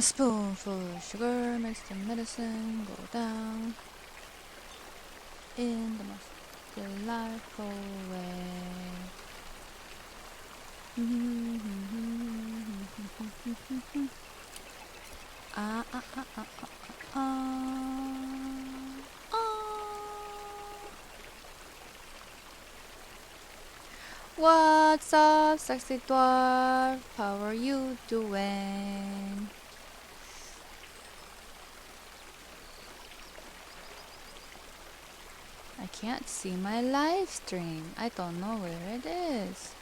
A spoonful of sugar makes the medicine go down in the most delightful way. Ah, ah, ah, ah, ah, ah, ah. What's up, sexy dwarf? How are you doing? I can't see my live stream. I don't know where it is.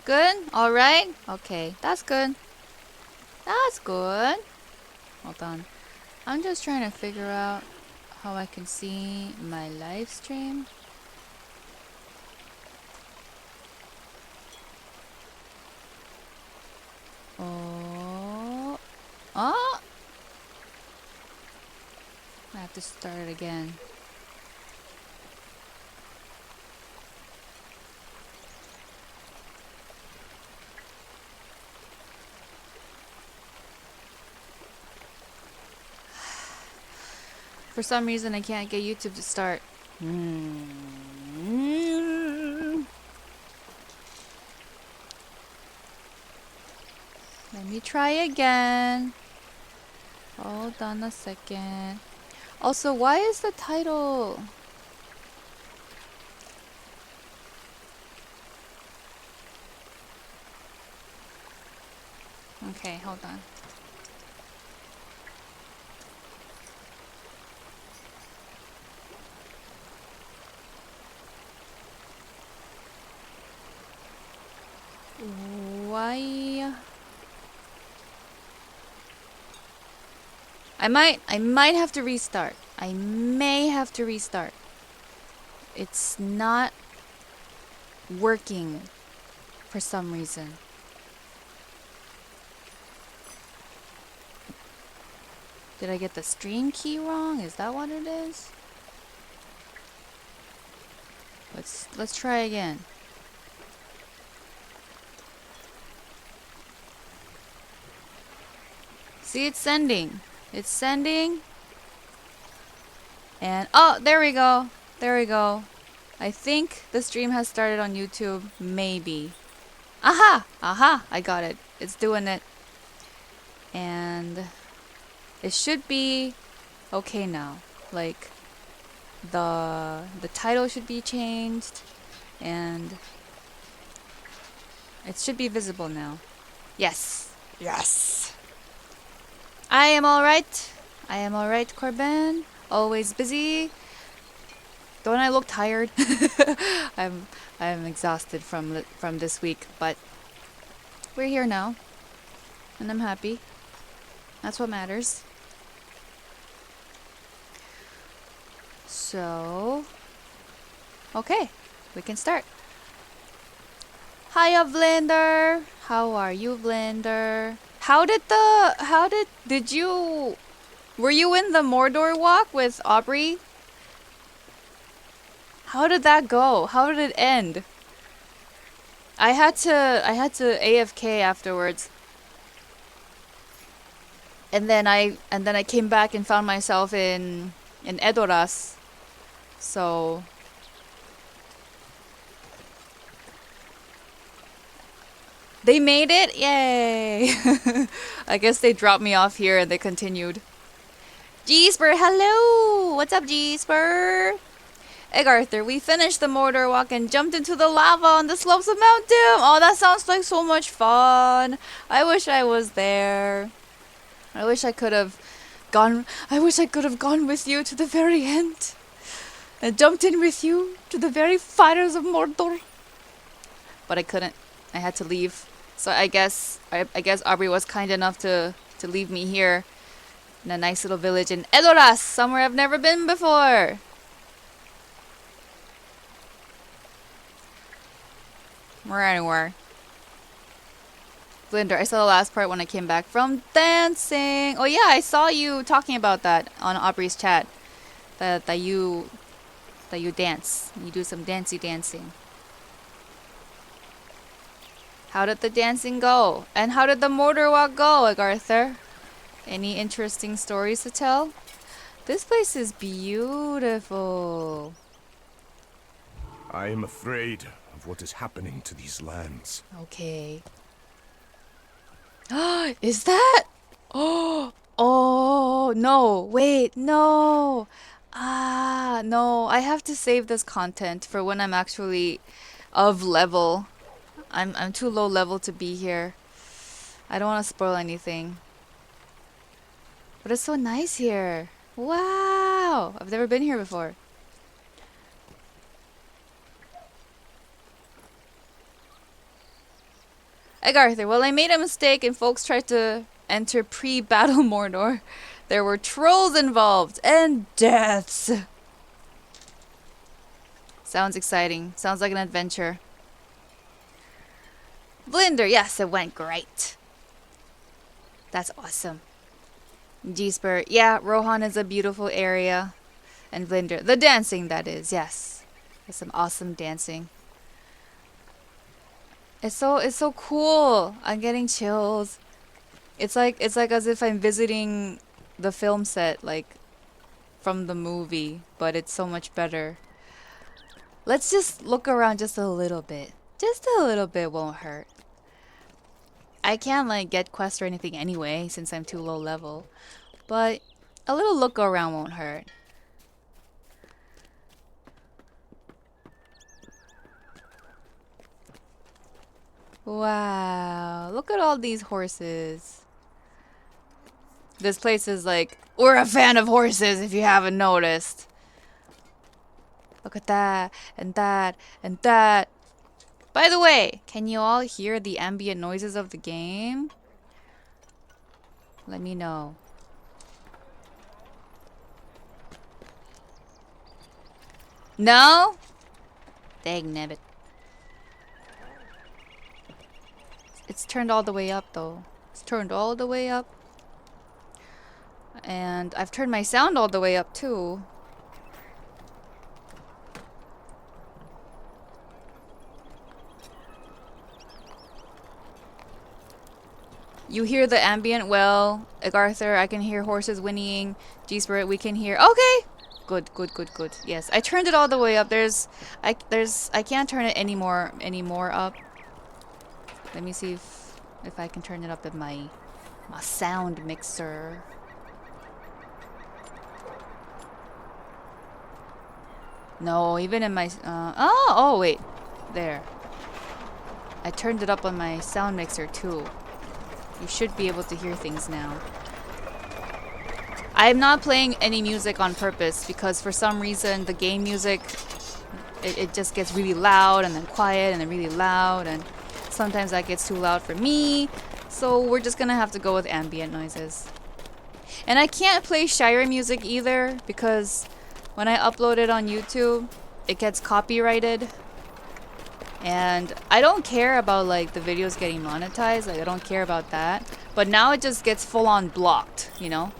Good? Alright? Okay, that's good. That's good. Hold on. I'm just trying to figure out how I can see my live stream. Oh. Oh! I have to start it again. For some reason, I can't get YouTube to start. Let me try again. Hold on a second. Also, why is the title... Okay, hold on. Why? I might have to restart. I may have to restart. It's not working for some reason. Did I get the stream key wrong? Is that what it is? Let's try again. See, it's sending. It's sending. And oh, there we go. There we go. I think the stream has started on YouTube. Maybe. Aha! Aha! I got it. It's doing it. And it should be okay now. Like the title should be changed and it should be visible now. Yes. Yes. I am all right. I am all right, Corbin. Always busy. Don't I look tired? I'm exhausted from this week, but we're here now, and I'm happy. That's what matters. So, okay, we can start. Hiya, Blender. How are you, Blender? Were you in the Mordor walk with Aubrey? How did that go? How did it end? I had to AFK afterwards. And then I came back and found myself in Edoras. So they made it? Yay! I guess they dropped me off here and they continued. Jesper, hello! What's up, Jesper? Egg Arthur, we finished the Mordor walk and jumped into the lava on the slopes of Mount Doom. Oh, that sounds like so much fun. I wish I was there. I wish I could have gone with you to the very end. And jumped in with you to the very fires of Mordor. But I couldn't. I had to leave. So I guess Aubrey was kind enough to leave me here in a nice little village in Edoras, somewhere I've never been before. Or anywhere. Blinder, I saw the last part when I came back from dancing. Oh yeah, I saw you talking about that on Aubrey's chat. That you dance. You do some dancing. How did the dancing go? And how did the mortar walk go, Agartha? Any interesting stories to tell? This place is beautiful. I am afraid of what is happening to these lands. Okay. Is that? Oh, no. Wait, no. No. I have to save this content for when I'm actually of level. I'm too low level to be here. I don't want to spoil anything. But it's so nice here. Wow. I've never been here before. Agartha, well, I made a mistake and folks tried to enter pre-battle Mordor. There were trolls involved and deaths. Sounds exciting. Sounds like an adventure. Blinder, yes, it went great. That's awesome. G-Spur, yeah, Rohan is a beautiful area. And Blinder, the dancing, that is, yes. There's some awesome dancing. It's so cool. I'm getting chills. It's like as if I'm visiting the film set, like from the movie, but it's so much better. Let's just look around just a little bit. Just a little bit won't hurt. I can't like get quests or anything anyway since I'm too low level, but a little look around won't hurt. Wow, look at all these horses. This place is like, we're a fan of horses if you haven't noticed. Look at that, and that, and that. By the way, can you all hear the ambient noises of the game? Let me know. No? Dagnabbit. It's turned all the way up though. It's turned all the way up. And I've turned my sound all the way up too. You hear the ambient well, Agartha, I can hear horses whinnying. G-Spirit, we can hear. Okay! Good. Yes, I turned it all the way up. I can't turn it any more up. Let me see if I can turn it up in my sound mixer. No, even in my oh wait. There. I turned it up on my sound mixer too. You should be able to hear things now. I'm not playing any music on purpose because for some reason the game music it just gets really loud and then quiet and then really loud, and sometimes that gets too loud for me. So we're just gonna have to go with ambient noises. And I can't play Shire music either because when I upload it on YouTube, it gets copyrighted. And I don't care about like the videos getting monetized, like I don't care about that. But now it just gets full on blocked, you know?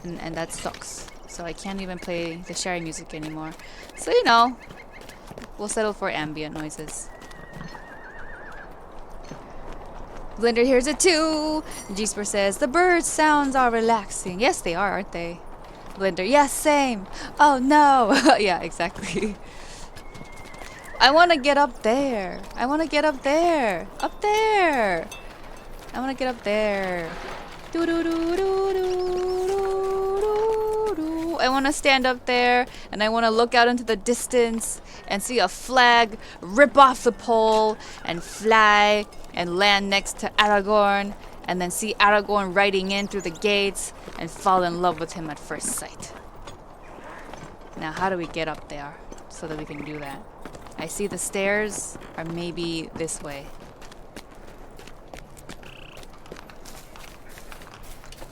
And that sucks. So I can't even play the Shire music anymore. So you know, we'll settle for ambient noises. Blinder hears it too. Jesper says, the bird sounds are relaxing. Yes, they are, aren't they? Blinder, yes, same. Oh no. Yeah, exactly. I want to get up there. I want to get up there. Up there. I want to get up there. Do do do do do do do. I want to stand up there and I want to look out into the distance and see a flag rip off the pole and fly and land next to Aragorn, and then see Aragorn riding in through the gates and fall in love with him at first sight. Now, how do we get up there so that we can do that? I see the stairs are maybe this way.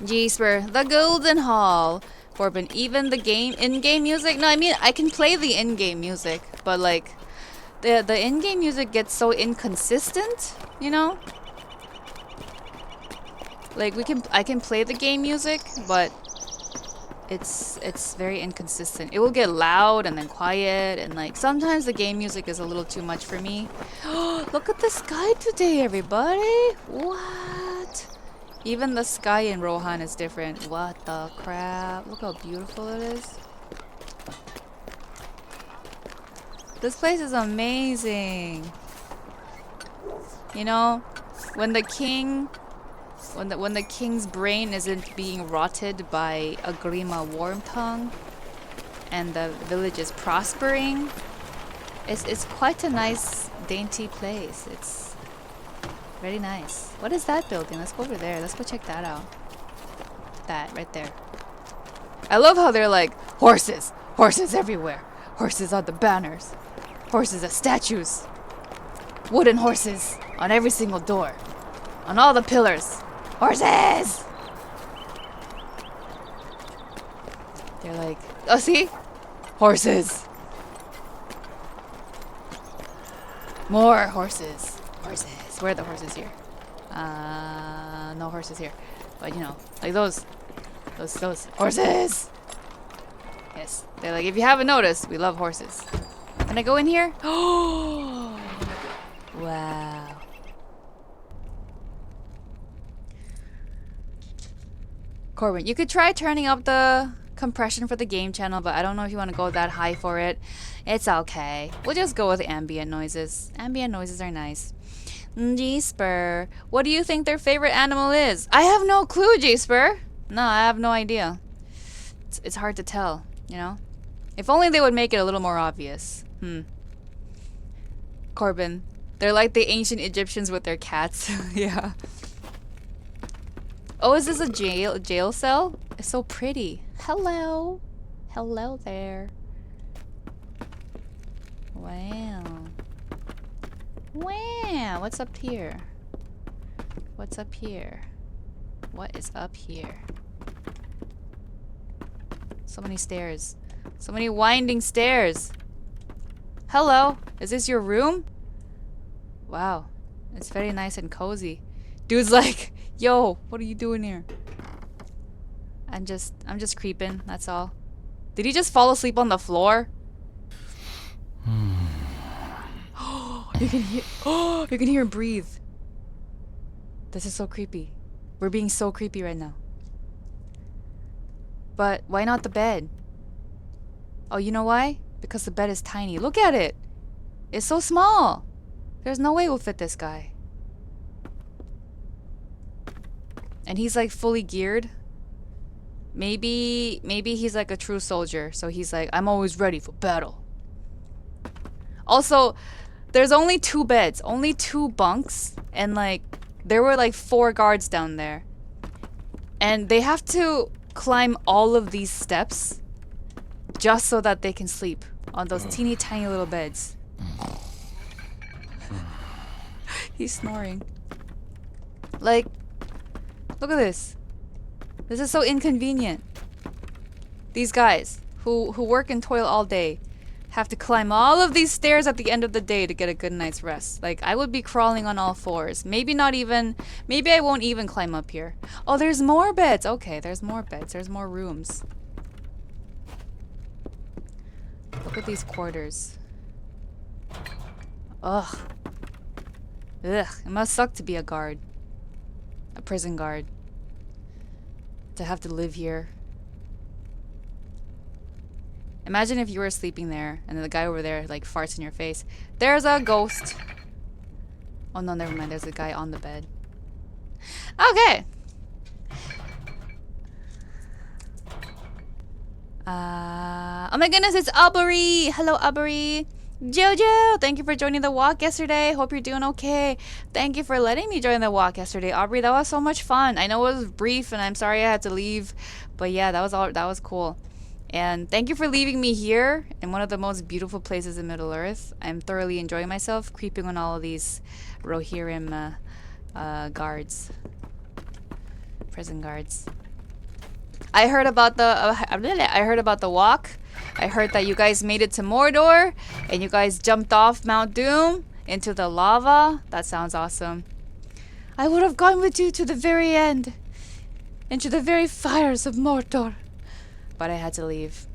Jesper, the Golden Hall. Corbin, even the game in-game music? No, I mean I can play the in-game music, but like the in-game music gets so inconsistent, you know? Like I can play the game music, but it's very inconsistent. It will get loud and then quiet, and like sometimes the game music is a little too much for me. Look at the sky today, everybody! What? Even the sky in Rohan is different. What the crap? Look how beautiful it is. This place is amazing. You know, when the king, when the king's brain isn't being rotted by a Grima Wormtongue, and the village is prospering, it's quite a nice, dainty place. It's very nice. What is that building? Let's go over there. Let's go check that out. That right there. I love how they're like horses, horses everywhere, horses on the banners, horses as statues, wooden horses on every single door, on all the pillars. Horses! They're like, oh, see? Horses. More horses. Horses. Where are the horses here? No horses here. But you know, like those horses. Yes. They're like, if you haven't noticed, we love horses. Can I go in here? Oh! Wow. Corbin, you could try turning up the compression for the game channel, but I don't know if you want to go that high for it. It's okay. We'll just go with ambient noises. Ambient noises are nice. G-Spur, what do you think their favorite animal is? I have no clue, G-Spur. No, I have no idea. It's hard to tell, you know? If only they would make it a little more obvious. Corbin, they're like the ancient Egyptians with their cats. Yeah. Oh, is this a jail cell? It's so pretty. Hello. Hello there. Wow. Wow. What's up here? What's up here? What is up here? So many stairs. So many winding stairs. Hello. Is this your room? Wow. It's very nice and cozy. Dude's like, yo, what are you doing here? I'm just creeping, that's all. Did he just fall asleep on the floor? You can hear him breathe. This is so creepy. We're being so creepy right now. But why not the bed? Oh, you know why? Because the bed is tiny. Look at it. It's so small. There's no way we'll fit this guy. And he's like fully geared. Maybe he's like a true soldier. So he's like, I'm always ready for battle. Also, there's only 2 beds, only 2 bunks, and like there were like 4 guards down there. And they have to climb all of these steps just so that they can sleep on those teeny tiny little beds. He's snoring. Like, look at this. This is so inconvenient. These guys who work and toil all day have to climb all of these stairs at the end of the day to get a good night's rest. Like, I would be crawling on all 4s. Maybe I won't even climb up here. Oh, there's more beds. Okay, there's more beds. There's more rooms. Look at these quarters. Ugh. Ugh. It must suck to be a guard. A prison guard. To have to live here. Imagine if you were sleeping there and then the guy over there like farts in your face. There's a ghost. Oh no, never mind. There's a guy on the bed. Okay. Oh my goodness, it's Aubrey. Hello, Aubrey. JoJo, thank you for joining the walk yesterday. Hope you're doing okay. Thank you for letting me join the walk yesterday, Aubrey. That was so much fun. I know it was brief and I'm sorry I had to leave, but yeah, that was cool. And thank you for leaving me here in one of the most beautiful places in Middle Earth. I'm thoroughly enjoying myself, creeping on all of these Rohirrim guards. Prison guards. I heard about the walk. I heard that you guys made it to Mordor and you guys jumped off Mount Doom into the lava. That sounds awesome. I would have gone with you to the very end. into the very fires of Mordor. But I had to leave.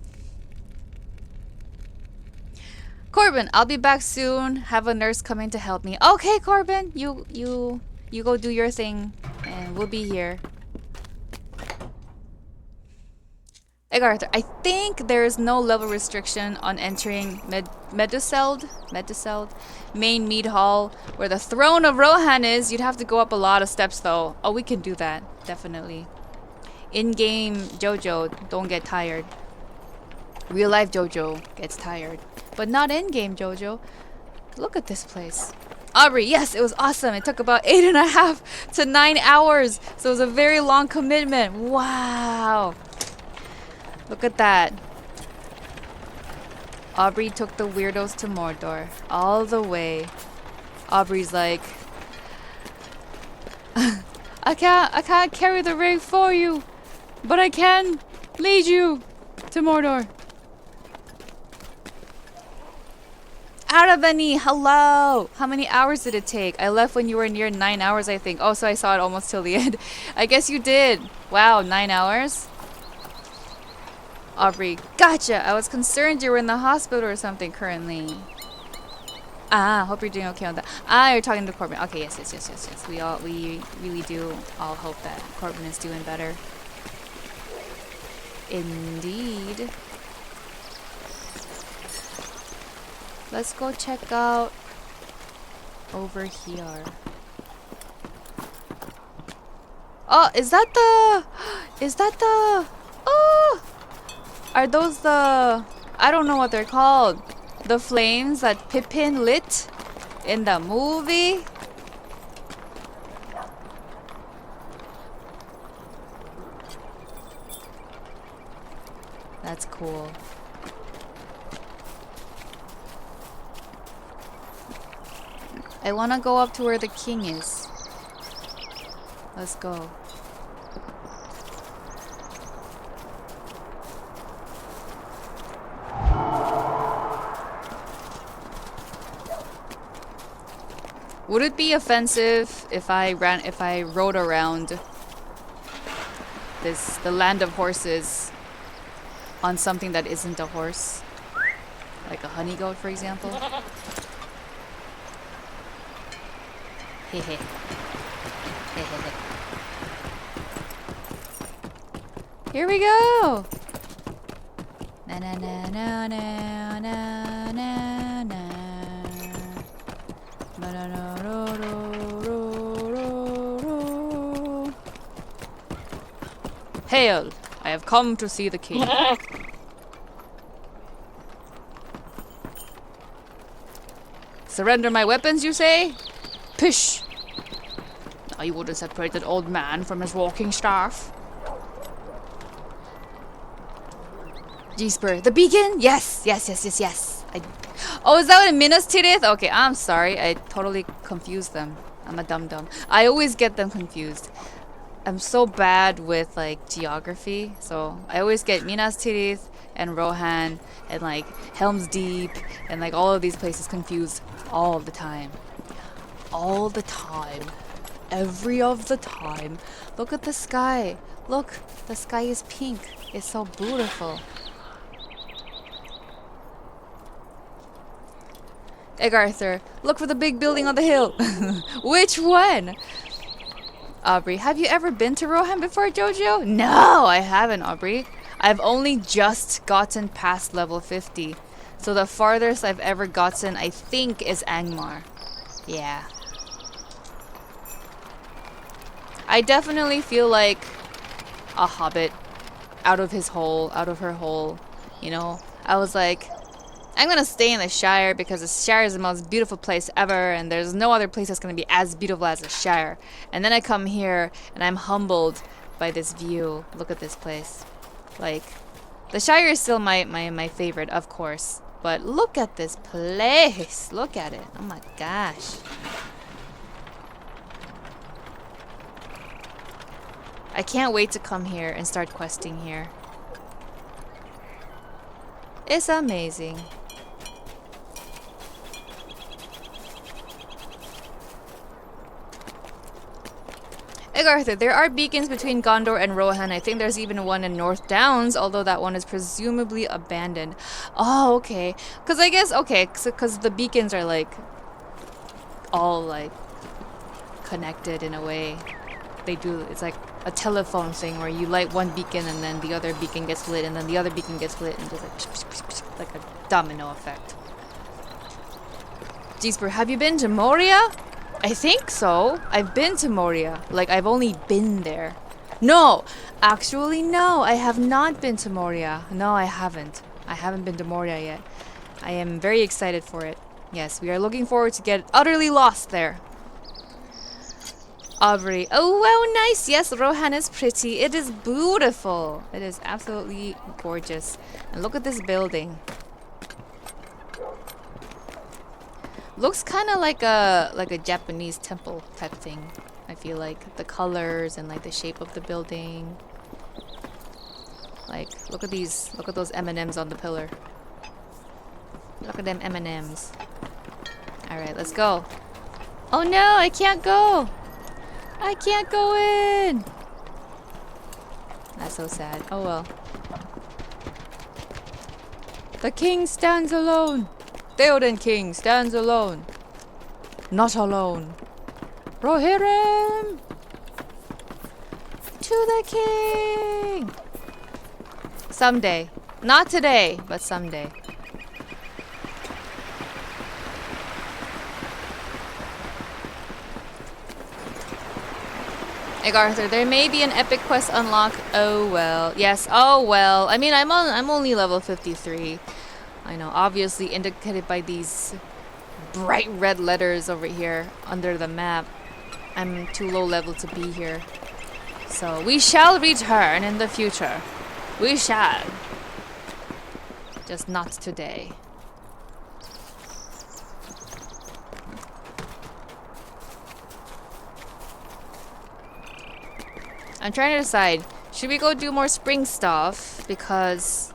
Corbin, I'll be back soon. Have a nurse coming to help me. Okay, Corbin, you go do your thing, and we'll be here. Hey, Arthur, I think there is no level restriction on entering Meduseld main mead hall, where the throne of Rohan is. You'd have to go up a lot of steps, though. Oh, we can do that, definitely. In-game JoJo, don't get tired. Real-life JoJo gets tired, but not in-game JoJo. Look at this place. Aubrey, yes, it was awesome. It took about 8.5 to 9 hours, so it was a very long commitment. Wow. Look at that. Aubrey took the weirdos to Mordor all the way. Aubrey's like, I can't carry the ring for you, but I can lead you to Mordor. Arabani, hello! How many hours did it take? I left when you were near 9 hours, I think. Oh, so I saw it almost till the end. I guess you did. Wow, 9 hours? Aubrey, gotcha! I was concerned you were in the hospital or something currently. Ah, hope you're doing okay on that. Ah, you're talking to Corbin. Okay, yes. We really do all hope that Corbin is doing better. Indeed. Let's go check out over here. Oh, is that the oh, are those the, I don't know what they're called, the flames that Pippin lit in the movie? That's cool. I want to go up to where the king is. Let's go. Would it be offensive if I rode around the land of horses on something that isn't a horse? Like a honey goat, for example? Hehe. Here we go! Na na na na na na na na. Na na na ro ro ro ro. Hail! I have come to see the king. Surrender my weapons, you say? Pish! I would have separated old man from his walking staff. Jesper, the beacon? Yes. Oh, is that what Minas Tirith? Okay, I'm sorry. I totally confused them. I'm a dum-dum. I always get them confused. I'm so bad with, like, geography. So, I always get Minas Tirith and Rohan and, like, Helm's Deep and, like, all of these places confused all the time. All the time. Every of the time. Look at the sky. Look, the sky is pink. It's so beautiful. Arthur, look for the big building on the hill. Which one? Aubrey, have you ever been to Rohan before, JoJo? No, I haven't, Aubrey. I've only just gotten past level 50. So the farthest I've ever gotten, I think, is Angmar. Yeah. I definitely feel like a hobbit out of his hole, out of her hole. You know, I was like, I'm gonna stay in the Shire because the Shire is the most beautiful place ever, and there's no other place that's gonna be as beautiful as the Shire. And then I come here and I'm humbled by this view. Look at this place. Like, the Shire is still my favorite, of course. But look at this place. Look at it. Oh my gosh. I can't wait to come here and start questing here. It's amazing. Arthur, there are beacons between Gondor and Rohan. I think there's even one in North Downs, although that one is presumably abandoned. Oh, okay. Because I guess, okay, because the beacons are like all like connected in a way. They do, it's like a telephone thing where you light one beacon and then the other beacon gets lit and then the other beacon gets lit and just like a domino effect. Jesper, have you been to Moria? I think so. I've been to Moria. Like, I've only been there. No! Actually, no. I have not been to Moria. No, I haven't. I haven't been to Moria yet. I am very excited for it. Yes, we are looking forward to get utterly lost there. Aubrey. Oh, wow, nice. Yes, Rohan is pretty. It is beautiful. It is absolutely gorgeous. And look at this building. Looks kind of like a Japanese temple type thing. I feel like the colors and like the shape of the building. Like, look at these. Look at those M&Ms on the pillar. Look at them M&Ms. All right, let's go. Oh no, I can't go. I can't go in. That's so sad. Oh well. The king stands alone. Theoden King stands alone. Not alone. Rohirrim! To the king! Someday. Not today, but someday. Egg Arthur, there may be an epic quest unlock. Oh well. Yes, oh well. I mean, I'm only level 53. I know, obviously indicated by these bright red letters over here under the map. I'm too low level to be here. So we shall return in the future. We shall. Just not today. I'm trying to decide. Should we go do more spring stuff? Because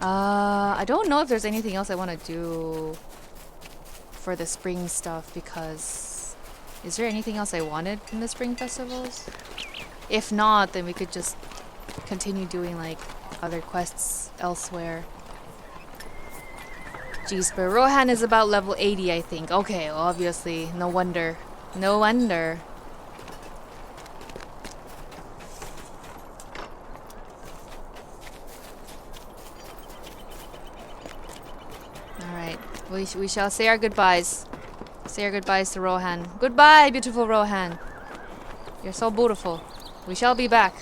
I don't know if there's anything else I want to do for the spring stuff, because is there anything else I wanted in the spring festivals? If not, then we could just continue doing like other quests elsewhere. Jeez, but Rohan is about level 80, I think. Okay, well, obviously, no wonder. No wonder. We shall say our goodbyes. Say our goodbyes to Rohan. Goodbye, beautiful Rohan. You're so beautiful. We shall be back.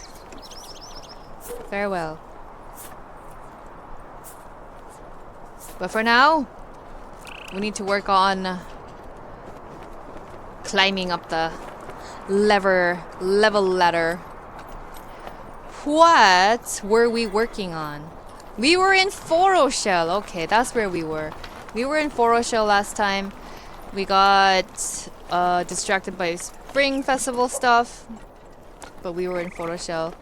Farewell. But for now, we need to work on climbing up the level ladder. What were we working on? We were in Foroshell. Okay, that's where we were. We were in Foroshell last time. We got distracted by Spring Festival stuff. But we were in Foroshell.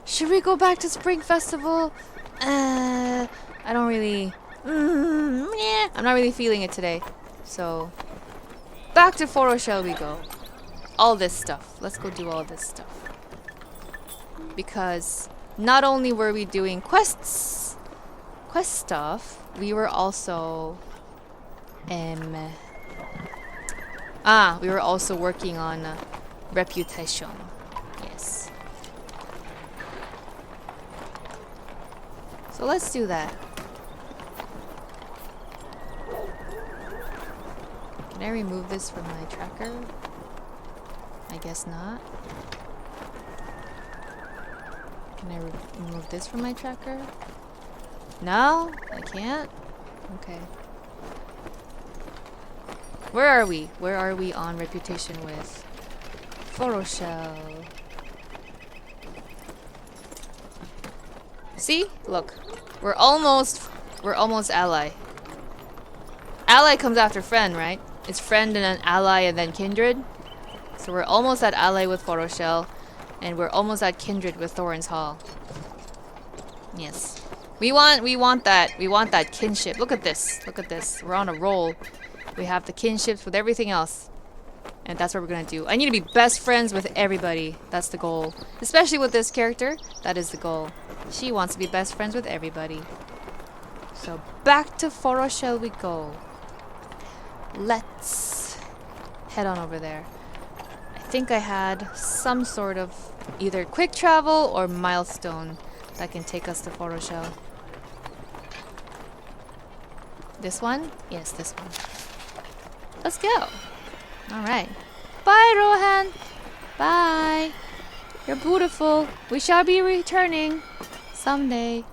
Should we go back to Spring Festival? I don't really... I'm not really feeling it today. So, back to Foroshell we go. All this stuff. Let's go do all this stuff. Because not only were we doing quest stuff, we were also... we were also working on reputation. Yes. So let's do that. Can I remove this from my tracker? I guess not. Can I remove this from my tracker? No? I can't? Okay. Where are we? Where are we on reputation with Foroshell? See? Look. We're almost ally. Ally comes after friend, right? It's friend and then ally and then kindred. So we're almost at ally with Foroshell, and we're almost at kindred with Thorin's Hall. Yes. We want that kinship. Look at this. Look at this. We're on a roll. We have the kinships with everything else. And that's what we're gonna do. I need to be best friends with everybody. That's the goal. Especially with this character. That is the goal. She wants to be best friends with everybody. So back to Foro shall we go. Let's head on over there. I think I had some sort of either quick travel or milestone that can take us to Foro Shell. This one? Yes, this one. Let's go. Alright. Bye, Rohan. Bye. You're beautiful. We shall be returning someday.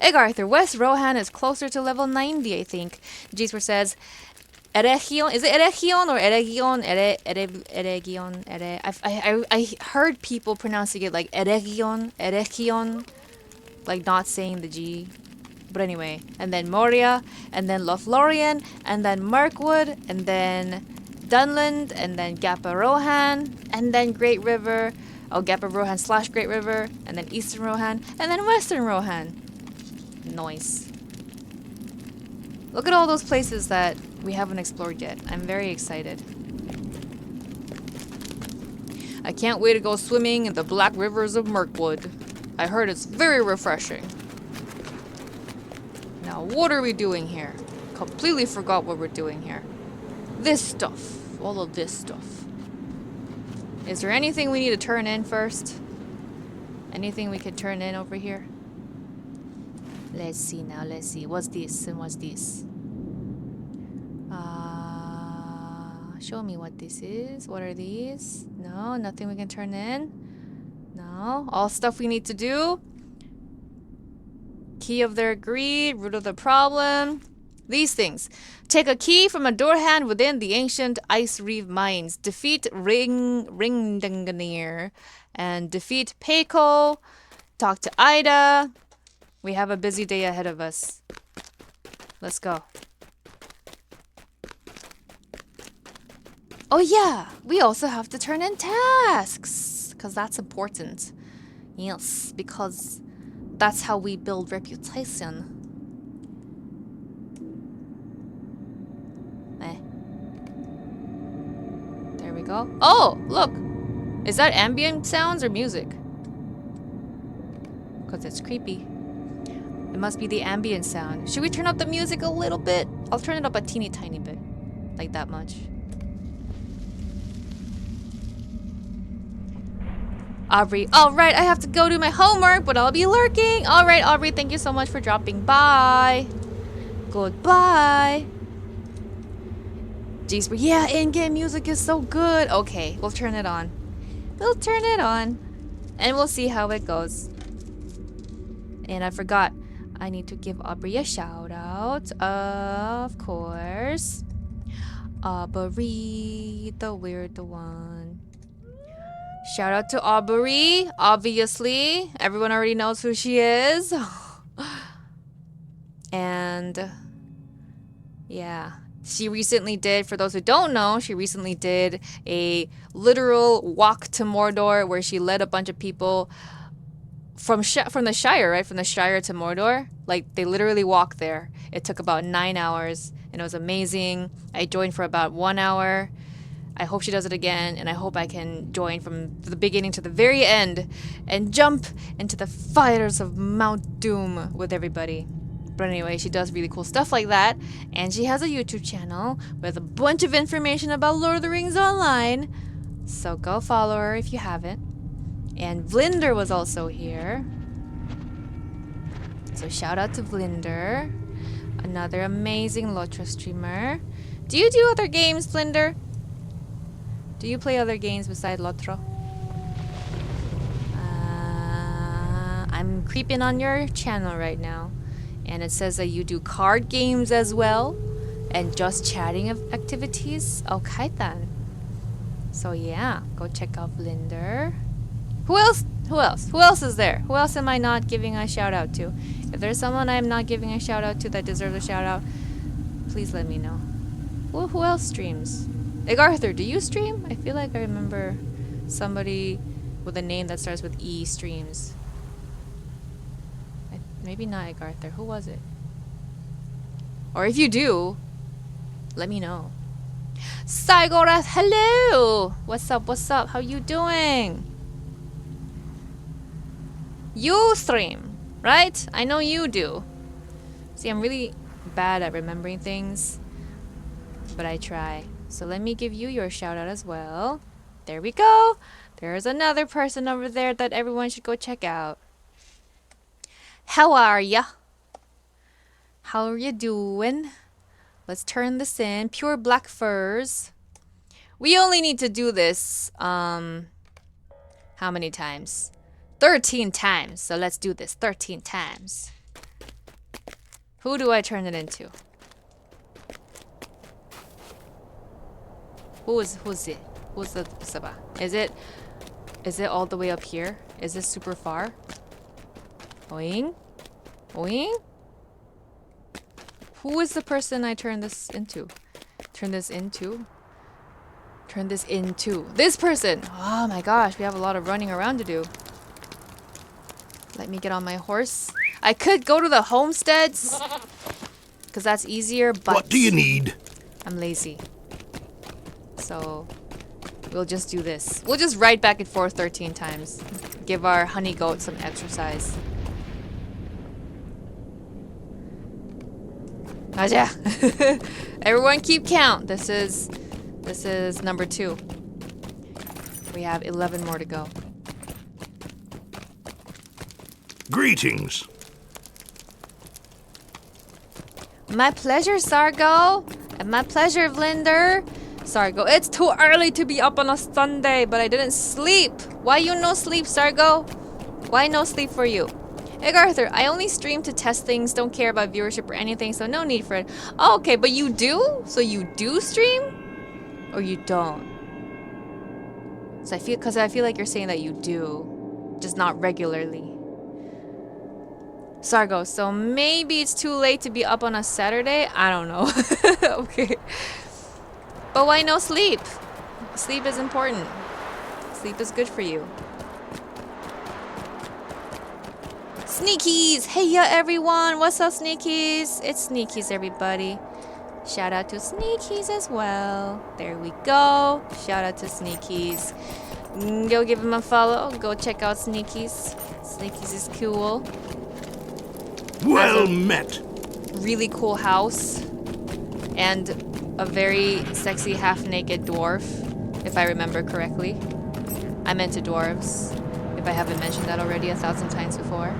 Egg Arthur, West Rohan is closer to level 90, I think. Jesper says, Eregion? Is it Eregion or Eregion? Eregion? I heard people pronouncing it like Eregion, Eregion, like not saying the G. But anyway, and then Moria, and then Lothlorien, and then Mirkwood, and then Dunland, and then Gappa Rohan, and then Great River. Oh, Gappa Rohan / Great River, and then Eastern Rohan, and then Western Rohan. Nice. Look at all those places that we haven't explored yet. I'm very excited. I can't wait to go swimming in the black rivers of Mirkwood. I heard it's very refreshing. Now, what are we doing here? Completely forgot what we're doing here. This stuff. All of this stuff. Is there anything we need to turn in first? Anything we could turn in over here? Let's see now, let's see. What's this and what's this? Show me what this is. What are these? No, nothing we can turn in. No, all stuff we need to do. Key of their greed, root of the problem. These things. Take a key from a door hand within the ancient Ice Reef mines. Defeat Ringdanganir. And defeat Peiko. Talk to Ida. We have a busy day ahead of us. Let's go. Oh yeah, we also have to turn in tasks. Because that's important. Yes, because that's how we build reputation. There we go. Oh, look. Is that ambient sounds or music? Because it's creepy. It must be the ambient sound. Should we turn up the music a little bit? I'll turn it up a teeny tiny bit. Like that much. Aubrey, alright, I have to go do my homework, but I'll be lurking. Alright, Aubrey, thank you so much for dropping by. Goodbye. Jeez, yeah, in-game music is so good. Okay, we'll turn it on. We'll turn it on. And we'll see how it goes. And I forgot. I need to give Aubrey a shout out. Of course. Aubrey, the weird one. Shout out to Aubrey, obviously. Everyone already knows who she is. And yeah, she recently did, for those who don't know, she recently did a literal walk to Mordor where she led a bunch of people from the Shire, right? From the Shire to Mordor. Like, they literally walked there. It took about 9 hours, and it was amazing. I joined for about 1 hour. I hope she does it again, and I hope I can join from the beginning to the very end and jump into the fires of Mount Doom with everybody. But anyway, she does really cool stuff like that, and she has a YouTube channel with a bunch of information about Lord of the Rings Online. So go follow her if you haven't. And Vlinder was also here. So shout out to Vlinder, another amazing LOTRO streamer. Do you do other games, Vlinder? Do you play other games besides LOTRO? I'm creeping on your channel right now. And it says that you do card games as well. And just chatting activities. Okay then. So yeah, go check out Vlinder. Who else? Who else? Who else is there? Who else am I not giving a shout out to? If there's someone I'm not giving a shout out to that deserves a shout out, please let me know. Who else streams? Egg Arthur, do you stream? I feel like I remember somebody with a name that starts with E streams. Maybe not Egg Arthur. Who was it? Or if you do, let me know. Saigorath, hello! What's up, what's up? How you doing? You stream, right? I know you do. See, I'm really bad at remembering things, but I try. So let me give you your shout out as well. There we go. There's another person over there that everyone should go check out. How are ya? How are you doing? Let's turn this in. Pure black furs. We only need to do this, how many times? 13 times. So let's do this 13 times. Who do I turn it into? Who's it? Who's the Saba? Is it all the way up here? Is this super far? Oing? Oing? Who is the person I turn this into? Turn this into? Turn this into. This person! Oh my gosh, we have a lot of running around to do. Let me get on my horse. I could go to the homesteads, because that's easier, but... What do you need? I'm lazy. So, we'll just do this. We'll just ride back and forth 13 times. Give our honey goat some exercise. Aja! Everyone keep count. This is number 2. We have 11 more to go. Greetings. My pleasure, Sargo. And my pleasure, Vlinder. Sargo, it's too early to be up on a Sunday, but I didn't sleep. Why you no sleep, Sargo? Why no sleep for you? Hey, Arthur, I only stream to test things, don't care about viewership or anything, so no need for it. Oh, okay, but you do? So you do stream? Or you don't? So I feel like you're saying that you do, just not regularly. Sargo, so maybe it's too late to be up on a Saturday? I don't know. Okay. But why no sleep? Sleep is important. Sleep is good for you. Sneakies! Hey ya everyone! What's up, Sneakies? It's Sneakies, everybody. Shout out to Sneakies as well. There we go. Shout out to Sneakies. Go give him a follow. Go check out Sneakies. Sneakies is cool. Well met. Really cool house. And a very sexy half-naked dwarf, if I remember correctly. I'm into dwarves, if I haven't mentioned that already 1,000 times before.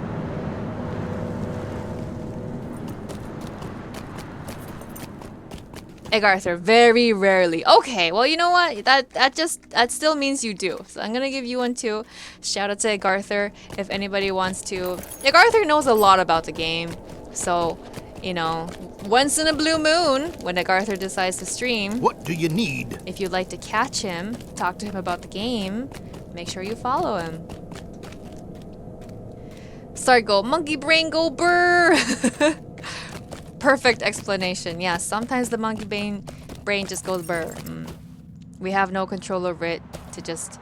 Egg Arthur, very rarely. Okay, well, you know what? That still means you do. So I'm gonna give you one too. Shout out to Egg Arthur if anybody wants to. Egg Arthur knows a lot about the game, so you know, once in a blue moon, when Egg Arthur decides to stream, What do you need? if you'd like to catch him, talk to him about the game, make sure you follow him. Sargo, monkey brain go brr. Perfect explanation. Yeah, sometimes the monkey brain just goes burr. We have no control over it to just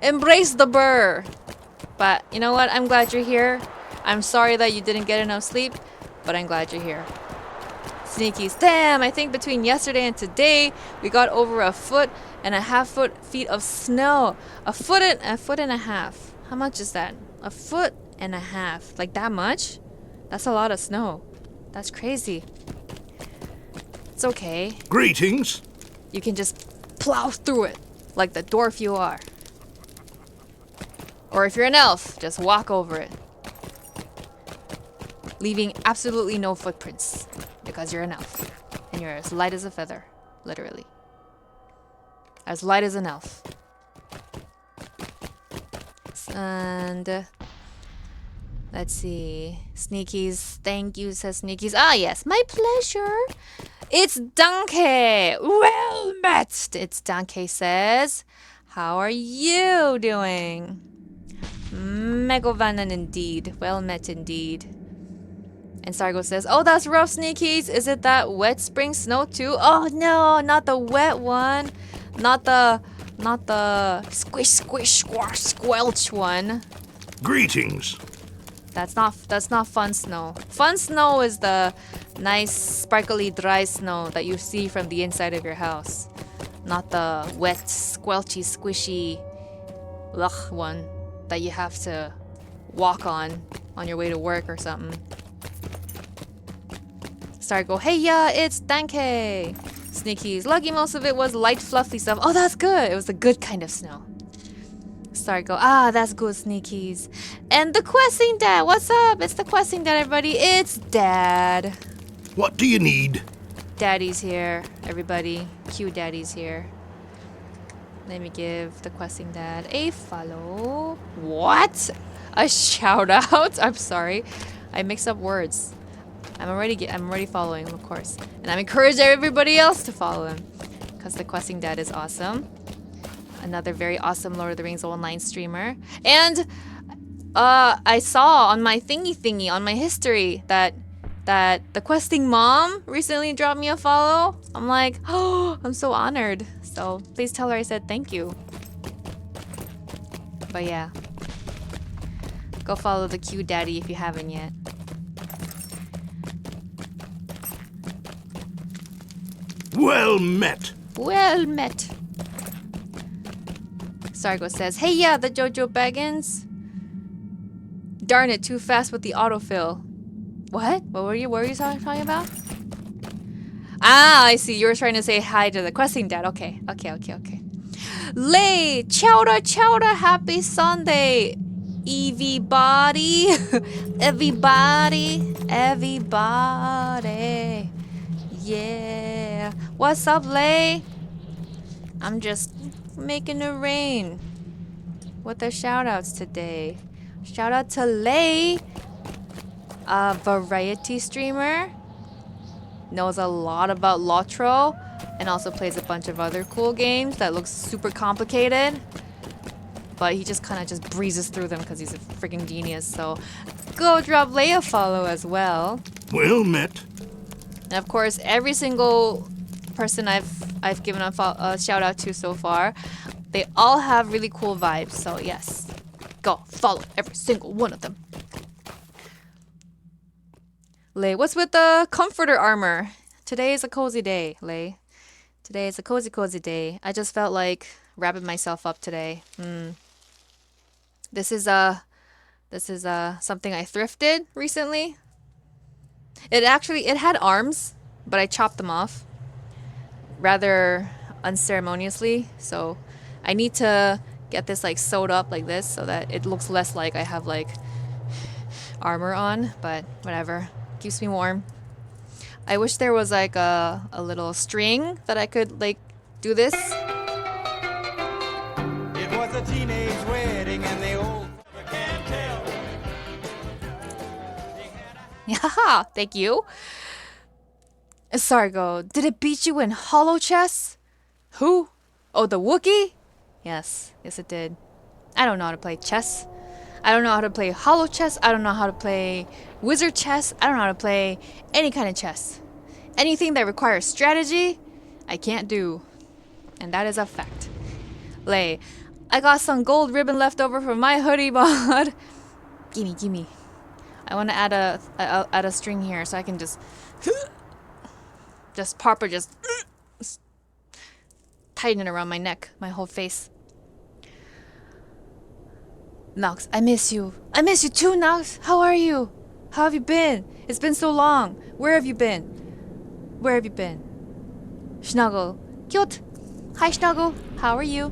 embrace the burr. But you know what? I'm glad you're here. I'm sorry that you didn't get enough sleep, but I'm glad you're here. Sneakies. Damn, I think between yesterday and today, we got over 1.5 feet of snow. A foot and a half. How much is that? 1.5 feet. Like that much? That's a lot of snow. That's crazy. It's okay. Greetings. You can just plow through it like the dwarf you are. Or if you're an elf, just walk over it. Leaving absolutely no footprints because you're an elf. And you're as light as a feather, literally. As light as an elf. And let's see. Sneakies, thank you, says Sneakies. Ah, yes, my pleasure. It's Danke. Well met. It's Danke says. How are you doing? Mae Govannen indeed. Well met indeed. And Sargo says, oh, that's rough, Sneakies. Is it that wet spring snow too? Oh no, not the wet one. Not the squish, squish, squash, squelch one. Greetings. That's not fun snow. Fun snow is the nice, sparkly, dry snow that you see from the inside of your house. Not the wet, squelchy, squishy, ugh one that you have to walk on your way to work or something. Star go, hey yeah, it's Danke. Sneakies. Lucky most of it was light, fluffy stuff. Oh, that's good. It was the good kind of snow. Star go, ah, that's good, Sneakies. And the questing dad, what's up? It's the questing dad, everybody. It's Dad. What do you need? Daddy's here, everybody. Q Daddy's here. Let me give the questing dad a follow. What? A shout out? I'm sorry. I mixed up words. I'm already following him, of course. And I'm encouraging everybody else to follow him. Because the questing dad is awesome. Another very awesome Lord of the Rings online streamer. And I saw on my thingy on my history that the questing mom recently dropped me a follow. I'm like, oh, I'm so honored. So please tell her I said thank you. But yeah. Go follow the Q Daddy if you haven't yet. Well met. Well met. Sargo says, hey yeah, the JojoBaggins. Darn it, too fast with the autofill. What? What were you talking about? Ah, I see. You were trying to say hi to the questing dad. Okay. Lay, chowder, happy Sunday. Everybody. Everybody. Yeah. What's up, Lay? I'm just making it rain with the shoutouts today. Shout out to Lay, a variety streamer. Knows a lot about LOTRO and also plays a bunch of other cool games that looks super complicated. But he just kind of just breezes through them because he's a freaking genius. So go drop Lay a follow as well. Well met. And of course, every single person I've given a shout out to so far, they all have really cool vibes. So yes, go follow every single one of them. Lay, what's with the comforter armor? Today is a cozy day, Lay. Today is a cozy day. I just felt like wrapping myself up today. This is something I thrifted recently. It had arms, but I chopped them off rather unceremoniously. So I need to get this like sewed up like this so that it looks less like I have like armor on, but whatever. Keeps me warm. I wish there was like a little string that I could like do this. It was a teenage wedding and the old can't tell. Yeah, thank you. Sargo, did it beat you in hollow chess? Who? Oh, the Wookiee? Yes it did. I don't know how to play chess. I don't know how to play hollow chess. I don't know how to play wizard chess. I don't know how to play any kind of chess. Anything that requires strategy, I can't do. And that is a fact. Lay, I got some gold ribbon left over from my hoodie mod. Gimme. I want to add a string here so I can just proper tighten it around my neck, my whole face. Nox, I miss you. I miss you too, Nox. How are you? How have you been? It's been so long. Where have you been? Snuggle. Cute. Hi, Snuggle. How are you?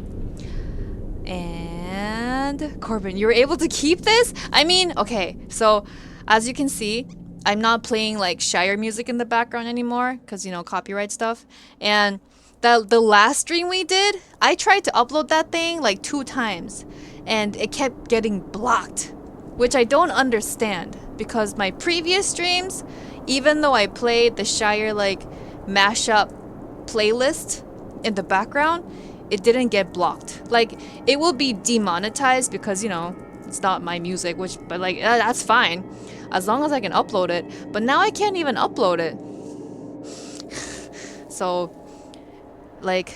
And Corbin, you were able to keep this? I mean, okay, so as you can see, I'm not playing like Shire music in the background anymore because, you know, copyright stuff. And the last stream we did, I tried to upload that thing like 2 times and it kept getting blocked, which I don't understand because my previous streams, even though I played the Shire like mashup playlist in the background, it didn't get blocked. Like, it will be demonetized because, you know, it's not my music, but like, that's fine as long as I can upload it. But now I can't even upload it. So, like,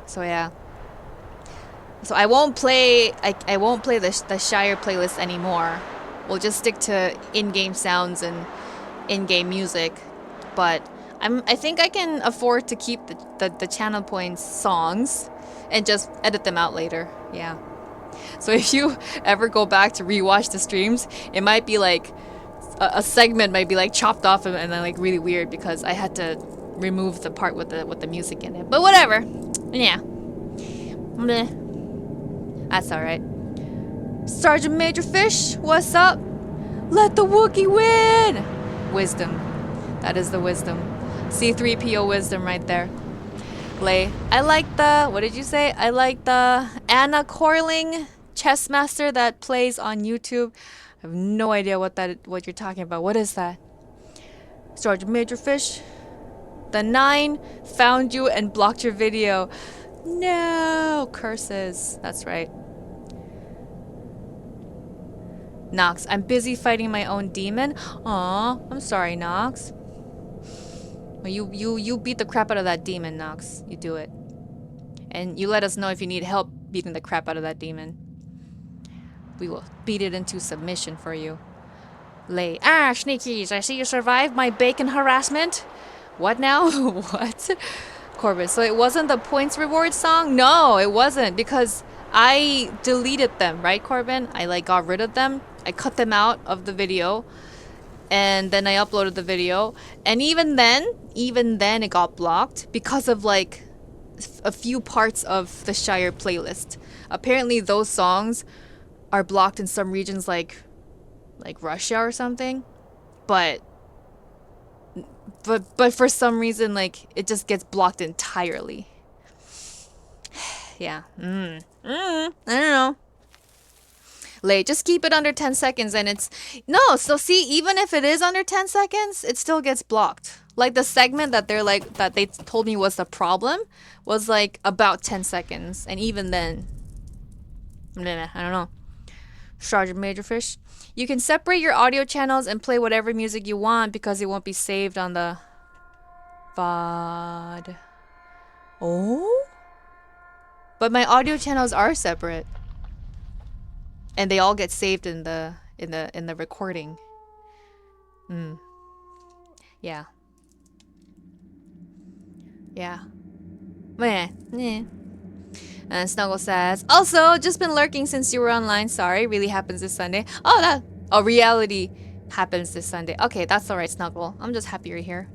so yeah. So I won't play the Shire playlist anymore. We'll just stick to in-game sounds and in-game music. But I think I can afford to keep the channel points songs and just edit them out later. Yeah. So if you ever go back to rewatch the streams, it might be like a segment might be like chopped off and then like really weird because I had to remove the part with the music in it. But whatever. Yeah. Bleh. That's alright. Sergeant Major Fish, what's up? Let the Wookiee win! Wisdom. That is the wisdom. C3PO wisdom right there. Lay. I like the, what did you say? I like the Anna Corling chess master that plays on YouTube. I have no idea what you're talking about. What is that? Sergeant Major Fish. The 9 found you and blocked your video. No, curses. That's right. Nox, I'm busy fighting my own demon. Aw, I'm sorry, Nox. Well, you beat the crap out of that demon, Nox. You do it. And you let us know if you need help beating the crap out of that demon. We will beat it into submission for you. Lay. Ah, Sneakies, I see you survived my bacon harassment. What now? What? Corbin, so it wasn't the points reward song? No, it wasn't, because I deleted them, right, Corbin? I like got rid of them. I cut them out of the video, and then I uploaded the video, and even then it got blocked because of like a few parts of the Shire playlist. Apparently those songs are blocked in some regions like Russia or something, but for some reason like it just gets blocked entirely. Yeah. I don't know. Late. Just keep it under 10 seconds and it's... No, so see, even if it is under 10 seconds, it still gets blocked. Like the segment that they're like, that they told me was the problem was like about 10 seconds. And even then... I don't know. Sergeant Major Fish. You can separate your audio channels and play whatever music you want because it won't be saved on the... VOD. Oh? But my audio channels are separate. And they all get saved in the recording. Yeah. Yeah. Meh. And Snuggle says, also, just been lurking since you were online. Sorry, really happens this Sunday. Oh, reality happens this Sunday. Okay, that's alright, Snuggle. I'm just happy you're here.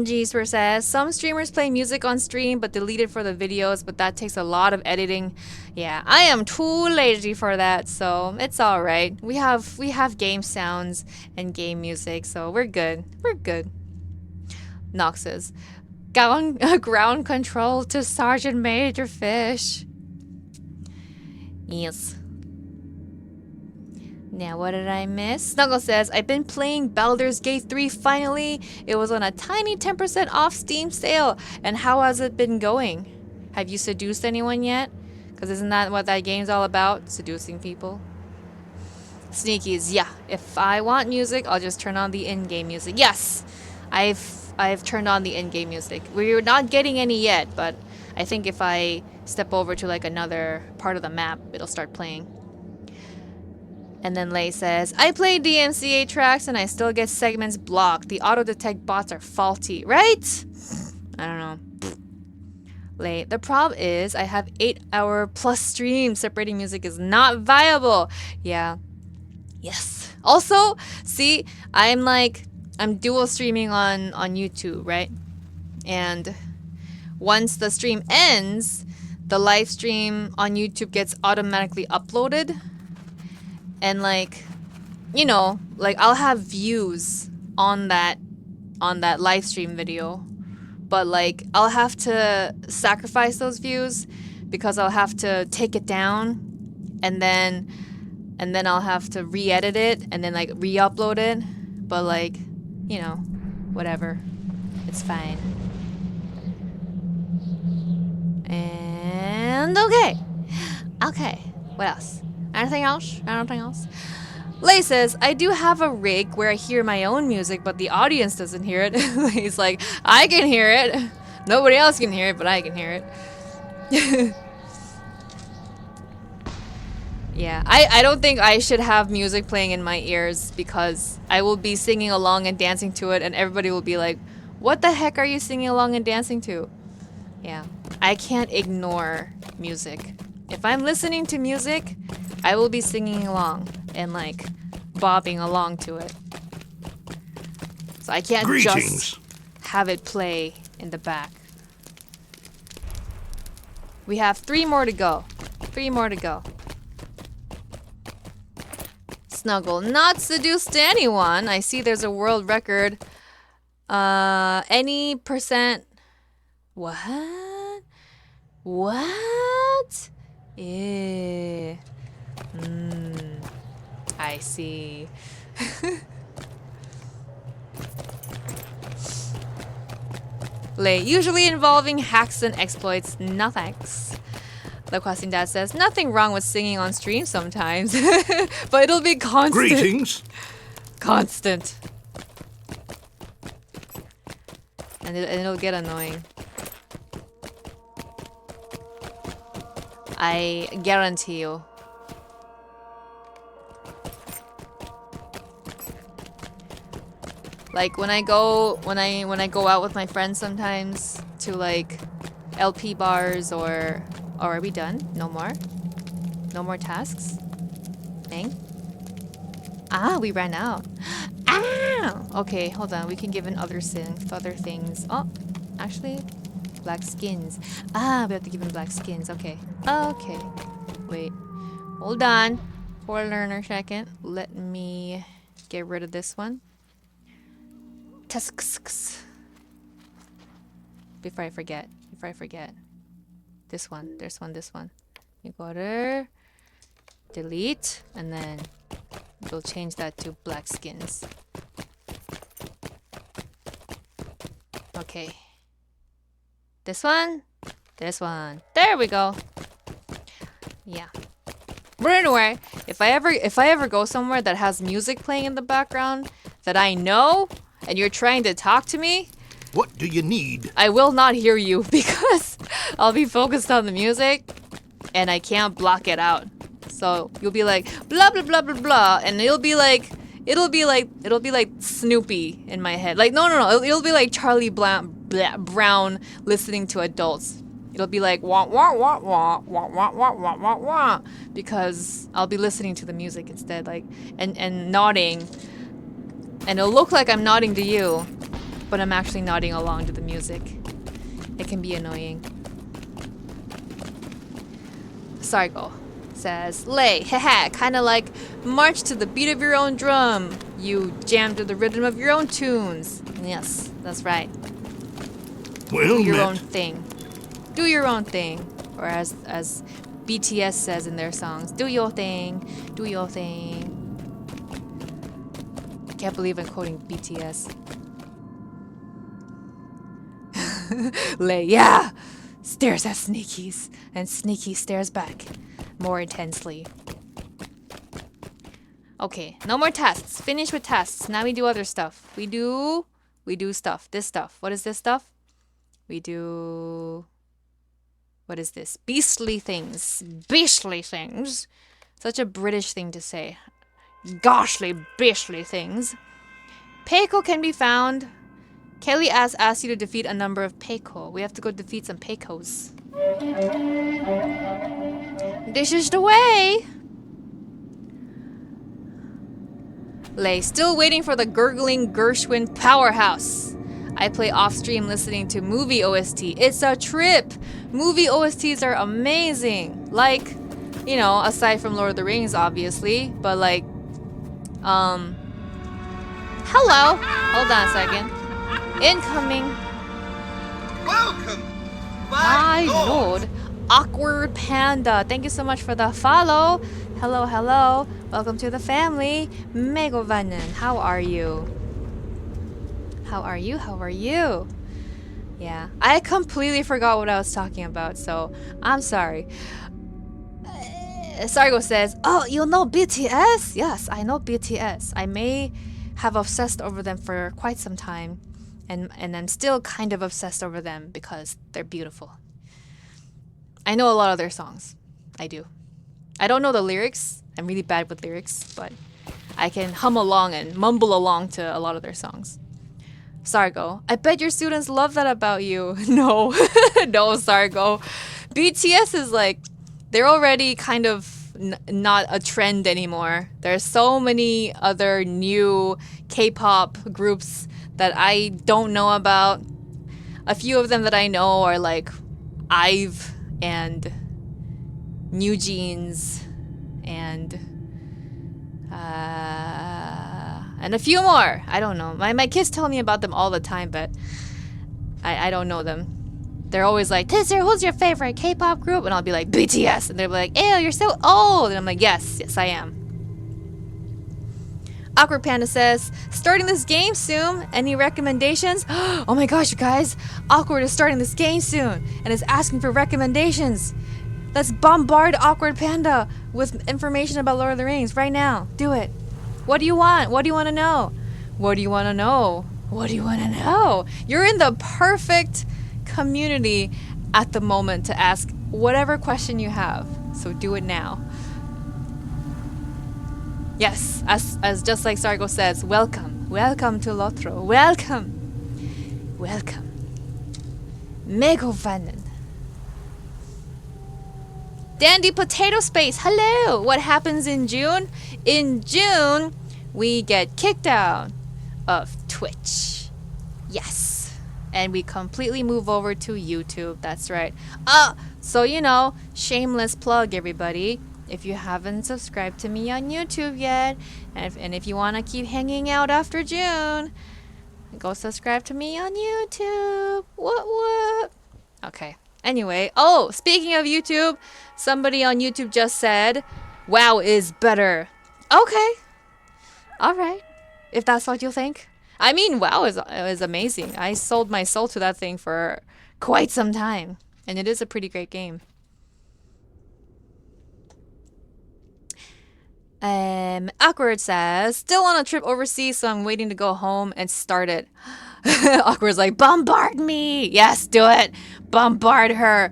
Jesper says, some streamers play music on stream but delete it for the videos, but that takes a lot of editing. Yeah, I am too lazy for that, so it's alright. We have game sounds and game music, so we're good. Nox says, ground control to Sergeant Major Fish. Yes. Now, what did I miss? Snuggle says, I've been playing Baldur's Gate 3 finally. It was on a tiny 10% off Steam sale. And how has it been going? Have you seduced anyone yet? Because isn't that what that game's all about? Seducing people? Sneakies, yeah. If I want music, I'll just turn on the in-game music. Yes! I've turned on the in-game music. We're not getting any yet, but I think if I step over to like another part of the map, it'll start playing. And then Lay says, I play DMCA tracks and I still get segments blocked. The auto-detect bots are faulty, right? I don't know. Lay, the problem is I have 8-hour plus streams. Separating music is not viable. Yeah. Yes. Also, see, I'm dual streaming on YouTube, right? And once the stream ends, the live stream on YouTube gets automatically uploaded. And like, you know, like I'll have views on that live stream video, but like I'll have to sacrifice those views because I'll have to take it down and then I'll have to re-edit it and then like re-upload it. But like, you know, whatever. It's fine. And okay. What else? Anything else? Lay says, I do have a rig where I hear my own music, but the audience doesn't hear it. He's like, I can hear it. Nobody else can hear it, but I can hear it. Yeah, I don't think I should have music playing in my ears because I will be singing along and dancing to it and everybody will be like, what the heck are you singing along and dancing to? Yeah, I can't ignore music. If I'm listening to music, I will be singing along and like bobbing along to it. So I can't just have it play in the back. We have 3 more to go. 3 more to go. Snuggle. Not seduced to anyone. I see there's a world record. Any percent... What? What? Eh. I see. Lay. Usually involving hacks and exploits. No thanks. The Questing Dad says, nothing wrong with singing on stream sometimes. But it'll be constant. Greetings. Constant. And it'll get annoying. I guarantee you. Like when I go out with my friends sometimes to like LP bars or are we done? No more? No more tasks? Dang. Ah, we ran out. Ah! Okay, hold on. We can give in other things. Oh, actually, black skins. Ah, we have to give him black skins. Okay. Okay. Wait. Hold on. For a learner second. Let me get rid of this one. Tasks. Before I forget. This one. This one. You gotta delete and then we'll change that to black skins. Okay. This one. There we go. Yeah. But anyway, if I ever go somewhere that has music playing in the background that I know and you're trying to talk to me, what do you need? I will not hear you because I'll be focused on the music and I can't block it out. So you'll be like blah blah blah blah blah and it'll be like Snoopy in my head. Like no. It'll be like Charlie Brown listening to adults. It'll be like wah wah wah wah wah wah wah wah wah wah because I'll be listening to the music instead, like and nodding. And it'll look like I'm nodding to you, but I'm actually nodding along to the music. It can be annoying. Sargo says, Lay, haha, kinda like march to the beat of your own drum. You jam to the rhythm of your own tunes. Yes, that's right. Well Do your met. own thing. Do your own thing. Or as BTS says in their songs, do your thing. Do your thing. Can't believe I'm quoting BTS. Lay, yeah! Stares at Sneakies, and Sneaky stares back more intensely. Okay, no more tasks. Finish with tasks. Now we do other stuff. We do stuff. This stuff. What is this stuff? We do... What is this? Beastly things. Beastly things. Such a British thing to say. Goshly beastly things. Peiko can be found. Kelly asked you to defeat a number of Peiko. We have to go defeat some Peikos. This is the way. Lay, still waiting for the gurgling Gershwin powerhouse. I play off stream listening to movie OST. It's a trip. Movie OSTs are amazing. Like, you know, aside from Lord of the Rings, obviously, but like, hello. Hold on a second. Incoming. Welcome, My lord. Awkward Panda. Thank you so much for the follow. Hello, hello. Welcome to the family. Mae Govannen. How are you? How are you? Yeah. I completely forgot what I was talking about, so I'm sorry. Sargo says, oh, you know BTS? Yes, I know BTS. I may have obsessed over them for quite some time. And I'm still kind of obsessed over them because they're beautiful. I know a lot of their songs. I do. I don't know the lyrics. I'm really bad with lyrics, but I can hum along and mumble along to a lot of their songs. Sargo, I bet your students love that about you. No, no, Sargo. BTS is like, they're already kind of not a trend anymore. There's so many other new K-pop groups that I don't know about. A few of them that I know are like IVE and New Jeans and a few more. I don't know. My kids tell me about them all the time, but I don't know them. They're always like, Tizzer, who's your favorite K-pop group? And I'll be like, BTS. And they're like, ew, you're so old. And I'm like, yes, I am. Awkward Panda says, starting this game soon. Any recommendations? Oh my gosh, you guys. Awkward is starting this game soon and is asking for recommendations. Let's bombard Awkward Panda with information about Lord of the Rings right now. Do it. What do you want? What do you want to know? What do you want to know? What do you want to know? You're in the perfect community at the moment to ask whatever question you have. So do it now. Yes, as just like Sargo says, welcome. Welcome to LOTRO. Welcome. Welcome. Mae Govannen. Dandy Potato Space, hello! What happens in June? In June, we get kicked out of Twitch. Yes. And we completely move over to YouTube, that's right. So you know, shameless plug, everybody. If you haven't subscribed to me on YouTube yet, and if you want to keep hanging out after June, go subscribe to me on YouTube. What? Okay. Anyway, oh, speaking of YouTube, somebody on YouTube just said, WoW is better. Okay. Alright. If that's what you think. I mean, WoW is amazing. I sold my soul to that thing for quite some time. And it is a pretty great game. Awkward says, still on a trip overseas, so I'm waiting to go home and start it. Awkward's like, bombard me! Yes, do it! Bombard her!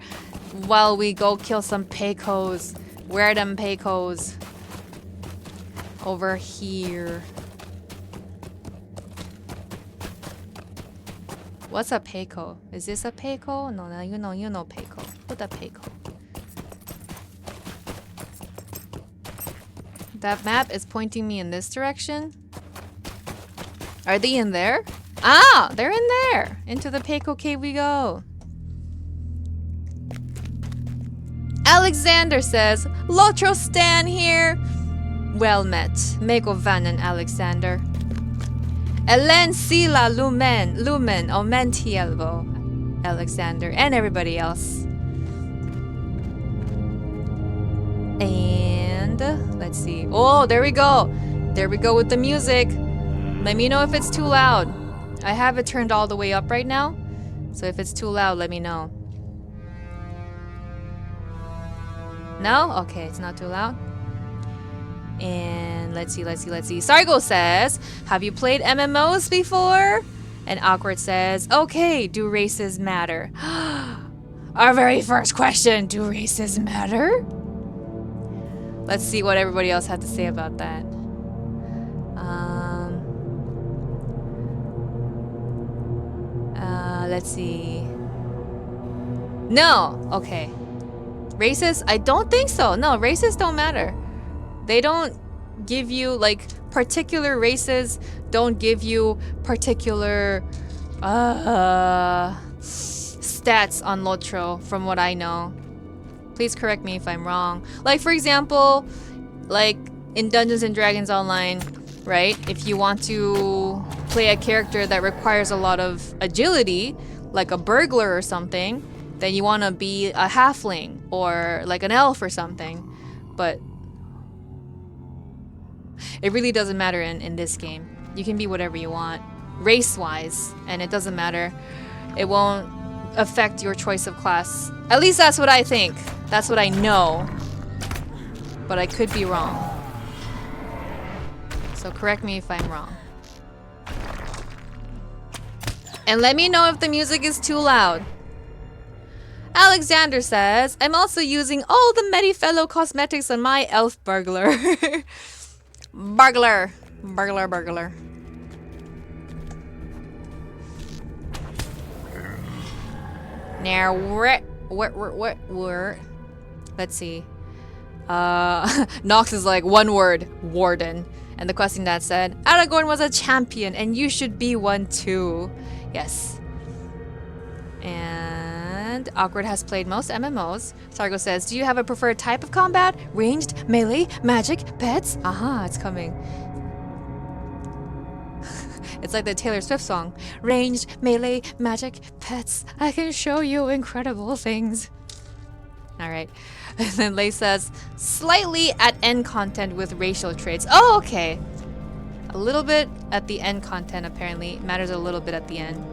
While we go kill some Pecos. Where are them Pecos? Over here. What's a Peco? Is this a Peco? No, you know Peco. What's a Peco? That map is pointing me in this direction. Are they in there? Ah, they're in there. Into the Peco cave we go. Alexander says, Lotro Stan here. Well met. Mae Govannen, Alexander. Elen Sila Lumen Omentielvo, Alexander, and everybody else. And let's see. Oh, there we go. There we go with the music. Let me know if it's too loud. I have it turned all the way up right now. So if it's too loud, let me know. No? Okay, it's not too loud. And let's see. Sargo says, have you played MMOs before? And Awkward says, okay, do races matter? Our very first question, do races matter? Let's see what everybody else had to say about that. Let's see. No, okay. Races? I don't think so. No, races don't matter. They don't give you, like, particular races don't give you particular stats on LOTRO, from what I know. Please correct me if I'm wrong. Like, for example, like in Dungeons and Dragons Online, right? If you want to play a character that requires a lot of agility, like a burglar or something, then you want to be a halfling or like an elf or something. But it really doesn't matter in this game. You can be whatever you want, race-wise, and it doesn't matter. It won't affect your choice of class. At least that's what I think. That's what I know. But I could be wrong. So correct me if I'm wrong. And let me know if the music is too loud. Alexander says, I'm also using all the Medifellow cosmetics on my elf burglar. Burglar. Burglar, burglar. Now, where? Let's see. Nox is like, one word, warden. And the question that said, Aragorn was a champion and you should be one too. Yes. And Awkward has played most MMOs. Sargo says, do you have a preferred type of combat? Ranged, melee, magic, pets? Aha, it's coming. It's like the Taylor Swift song. Ranged, melee, magic, pets. I can show you incredible things. Alright. And then Lay says, slightly at end content with racial traits. Oh, okay. A little bit at the end content, apparently. It matters a little bit at the end.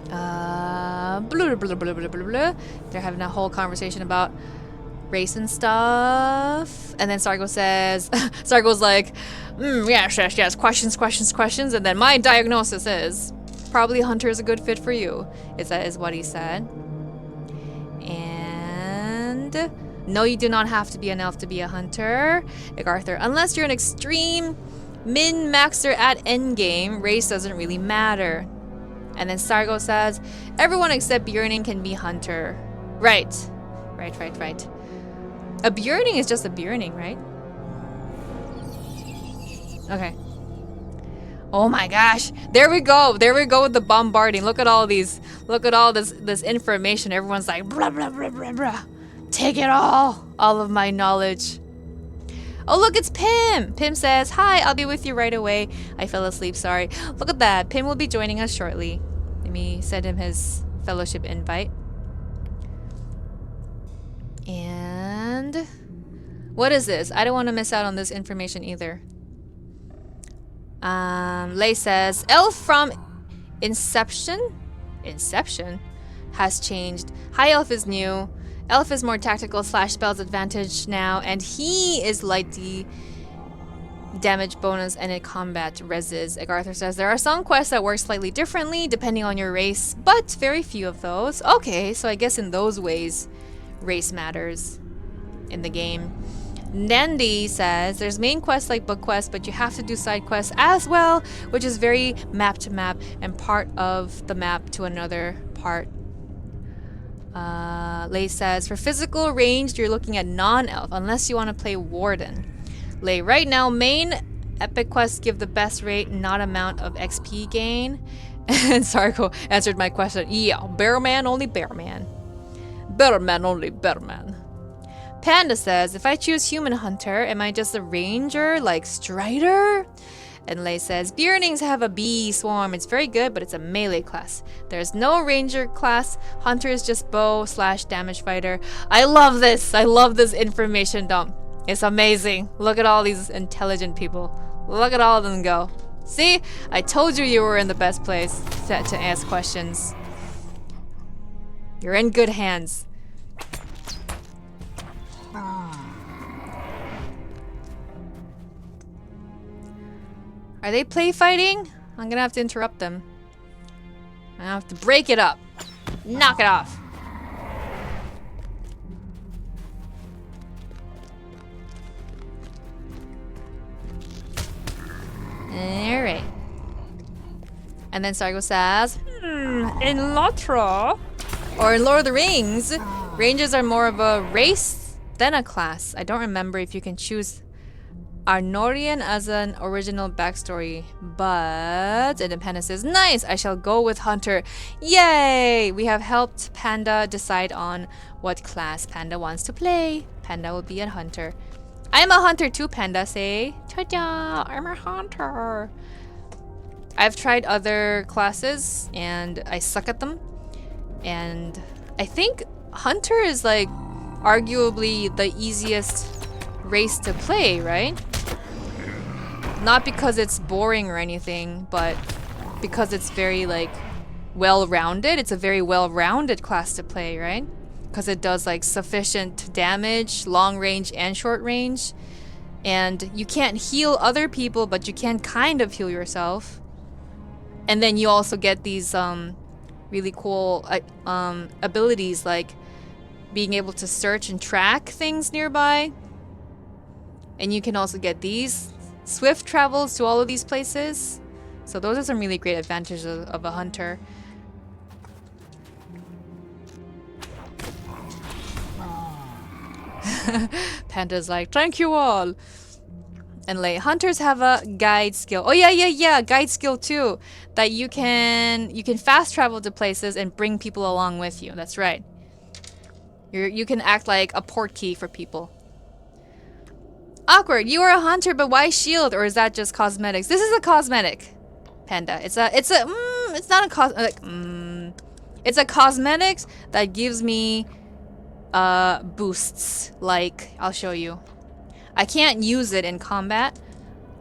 Blah, blah, blah, blah, blah, blah. They're having a whole conversation about race and stuff. And then Sargo says, Sargo's like, yes, questions. And then my diagnosis is, probably Hunter is a good fit for you. Is what he said. And no, you do not have to be an elf to be a hunter. Like Arthur, unless you're an extreme min-maxer at endgame, race doesn't really matter. And then Sargo says, everyone except Björning can be hunter. Right. A Björning is just a Björning, right? Okay. Oh my gosh. There we go with the bombarding. Look at all these. Look at all this information. Everyone's like, blah, blah, blah, blah, blah. Take it all. All of my knowledge. Oh, look, it's Pim. Pim says, hi, I'll be with you right away. I fell asleep, sorry. Look at that. Pim will be joining us shortly. Let me send him his fellowship invite. And what is this? I don't want to miss out on this information either. Lay says, elf from Inception has changed. High elf is new. Elf is more tactical / spells advantage now, and he is light D damage bonus and in combat reses. Like Arthur says, there are some quests that work slightly differently depending on your race, but very few of those. Okay, so I guess in those ways, race matters in the game. Nandy says, there's main quests like book quests, but you have to do side quests as well, which is very map to map and part of the map to another part. Lay says, for physical ranged, you're looking at non-elf, unless you want to play warden. Lay, right now, main epic quests give the best rate, not amount of XP gain. And Sarko answered my question, yeah, bear man, only bear man. Better man, only better man. Panda says, if I choose human hunter, am I just a ranger like Strider? And Lay says, Björnings have a bee swarm. It's very good, but it's a melee class. There's no ranger class. Hunter is just bow / damage fighter. I love this. I love this information dump. It's amazing. Look at all these intelligent people. Look at all of them go. See? I told you you were in the best place to ask questions. You're in good hands. Are they play fighting? I'm gonna have to interrupt them. I have to break it up. Knock it off. Alright. And then Sargo says, in LOTRO, or in Lord of the Rings, rangers are more of a race than a class. I don't remember if you can choose Arnorian as an original backstory, but Independence says, nice, I shall go with Hunter. Yay! We have helped Panda decide on what class Panda wants to play. Panda will be a Hunter. I'm a Hunter too, Panda. Say, ta-da, I'm a Hunter. I've tried other classes and I suck at them. And I think Hunter is like arguably the easiest race to play, right? Not because it's boring or anything, but because it's very like well-rounded. It's a very well-rounded class to play, right? Because it does like sufficient damage, long range and short range. And you can't heal other people, but you can kind of heal yourself. And then you also get these really cool abilities like being able to search and track things nearby. And you can also get these swift travels to all of these places. So those are some really great advantages of a hunter. Panda's like, thank you all. And like, hunters have a guide skill. Oh yeah, guide skill too. That you can fast travel to places and bring people along with you. That's right. You can act like a port key for people. Awkward. You are a hunter, but why shield? Or is that just cosmetics? This is a cosmetic, Panda. It's not a cosmetic. It's a cosmetics that gives me boosts. Like, I'll show you. I can't use it in combat.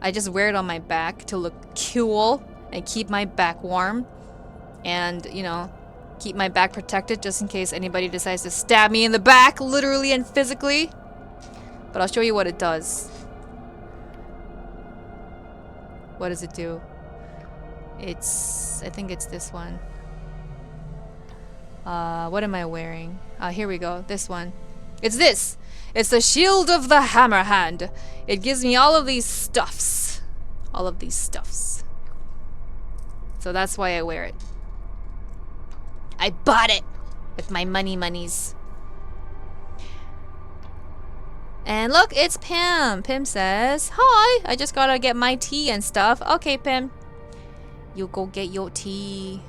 I just wear it on my back to look cool and keep my back warm. And, you know, keep my back protected just in case anybody decides to stab me in the back, literally and physically. But I'll show you what it does. What does it do? I think it's this one. What am I wearing? Here we go. This one. It's this! It's the Shield of the Hammerhand. It gives me all of these stuffs. All of these stuffs. So that's why I wear it. I bought it with my monies. And look, it's Pim. Pim says, hi, I just gotta get my tea and stuff. Okay, Pim. You go get your tea.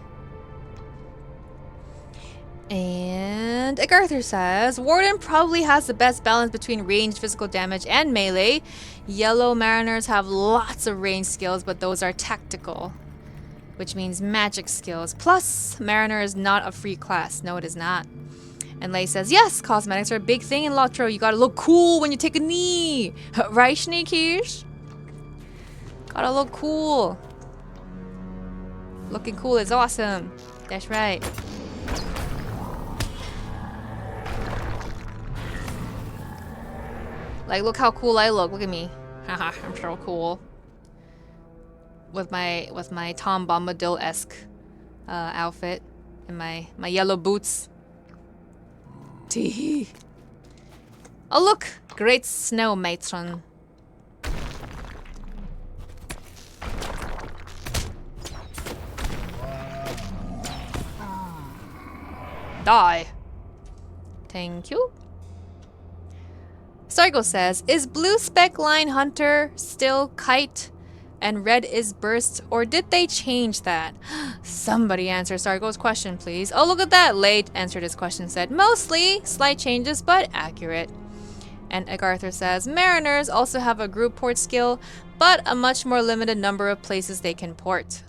And Agartha says, Warden probably has the best balance between ranged physical damage and melee. Yellow Mariners have lots of ranged skills, but those are tactical, which means magic skills. Plus, Mariner is not a free class. No, it is not. And Lei says, yes, cosmetics are a big thing in LOTRO. You gotta look cool when you take a knee. Right, Sneakish? Gotta look cool. Looking cool is awesome. That's right. Like, look how cool I look. Look at me. Haha, I'm so cool. With my Tom Bombadil-esque outfit and my yellow boots. Tee. Oh look! Great snow, matron. Die. Thank you. Sargo says, is blue spec line hunter still kite and red is burst, or did they change that? Somebody answer Sargo's question, please. Oh, look at that. Late answered his question, said, mostly slight changes, but accurate. And Agartha says, Mariners also have a group port skill, but a much more limited number of places they can port.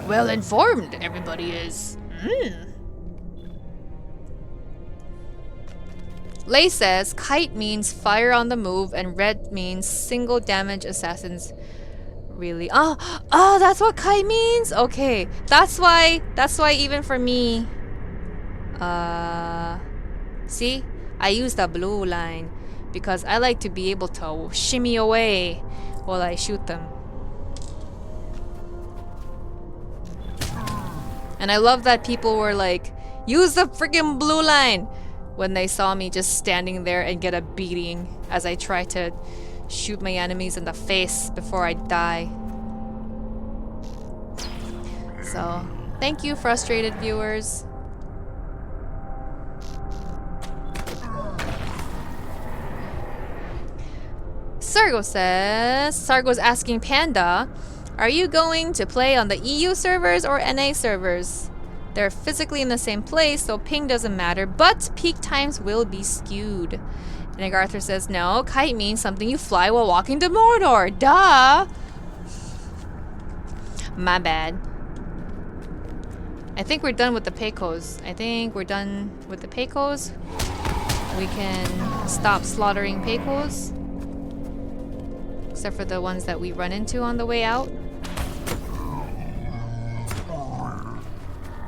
Well informed, everybody is. Lei says, kite means fire on the move, and red means single damage assassins. Really? Oh, that's what kite means? Okay. That's why even for me, see? I use the blue line because I like to be able to shimmy away while I shoot them. And I love that people were like, use the freaking blue line when they saw me just standing there and get a beating as I try to shoot my enemies in the face before I die. So, thank you, frustrated viewers. Sargo says, Sargo's asking Panda, are you going to play on the EU servers or NA servers? They're physically in the same place, so ping doesn't matter, but peak times will be skewed. And Agartha says, no, kite means something you fly while walking to Mordor. Duh! My bad. I think we're done with the Pecos. We can stop slaughtering Pecos. Except for the ones that we run into on the way out.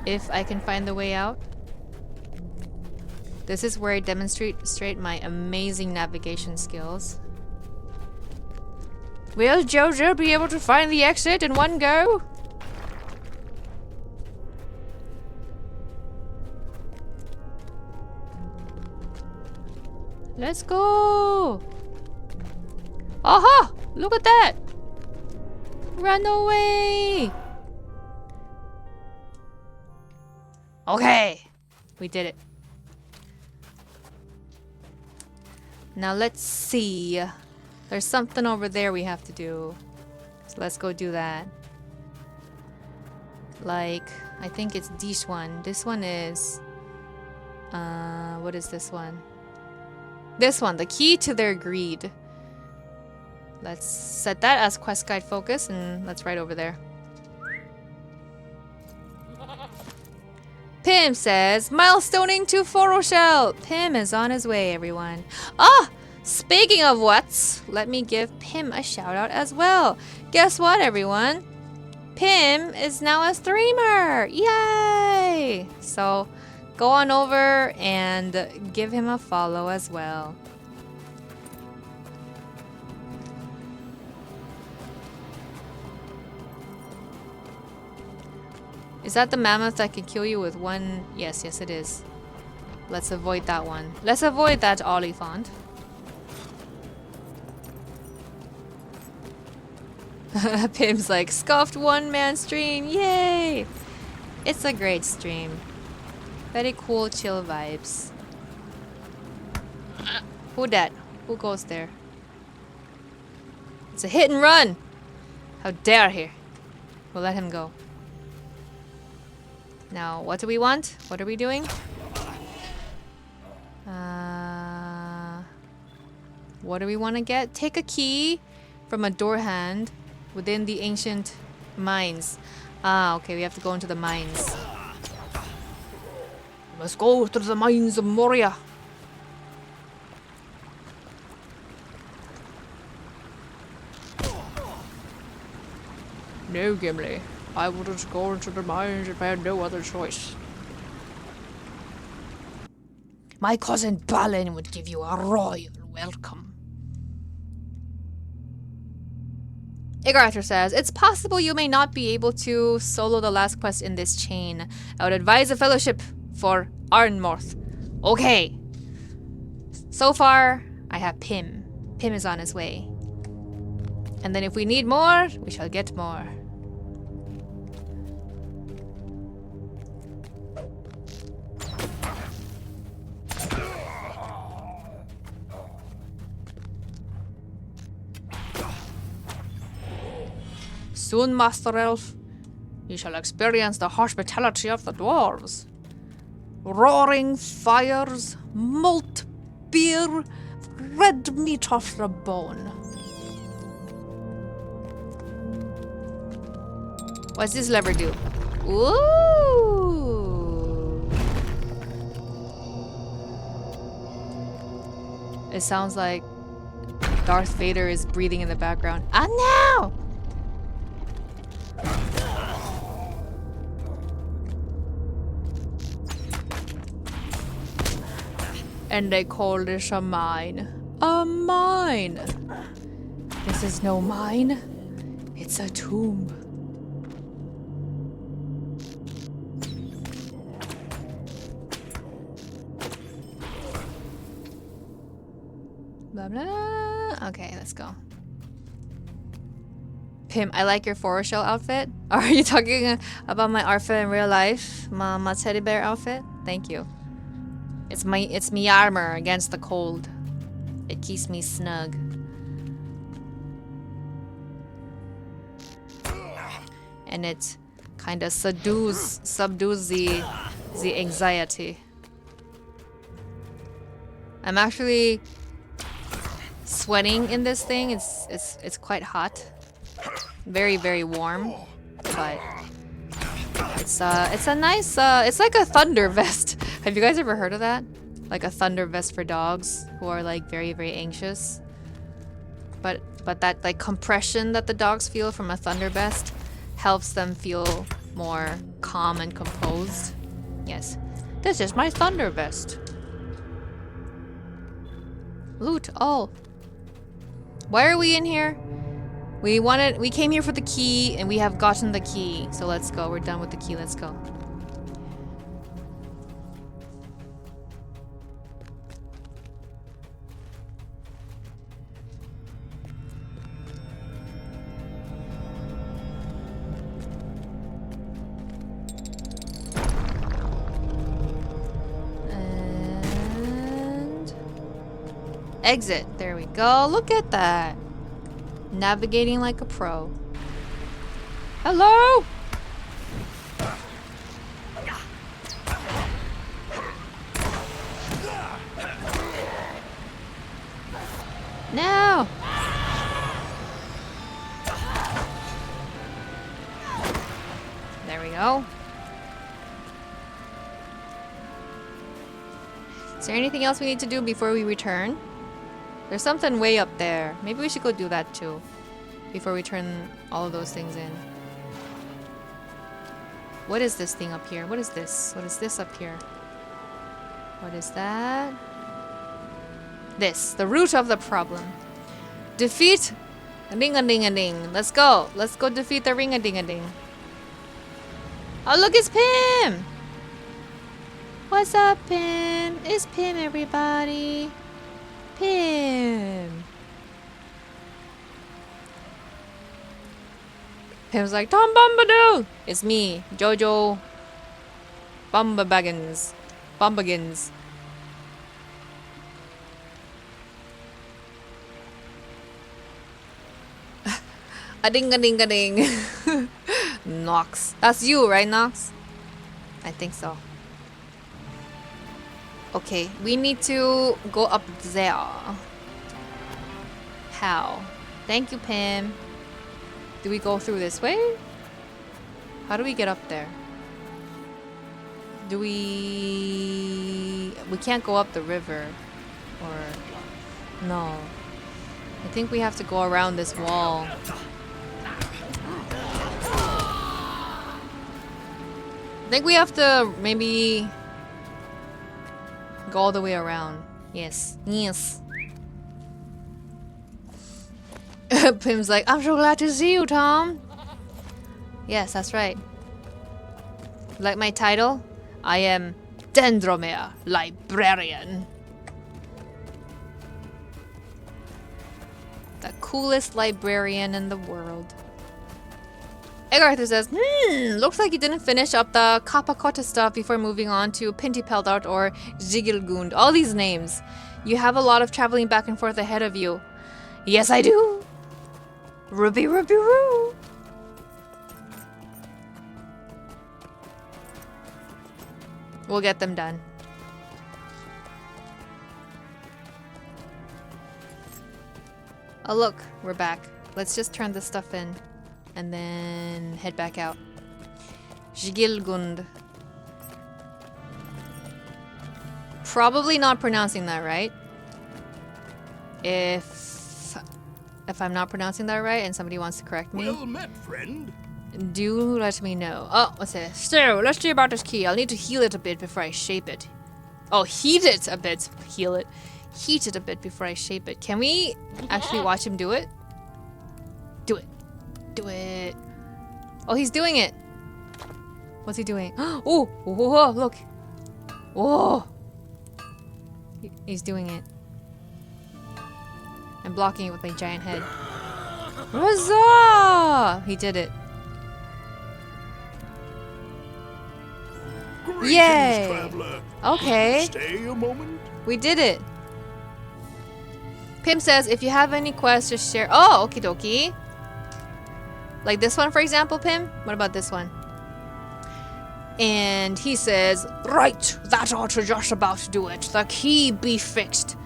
If I can find the way out. This is where I demonstrate my amazing navigation skills. Will JoJo be able to find the exit in one go? Let's go! Aha! Look at that! Run away! Okay! We did it. Now let's see. There's something over there we have to do. So let's go do that. Like, I think it's this one. This one is... what is this one? This one, the key to their greed. Let's set that as quest guide focus and let's write over there. Pim says, milestoning to Foroshell. Pim is on his way, everyone. Ah! Speaking of what's, let me give Pim a shout out as well. Guess what, everyone? Pim is now a streamer. Yay! So go on over and give him a follow as well. Is that the mammoth that can kill you with one? Yes, yes it is. Let's avoid that one. Let's avoid that Oliphant. Pim's like, scuffed one-man stream, yay! It's a great stream. Very cool, chill vibes. Who dat? Who goes there? It's a hit and run! How dare he? We'll let him go. Now, what do we want? What are we doing? What do we want to get? Take a key from a door hand within the ancient mines. Ah, okay, we have to go into the mines. Let's go to the mines of Moria. No, Gimli. I wouldn't go into the mines if I had no other choice. My cousin Balin would give you a royal welcome. Igarther says, it's possible you may not be able to solo the last quest in this chain. I would advise a fellowship for Arnmorth. Okay. So far, I have Pim. Pim is on his way. And then if we need more, we shall get more. Soon, Master Elf, you shall experience the hospitality of the dwarves. Roaring fires, malt beer, red meat off the bone. What's this lever do? Ooh! It sounds like Darth Vader is breathing in the background. Ah, no! And they call this a mine. A mine! This is no mine. It's a tomb. Blah blah. Okay, let's go. Pim, I like your Foroshell outfit. Are you talking about my outfit in real life? My teddy bear outfit? Thank you. It's me armor against the cold. It keeps me snug. And it kind of subdues the anxiety. I'm actually sweating in this thing. It's quite hot. Very, very warm. But it's a nice it's like a thunder vest. Have you guys ever heard of that? Like a thunder vest for dogs who are like very, very anxious. But that like compression that the dogs feel from a thunder vest helps them feel more calm and composed. Yes. This is my thunder vest. Loot all. Why are we in here? We came here for the key, and we have gotten the key. So let's go. We're done with the key. Let's go. And exit. There we go. Look at that. Navigating like a pro. Hello? No. There we go. Is there anything else we need to do before we return? There's something way up there. Maybe we should go do that too. Before we turn all of those things in. What is this thing up here? What is this? What is this up here? What is that? This. The root of the problem. Defeat ring-a-ding-a-ding. Let's go. Let's go defeat the ring-a-ding-a-ding. Oh, look, it's Pim! What's up, Pim? It's Pim, everybody. Pim. Pim's like, Tom Bombadil! It's me, JoJo Baggins. Bombagins. A-ding-a-ding-a-ding. Nox. That's you, right, Nox? I think so. Okay, we need to go up there. How? Thank you, Pim. Do we go through this way? How do we get up there? Do we... We can't go up the river. Or... No. I think we have to go around this wall. I think we have to maybe... go all the way around. Yes. Yes. Pim's like, I'm so glad to see you, Tom. Yes, that's right. Like my title? I am Dendromere Librarian. The coolest librarian in the world. Egarthur says, looks like you didn't finish up the Kapakota stuff before moving on to Pintipeldart or Zigilgund. All these names. You have a lot of traveling back and forth ahead of you. Yes, I do. Ruby, Ruby, Roo. We'll get them done. Oh, look, we're back. Let's just turn this stuff in and then head back out. Zigilgund. Probably not pronouncing that right. If I'm not pronouncing that right and somebody wants to correct me, Well met, friend. do let me know. Oh, what's this? So, let's see about this key. I'll need to heal it a bit before I shape it. Oh, heat it a bit. Heal it. Heat it a bit before I shape it. Can we actually watch him do it? Do it. Do it. Oh, he's doing it. What's he doing? Oh, whoa, look. Whoa. He's doing it. I'm blocking it with my giant head. Huzzah! He did it. Greetings, Yay! traveler. Okay. Stay a moment. We did it. Pim says, if you have any quests, just share. Oh, okie dokie. Like this one, for example, Pim? What about this one? And he says, right, that ought to just about do it. The key be fixed.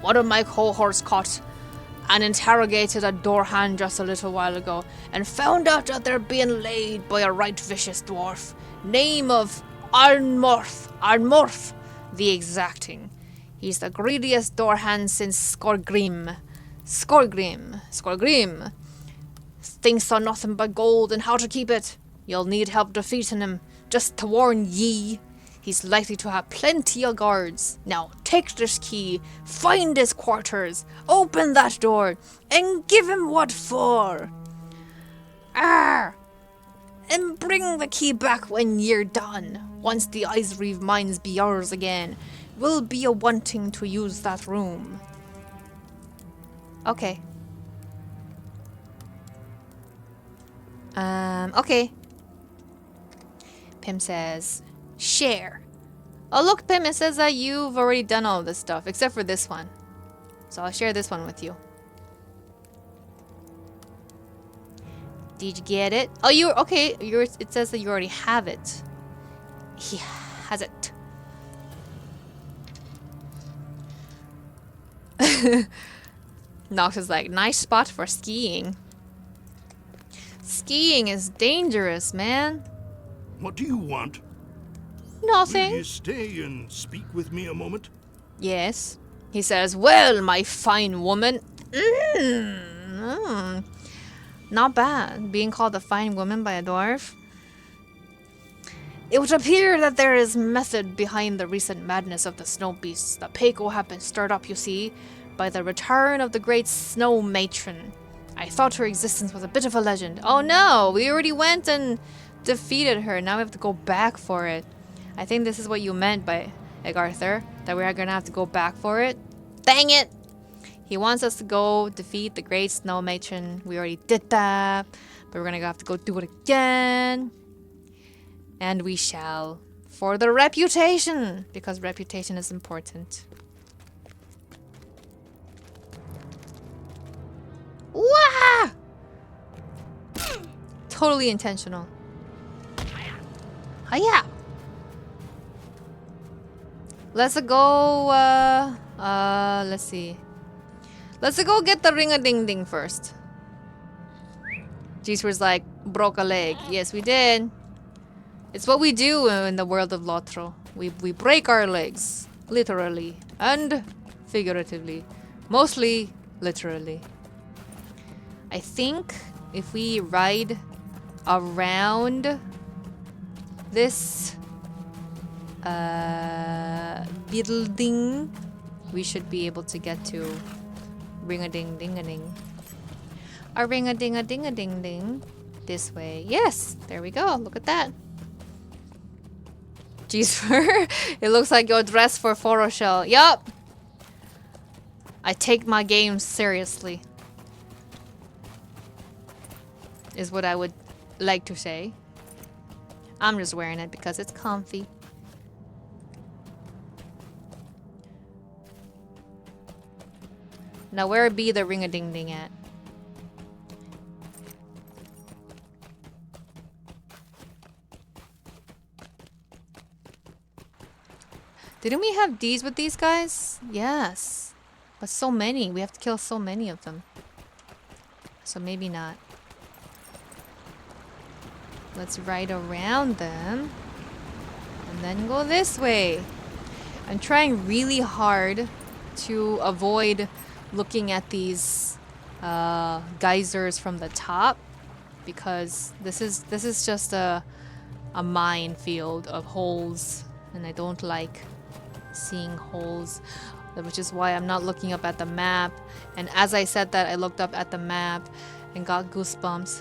One of my cohorts caught and interrogated a door hand just a little while ago and found out that they're being laid by a right vicious dwarf. Name of Arnmorth the Exacting. He's the greediest door hand since Skorgrim. Thinks on nothing but gold and how to keep it. You'll need help defeating him. Just to warn ye, he's likely to have plenty of guards. Now take this key, find his quarters, open that door, and give him what for. Arr! And bring the key back when you're done. Once the Ice Reeve mines be ours again, we'll be wanting to use that room. Okay. Okay. Pim says, share. Oh look, Pim, it says that you've already done all this stuff, except for this one. So I'll share this one with you. Did you get it? Oh, you okay? It says that you already have it. He has it. Nox is like, nice spot for skiing. Skiing is dangerous, man. What do you want? Nothing. Will you stay and speak with me a moment? Yes. He says, well, my fine woman. Not bad, being called a fine woman by a dwarf. It would appear that there is method behind the recent madness of the snow beasts. The Paco have been stirred up, you see, by the return of the great snow matron. I thought her existence was a bit of a legend. Oh no, we already went and defeated her. Now we have to go back for it. I think this is what you meant by Arthur, that we are gonna have to go back for it. Dang it! He wants us to go defeat the great snow matron. We already did that, but we're gonna have to go do it again. And we shall. For the reputation! Because reputation is important. Wah! Totally intentional. Hiya! Let's go, let's see. Let's go get the ring-a-ding-ding first. Jeesper's like, broke a leg. Yes, we did. It's what we do in the world of LOTRO. We break our legs. Literally. And figuratively. Mostly literally. I think if we ride around this building, we should be able to get to ring-a-ding-ding-a-ding. A ring-a-ding-a-ding-a-ding-ding. This way. Yes! There we go. Look at that. Jeez, it looks like you're dressed for Foroshell. Yup! I take my games seriously. Is what I would like to say. I'm just wearing it because it's comfy. Now where be the ring-a-ding-ding at? Didn't we have D's with these guys? Yes. But so many. We have to kill so many of them. So maybe not. Let's ride around them. And then go this way. I'm trying really hard to avoid looking at these geysers from the top. Because this is just a minefield of holes. And I don't like seeing holes, which is why I'm not looking up at the map. And as I said that, I looked up at the map and got goosebumps.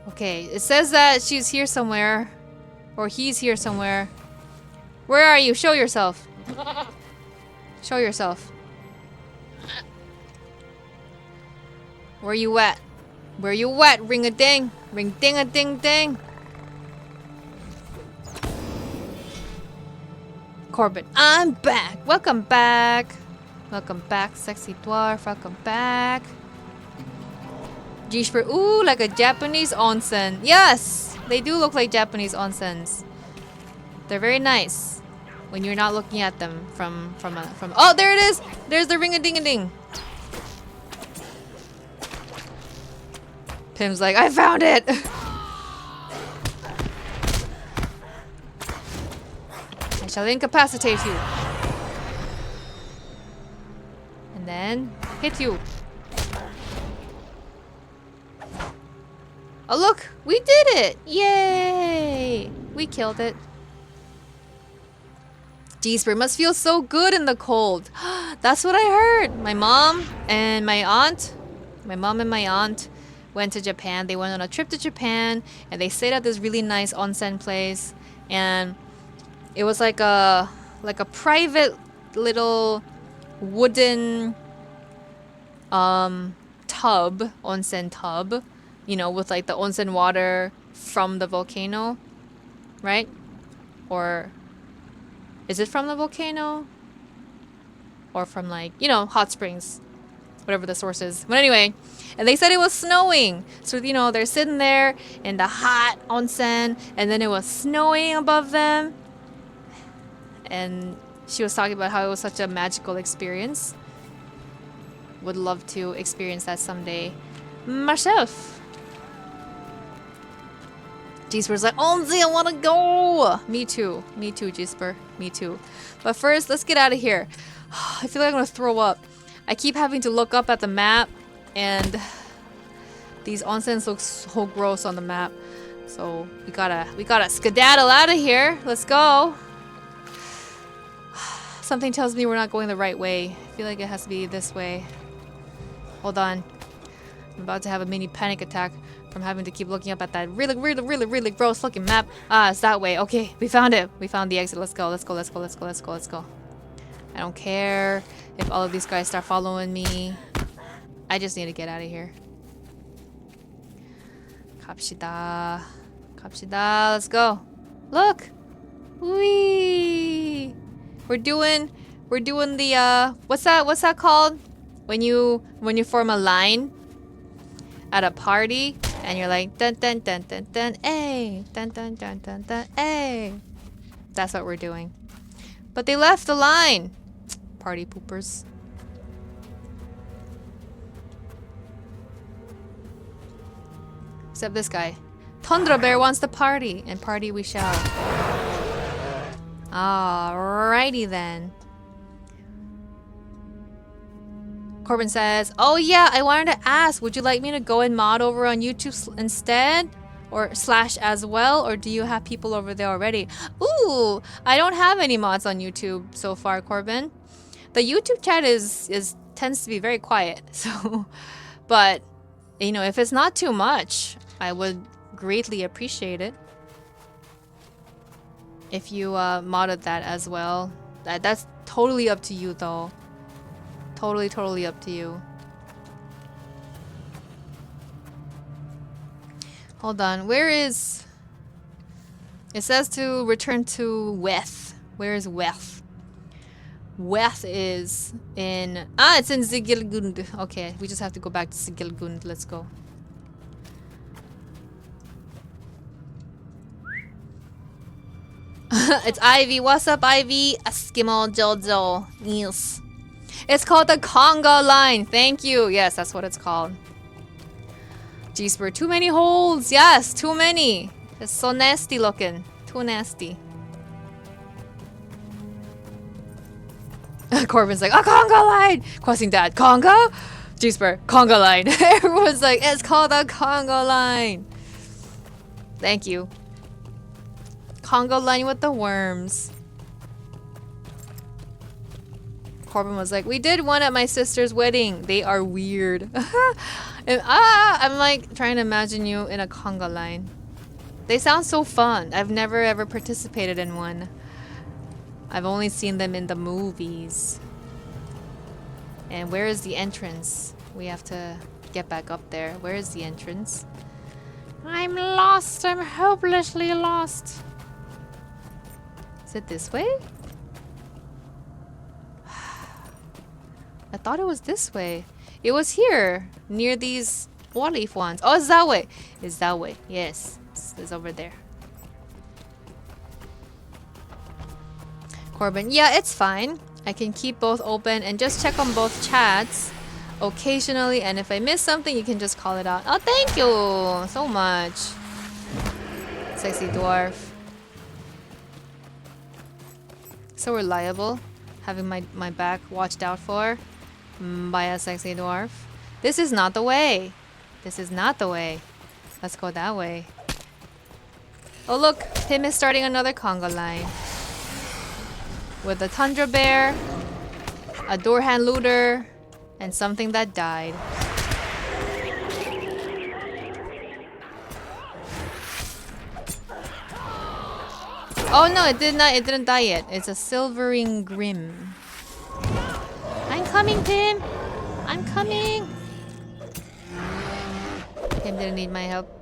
Okay, it says that she's here somewhere, or he's here somewhere. Where are you? Show yourself. Show yourself. Where you at? Where you at? Ring-a-ding. Ring-ding-a-ding-ding. Corbett, I'm back. Welcome back. Welcome back, sexy dwarf. Welcome back. Jeesper, ooh, like a Japanese onsen. Yes, they do look like Japanese onsens. They're very nice when you're not looking at them from. Oh, there it is. There's the ring-a-ding-a-ding. Pim's like, I found it. I shall incapacitate you. And then hit you. Oh look, we did it! Yay! We killed it. Jeesper, it must feel so good in the cold. That's what I heard. My mom and my aunt My mom and my aunt went to Japan. They went on a trip to Japan and they stayed at this really nice onsen place. And it was like a private little wooden tub, onsen tub, you know, with like the onsen water from the volcano, right? Or is it from the volcano? Or from like, you know, hot springs, whatever the source is. But anyway, and they said it was snowing. So, you know, they're sitting there in the hot onsen and then it was snowing above them. And she was talking about how it was such a magical experience. Would love to experience that someday myself. Jesper's like, Onzi, I want to go. Me too, Jesper. Me too. But first, let's get out of here. I feel like I'm gonna throw up. I keep having to look up at the map, and these onsens look so gross on the map. So we gotta skedaddle out of here. Let's go. Something tells me we're not going the right way. I feel like it has to be this way. Hold on. I'm about to have a mini panic attack from having to keep looking up at that really gross looking map. Ah, it's that way. Okay, we found it. We found the exit. Let's go. I don't care if all of these guys start following me. I just need to get out of here. 갑시다. Let's go. Look. Whee! We're doing the what's that called? When you form a line at a party and you're like dun dun dun dun dun ay, dun dun dun dun dun ay. That's what we're doing. But they left the line. Party poopers. Except this guy. Tundra Bear wants to party, and party we shall. Alrighty then. Corbin says, oh yeah, I wanted to ask, would you like me to go and mod over on YouTube instead? Or / as well? Or do you have people over there already? Ooh, I don't have any mods on YouTube so far, Corbin. The YouTube chat tends to be very quiet. So, but, you know, if it's not too much, I would greatly appreciate it. If you modded that as well. That's totally up to you though. Totally up to you. Hold on, where is... It says to return to Weth. Where is Weth? Weth is in... Ah, it's in Sigilgund. Okay, we just have to go back to Sigilgund. Let's go. It's Ivy. What's up, Ivy? Eskimo Jojo. Yes. It's called the Conga line. Thank you. Yes, that's what it's called. Jesper, too many holes. Yes, too many. It's so nasty looking. Too nasty. Corbin's like, a Conga line. Crossing that. Conga? Jesper, Conga line. Everyone's like, it's called a Conga line. Thank you. Conga line with the worms. Corbin was like, we did one at my sister's wedding. They are weird. And I'm like trying to imagine you in a conga line. They sound so fun. I've never ever participated in one. I've only seen them in the movies. And where is the entrance? We have to get back up there. Where is the entrance? I'm lost. I'm hopelessly lost. Is it this way? I thought it was this way. It was here, near these wall leaf ones. Oh, it's that way. It's that way. Yes, it's over there. Corbin, yeah, it's fine. I can keep both open and just check on both chats occasionally. And if I miss something, you can just call it out. Oh, thank you so much. Sexy dwarf. So reliable. Having my back watched out for by a sexy dwarf. This is not the way. This is not the way. Let's go that way. Oh look, Tim is starting another conga line. With a tundra bear, a door hand looter, and something that died. Oh no, it did not. It didn't die yet. It's a silvering grim. I'm coming, Pim. I'm coming. Pim didn't need my help.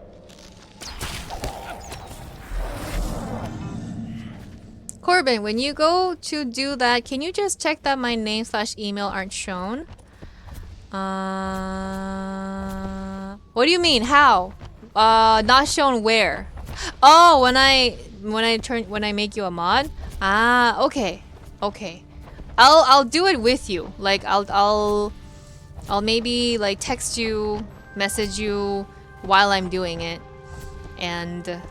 Corbin, when you go to do that, can you just check that my name/email aren't shown? What do you mean? How? Not shown where? Oh, when I make you a mod? Ah, okay. Okay. I'll do it with you. Like I'll maybe like text you, message you while I'm doing it and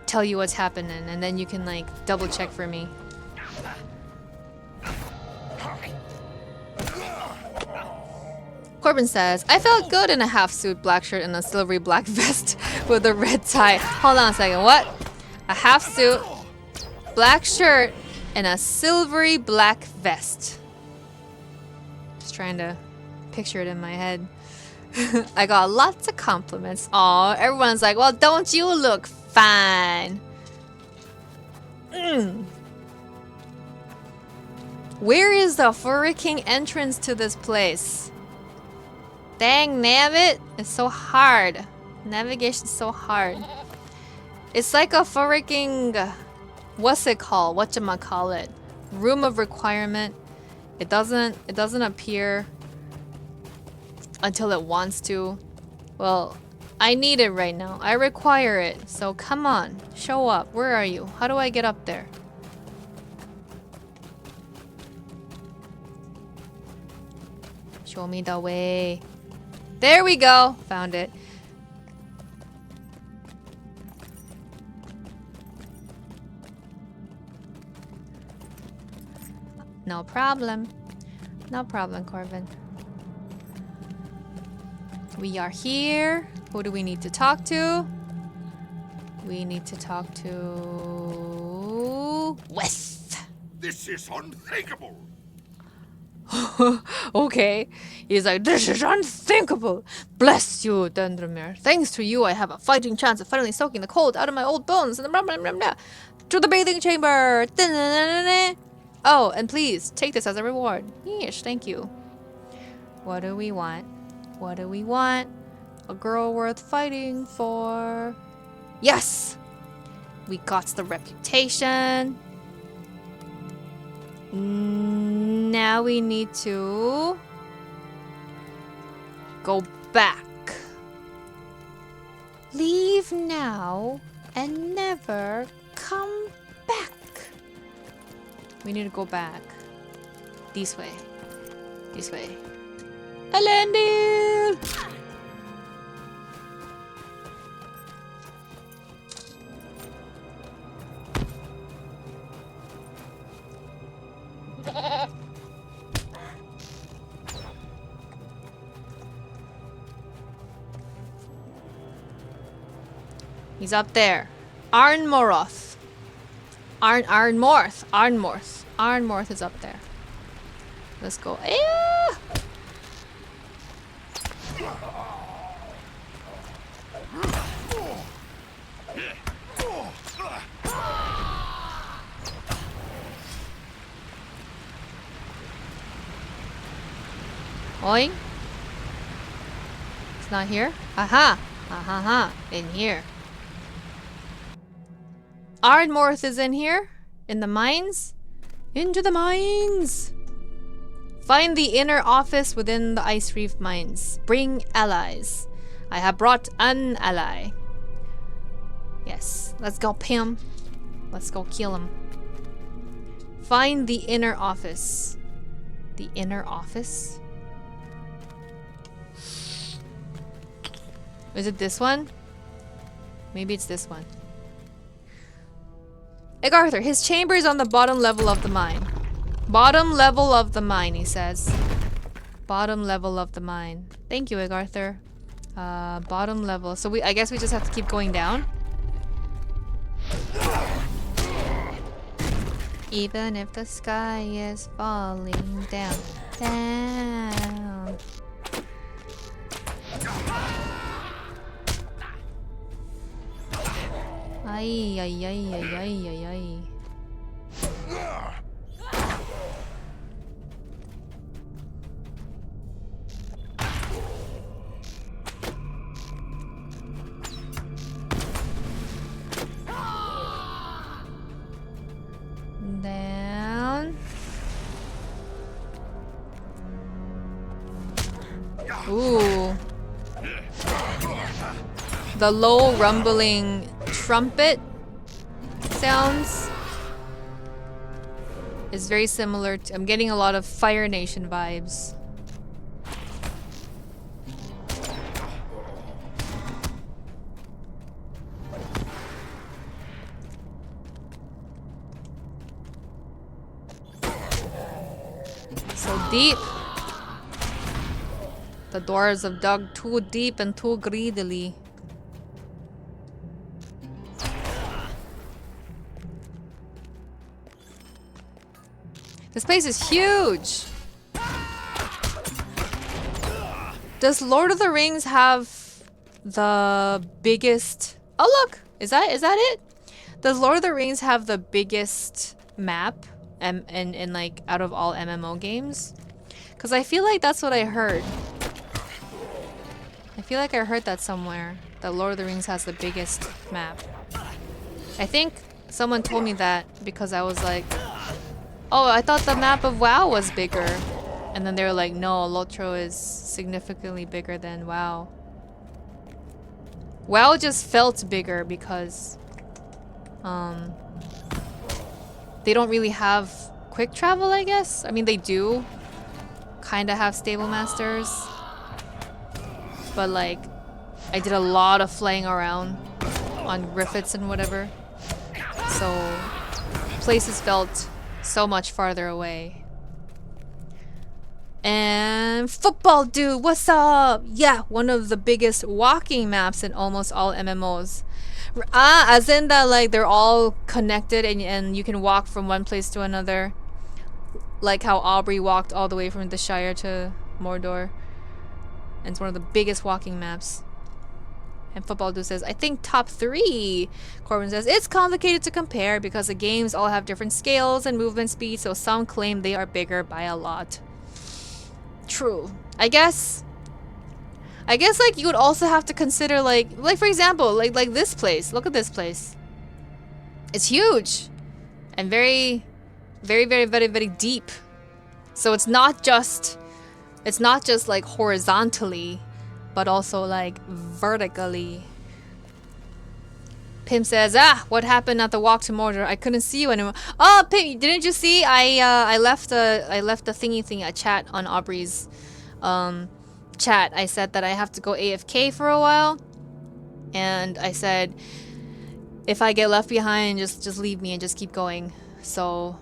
tell you what's happening, and then you can like double check for me. Corbin says, I felt good in a half suit, black shirt, and a silvery black vest with a red tie. Hold on a second, what? A half suit, black shirt, and a silvery black vest. Just trying to picture it in my head. I got lots of compliments. Aw, everyone's like, well, don't you look fine? Where is the freaking entrance to this place? Dang nabbit, it's so hard. Navigation's so hard. It's like a freaking, what's it called? Whatchamacallit? Room of requirement. It doesn't appear until it wants to. Well, I need it right now. I require it. So come on, show up. Where are you? How do I get up there? Show me the way. There we go. Found it. No problem. No problem, Corbin. We are here. Who do we need to talk to? We need to talk to West. This is unthinkable. Okay. He's like, this is unthinkable. Bless you, Dendromir. Thanks to you, I have a fighting chance of finally soaking the cold out of my old bones. And blah, blah, blah, blah. To the bathing chamber. Oh, and please, take this as a reward. Yes, thank you. What do we want? What do we want? A girl worth fighting for. Yes! We got the reputation. Now we need to go back. Leave now and never come back. We need to go back. This way. This way. I landed! He's up there. Arnmoroth. Arnmorth. Arnmorth is up there. Let's go. Yeah! Oing. It's not here. Aha. Aha. In here. Ardmorth is in here. In the mines. Into the mines. Find the inner office within the Ice Reef mines. Bring allies. I have brought an ally. Yes. Let's go, Pim. Let's go kill him. Find the inner office. The inner office? Is it this one? Maybe it's this one. Egarthur, his chamber is on the bottom level of the mine. Bottom level of the mine, he says. Bottom level of the mine. Thank you, Egarthur. Bottom level. So I guess we just have to keep going down. Even if the sky is falling down. Down. Ay, ay, ay, ay, ay, ay, ay. Down. Ooh. The low rumbling trumpet sounds is very similar to, I'm getting a lot of Fire Nation vibes. So deep. The doors have dug too deep and too greedily. This place is huge. Does Lord of the Rings have the biggest... Oh look! Is that it? Does Lord of the Rings have the biggest map in like out of all MMO games? Because I feel like that's what I heard. I feel like I heard that somewhere. That Lord of the Rings has the biggest map. I think someone told me that because I was like, oh, I thought the map of WoW was bigger. And then they were like, no, LOTRO is significantly bigger than WoW. WoW just felt bigger because they don't really have quick travel, I guess. I mean, they do kind of have stable masters. But like, I did a lot of flying around on Griffiths and whatever. So places felt so much farther away. And football dude, what's up? Yeah, one of the biggest walking maps in almost all MMOs. As in that like they're all connected and you can walk from one place to another. Like how Aubrey walked all the way from the Shire to Mordor. And it's one of the biggest walking maps. And Football Dude says, I think top 3. Corbin says, it's complicated to compare because the games all have different scales and movement speed, so some claim they are bigger by a lot. True. I guess like you would also have to consider like for example, like this place. Look at this place. It's huge. And very, very, very, very, very deep. So it's not just like horizontally, but also like vertically. Pim says, what happened at the walk to Mordor? I couldn't see you anymore. Oh, Pim, didn't you see? I left a thingy, a chat on Aubrey's chat. I said that I have to go AFK for a while, and I said if I get left behind, just leave me and just keep going. So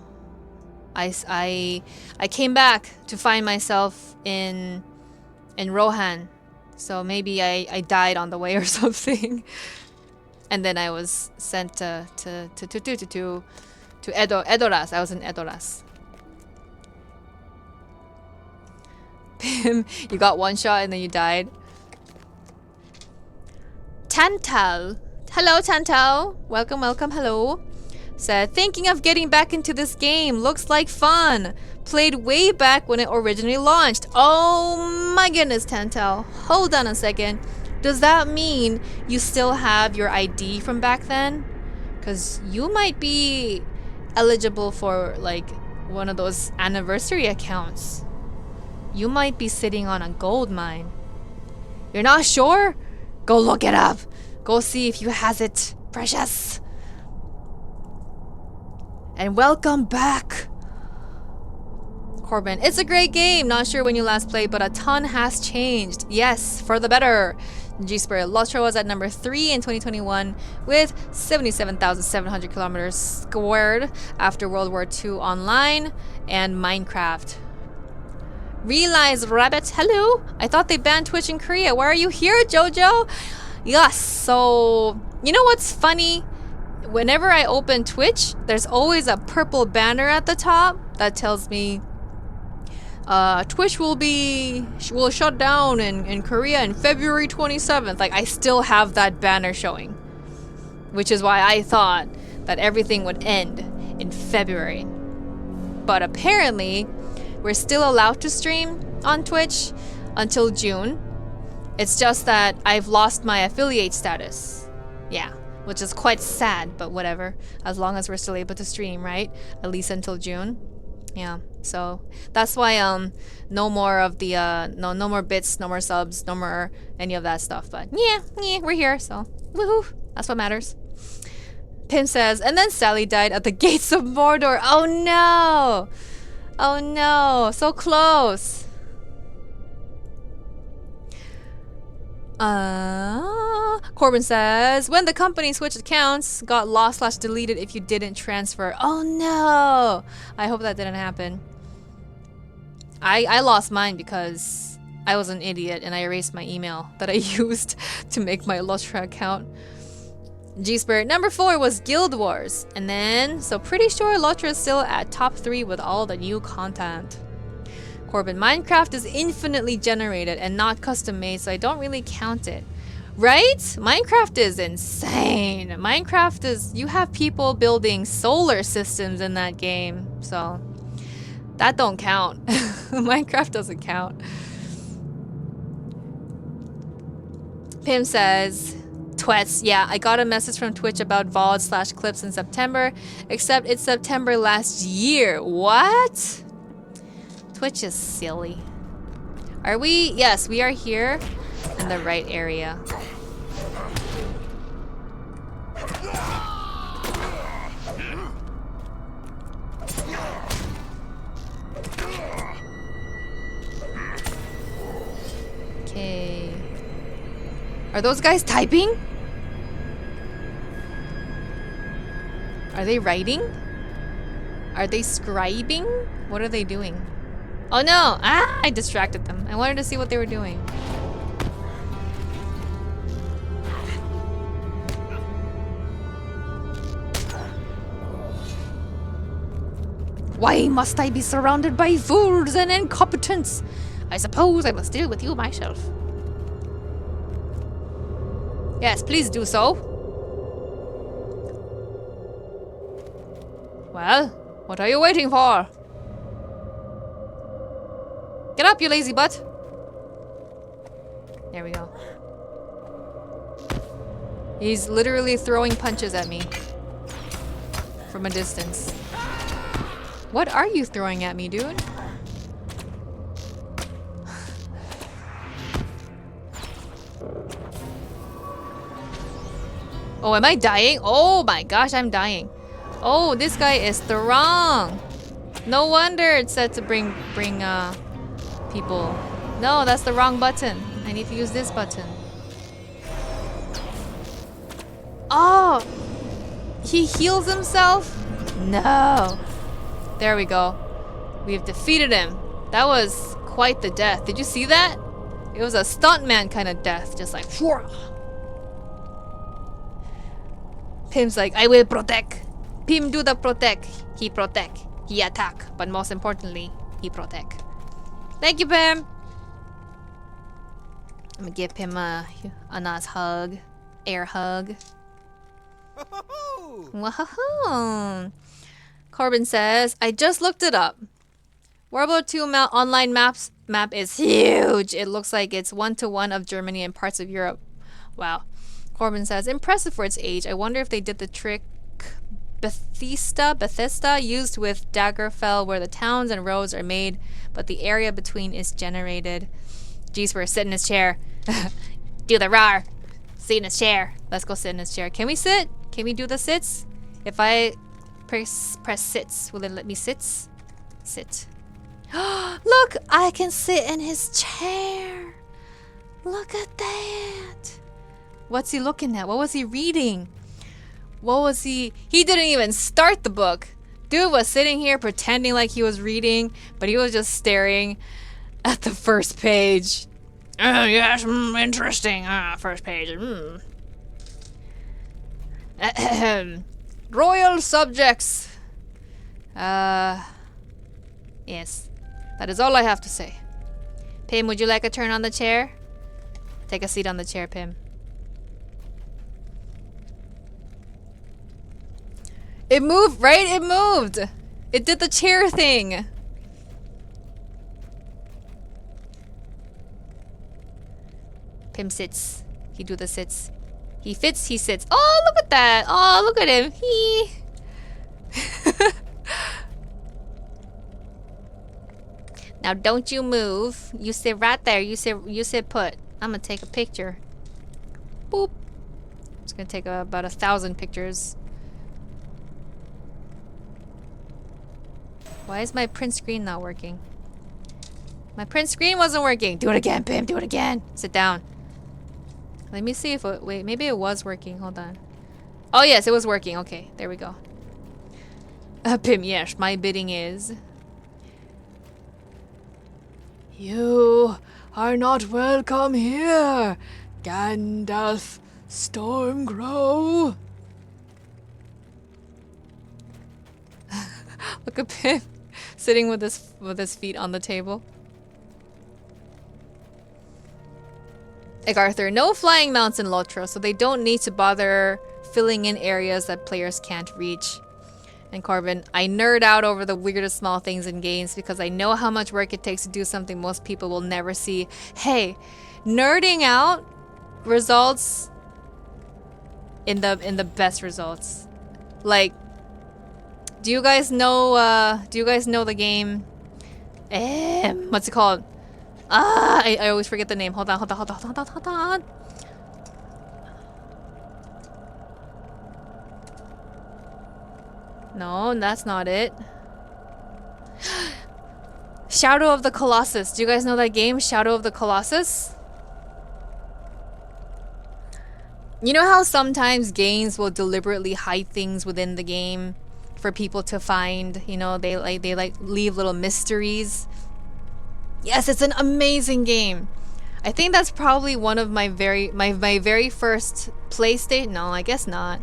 I came back to find myself in Rohan. So maybe I died on the way or something. And then I was sent to Edoras. I was in Edoras. Pim, you got one shot and then you died. Tantal. Hello, Tantal. Welcome, welcome, hello. Said, thinking of getting back into this game. Looks like fun. Played way back when it originally launched. Oh my goodness, Tantal. Hold on a second. Does that mean you still have your ID from back then? Because you might be eligible for like one of those anniversary accounts. You might be sitting on a gold mine. You're not sure? Go look it up. Go see if you has it, precious. And welcome back, Corbin. It's a great game. Not sure when you last played, but a ton has changed. Yes, for the better. G-Spur. LOTRO was at number 3 in 2021 with 77,700 kilometers squared after World War II Online and Minecraft. Realize Rabbit, hello. I thought they banned Twitch in Korea. Why are you here, JoJo? Yes, so you know what's funny? Whenever I open Twitch, there's always a purple banner at the top that tells me Twitch will shut down in Korea in February 27th. Like, I still have that banner showing. which is why I thought that everything would end in February. But apparently, we're still allowed to stream on Twitch until June. It's just that I've lost my affiliate status. Yeah, which is quite sad, but whatever. As long as we're still able to stream, right? At least until June. Yeah, so that's why no more of the no more bits, no more subs, no more any of that stuff. But yeah, we're here, so woohoo! That's what matters. Pim says, and then Sally died at the gates of Mordor. Oh no! Oh no! So close! Corbin says, when the company switched accounts, got lost/deleted if you didn't transfer. Oh no! I hope that didn't happen. I lost mine because I was an idiot and I erased my email that I used to make my LOTRO account. G-Spirit number 4 was Guild Wars. And then, so pretty sure LOTRO is still at top 3 with all the new content. Corbin, Minecraft is infinitely generated and not custom made, so I don't really count it. Right? Minecraft is insane. Minecraft is, you have people building solar systems in that game, so that don't count. Minecraft doesn't count. Pim says, Twets, yeah, I got a message from Twitch about VOD/clips in September, except it's September last year. What? Twitch is silly. Are we? Yes, we are here in the right area. Okay. Are those guys typing? Are they writing? Are they scribing? What are they doing? Oh no! Ah! I distracted them. I wanted to see what they were doing. Why must I be surrounded by fools and incompetents? I suppose I must deal with you myself. Yes, please do so. Well, what are you waiting for? Get up, you lazy butt. There we go. He's literally throwing punches at me from a distance. What are you throwing at me, dude? Oh, am I dying? Oh my gosh, I'm dying. Oh, this guy is strong. No wonder it said to bring people. No, that's the wrong button. I need to use this button. Oh, he heals himself? No. There we go. We've defeated him. That was quite the death. Did you see that? It was a stuntman kind of death. Just like, whoa. Pim's like, I will protect. Pim do the protect. He protect. He attack. But most importantly, he protect. Thank you, Pim. I'm gonna give Pim a nice hug. Air hug. Woohoo! Corbin says, I just looked it up. World War II online map is huge. It looks like it's 1-to-1 of Germany and parts of Europe. Wow. Corbin says, impressive for its age. I wonder if they did the trick Bethesda used with Daggerfell, where the towns and roads are made, but the area between is generated. Geez, we're sit in his chair. Do the rar. Sit in his chair. Let's go sit in his chair. Can we sit? Can we do the sits? If I press sits, will it let me sits? Sit. Look, I can sit in his chair. Look at that. What's he looking at? What was he reading? What was he? He didn't even start the book. Dude was sitting here pretending like he was reading, but he was just staring at the first page. Yes, interesting. First page. Royal subjects. Yes. That is all I have to say. Pim, would you like a turn on the chair? Take a seat on the chair, Pim. It moved, right? It moved. It did the chair thing. Pim sits. He do the sits. He fits, he sits. Oh, look at that. Oh, look at him. He. Now don't you move. You sit right there. You sit put. I'm gonna take a picture. Boop. It's gonna take about 1,000 pictures. Why is my print screen not working? My print screen wasn't working. Do it again, Pim. Do it again. Sit down. Let me see if it... Wait, maybe it was working. Hold on. Oh, yes, it was working. Okay, there we go. Pim, yes, my bidding is... You are not welcome here, Gandalf Stormgrow. Look at Pim sitting with his feet on the table. Like Arthur, no flying mounts in LOTRO, so they don't need to bother filling in areas that players can't reach. And Corbin, I nerd out over the weirdest small things in games because I know how much work it takes to do something most people will never see. Hey, nerding out results in the best results. Like, do you guys know the game? What's it called? I always forget the name. Hold on. No, that's not it. Shadow of the Colossus. Do you guys know that game, Shadow of the Colossus? You know how sometimes games will deliberately hide things within the game for people to find, you know, they leave little mysteries. Yes, it's an amazing game. I think that's probably one of my very first PlayStation. No, I guess not.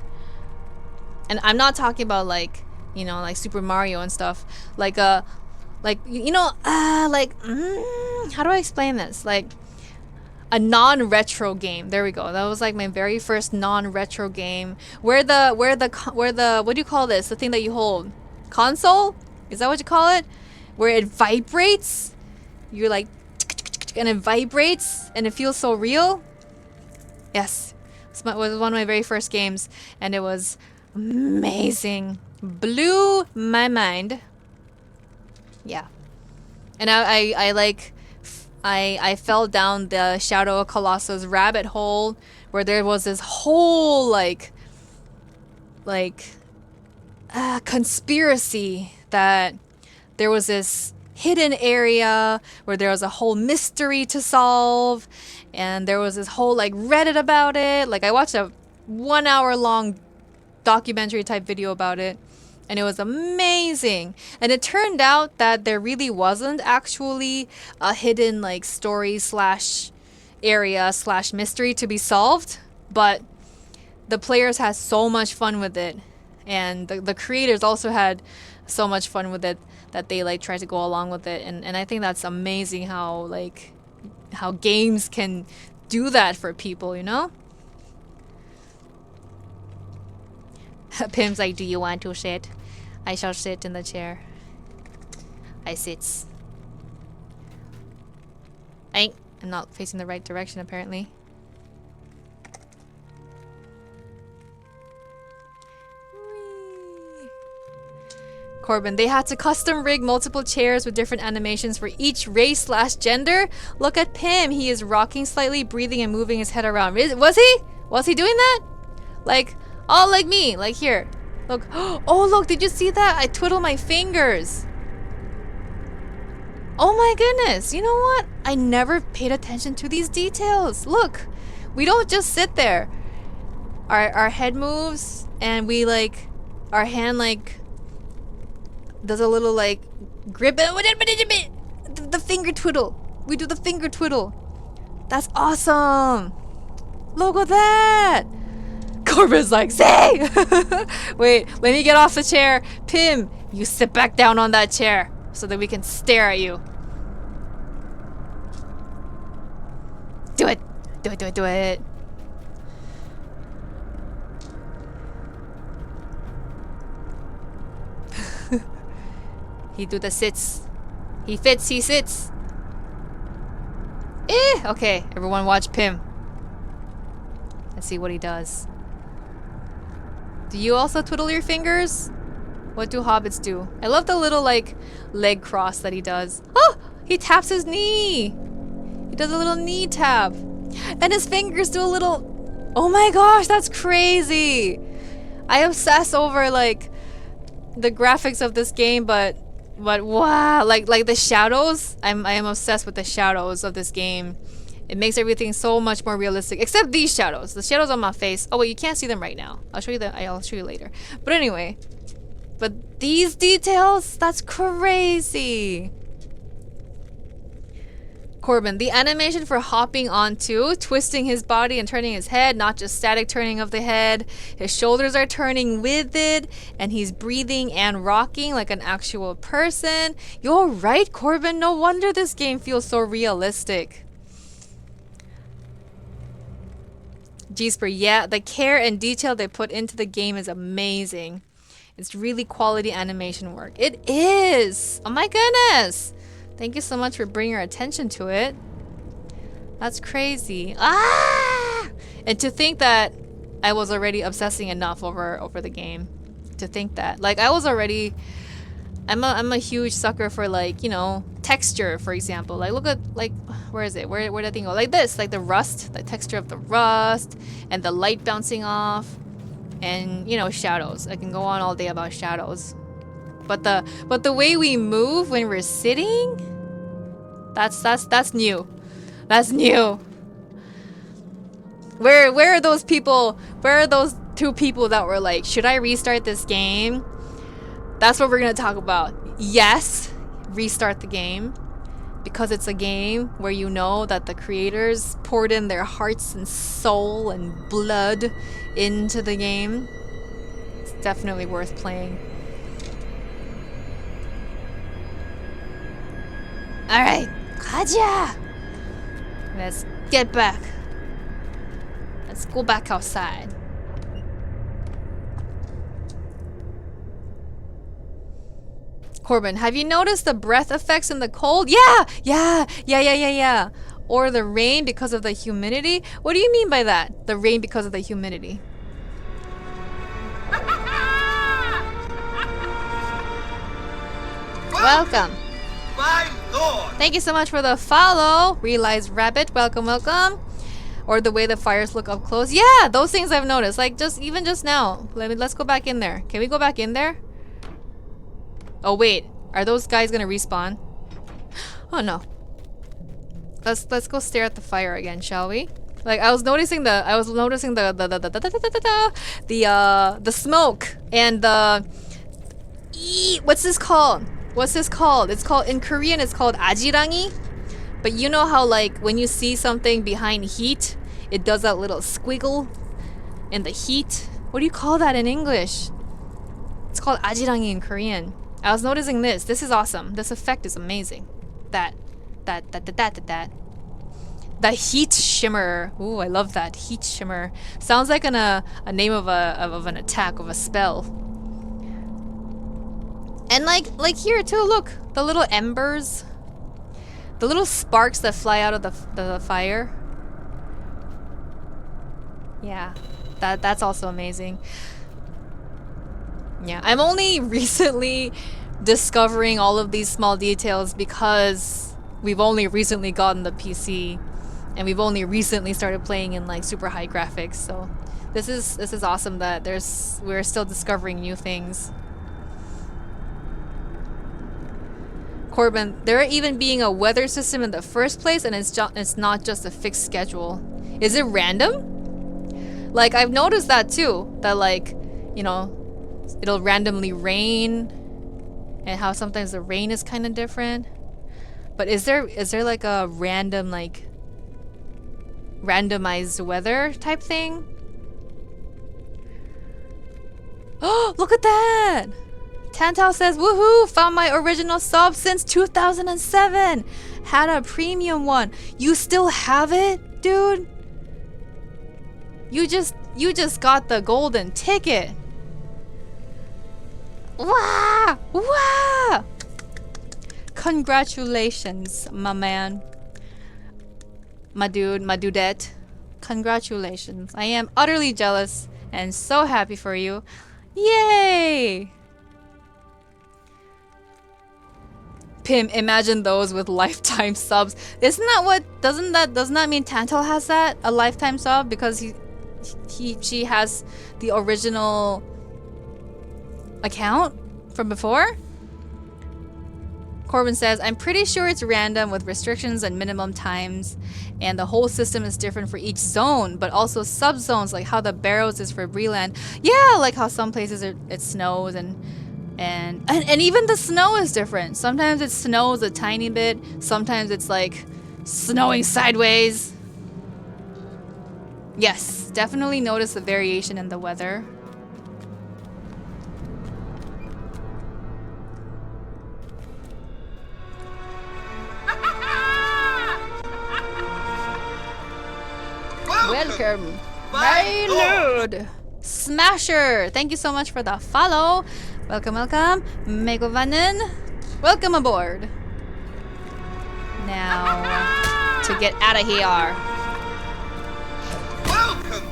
And I'm not talking about like, you know, like Super Mario and stuff. Like you know, how do I explain this? Like a non-retro game. There we go. That was like my very first non-retro game. Where the what do you call this? The thing that you hold. Console? Is that what you call it? Where it vibrates? You're like, and it vibrates and it feels so real. Yes, it was one of my very first games and it was amazing. Blew my mind. Yeah. And I fell down the Shadow of Colossus rabbit hole where there was this whole conspiracy that there was this hidden area where there was a whole mystery to solve, and there was this whole like Reddit about it. Like I watched a 1 hour long documentary type video about it, and it was amazing. And it turned out that there really wasn't actually a hidden like story slash area slash mystery to be solved, but the players had so much fun with it, and the creators also had so much fun with it that they like tried to go along with it. And I think that's amazing how games can do that for people, you know? Pim's like, do you want to sit? I shall sit in the chair. I sits. I'm not facing the right direction apparently. Corbin, they had to custom rig multiple chairs with different animations for each race slash gender. Look at Pim. He is rocking slightly, breathing and moving his head around. Was he? Was he doing that? Like, oh, like me. Like here. Look. Oh, look. Did you see that? I twiddle my fingers. Oh my goodness. You know what? I never paid attention to these details. Look. We don't just sit there. Our head moves and we like, our hand like does a little like grip, the finger twiddle. We do the finger twiddle. That's awesome. Look at that. Corbin's like, say. Wait, let me get off the chair. Pim, you sit back down on that chair so that we can stare at you. Do it. Do it, do it, do it. He do the sits. He fits, he sits. Eh! Okay, everyone watch Pim. Let's see what he does. Do you also twiddle your fingers? What do hobbits do? I love the little like leg cross that he does. Oh! He taps his knee! He does a little knee tap. And his fingers do a little... Oh my gosh, that's crazy! I obsess over like the graphics of this game, but wow, like the shadows. I am obsessed with the shadows of this game. It makes everything so much more realistic, except these shadows. The shadows on my face. Oh wait, you can't see them right now. I'll show you that. I'll show you later. But anyway, but these details, that's crazy. Corbin, the animation for hopping onto, twisting his body and turning his head, not just static turning of the head. His shoulders are turning with it, and he's breathing and rocking like an actual person. You're right, Corbin. No wonder this game feels so realistic. Jesper, yeah, the care and detail they put into the game is amazing. It's really quality animation work. It is! Oh my goodness! Thank you so much for bringing your attention to it. That's crazy. Ah! And to think that I was already obsessing enough over the game. To think that. Like, I was already... I'm a huge sucker for, like, you know, texture, for example. Like, look at, like, where is it? Where did that thing go? Like this, like the rust, the texture of the rust, and the light bouncing off, and, you know, shadows. I can go on all day about shadows. But the way we move when we're sitting, that's new. That's new. Where are those people? Where are those two people that were like, should I restart this game? That's what we're gonna talk about. Yes, restart the game. Because it's a game where you know that the creators poured in their hearts and soul and blood into the game. It's definitely worth playing. Alright, Kaja! Let's get back. Let's go back outside. Corbin, have you noticed the breath effects in the cold? Yeah. Or the rain because of the humidity? What do you mean by that? The rain because of the humidity. Welcome. My lord! Thank you so much for the follow. Realized Rabbit, welcome. Or the way the fires look up close. Yeah, those things I've noticed. Like even just now. Let's go back in there. Can we go back in there? Oh wait, are those guys gonna respawn? Oh no. Let's go stare at the fire again, shall we? Like I was noticing the smoke and the what's this called? It's called in Korean it's called ajirangi. But you know how like when you see something behind heat, it does that little squiggle in the heat? What do you call that in English? It's called ajirangi in Korean. I was noticing this. This is awesome. This effect is amazing. That. The heat shimmer. Ooh, I love that. Heat shimmer. Sounds like a name of an attack, of a spell. And like here too, look. The little embers. The little sparks that fly out of the fire. Yeah. That's also amazing. Yeah, I'm only recently discovering all of these small details because we've only recently gotten the PC and we've only recently started playing in like super high graphics. So this is awesome that we're still discovering new things. Corbin, there even being a weather system in the first place, and it's not just a fixed schedule. Is it random? Like I've noticed that too. That like, you know, it'll randomly rain, and how sometimes the rain is kind of different. But is there like a random like randomized weather type thing? Oh, look at that! Tantao says, woohoo! Found my original sub since 2007. Had a premium one. You still have it, dude? You just got the golden ticket. Wow! Wow! Congratulations, my man. My dude, my dudette. Congratulations. I am utterly jealous and so happy for you. Yay! Pim, imagine those with lifetime subs. Isn't that what, doesn't that mean Tantal has that? A lifetime sub? Because she has the original account from before? Corbin says, I'm pretty sure it's random with restrictions and minimum times, and the whole system is different for each zone, but also sub-zones, like how the Barrows is for Breland. Yeah, like how some places it snows and even the snow is different. Sometimes it snows a tiny bit, sometimes it's like snowing sideways. Yes, definitely notice the variation in the weather. Welcome, my lord. Smasher, thank you so much for the follow. Welcome, welcome. Mae Govannen, welcome aboard. Now, to get out of here. Welcome,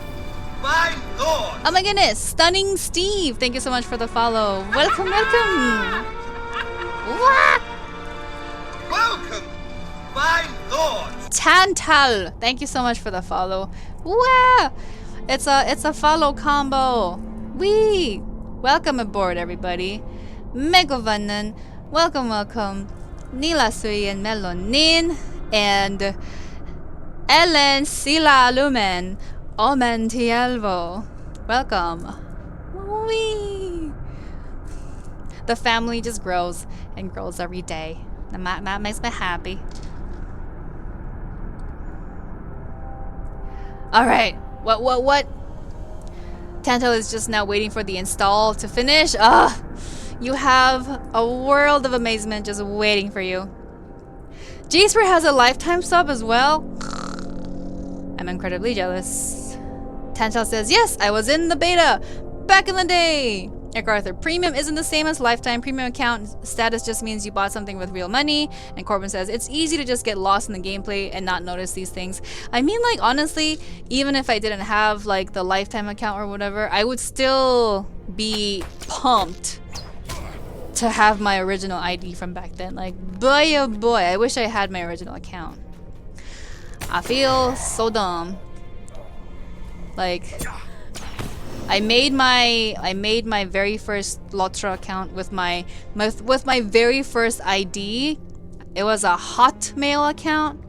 my lord. Oh my goodness, Stunning Steve, thank you so much for the follow. Welcome, welcome. What? Welcome, my lord. Tantal, thank you so much for the follow. Wow, it's a follow combo. Wee, welcome aboard, everybody. Mae Govannen, welcome, welcome. Nila Sui and Melonin and Ellen Sila Lumen Omen Tielvo. Welcome. Wee. The family just grows and grows every day. And that makes me happy. Alright, what? Tantal is just now waiting for the install to finish. You have a world of amazement just waiting for you. Jasper has a lifetime sub as well. I'm incredibly jealous. Tantal says, yes, I was in the beta back in the day. Eric Arthur, premium isn't the same as lifetime. Premium account status just means you bought something with real money. And Corbin says, it's easy to just get lost in the gameplay and not notice these things. I mean, like, honestly, even if I didn't have, like, the lifetime account or whatever, I would still be pumped to have my original ID from back then. Like, boy, oh boy, I wish I had my original account. I feel so dumb. Like, I made my very first LOTRO account with my very first ID. It was a Hotmail account,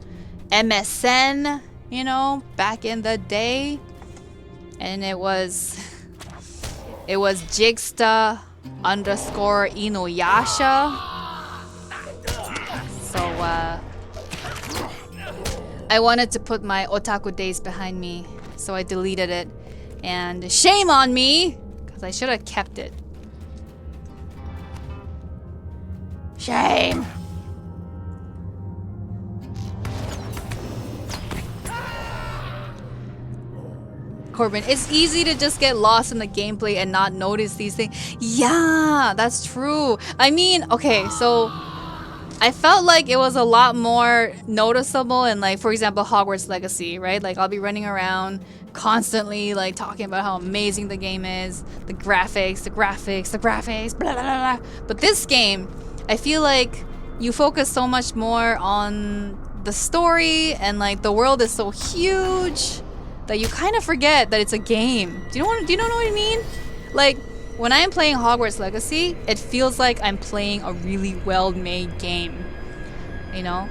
MSN, you know, back in the day, and it was Jigsta _ Inuyasha. So I wanted to put my otaku days behind me, so I deleted it. And shame on me, because I should have kept it. Shame. Corbin, it's easy to just get lost in the gameplay and not notice these things. Yeah, that's true. I mean, okay, so I felt like it was a lot more noticeable in, like, for example, Hogwarts Legacy, right? Like, I'll be running around constantly, like, talking about how amazing the game is, the graphics, blah, blah, blah, blah. But this game, I feel like you focus so much more on the story, and, like, the world is so huge that you kind of forget that it's a game. Do you know what I mean? Like, when I am playing Hogwarts Legacy, it feels like I'm playing a really well-made game, you know?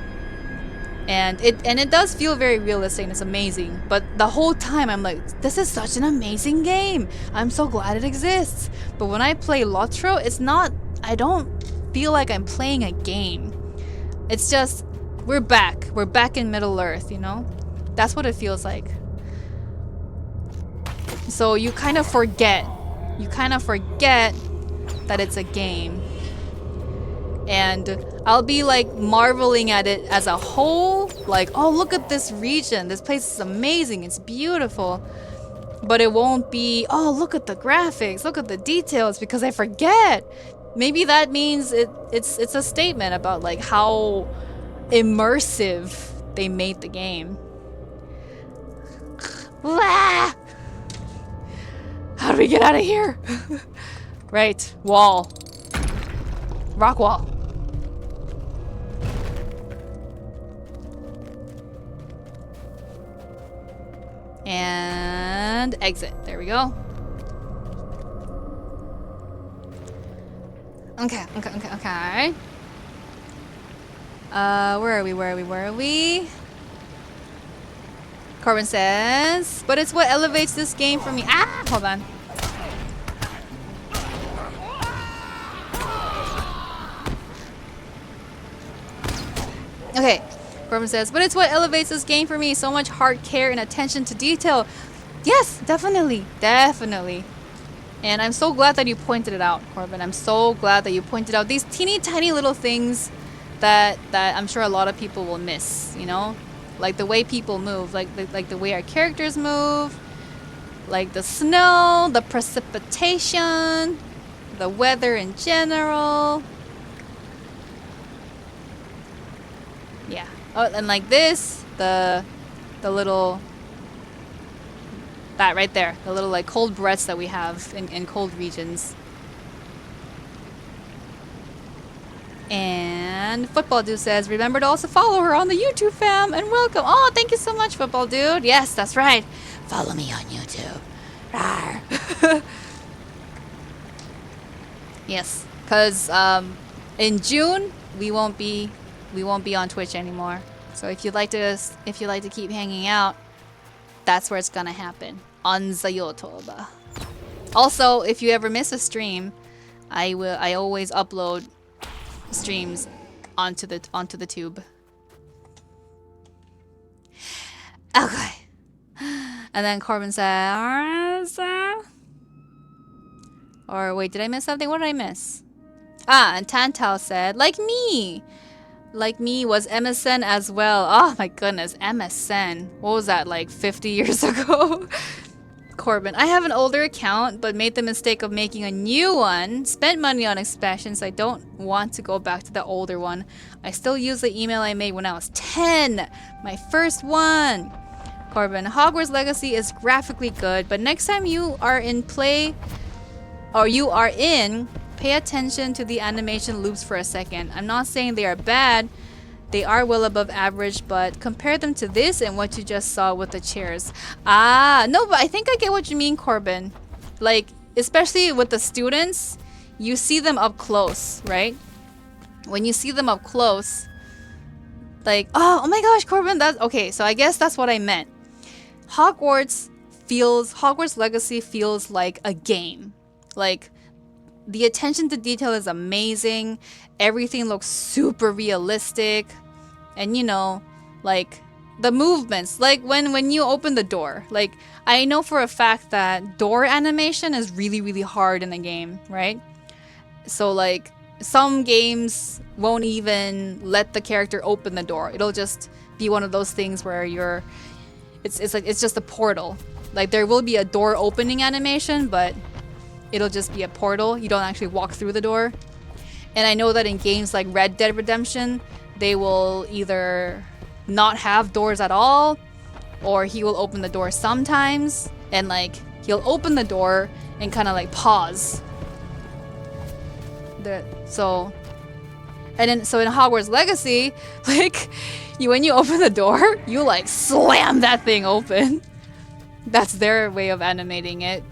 And it does feel very realistic and it's amazing. But the whole time I'm like, this is such an amazing game. I'm so glad it exists. But when I play LOTRO, it's not, I don't feel like I'm playing a game. It's just, we're back. We're back in Middle Earth, you know? That's what it feels like. So you kind of forget. You kind of forget that it's a game. And I'll be like marveling at it as a whole. Like, oh, look at this region. This place is amazing. It's beautiful. But it won't be, oh, look at the graphics. Look at the details. Because I forget Maybe that means it's a statement about like how immersive they made the game. Blah! How do we get out of here? Right, wall. Rock wall. And exit. There we go. Okay. Where are we? Corbin says, but it's what elevates this game for me. Ah! Hold on. Okay. Corbin says, but it's what elevates this game for me. So much heart, care, and attention to detail. Yes, definitely. Definitely. And I'm so glad that you pointed it out, Corbin. I'm so glad that you pointed out these teeny tiny little things that I'm sure a lot of people will miss, you know? Like the way people move, like the way our characters move, like the snow, the precipitation, the weather in general. Yeah. Oh, and like this, the little, that right there, the little like cold breaths that we have in cold regions. And Football Dude says, remember to also follow her on the YouTube fam and welcome. Oh, thank you so much, Football Dude. Yes, that's right. Follow me on YouTube. Rawr. Yes, because in June we won't be on Twitch anymore. So if you'd like to keep hanging out, that's where it's gonna happen, on the YouTube. Also, if you ever miss a stream, I always upload streams onto the tube. Okay. And then Corbin says, or wait, did I miss something? What did I miss? Ah, and Tantal said, like me was MSN as well. Oh my goodness, MSN. What was that, like 50 years ago? Corbin, I have an older account, but made the mistake of making a new one. Spent money on expansions. I don't want to go back to the older one. I still use the email I made when I was 10. My first one. Corbin, Hogwarts Legacy is graphically good, but next time you are in, pay attention to the animation loops for a second. I'm not saying they are bad. They are well above average, but compare them to this and what you just saw with the chairs. Ah, no, but I think I get what you mean, Corbin. Like, especially with the students, you see them up close, right? When you see them up close, like, oh my gosh, Corbin, that's okay. So I guess that's what I meant. Hogwarts Legacy feels like a game. Like, the attention to detail is amazing. Everything looks super realistic. And you know, like the movements, like when you open the door, like I know for a fact that door animation is really, really hard in the game, right? So like some games won't even let the character open the door. It'll just be one of those things where it's like it's just a portal. Like there will be a door opening animation, but it'll just be a portal. You don't actually walk through the door. And I know that in games like Red Dead Redemption, they will either not have doors at all, or he will open the door sometimes, and like he'll open the door and kind of like pause. So in Hogwarts Legacy, like when you open the door, you like slam that thing open. That's their way of animating it,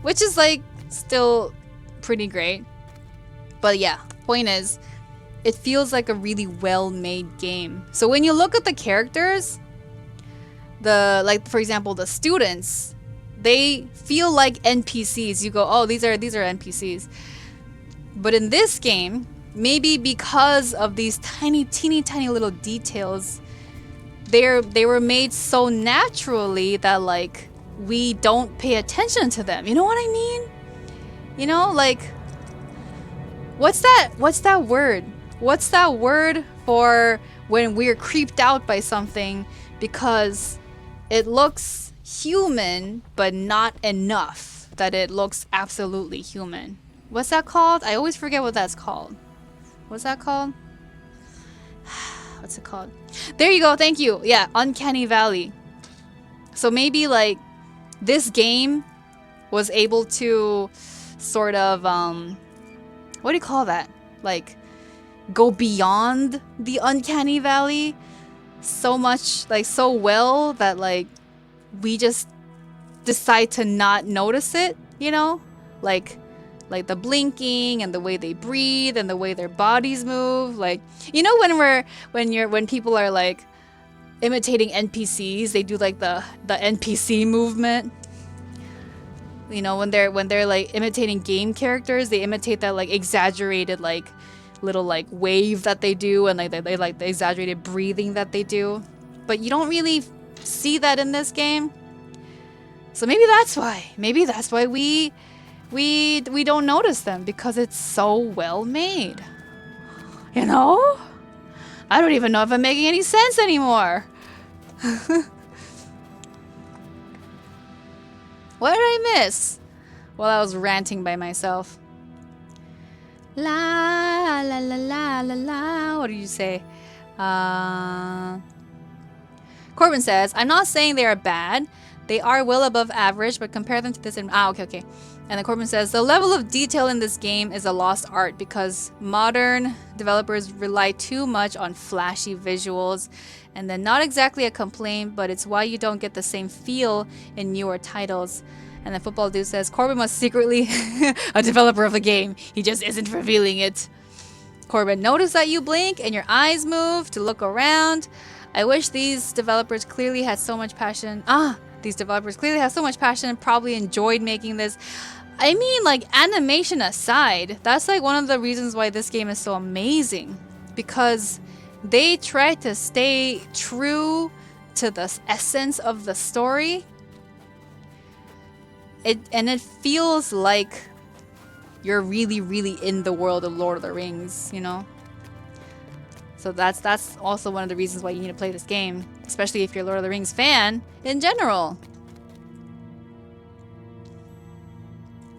which is like still pretty great. But yeah, point is, it feels like a really well-made game. So when you look at the characters, like for example the students, they feel like NPCs. You go, oh, these are NPCs. But in this game, maybe because of these teeny tiny little details, they were made so naturally that like we don't pay attention to them. You know what I mean? You know, like what's that word? What's that word for when we're creeped out by something because it looks human but not enough that it looks absolutely human? What's that called? I always forget what that's called. What's that called? What's it called? There you go. Thank you. Yeah, Uncanny Valley. So maybe like this game was able to sort of what do you call that? Like go beyond the Uncanny Valley so much, like so well that like we just decide to not notice it, you know? Like the blinking and the way they breathe and the way their bodies move. Like, you know, when people are like imitating NPCs, they do like the NPC movement. You know, when they're like imitating game characters, they imitate that like exaggerated like little like wave that they do, and like they like the exaggerated breathing that they do. But you don't really see that in this game. So maybe that's why. Maybe that's why we don't notice them, because it's so well made. You know? I don't even know if I'm making any sense anymore. What did I miss? Well, I was ranting by myself. La la la la la la. What did you say? Corbin says, I'm not saying they are bad. They are well above average, but compare them to this and okay. And then Corbin says, the level of detail in this game is a lost art because modern developers rely too much on flashy visuals. And then not exactly a complaint, but it's why you don't get the same feel in newer titles. And then Football Dude says, Corbin was secretly a developer of the game. He just isn't revealing it. Corbin, notice that you blink and your eyes move to look around. I wish these developers clearly had so much passion. These developers clearly have so much passion and probably enjoyed making this. I mean, like, animation aside, that's like one of the reasons why this game is so amazing. Because they try to stay true to the essence of the story. It feels like you're really, really in the world of Lord of the Rings, you know? So that's also one of the reasons why you need to play this game, especially if you're a Lord of the Rings fan in general.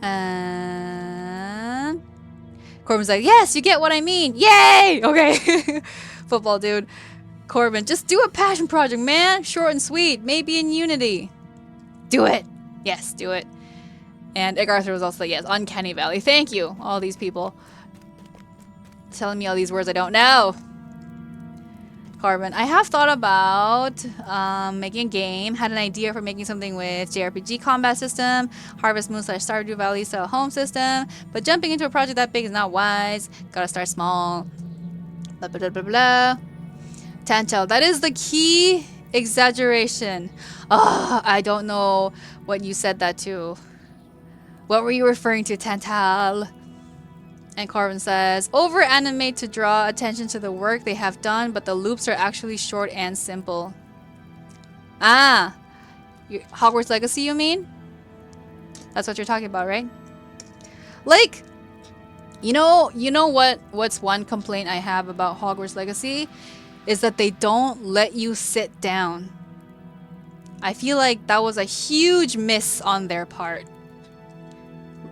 And Corbin's like, yes, you get what I mean. Yay! Okay. Football Dude. Corbin, just do a passion project, man. Short and sweet. Maybe in Unity. Do it. Yes, do it. And Egg Arthur was also like, yes, Uncanny Valley. Thank you, all these people. Telling me all these words I don't know. Corbin, I have thought about making a game. Had an idea for making something with JRPG combat system, Harvest Moon / Stardew Valley style home system, but jumping into a project that big is not wise. Gotta start small. Blah, blah, blah, blah, blah. Tantal, that is the key exaggeration. I don't know what you said that to. What were you referring to, Tantal? And Corbin says, over animate to draw attention to the work they have done, but the loops are actually short and simple. Hogwarts Legacy, you mean? That's what you're talking about, right? Like, you know what's one complaint I have about Hogwarts Legacy is that they don't let you sit down. I feel like that was a huge miss on their part.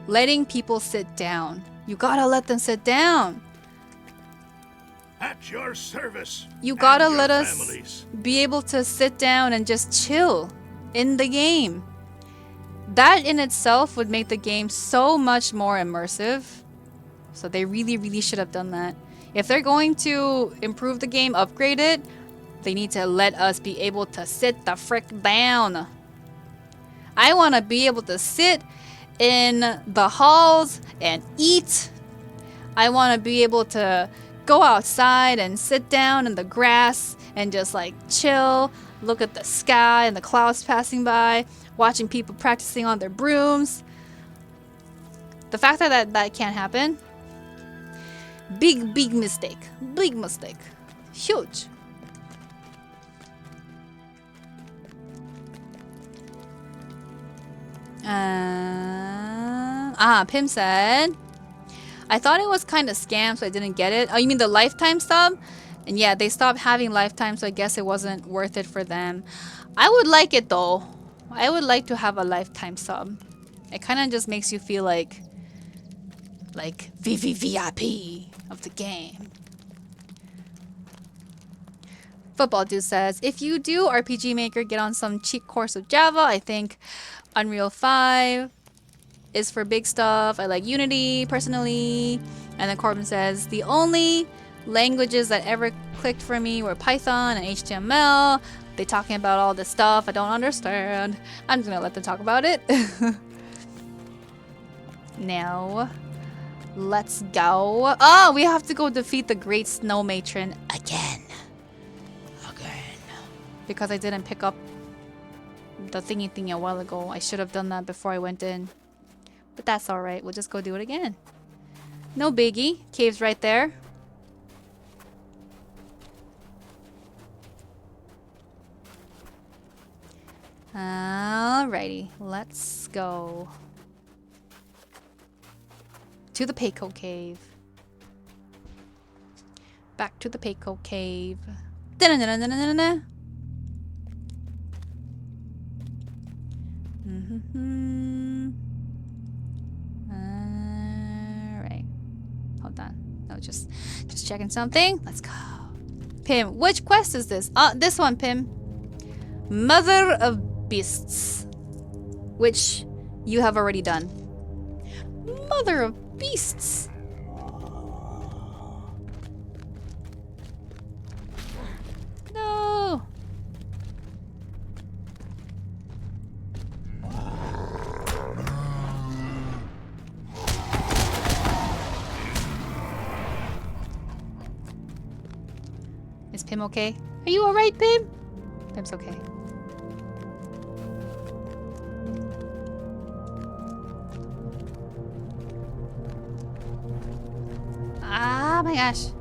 Letting people sit down. You gotta let them sit down. At your service. You gotta let us be able to sit down and just chill in the game. That in itself would make the game so much more immersive. So they really, really should have done that. If they're going to improve the game, upgrade it, they need to let us be able to sit the frick down. I want to be able to sit in the halls and eat. I want to be able to go outside and sit down in the grass and just like chill, look at the sky and the clouds passing by, watching people practicing on their brooms. The fact that that can't happen, big mistake. Big mistake. Huge. Pim said, I thought it was kind of scam, so I didn't get it. Oh, you mean the lifetime sub? And yeah, they stopped having lifetime, so I guess it wasn't worth it for them. I would like it though. I would like to have a lifetime sub. It kind of just makes you feel like Like VIP of the game. Football Dude says, if you do RPG Maker, get on some cheap course of Java. I think Unreal 5 is for big stuff. I like Unity personally. And then Corbin says, the only languages that ever clicked for me were Python and HTML. They talking about all this stuff I don't understand. I'm just gonna let them talk about it. Now, let's go. Oh, we have to go defeat the Great Snow Matron again. Because I didn't pick up the thingy a while ago. I should have done that before I went in. But that's alright. We'll just go do it again. No biggie. Cave's right there. Alrighty. Let's go. To the Payco Cave. Back to the Payco Cave. Da-na-na-na-na-na-na. Alright. Hold on. No, just checking something. Let's go. Pim, which quest is this? This one, Pim. Mother of Beasts. Which you have already done. Mother of Beasts. No. Is Pim okay? Are you alright, Pim? Pim's okay. Ah, my gosh.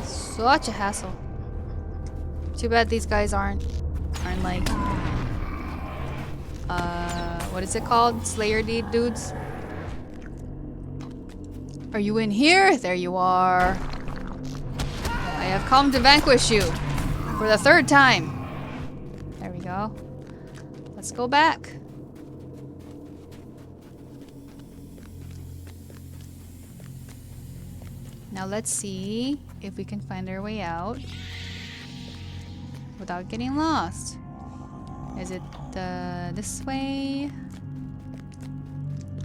Such a hassle. Too bad these guys aren't like what is it called? Slayer dudes? Are you in here? There you are. I have come to vanquish you for the 3rd time. There we go. Let's go back. Now let's see if we can find our way out without getting lost. Is it this way?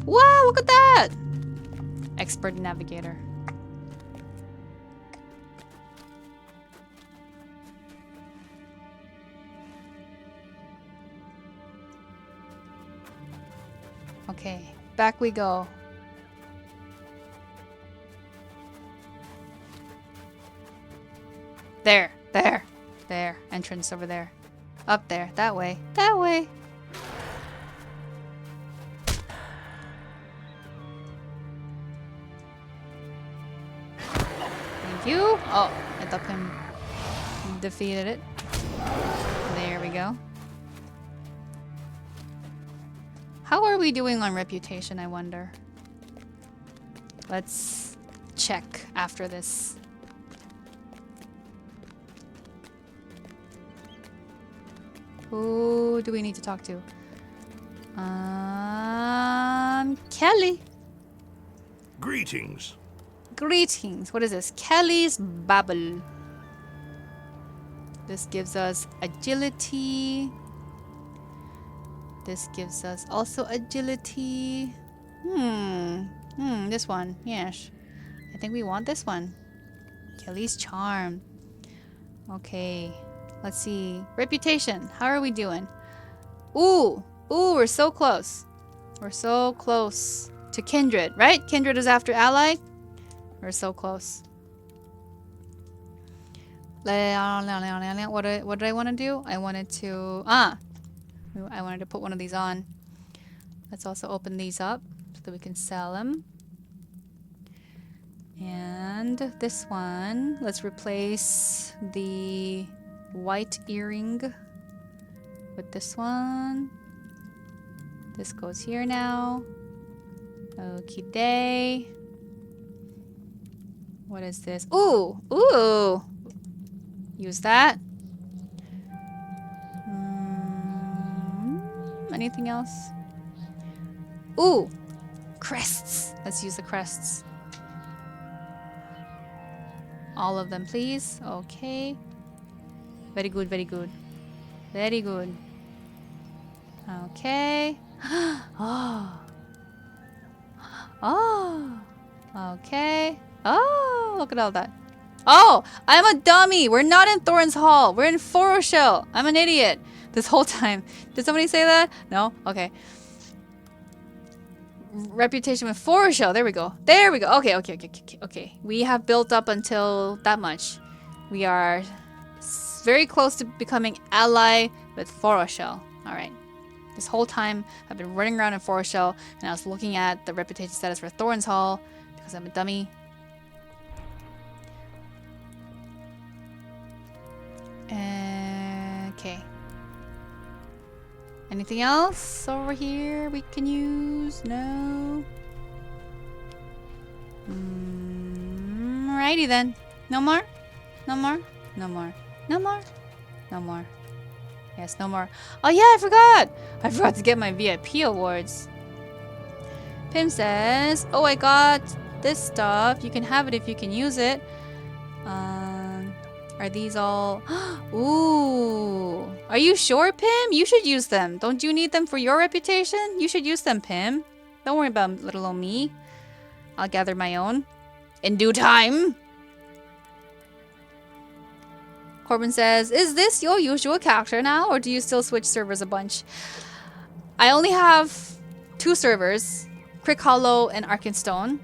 Wow, look at that! Expert navigator. Okay, back we go. There. Entrance over there. Up there. That way. That way. Thank you. Oh, I thought him defeated it. There we go. How are we doing on reputation, I wonder? Let's check after this. Who do we need to talk to? Kelly. Greetings. Greetings. What is this? Kelly's Babble. This gives us agility. This gives us also agility. This one. Yes. I think we want this one. Kelly's Charm. Okay. Let's see. Reputation. How are we doing? Ooh, we're so close. We're so close to Kindred, right? Kindred is after Ally. We're so close. What did I want to do? I wanted to put one of these on. Let's also open these up so that we can sell them. And this one, let's replace the white earring with this one. This goes here now. Okie day. What is this? Ooh! Use that. Anything else? Ooh! Crests! Let's use the crests. All of them, please. Okay. Very good, very good. Very good. Okay. Oh. Oh. Okay. Oh, look at all that. Oh, I'm a dummy. We're not in Thorin's Hall. We're in Foroshell. I'm an idiot. This whole time. Did somebody say that? No? Okay. Reputation with Foroshell. There we go. There we go. Okay. We have built up until that much. We are very close to becoming ally with Foroshell. Alright. This whole time, I've been running around in Foroshell, and I was looking at the reputation status for Thorin's Hall, because I'm a dummy. Okay. Anything else over here we can use? No? Alrighty then. No more? No more? No more. No more? No more. Yes, no more. Oh yeah, I forgot! I forgot to get my VIP awards. Pim says, oh, I got this stuff. You can have it if you can use it. Are these all... Ooh. Are you sure, Pim? You should use them. Don't you need them for your reputation? You should use them, Pim. Don't worry about little old me. I'll gather my own. In due time. Corbin says, is this your usual character now, or do you still switch servers a bunch? I only have 2 servers, Crick Hollow and Arkenstone.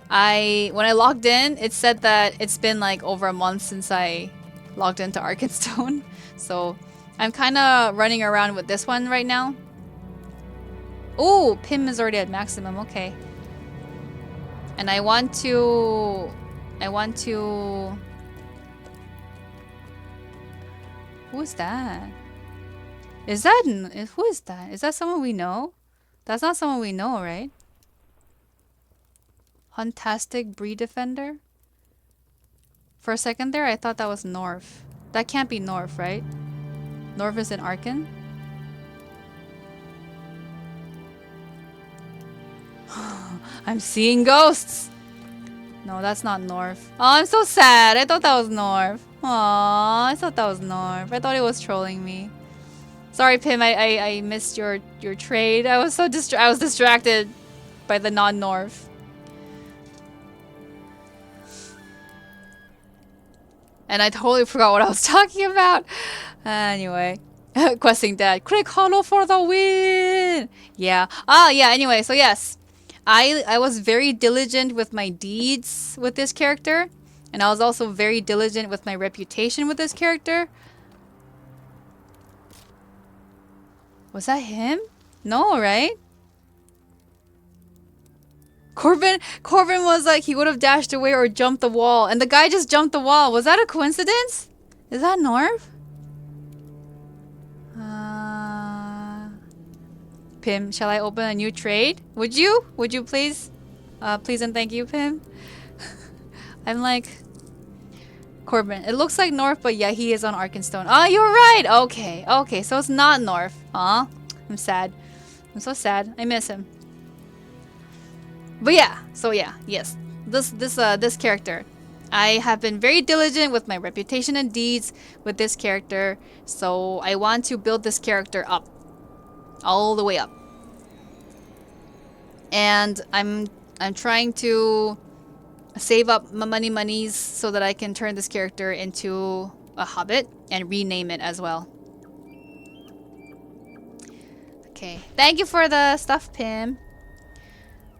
When I logged in, it said that it's been like over a month since I logged into Arkenstone. So I'm kind of running around with this one right now. Oh, Pim is already at maximum. Okay. And I want to... Who is that? Who is that? Is that someone we know? That's not someone we know, right? Huntastic Breed Defender? For a second there, I thought that was Norf. That can't be Norf, right? Norf is in Arken? I'm seeing ghosts! No, that's not Norf. Oh, I'm so sad. I thought that was Norf. Aww, I thought that was Norf. I thought it was trolling me. Sorry, Pim. I missed your trade. I was so distracted by the non-Norf. And I totally forgot what I was talking about. Anyway. Questing Dad. Crick Hollow for the win! Yeah. Yeah, anyway. So yes. I was very diligent with my deeds with this character. And I was also very diligent with my reputation with this character. Was that him? No, right? Corbin was like, he would have dashed away or jumped the wall. And the guy just jumped the wall. Was that a coincidence? Is that Norv? Pim, shall I open a new trade? Would you? Would you please? Please and thank you, Pim. I'm like... Corbin. It looks like North, but yeah, he is on Arkenstone. Oh, you're right! Okay, okay, so it's not North. Aw, I'm sad. I'm so sad. I miss him. But yeah, so yeah, yes. This character. I have been very diligent with my reputation and deeds with this character. So I want to build this character up. All the way up. And I'm trying to save up my monies so that I can turn this character into a hobbit and rename it as well. Okay. Thank you for the stuff, Pim.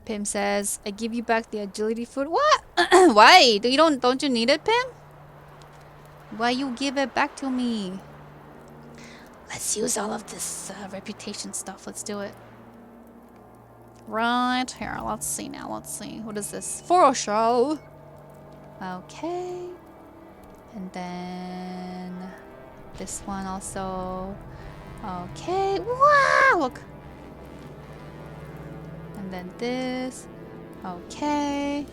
Pim says, I give you back the agility food. What? Why? Don't you need it, Pim? Why you give it back to me? Let's use all of this reputation stuff. Let's do it. Right here. Let's see now. Let's see. What is this? Foroshell. Okay. And then this one also. Okay. Wow! Look. And then this. Okay.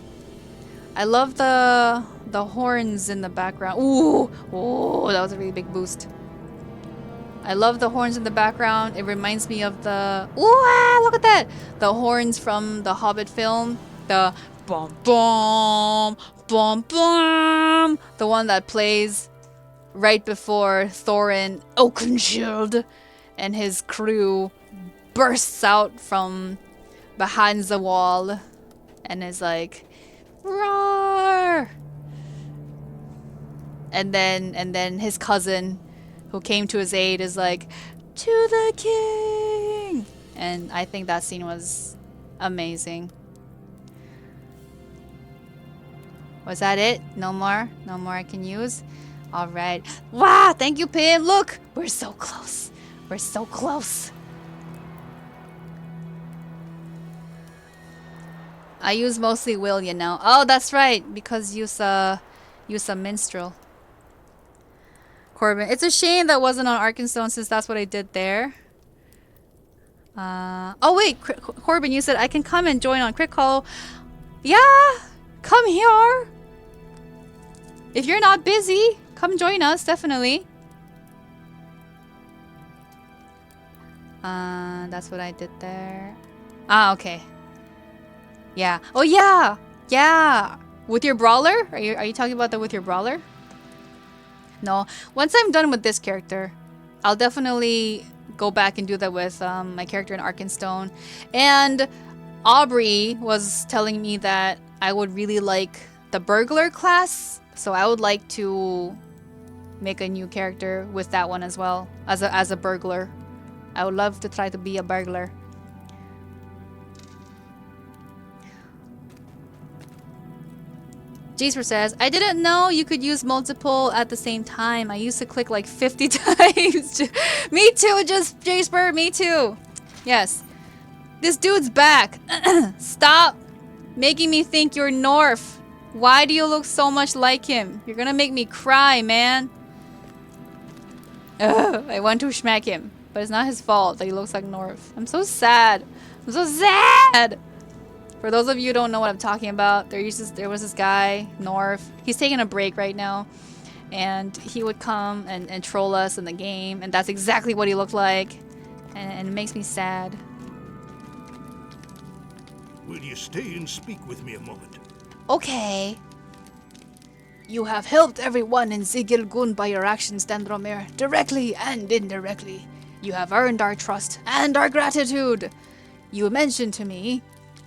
I love the horns in the background. Ooh! Oh, that was a really big boost. I love the horns in the background. It reminds me of the... Ooh, look at that! The horns from the Hobbit film. The bum bum bum bum. The one that plays right before Thorin Oakenshield and his crew bursts out from behind the wall and is like, roar! And then his cousin who came to his aid is like, to the king! And I think that scene was amazing. Was that it? No more? No more I can use? Alright. Wow, thank you, Pim! Look! We're so close. We're so close. I use mostly William now. Oh, that's right, because use a minstrel. Corbin. It's a shame that wasn't on Arkenstone since that's what I did there. Oh wait, Corbin, you said I can come and join on Crit Hollow. Yeah, come here. If you're not busy, come join us, definitely. That's what I did there. Ah, okay. Yeah. Oh yeah, yeah. With your brawler? Are you talking about that with your brawler? No. Once I'm done with this character, I'll definitely go back and do that with my character in Arkenstone. And Aubrey was telling me that I would really like the burglar class, so I would like to make a new character with that one as well, as a burglar. I would love to try to be a burglar. Jasper says, I didn't know you could use multiple at the same time. I used to click like 50 times. Me too, just Jasper, me too. Yes. This dude's back. Stop making me think you're North. Why do you look so much like him? You're gonna make me cry, man. Ugh, I want to smack him, but it's not his fault that he looks like North. I'm so sad. I'm so sad. For those of you who don't know what I'm talking about, there was this guy, North. He's taking a break right now. And he would come and troll us in the game. And that's exactly what he looked like. And it makes me sad. Will you stay and speak with me a moment? Okay. You have helped everyone in Zigilgun by your actions, Dendromir, directly and indirectly. You have earned our trust and our gratitude. You mentioned to me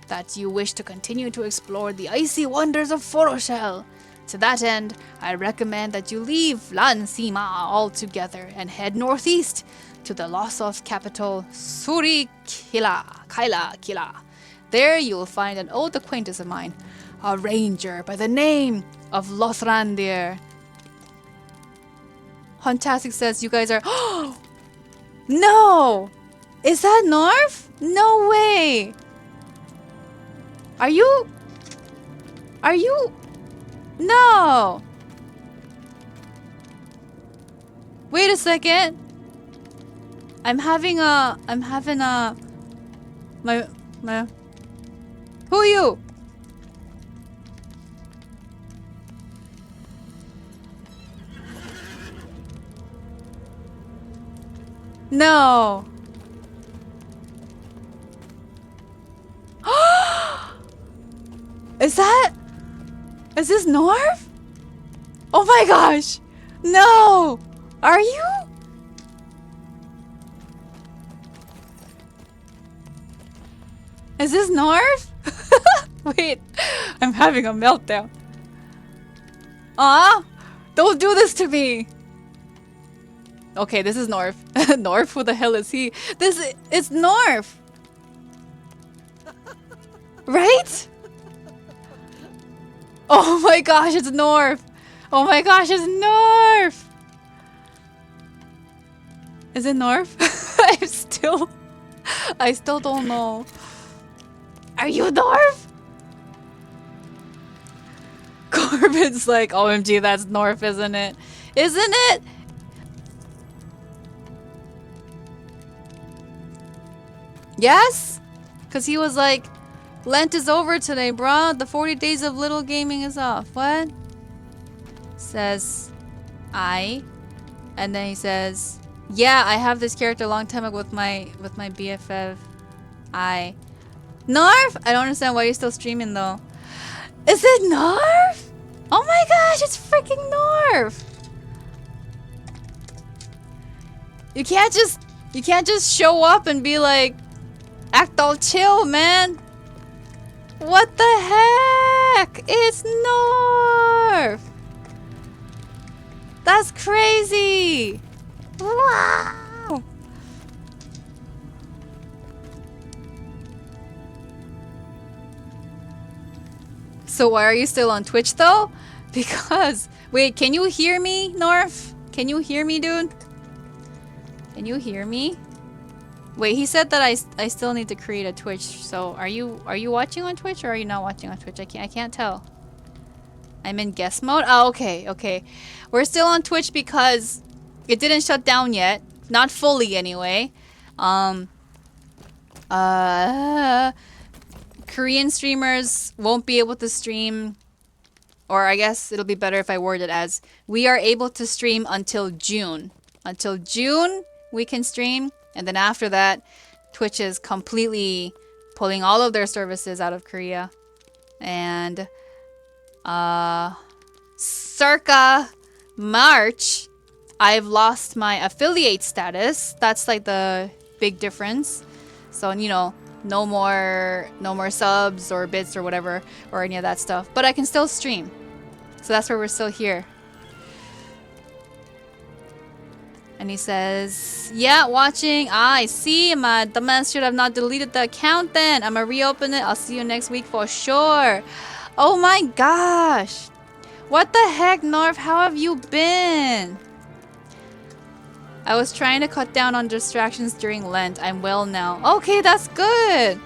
that you wish to continue to explore the icy wonders of Foroshel. To that end, I recommend that you leave Lansima altogether and head northeast to the Lossoth capital, Kaila. There you'll find an old acquaintance of mine, a ranger by the name of Lothrandir. Huntastic says you guys are... No! Is that North? No way! Are you... No! Wait a second. I'm having a... Who are you? No. Is this North? Oh my gosh! No! Are you? Is this North? Wait, I'm having a meltdown. Don't do this to me! Okay, this is North. North? Who the hell is he? It's North! Right? Oh my gosh, it's North! Oh my gosh, it's North! Is it North? I still don't know. Are you North? Corbin's like, OMG, that's North, isn't it? Isn't it? Yes? Because he was like, Lent is over today, bruh. The 40 days of little gaming is off. What? Says, I. And then he says, Yeah, I have this character a long time ago with my BFF. Narf? I don't understand why you're still streaming though. Is it Narf? Oh my gosh, it's freaking Narf! You can't just show up and be like, act all chill, man. What the heck? It's Narf! That's crazy! Wow! So why are you still on Twitch though? Because... Wait, can you hear me, Norf? Can you hear me, dude? Can you hear me? Wait, he said that I still need to create a Twitch. So are you watching on Twitch or are you not watching on Twitch? I can't tell. I'm in guest mode? Oh, okay, okay. We're still on Twitch because it didn't shut down yet. Not fully anyway. Korean streamers won't be able to stream, or I guess it'll be better if I word it as, we are able to stream until June. Until June, we can stream, and then after that, Twitch is completely pulling all of their services out of Korea. And circa March, I've lost my affiliate status. That's like the big difference. So, you know, no more subs or bits or whatever or any of that stuff. But I can still stream. So that's where we're still here. And he says, yeah, watching. Ah, I see. My dumbass should have not deleted the account then. I'm gonna reopen it. I'll see you next week for sure. Oh my gosh. What the heck, Norv? How have you been? I was trying to cut down on distractions during Lent. I'm well now. Okay, that's good.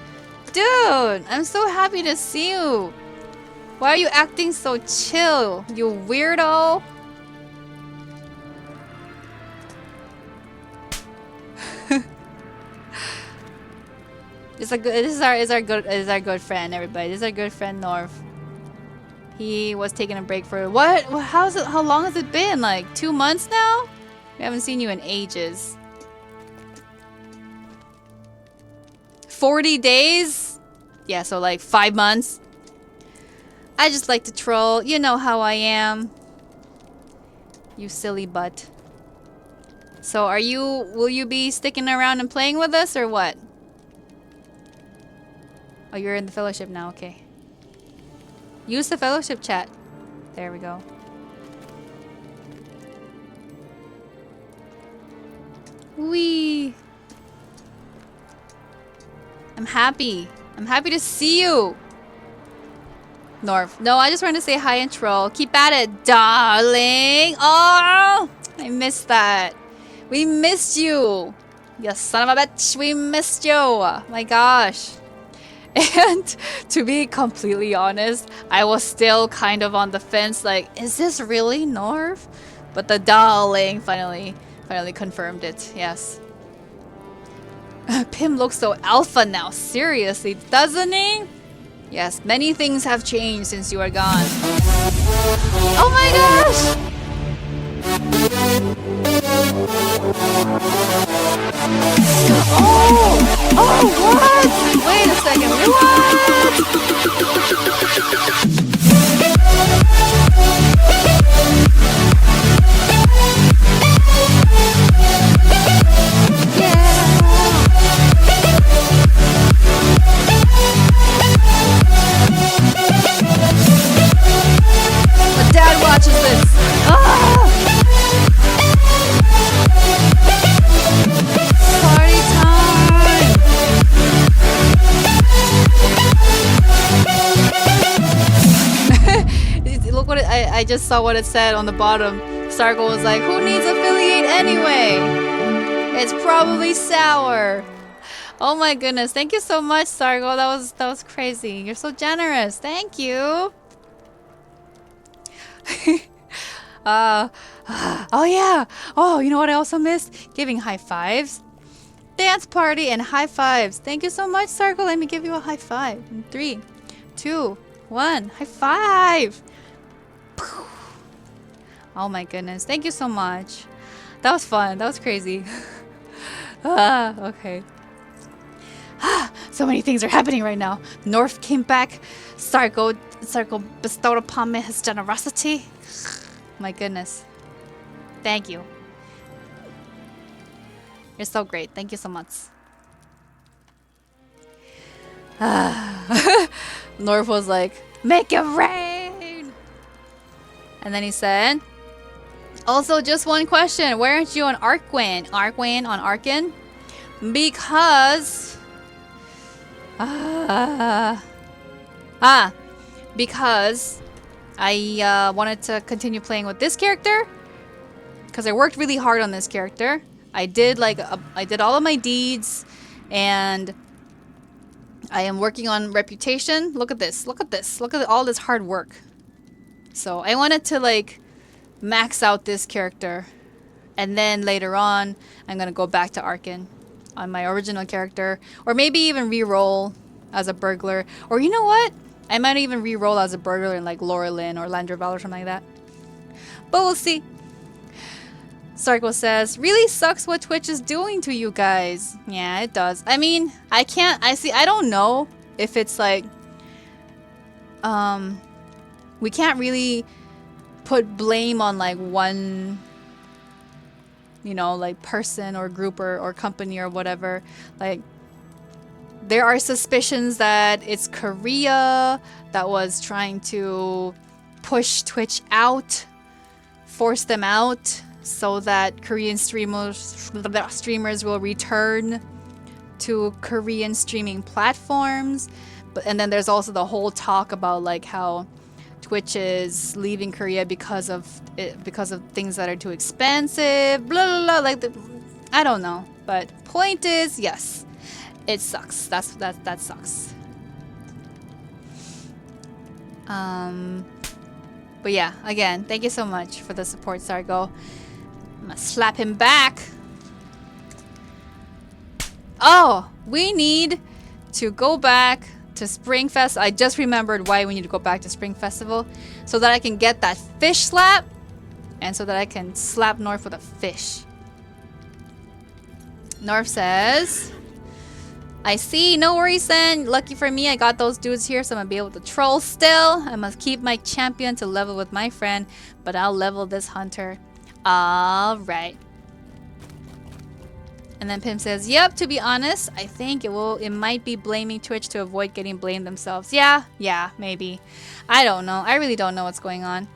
Dude, I'm so happy to see you. Why are you acting so chill, you weirdo? This is our good friend, everybody. This is our good friend Norv. He was taking a break for what? How long has it been? Like 2 months now? We haven't seen you in ages. 40 days? Yeah, so like 5 months. I just like to troll. You know how I am. You silly butt. So will you be sticking around and playing with us or what? Oh, you're in the fellowship now, okay. Use the fellowship chat. There we go. Wee. I'm happy. I'm happy to see you. Norv. No, I just wanted to say hi and troll. Keep at it, darling. Oh, I missed that. We missed you. You son of a bitch. We missed you. My gosh. And to be completely honest, I was still kind of on the fence. Like, is this really Norv? But the darling finally confirmed it. Yes. Pim looks so alpha now. Seriously, doesn't he? Yes, many things have changed since you are gone. Oh my gosh! Oh, what? Wait a second, My dad watches this. Party time. Look what I just saw what it said on the bottom. Sargo was like, who needs affiliate anyway? It's probably sour. Oh my goodness. Thank you so much, Sargo. That was crazy. You're so generous. Thank you. Oh yeah. Oh, you know what I also missed? Giving high fives. Dance party and high fives. Thank you so much, Sargo. Let me give you a high five. 3, 2, 1. High five. Oh my goodness. Thank you so much. That was fun. That was crazy. Okay. So many things are happening right now. North came back. Sargo bestowed upon me his generosity. My goodness. Thank you. You're so great. Thank you so much. North was like, make it rain! And then he said, also, just one question. Why aren't you on Arkwin? Arkwin on Arkin? Because... because I wanted to continue playing with this character. Because I worked really hard on this character. I did all of my deeds, and I am working on reputation. Look at this. Look at this. Look at all this hard work. So I wanted to like max out this character, and then later on I'm gonna go back to Arkin on my original character, or maybe even re-roll as a burglar, or you know what? I might even re-roll as a burglar in like Laurelin or Landraval or something like that. But we'll see. Sarko says, really sucks what Twitch is doing to you guys. Yeah, it does. I mean, I don't know if it's like, we can't really put blame on like one, you know, like person or group or company or whatever. Like, there are suspicions that it's Korea that was trying to push Twitch out, force them out, so that Korean streamers will return to Korean streaming platforms. And then there's also the whole talk about like how Twitch is leaving Korea because of things that are too expensive. Blah blah blah. Like I don't know, but point is, yes, it sucks. That sucks. But yeah, again, thank you so much for the support, Sargo. I'm gonna slap him back. Oh, we need to go back to Spring Fest. I just remembered why we need to go back to Spring Festival, so that I can get that fish slap, and so that I can slap North with a fish. North says, I see, no worries then. Lucky for me, I got those dudes here, so I'm gonna be able to troll still. I must keep my champion to level with my friend, but I'll level this hunter. Alright. And then Pim says, yep, to be honest, I think it might be blaming Twitch to avoid getting blamed themselves. Yeah, maybe. I don't know. I really don't know what's going on.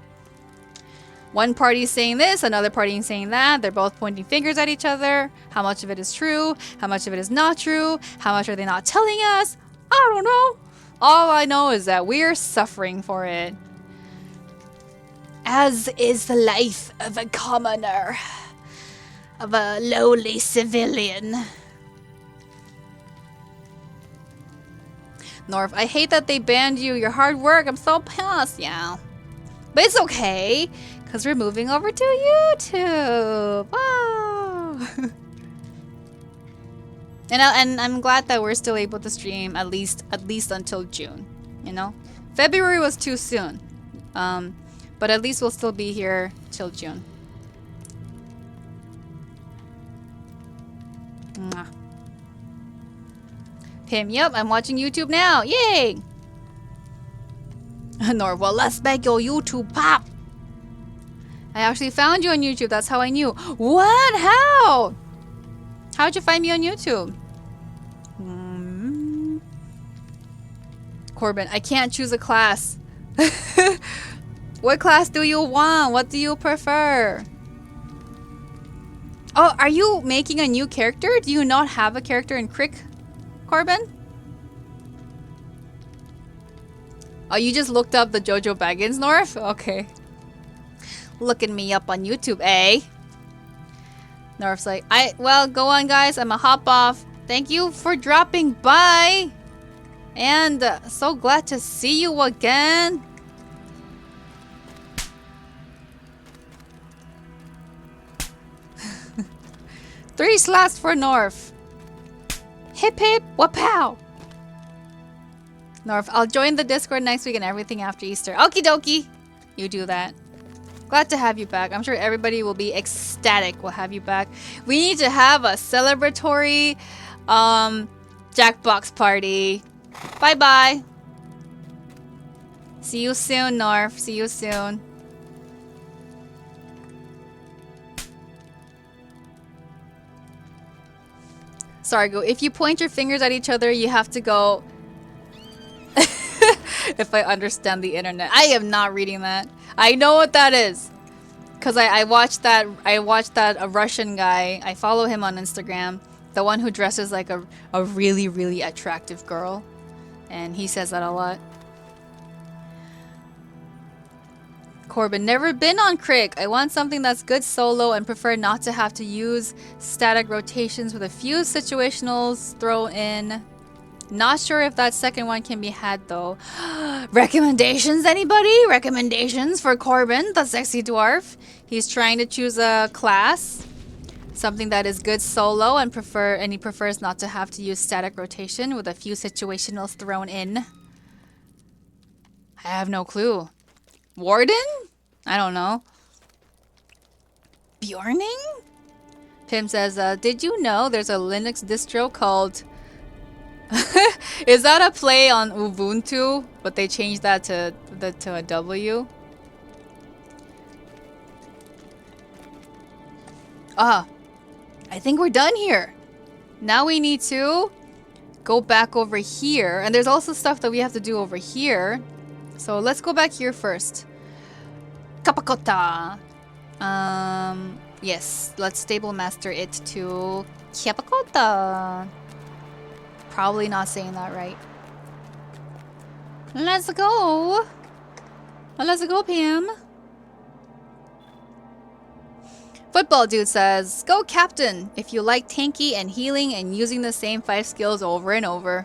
One party is saying this, another party is saying that. They're both pointing fingers at each other. How much of it is true? How much of it is not true? How much are they not telling us? I don't know. All I know is that we're suffering for it. As is the life of a commoner. Of a lowly civilian. North, I hate that they banned you. Your hard work. I'm so pissed. Yeah. But it's okay, because we're moving over to YouTube. Oh. And I'm glad that we're still able to stream at least until June. You know, February was too soon, but at least we'll still be here till June. Mwah. Pim, yep, I'm watching YouTube now. Yay! Nor, well, let's make your YouTube pop. I actually found you on YouTube. That's how I knew. What? How? How'd you find me on YouTube? Corbin, I can't choose a class. What class do you want? What do you prefer? Oh, are you making a new character? Do you not have a character in Crick, Corbin? Oh, you just looked up the JojoBaggins, North? Okay. Looking me up on YouTube, eh? North's like, well, go on, guys. I'm gonna hop off. Thank you for dropping by. And so glad to see you again. Three slaps for North. Hip hip wapow. North, I'll join the Discord next week and everything after Easter. Okie dokie. You do that. Glad to have you back. I'm sure everybody will be ecstatic we'll have you back. We need to have a celebratory Jackbox party. Bye-bye. See you soon, Norf. See you soon. Sargo, if you point your fingers at each other, you have to go... If I understand the internet. I am not reading that. I know what that is. Because I watched that a Russian guy. I follow him on Instagram. The one who dresses like a really, really attractive girl. And he says that a lot. Corbin, never been on Crick. I want something that's good solo and prefer not to have to use static rotations with a few situationals thrown in. Not sure if that second one can be had though. Recommendations, anybody? Recommendations for Corbin, the sexy dwarf? He's trying to choose a class. Something that is good solo and he prefers not to have to use static rotation with a few situationals thrown in. I have no clue. Warden? I don't know. Bjorning? Pim says, did you know there's a Linux distro called... Is that a play on Ubuntu? But they changed that to a W? Ah. I think we're done here. Now we need to go back over here. And there's also stuff that we have to do over here. So let's go back here first. Kapakota. Yes, let's stable master it to Kapakota. Probably not saying that right. Let's go. Let's go, Pam. Football dude says, go captain if you like tanky and healing and using the same 5 skills over and over.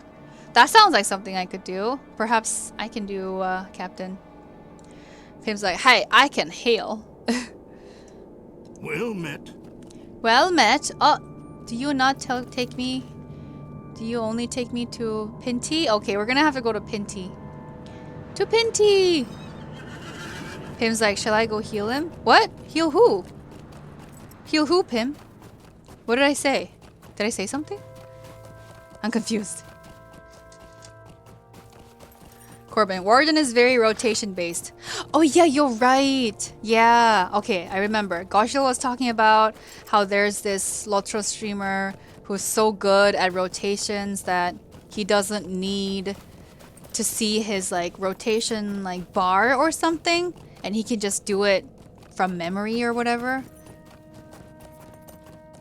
That sounds like something I could do. Perhaps I can do captain. Pim's like, hey, I can heal. Well met. Well met. Oh, do you not take me? Do you only take me to Pinty? Okay, we're gonna have to go to Pinty. To Pinty! Pim's like, shall I go heal him? What? Heal who? Heal who, Pim? What did I say? Did I say something? I'm confused. Corbin, Warden is very rotation based. Oh yeah, you're right. Yeah, okay, I remember. Goshil was talking about how there's this LOTRO streamer who's so good at rotations that he doesn't need to see his like rotation like bar or something, and he can just do it from memory or whatever.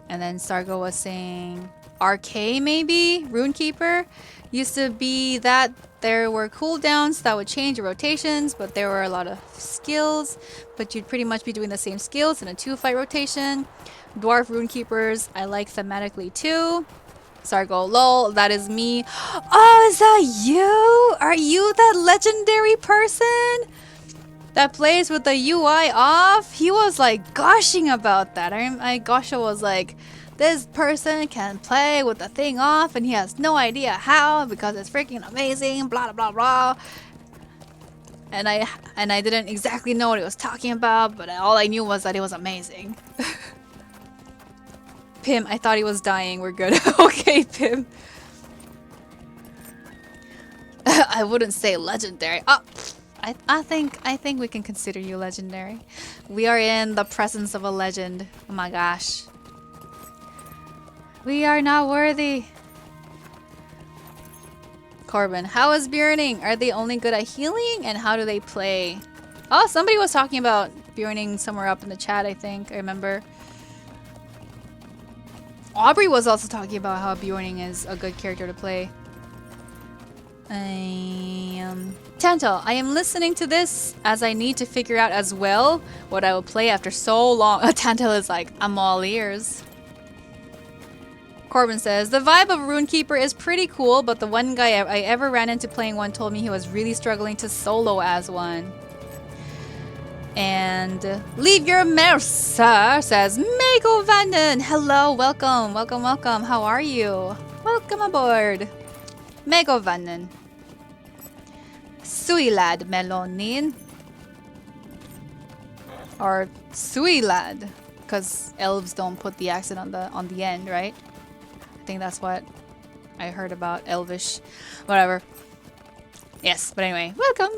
And then Sargo was saying RK maybe? Runekeeper? Used to be that there were cooldowns that would change your rotations, but there were a lot of skills, but you'd pretty much be doing the same skills in a 2-fight rotation. Dwarf Runekeepers, I like thematically too. Sargo, lol, that is me. Oh, is that you? Are you that legendary person that plays with the UI off? He was like gushing about that. Gosha was like, this person can play with the thing off and he has no idea how because it's freaking amazing, blah, blah, blah, blah. And I didn't exactly know what he was talking about, but all I knew was that it was amazing. Pim, I thought he was dying. We're good. Okay, Pim. I wouldn't say legendary. Oh, I think we can consider you legendary. We are in the presence of a legend. Oh my gosh. We are not worthy. Corbin, how is Bjorning? Are they only good at healing? And how do they play? Oh, somebody was talking about Bjorning somewhere up in the chat, I think. I remember. Aubrey was also talking about how Bjorning is a good character to play. Tantal, I am listening to this as I need to figure out as well what I will play after so long. Tantal is like, I'm all ears. Corbin says, the vibe of Runekeeper is pretty cool, but the one guy I ever ran into playing one told me he was really struggling to solo as one. And leave your mercer says, Mae Govannen, hello, welcome, welcome, welcome. How are you? Welcome aboard. Mae Govannen. Suilad Melonin. Or Suilad, because elves don't put the accent on the end, right? I think that's what I heard about Elvish. Whatever. Yes, but anyway, welcome.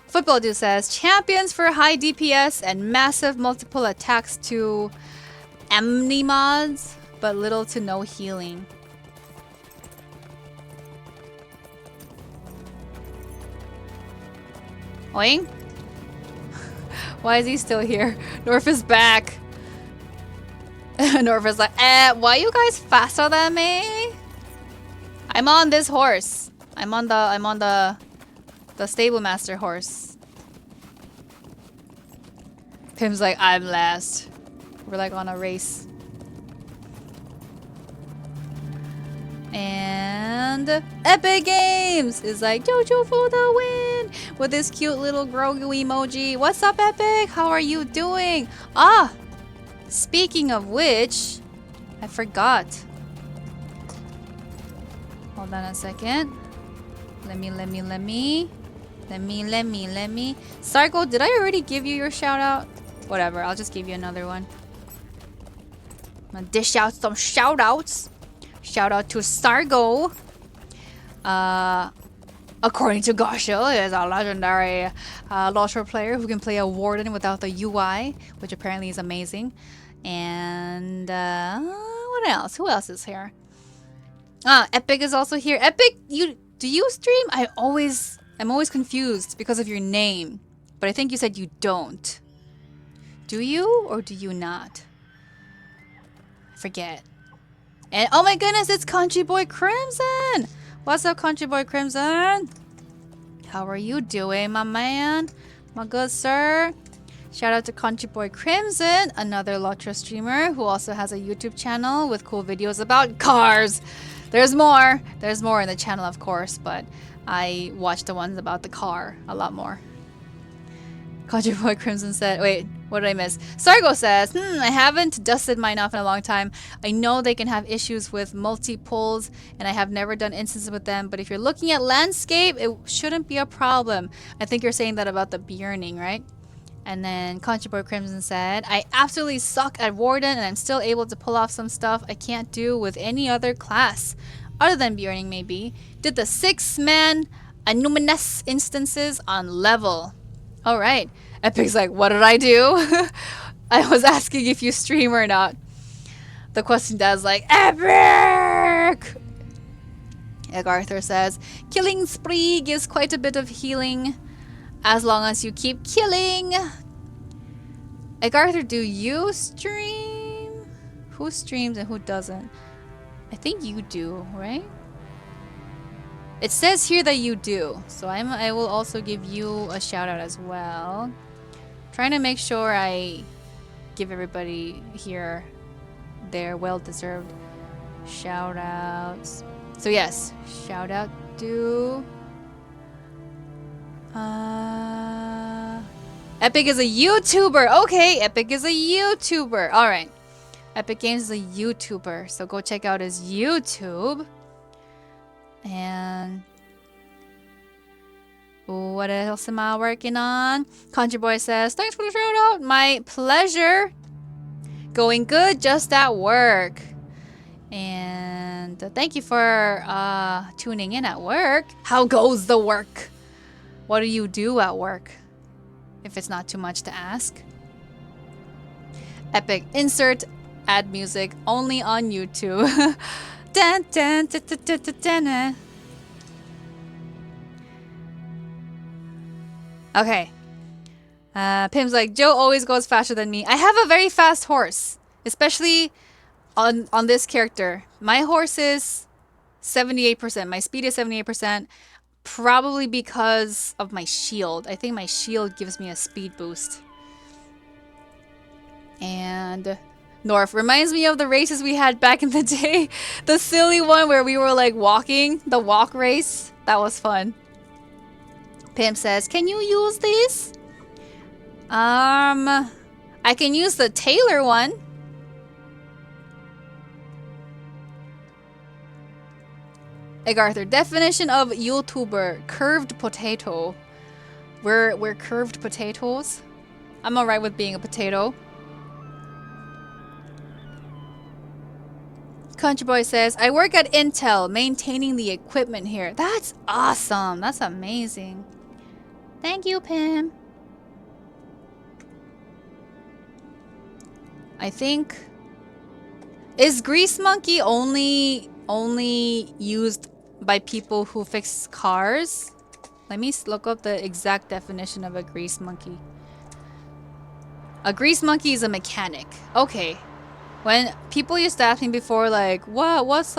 Football Dude says, champions for high DPS and massive multiple attacks to Amnimods, but little to no healing. Oing? Why is he still here? Norf is back. Norf is like, why are you guys faster than me? I'm on this horse. I'm on the stable master horse. Pim's like, I'm last. We're like on a race. And Epic Games is like, JoJo for the win! With this cute little Grogu emoji. What's up, Epic? How are you doing? Ah! Speaking of which, I forgot. Hold on a second. Let me. Sargo, did I already give you your shout out? Whatever, I'll just give you another one. I'm gonna dish out some shout outs. Shout out to Sargo. According to Gosho, is a legendary LOTRO player who can play a warden without the UI, which apparently is amazing. And what else? Who else is here? Epic is also here. Epic, do you stream? I'm always confused because of your name, but I think you said you don't. Do you or do you not? I forget. And oh my goodness, it's Country Boy Crimson! What's up, Country Boy Crimson? How are you doing, my man? My good sir? Shout out to Country Boy Crimson, another LOTRO streamer who also has a YouTube channel with cool videos about cars. There's more. There's more in the channel, of course, but I watch the ones about the car a lot more. Country Boy Crimson said, wait, what did I miss? Sargo says, I haven't dusted mine off in a long time. I know they can have issues with multi-pulls, and I have never done instances with them, but if you're looking at landscape, it shouldn't be a problem. I think you're saying that about the Bjorning, right? And then Country Boy Crimson said, I absolutely suck at Warden, and I'm still able to pull off some stuff I can't do with any other class. Other than Bjorning, maybe. Did the 6-man Anuminous instances on level. Alright. Epic's like, what did I do? I was asking if you stream or not. The question dad's like, Epic! Egg Arthur says, killing spree gives quite a bit of healing as long as you keep killing. Egg Arthur, do you stream? Who streams and who doesn't? I think you do, right? It says here that you do, so I will also give you a shout out as well. Trying to make sure I give everybody here their well-deserved shout outs. So yes, shout out to Epic is a YouTuber. Okay, Epic is a YouTuber. All right, Epic Games is a YouTuber, so go check out his YouTube. And what else am I working on? Country Boy says, thanks for the shout out. My pleasure. Going good just at work. And thank you for tuning in at work. How goes the work? What do you do at work? If it's not too much to ask. Epic, insert ad music only on YouTube. Dun, dun, dun, dun, dun, dun, dun. Okay. Pim's like, Joe always goes faster than me. I have a very fast horse, especially on this character. My horse is 78%. My speed is 78%, probably because of my shield. I think my shield gives me a speed boost. And North reminds me of the races we had back in the day. The silly one where we were like walking, the walk race. That was fun. Pim says, can you use these? I can use the Taylor one. Egg Arthur, definition of YouTuber, curved potato. We're curved potatoes. I'm alright with being a potato. Country Boy says, I work at Intel, maintaining the equipment here. That's awesome. That's amazing. Thank you, Pim. I think... Is Grease Monkey only used by people who fix cars? Let me look up the exact definition of a Grease Monkey. A Grease Monkey is a mechanic. Okay. When people used to ask me before, like, what's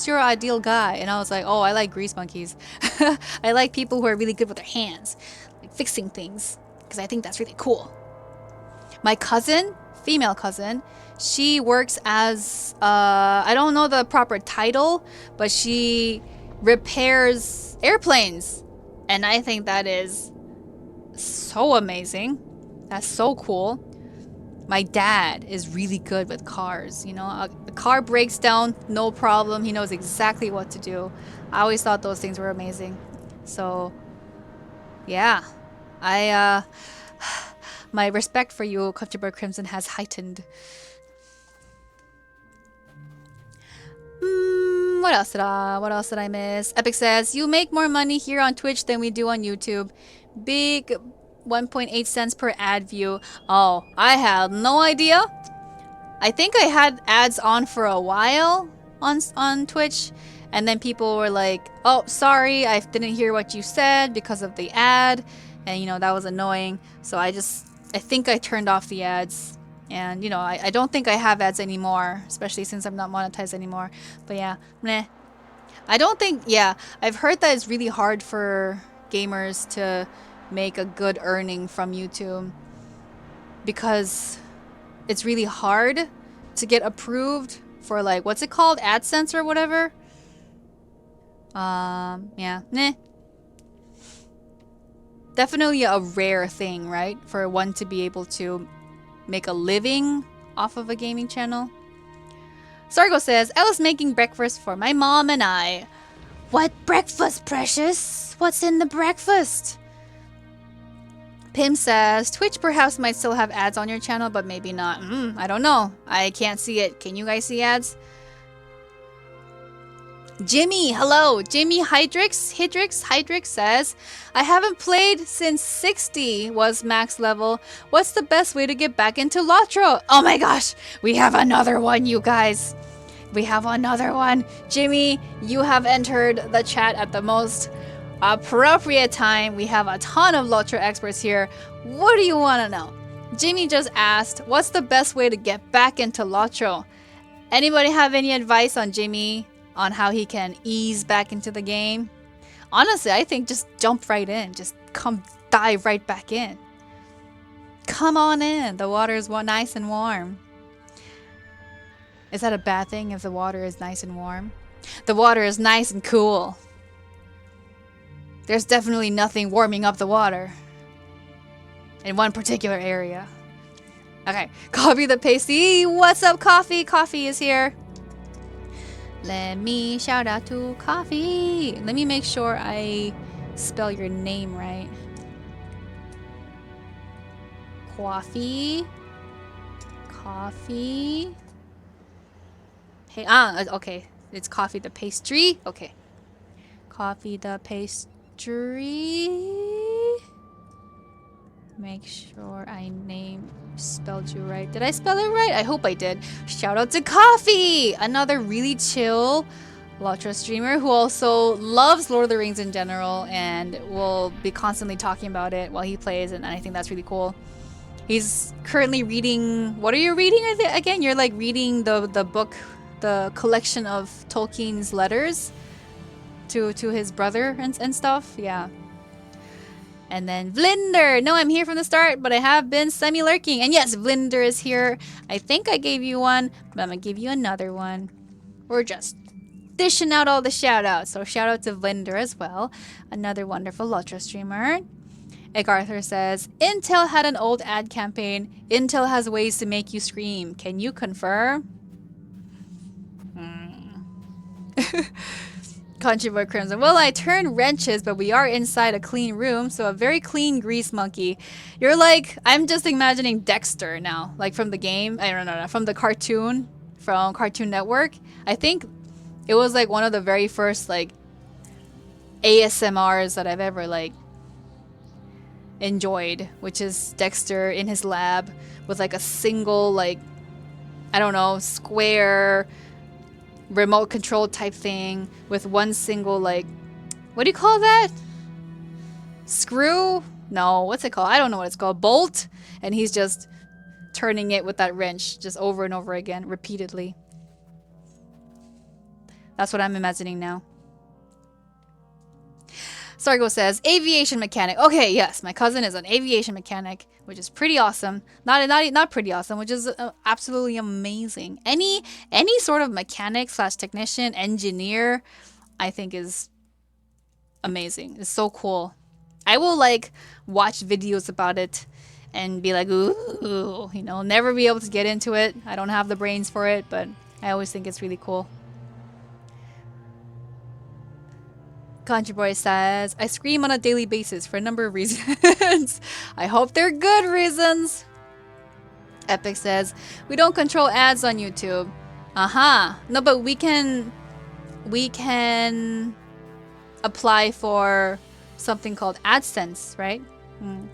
your ideal guy? And I was like, oh, I like grease monkeys. I like people who are really good with their hands, like fixing things, because I think that's really cool. My cousin, female cousin, she works as, I don't know the proper title, but she repairs airplanes. And I think that is so amazing. That's so cool. My dad is really good with cars, you know. A car breaks down, no problem. He knows exactly what to do. I always thought those things were amazing. So, yeah. My respect for you, Country Boy Crimson, has heightened. What else did I miss? Epic says, you make more money here on Twitch than we do on YouTube. Big 1.8 cents per ad view. Oh, I had no idea. I think I had ads on for a while on Twitch, and then people were like, oh, sorry, I didn't hear what you said because of the ad, and you know, that was annoying. So I think I turned off the ads, and you know, I don't think I have ads anymore, especially since I'm not monetized anymore. But yeah, meh. I don't think, yeah, I've heard that it's really hard for gamers to make a good earning from YouTube because it's really hard to get approved for, like, what's it called, AdSense or whatever. Yeah, nah. Definitely a rare thing, right, for one to be able to make a living off of a gaming channel. Sargo says, I was making breakfast for my mom and I. What breakfast, precious? What's in the breakfast? Pim says, Twitch perhaps might still have ads on your channel, but maybe not. I don't know. I can't see it. Can you guys see ads? Jimmy, hello. Jimmy Hydrix says, I haven't played since 60 was max level. What's the best way to get back into LOTRO? Oh my gosh, we have another one, you guys. We have another one. Jimmy, you have entered the chat at the most appropriate time. We have a ton of LOTRO experts here. What do you want to know? Jimmy just asked, what's the best way to get back into LOTRO? Anybody have any advice on Jimmy on how he can ease back into the game? Honestly, I think just jump right in. Just dive right back in. Come on in. The water is nice and warm. Is that a bad thing if the water is nice and warm? The water is nice and cool. There's definitely nothing warming up the water in one particular area. Okay, Coffee the Pasty. What's up, Coffee? Coffee is here. Let me shout out to Coffee. Let me make sure I spell your name right. Coffee. Coffee. Hey, okay. It's Coffee the Pastry. Okay. Coffee the Pastry. Make sure I spelled you right. Did I spell it right? I hope I did. Shout out to Coffee! Another really chill LOTRO streamer who also loves Lord of the Rings in general and will be constantly talking about it while he plays, and I think that's really cool. He's currently reading... What are you reading again? You're like reading the book, the collection of Tolkien's letters to his brother and stuff. Yeah. And then Vlinder. No, I'm here from the start, but I have been semi-lurking. And yes, Vlinder is here. I think I gave you one, but I'm going to give you another one. We're just dishing out all the shout-outs. So shout out to Vlinder as well. Another wonderful LOTRO streamer. Egg Arthur says, Intel had an old ad campaign. Intel has ways to make you scream. Can you confirm? Country Boy Crimson. Well, I turned wrenches, but we are inside a clean room, so a very clean grease monkey. You're like, I'm just imagining Dexter now, like from the game. I don't know, from the cartoon, from Cartoon Network. I think it was like one of the very first like ASMRs that I've ever like enjoyed, which is Dexter in his lab with like a single like, I don't know, square remote control type thing with one single like, what do you call that? Screw? No, what's it called? I don't know what it's called. Bolt? And he's just turning it with that wrench just over and over again, repeatedly. That's what I'm imagining now. Sargo says, aviation mechanic. Okay, yes, my cousin is an aviation mechanic, which is pretty awesome. Not pretty awesome, which is absolutely amazing. Any sort of mechanic slash technician, engineer, I think is amazing. It's so cool. I will like watch videos about it and be like, ooh, you know, never be able to get into it. I don't have the brains for it, but I always think it's really cool. Country Boy says, I scream on a daily basis for a number of reasons. I hope they're good reasons. Epic says, we don't control ads on YouTube. No, but we can apply for something called AdSense, right? And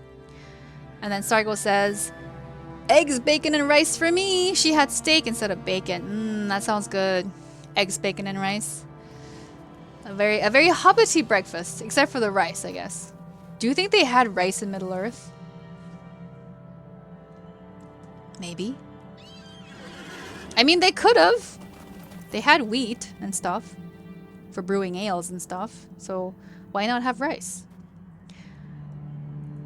then Sargo says, eggs, bacon, and rice for me. She had steak instead of bacon. That sounds good. Eggs, bacon, and rice. A very hobbity breakfast, except for the rice, I guess. Do you think they had rice in Middle Earth? Maybe. I mean, they could have. They had wheat and stuff for brewing ales and stuff. So why not have rice?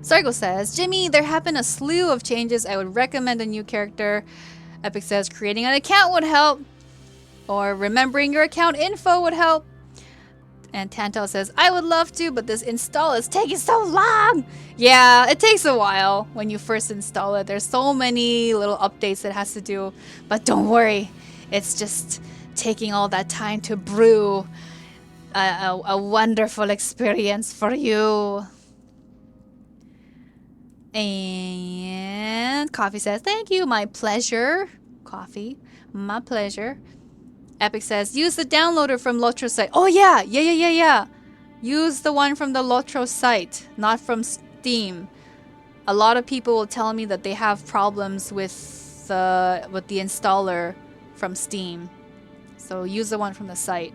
Sargo says, Jimmy, there have been a slew of changes. I would recommend a new character. Epic says, creating an account would help. Or remembering your account info would help. And Tantal says, I would love to, but this install is taking so long. Yeah, it takes a while when you first install it. There's so many little updates it has to do. But don't worry, it's just taking all that time to brew a wonderful experience for you. And Coffee says, thank you, my pleasure. Coffee, my pleasure. Epic says, use the downloader from LOTRO site. Oh yeah. Use the one from the LOTRO site, not from Steam. A lot of people will tell me that they have problems with the installer from Steam. So use the one from the site.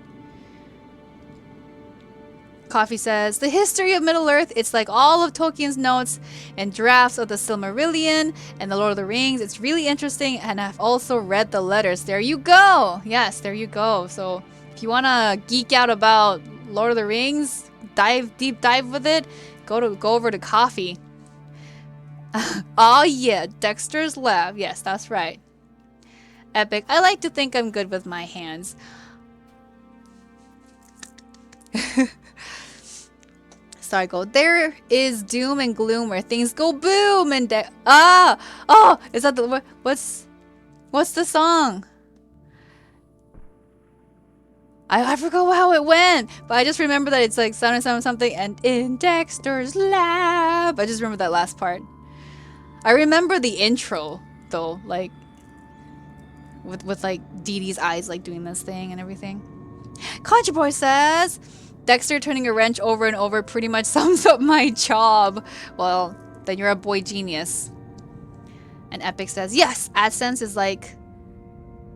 Coffee says, the history of Middle-earth, it's like all of Tolkien's notes and drafts of the Silmarillion and the Lord of the Rings. It's really interesting, and I've also read the letters. There you go. Yes, there you go. So if you want to geek out about Lord of the Rings, deep dive with it, go over to Coffee. Oh yeah, Dexter's Lab. Yes, that's right. Epic. I like to think I'm good with my hands. Sargo, there is doom and gloom where things go boom and is that the what's the song? I forgot how it went, but I just remember that it's like something and in Dexter's lab. I just remember that last part. I remember the intro though, like with like Dee Dee's eyes like doing this thing and everything. Contra Boy says, Dexter turning a wrench over and over pretty much sums up my job. Well, then you're a boy genius. And Epic says, yes, AdSense is like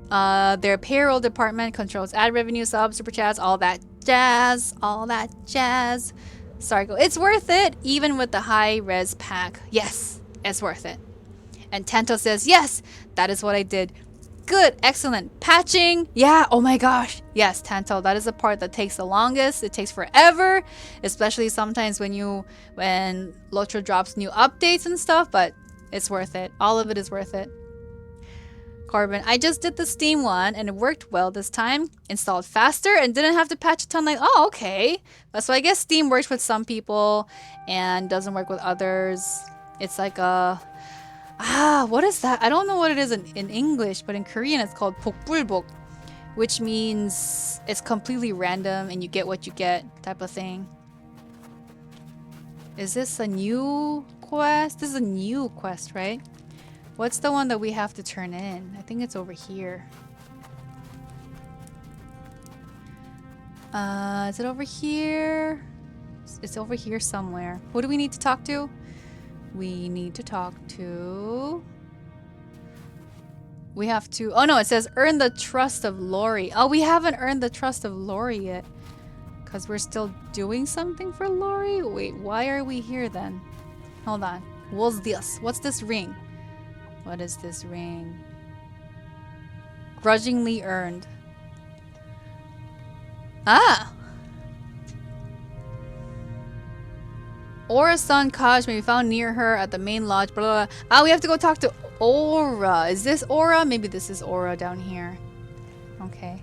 their payroll department, controls ad revenue, subs, super chats, all that jazz. Sargo, it's worth it, even with the high res pack. Yes, it's worth it. And Tanto says, yes, that is what I did. Good, excellent. Patching, yeah, oh my gosh. Yes, Tanto, that is the part that takes the longest. It takes forever, especially sometimes when LOTRO drops new updates and stuff, but it's worth it. All of it is worth it. Corbin, I just did the Steam one and it worked well this time. Installed faster and didn't have to patch a ton. Like, oh, okay. So I guess Steam works with some people and doesn't work with others. It's like a... what is that? I don't know what it is in English, but in Korean it's called 복불복, which means it's completely random and you get what you get type of thing. Is this a new quest? This is a new quest, right? What's the one that we have to turn in? I think it's over here. Is it over here? It's over here somewhere. Who do we need to talk to? We need to talk to... We have to... Oh no, it says earn the trust of Lori. Oh, we haven't earned the trust of Lori yet. Because we're still doing something for Lori? Wait, why are we here then? Hold on. What's this? What's this ring? What is this ring? Grudgingly earned. Ah! Aura's son Kaj may be found near her at the main lodge. Blah, blah, blah. Ah, we have to go talk to Aura. Is this Aura? Maybe this is Aura down here. Okay.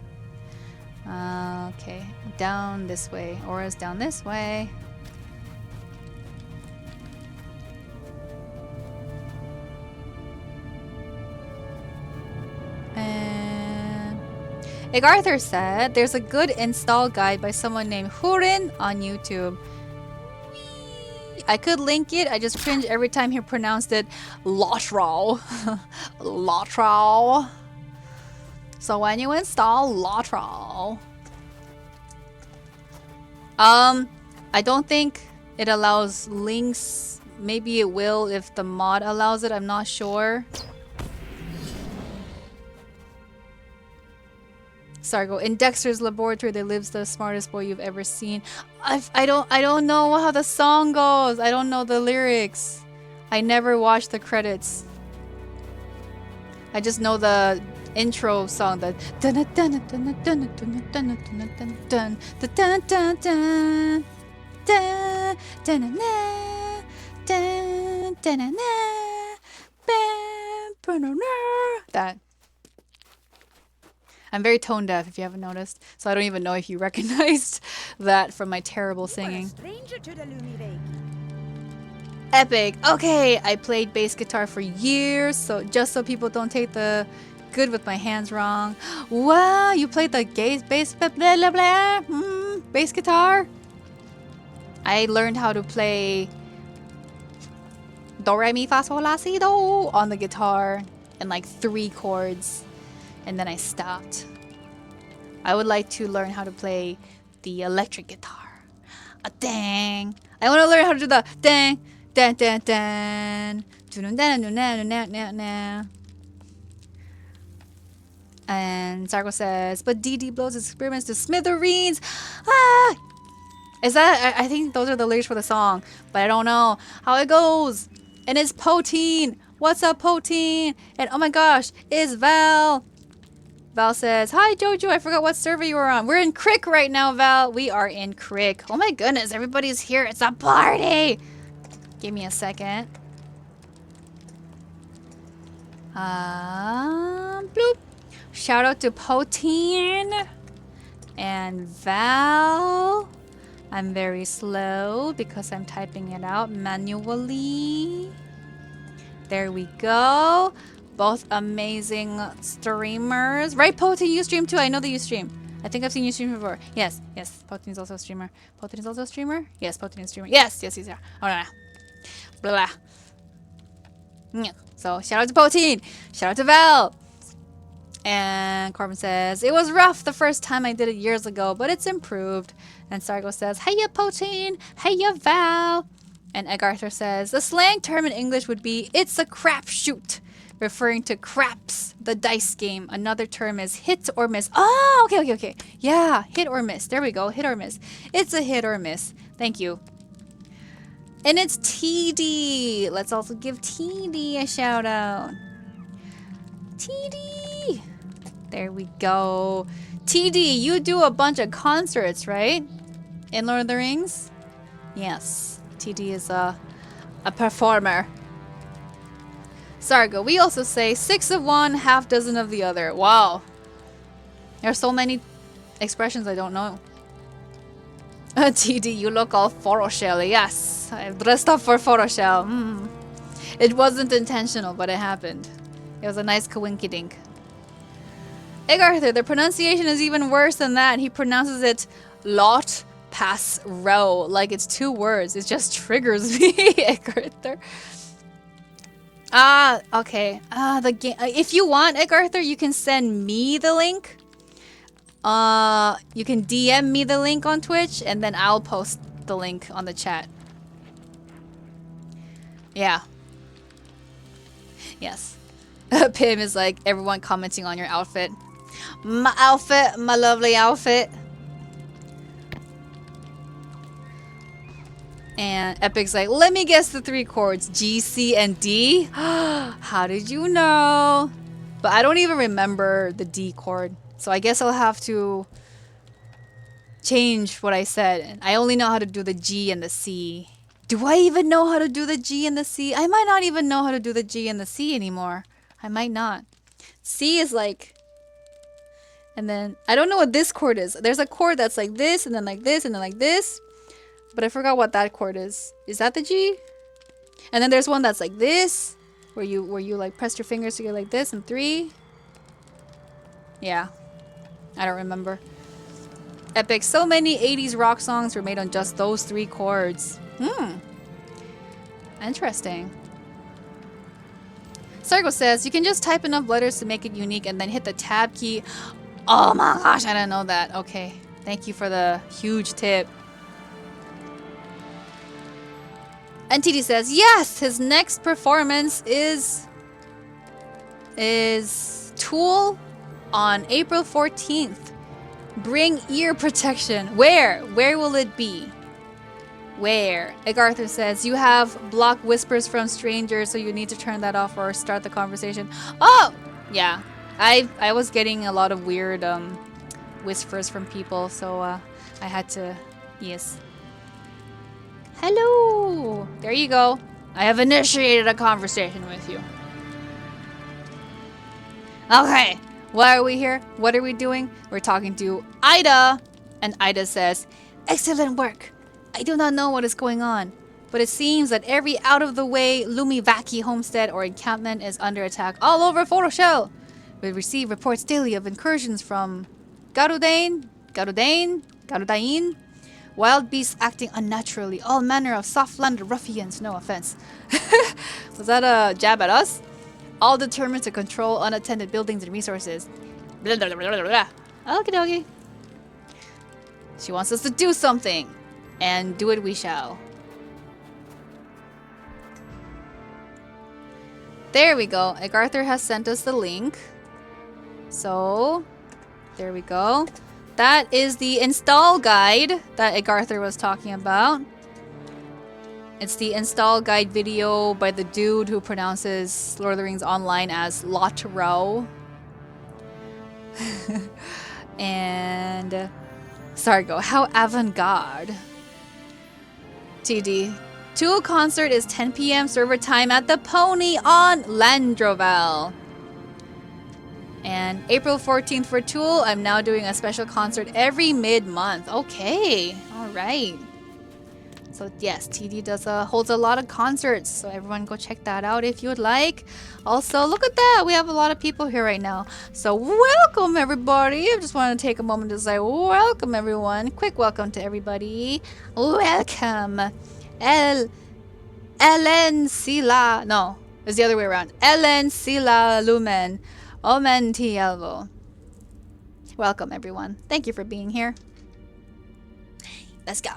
Okay. Down this way. Aura's down this way. Arthur said there's a good install guide by someone named Hurin on YouTube. I could link it. I just cringe every time he pronounced it LOTRO. LOTRO. So when you install LOTRO, I don't think it allows links. Maybe it will if the mod allows it. I'm not sure. Sargo, in Dexter's laboratory there lives the smartest boy you've ever seen. I don't know how the song goes. I don't know the lyrics. I never watched the credits. I just know the intro song that that. I'm very tone deaf, if you haven't noticed, so I don't even know if you recognized that from my terrible singing. Epic. Okay, I played bass guitar for years, so just so people don't take the good with my hands wrong. Wow, you played the bass blah blah blah. Bass guitar. I learned how to play do re mi fa sol la si do on the guitar in like 3 chords. And then I stopped. I would like to learn how to play the electric guitar. Dang. I want to learn how to do the dang, dang, dang, dang. And Sargo says, but DD blows his experiments to smithereens. Ah! Is that, I think those are the lyrics for the song, but I don't know how it goes. And it's Poteen. What's up, Poteen? And oh my gosh, it's Val. Val says, hi Jojo, I forgot what server you were on. We're in Crick right now, Val. We are in Crick. Oh my goodness, everybody's here. It's a party. Give me a second. Bloop. Shout out to Poteen and Val. I'm very slow because I'm typing it out manually. There we go. Both amazing streamers. Right, Poteen, you stream too. I know that you stream. I think I've seen you stream before. Yes, yes. Poteen's also a streamer. Poteen is also a streamer? Yes, Poteen is a streamer. Yes, yes, he's here. Oh, no, no. Blah, blah. So, shout out to Poteen. Shout out to Val. And Corbin says, it was rough the first time I did it years ago, but it's improved. And Sargo says, heya Poteen. Heya Val. And Egg Arthur says, the slang term in English would be, it's a crapshoot. Referring to craps, the dice game. Another term is hit or miss. Oh, okay, okay, okay. Yeah, hit or miss. There we go. Hit or miss. It's a hit or miss. Thank you. And it's TD. Let's also give TD a shout out. TD. There we go. TD, you do a bunch of concerts, right? In Lord of the Rings? Yes. TD is a performer. Sargo, we also say 6 of one, half dozen of the other. Wow. There are so many expressions I don't know. TD, you look all Photoshell. Yes, I dressed up for Photoshell. It wasn't intentional, but it happened. It was a nice coinkydink. Egg Arthur, the pronunciation is even worse than that. He pronounces it lot pass row, like it's 2 words. It just triggers me, Egg Arthur. Okay. The game. If you want, Egg Arthur, you can send me the link. You can DM me the link on Twitch, and then I'll post the link on the chat. Yeah. Yes. Pim is like, everyone commenting on your outfit. My outfit, my lovely outfit. And Epic's like, let me guess the 3 chords, G, C, and D. How did you know? But I don't even remember the D chord. So I guess I'll have to change what I said. I only know how to do the G and the C. Do I even know how to do the G and the C? I might not even know how to do the G and the C anymore. I might not. C is like... And then, I don't know what this chord is. There's a chord that's like this, and then like this, and then like this. But I forgot what that chord is. Is that the G? And then there's one that's like this, where you like press your fingers together like this, and 3. Yeah. I don't remember. Epic. So many 80s rock songs were made on just those 3 chords. Interesting. Sargo says, you can just type enough letters to make it unique and then hit the tab key. Oh my gosh, I didn't know that. Okay. Thank you for the huge tip. NTD says, yes, his next performance is Tool on April 14th. Bring ear protection. Where? Where will it be? Where? Egg Arthur says, you have blocked whispers from strangers, so you need to turn that off or start the conversation. Oh! Yeah. I was getting a lot of weird whispers from people, so I had to... Yes. Hello! There you go. I have initiated a conversation with you. Okay. Why are we here? What are we doing? We're talking to Ida. And Ida says, excellent work. I do not know what is going on, but it seems that every out-of-the-way Lumivaki homestead or encampment is under attack all over Photoshell. We receive reports daily of incursions from Garudain, wild beasts acting unnaturally, all manner of soft-landed ruffians, no offense. Was that a jab at us? All determined to control unattended buildings and resources. Blah, blah, blah, blah, blah. Okie dokie. She wants us to do something. And do it we shall. There we go. Egg Arthur has sent us the link. So, there we go. That is the install guide that Egg Arthur was talking about. It's the install guide video by the dude who pronounces Lord of the Rings Online as LOTRO. And Sargo, how avant-garde. TD. Tool concert is 10 p.m. server time at the Pony on Landroval. And April 14th for Tool, I'm now doing a special concert every mid-month. Okay, alright. So yes, TD holds a lot of concerts, so everyone go check that out if you would like. Also, look at that, we have a lot of people here right now. So welcome everybody. I just want to take a moment to say welcome everyone. Quick welcome to everybody. Welcome. Ellen Sila. No, it's the other way around. Ellen Sila Lumen. Omen Tielvo. Welcome everyone. Thank you for being here. Let's go.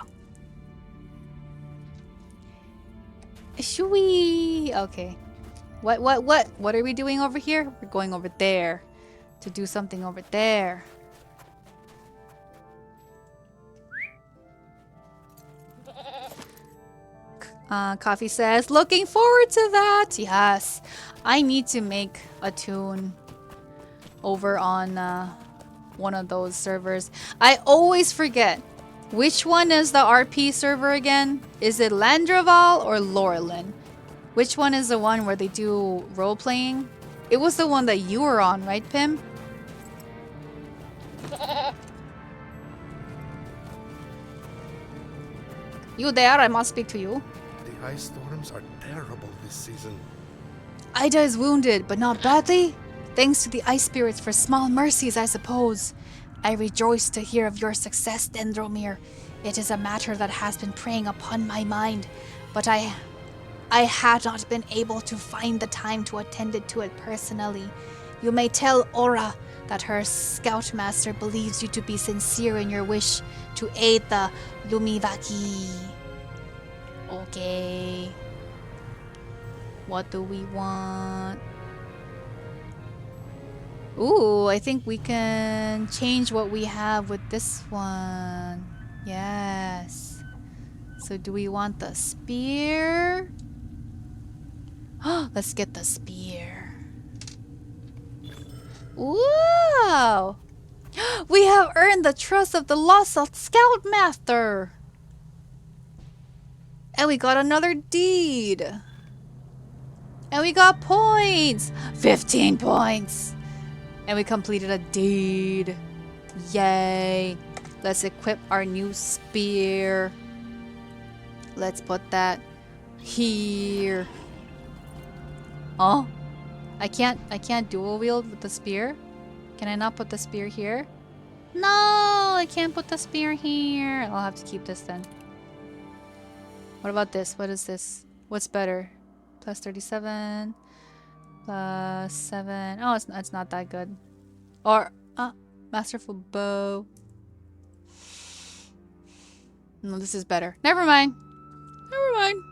Should we... Okay. What are we doing over here? We're going over there. To do something over there. Coffee says, looking forward to that. Yes. I need to make a tune over on one of those servers. I always forget. Which one is the RP server again? Is it Landroval or Laurelin? Which one is the one where they do role-playing? It was the one that you were on, right, Pim? You there? I must speak to you. The ice storms are terrible this season. Ida is wounded, but not badly. Thanks to the ice spirits for small mercies, I suppose. I rejoice to hear of your success, Dendromir. It is a matter that has been preying upon my mind, but I had not been able to find the time to attend to it personally. You may tell Aura that her scoutmaster believes you to be sincere in your wish to aid the Lumivaki. Okay. What do we want? Ooh, I think we can change what we have with this one. Yes. So do we want the spear? Let's get the spear. Wow! We have earned the trust of the Lost Scoutmaster! And we got another deed. And we got points! 15 points! And we completed a deed. Yay! Let's equip our new spear. Let's put that here. Oh, I can't dual wield with the spear. Can I not put the spear here? No, I can't put the spear here. I'll have to keep this then. What about this? What is this? What's better? Plus 37, plus 7. Oh, it's not that good. Or masterful bow. No, this is better. Never mind. Never mind.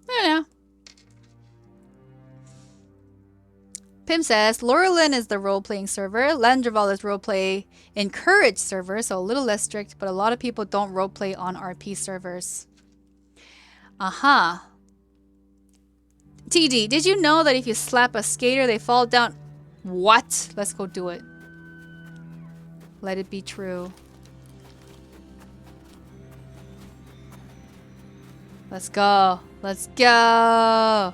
I don't know. Pim says, Laurelin is the role-playing server. Landreval is role-play encouraged server, so a little less strict, but a lot of people don't role-play on RP servers. Aha. TD, did you know that if you slap a skater, they fall down? What? Let's go do it. Let it be true. Let's go. Let's go.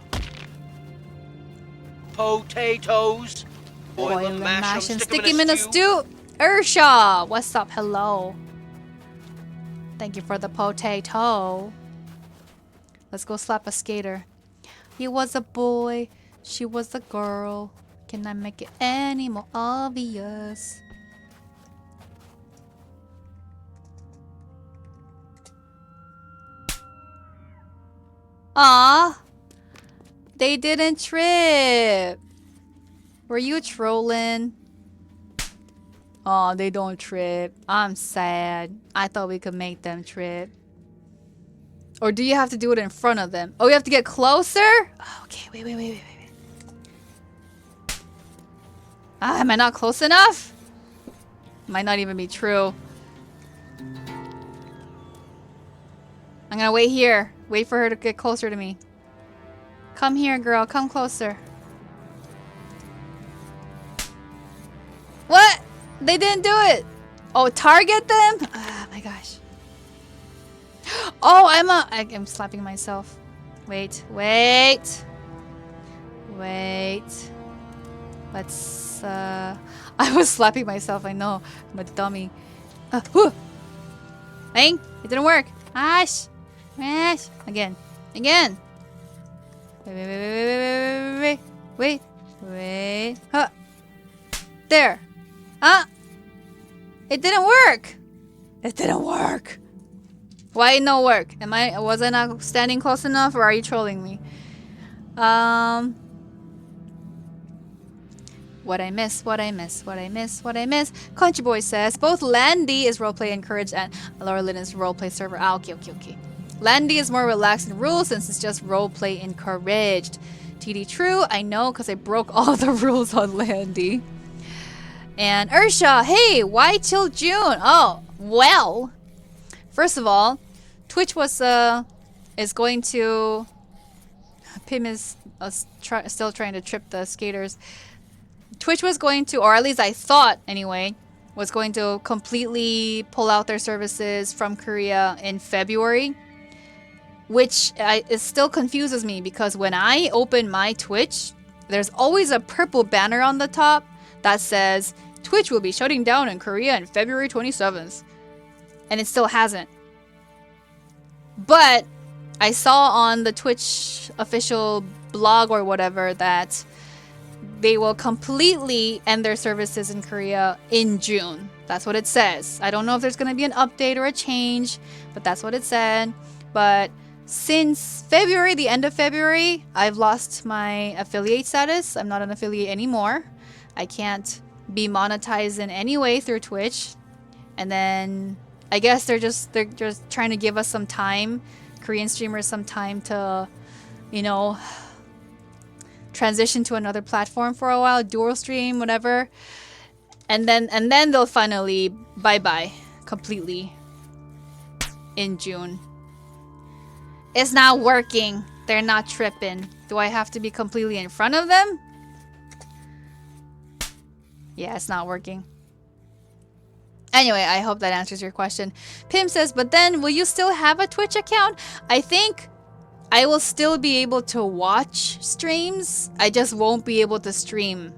Potatoes. Boil and mash them, stick him in a stew. Ursha, what's up? Hello. Thank you for the potato. Let's go slap a skater. He was a boy, she was a girl. Can I make it any more obvious? Ah, they didn't trip. Were you trolling? Oh, they don't trip. I'm sad. I thought we could make them trip. Or do you have to do it in front of them? Oh, you have to get closer? Oh, okay, wait. Ah, am I not close enough? Might not even be true. I'm gonna wait here. Wait for her to get closer to me. Come here, girl. Come closer. What? They didn't do it. Oh, target them? Oh my gosh. Oh, I'm slapping myself. Wait. Let's, I was slapping myself, I know. I'm a dummy. Bang! It didn't work. Ash! Again. Wait. Huh. There. It didn't work. Why no work? Was I not standing close enough, or are you trolling me? What I miss. Country Boy says both Landy is roleplay encouraged and Laurelin is roleplay server. Okay. Landy is more relaxed in rules since it's just roleplay encouraged. TD true, I know because I broke all the rules on Landy. And Ursha, hey, why till June? Oh, well. First of all, Twitch is going to... Pim is still trying to trip the skaters. Twitch was going to, or at least I thought anyway, was going to completely pull out their services from Korea in February. Which it still confuses me because when I open my Twitch, there's always a purple banner on the top that says, Twitch will be shutting down in Korea on February 27th. And it still hasn't. But I saw on the Twitch official blog or whatever that they will completely end their services in Korea in June. That's what it says. I don't know if there's going to be an update or a change, but that's what it said. But since February, the end of February, I've lost my affiliate status. I'm not an affiliate anymore. I can't be monetized in any way through Twitch. And then I guess they're just trying to give us some time, Korean streamers, some time to, you know, transition to another platform for a while, dual stream, whatever. And then they'll finally bye-bye completely in June. It's not working. They're not tripping. Do I have to be completely in front of them? Yeah, it's not working. Anyway, I hope that answers your question. Pim says, but then will you still have a Twitch account? I think I will still be able to watch streams. I just won't be able to stream.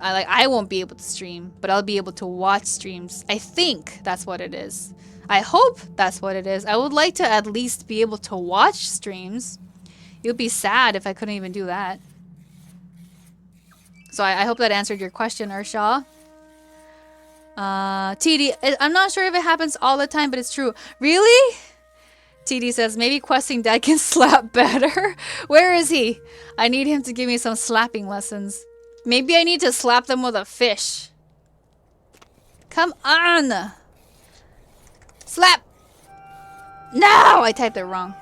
I won't be able to stream, but I'll be able to watch streams. I think that's what it is. I hope that's what it is. I would like to at least be able to watch streams. It would be sad if I couldn't even do that. So I hope that answered your question, Urshaw. TD, I'm not sure if it happens all the time, but it's true. Really? TD says, maybe questing dad can slap better. Where is he? I need him to give me some slapping lessons. Maybe I need to slap them with a fish. Come on! Slap! No! I typed it wrong.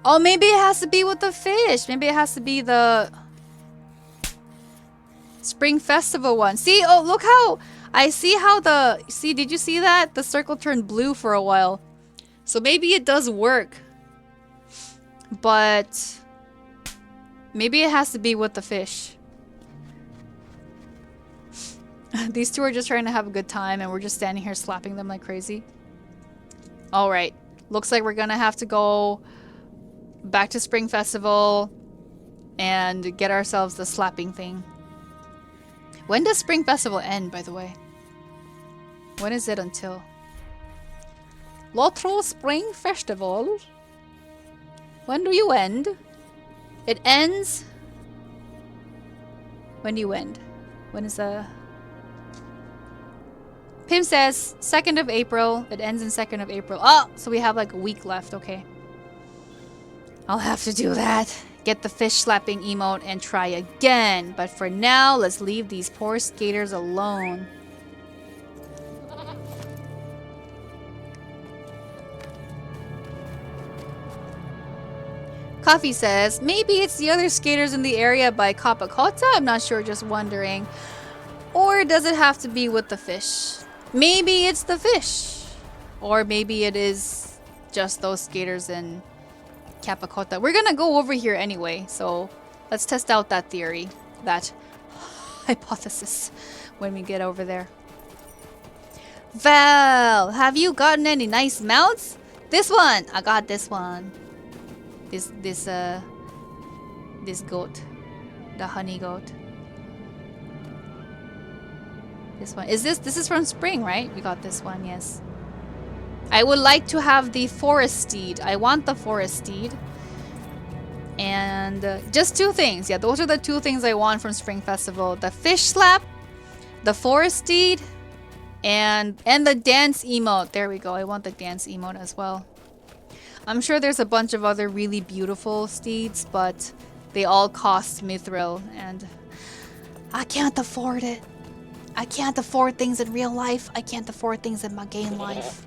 Oh, maybe it has to be with the fish. Maybe it has to be the Spring Festival one. See? Oh, look how... I see how the... See, did you see that? The circle turned blue for a while. So maybe it does work. But... maybe it has to be with the fish. These two are just trying to have a good time and we're just standing here slapping them like crazy. Alright. Looks like we're gonna have to go back to Spring Festival and get ourselves the slapping thing. When does Spring Festival end, by the way? When is it until? LOTRO Spring Festival? When do you end? It ends... when do you end? When is the... Pim says 2nd of April. It ends in 2nd of April. Oh, so we have like a week left. Okay. I'll have to do that. Get the fish slapping emote and try again. But for now, let's leave these poor skaters alone. Coffee says, maybe it's the other skaters in the area by Kapakota? I'm not sure, just wondering. Or does it have to be with the fish? Maybe it's the fish. Or maybe it is just those skaters in Kapakota. We're gonna go over here anyway, so let's test out that theory, that hypothesis when we get over there. Val, have you gotten any nice mounts? This one! I got this one. This goat. The honey goat. This one. This is from spring, right? We got this one, yes. I would like to have the forest steed. I want the forest steed. And just two things. Yeah, those are the two things I want from Spring Festival. The fish slap, the forest steed, and the dance emote. There we go. I want the dance emote as well. I'm sure there's a bunch of other really beautiful steeds, but they all cost mithril, and I can't afford it. I can't afford things in real life. I can't afford things in my game life.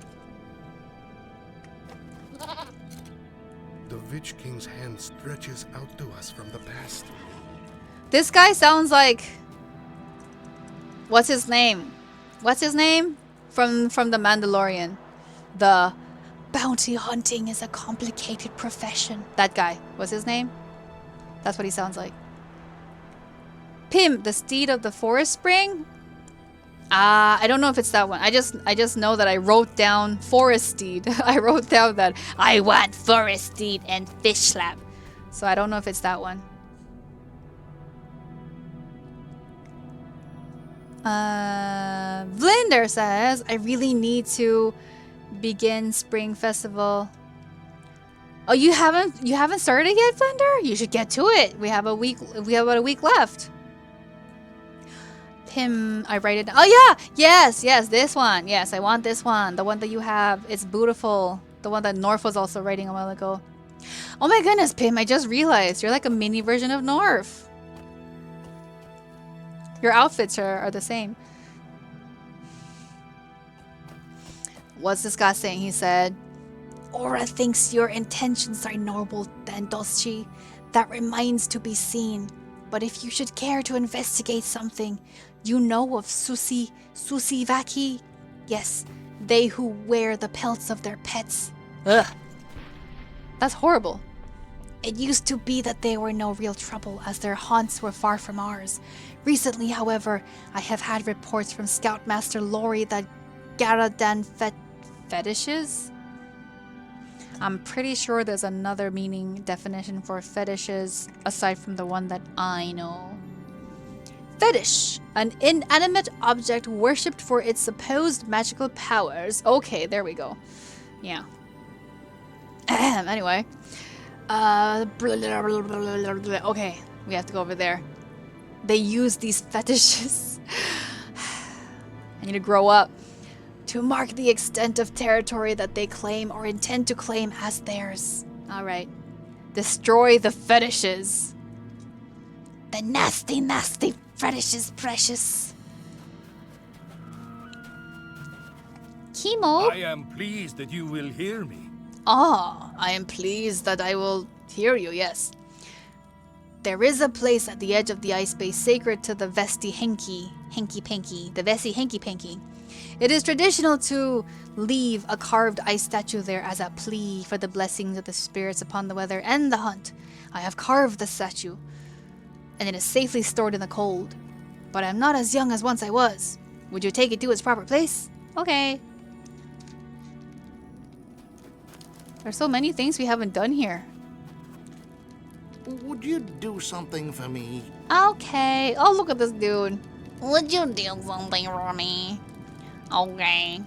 The Witch King's hand stretches out to us from the past. This guy sounds like... what's his name? What's his name? From The Mandalorian. The bounty hunting is a complicated profession. That guy. What's his name? That's what he sounds like. Pim, the steed of the forest spring? I don't know if it's that one. I just know that I wrote down forest steed. I wrote down that I want forest steed and fish slap. So I don't know if it's that one. Vlinder says, I really need to begin Spring Festival Oh, you haven't started yet, Flender? You should get to it. We have about a week left. Pim, I write it. Oh yeah, yes, this one. Yes, I want this one. The one that you have. It's beautiful. The one that North was also writing a while ago. Oh my goodness, Pim! I just realized you're like a mini version of North. Your outfits are the same. What's this guy saying? He said, Aura thinks your intentions are noble, then does she? That remains to be seen. But if you should care to investigate something, you know of Susivaki? Yes, they who wear the pelts of their pets. Ugh. That's horrible. It used to be that they were no real trouble, as their haunts were far from ours. Recently, however, I have had reports from Scoutmaster Lori that Garadan fetishes? I'm pretty sure there's another meaning definition for fetishes aside from the one that I know. Fetish, an inanimate object worshipped for its supposed magical powers. Okay, there we go. Yeah. Anyway. Okay, we have to go over there. They use these fetishes. I need to grow up. To mark the extent of territory that they claim or intend to claim as theirs. Alright. Destroy the fetishes. The nasty, nasty fetishes, precious. Chemo? I am pleased that you will hear me. Ah, I am pleased that I will hear you, yes. There is a place at the edge of the ice base sacred to the Vesti Hanky-Panky. The Vesti Hanky-Panky. It is traditional to leave a carved ice statue there as a plea for the blessings of the spirits upon the weather and the hunt. I have carved the statue, and it is safely stored in the cold. But I'm not as young as once I was. Would you take it to its proper place? Okay. There's so many things we haven't done here. Would you do something for me? Okay. Oh, look at this dude. Would you do something for me? Okay.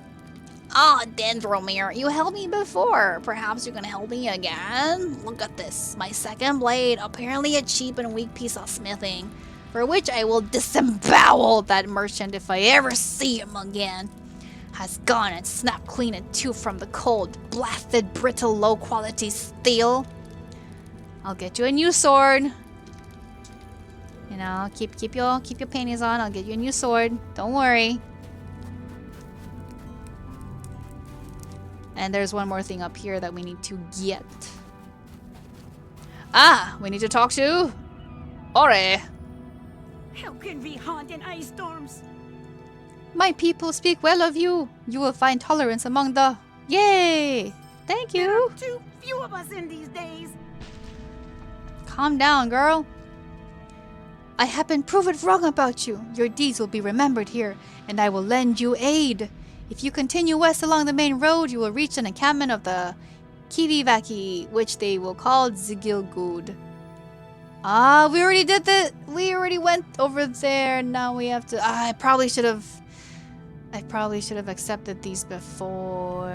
Ah, Dendromir, you helped me before. Perhaps you can help me again? Look at this. My second blade, apparently a cheap and weak piece of smithing, for which I will disembowel that merchant if I ever see him again. Has gone and snapped clean in two from the cold, blasted, brittle, low-quality steel. I'll get you a new sword. You know, keep your panties on. I'll get you a new sword. Don't worry. And there's one more thing up here that we need to get. Ah, we need to talk to Ore. How can we hunt in ice storms? My people speak well of you. You will find tolerance among the... Yay! Thank you. Too few of us in these days. Calm down, girl. I have been proven wrong about you. Your deeds will be remembered here, and I will lend you aid. If you continue west along the main road, you will reach an encampment of the Kivivaki, which they will call Zigilgud. Ah, we already did that. We already went over there. Now we have to... I probably should have accepted these before.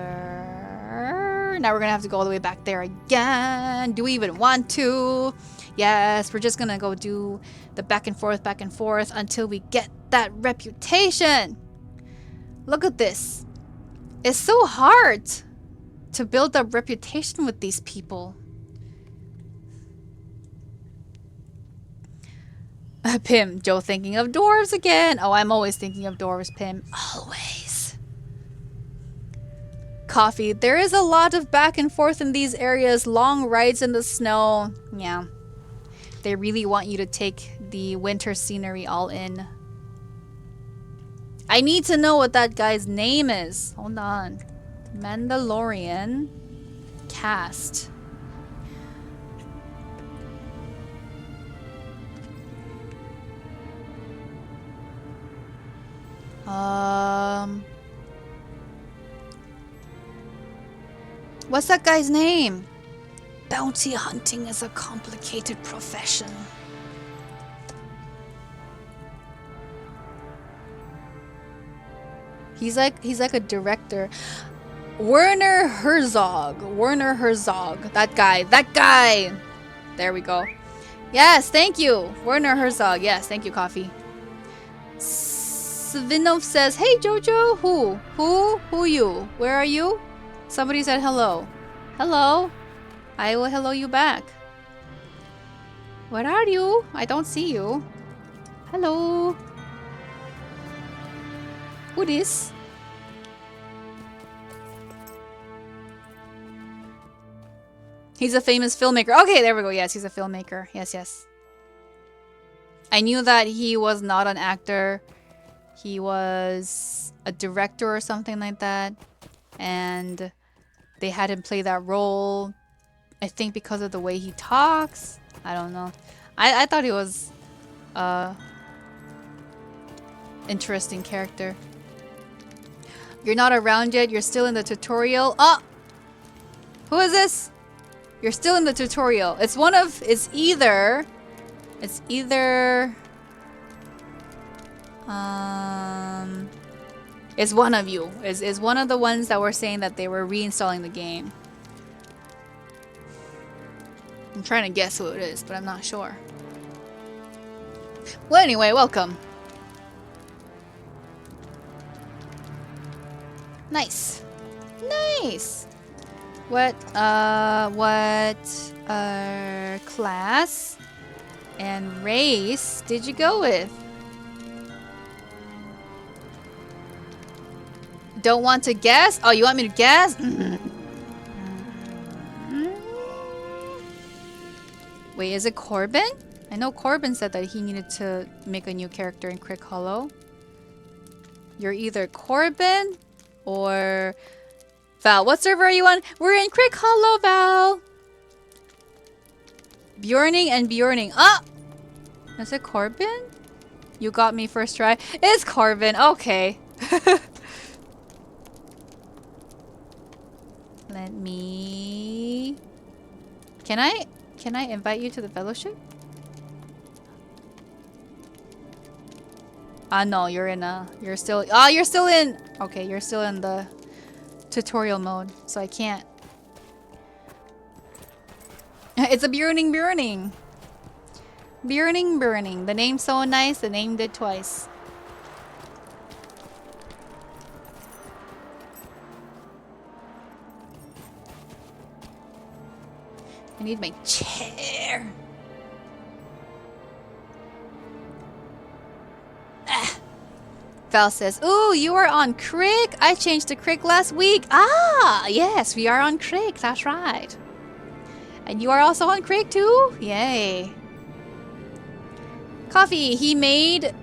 Now we're gonna have to go all the way back there again. Do we even want to? Yes, we're just gonna go do the back and forth until we get that reputation. Look at this. It's so hard to build up reputation with these people. Pim, Joe thinking of dwarves again. Oh, I'm always thinking of dwarves, Pim. Always. Coffee. There is a lot of back and forth in these areas. Long rides in the snow. Yeah. They really want you to take the winter scenery all in. I need to know what that guy's name is. Hold on. Mandalorian cast. What's that guy's name? Bounty hunting is a complicated profession. He's like a director. Werner Herzog. Werner Herzog. That guy. That guy. There we go. Yes, thank you. Werner Herzog. Yes, thank you, Coffee. Svinov says, hey, Jojo. Who you? Where are you? Somebody said hello. Hello. I will hello you back. Where are you? I don't see you. Hello. Who this? He's a famous filmmaker. Okay, there we go. Yes, he's a filmmaker. Yes, yes. I knew that he was not an actor. He was a director or something like that. And they had him play that role. I think because of the way he talks. I don't know. I thought he was interesting character. You're not around yet. You're still in the tutorial. Oh! Who is this? You're still in the tutorial. It's one of... It's either... It's one of you. Is one of the ones that were saying that they were reinstalling the game. I'm trying to guess who it is, but I'm not sure. Well, anyway, welcome. Nice. Nice. What class and race did you go with? Don't want to guess? Oh, you want me to guess? Wait, is it Corbin? I know Corbin said that he needed to make a new character in Crick Hollow. You're either Corbin or Val. What server are you on? We're in Crick Hollow, Val. Bjorning and Bjorning. Ah! Is it Corbin? You got me first try. It's Corbin. Okay. Let me... Can I invite you to the fellowship? No, you're in you're still in, okay, you're still in the tutorial mode, so I can't. It's a burning. The name's so nice, the name did twice. I need my chair. Val says, ooh, you are on Crick? I changed to Crick last week. Ah, yes, we are on Crick. That's right. And you are also on Crick too? Yay. Coffee, he made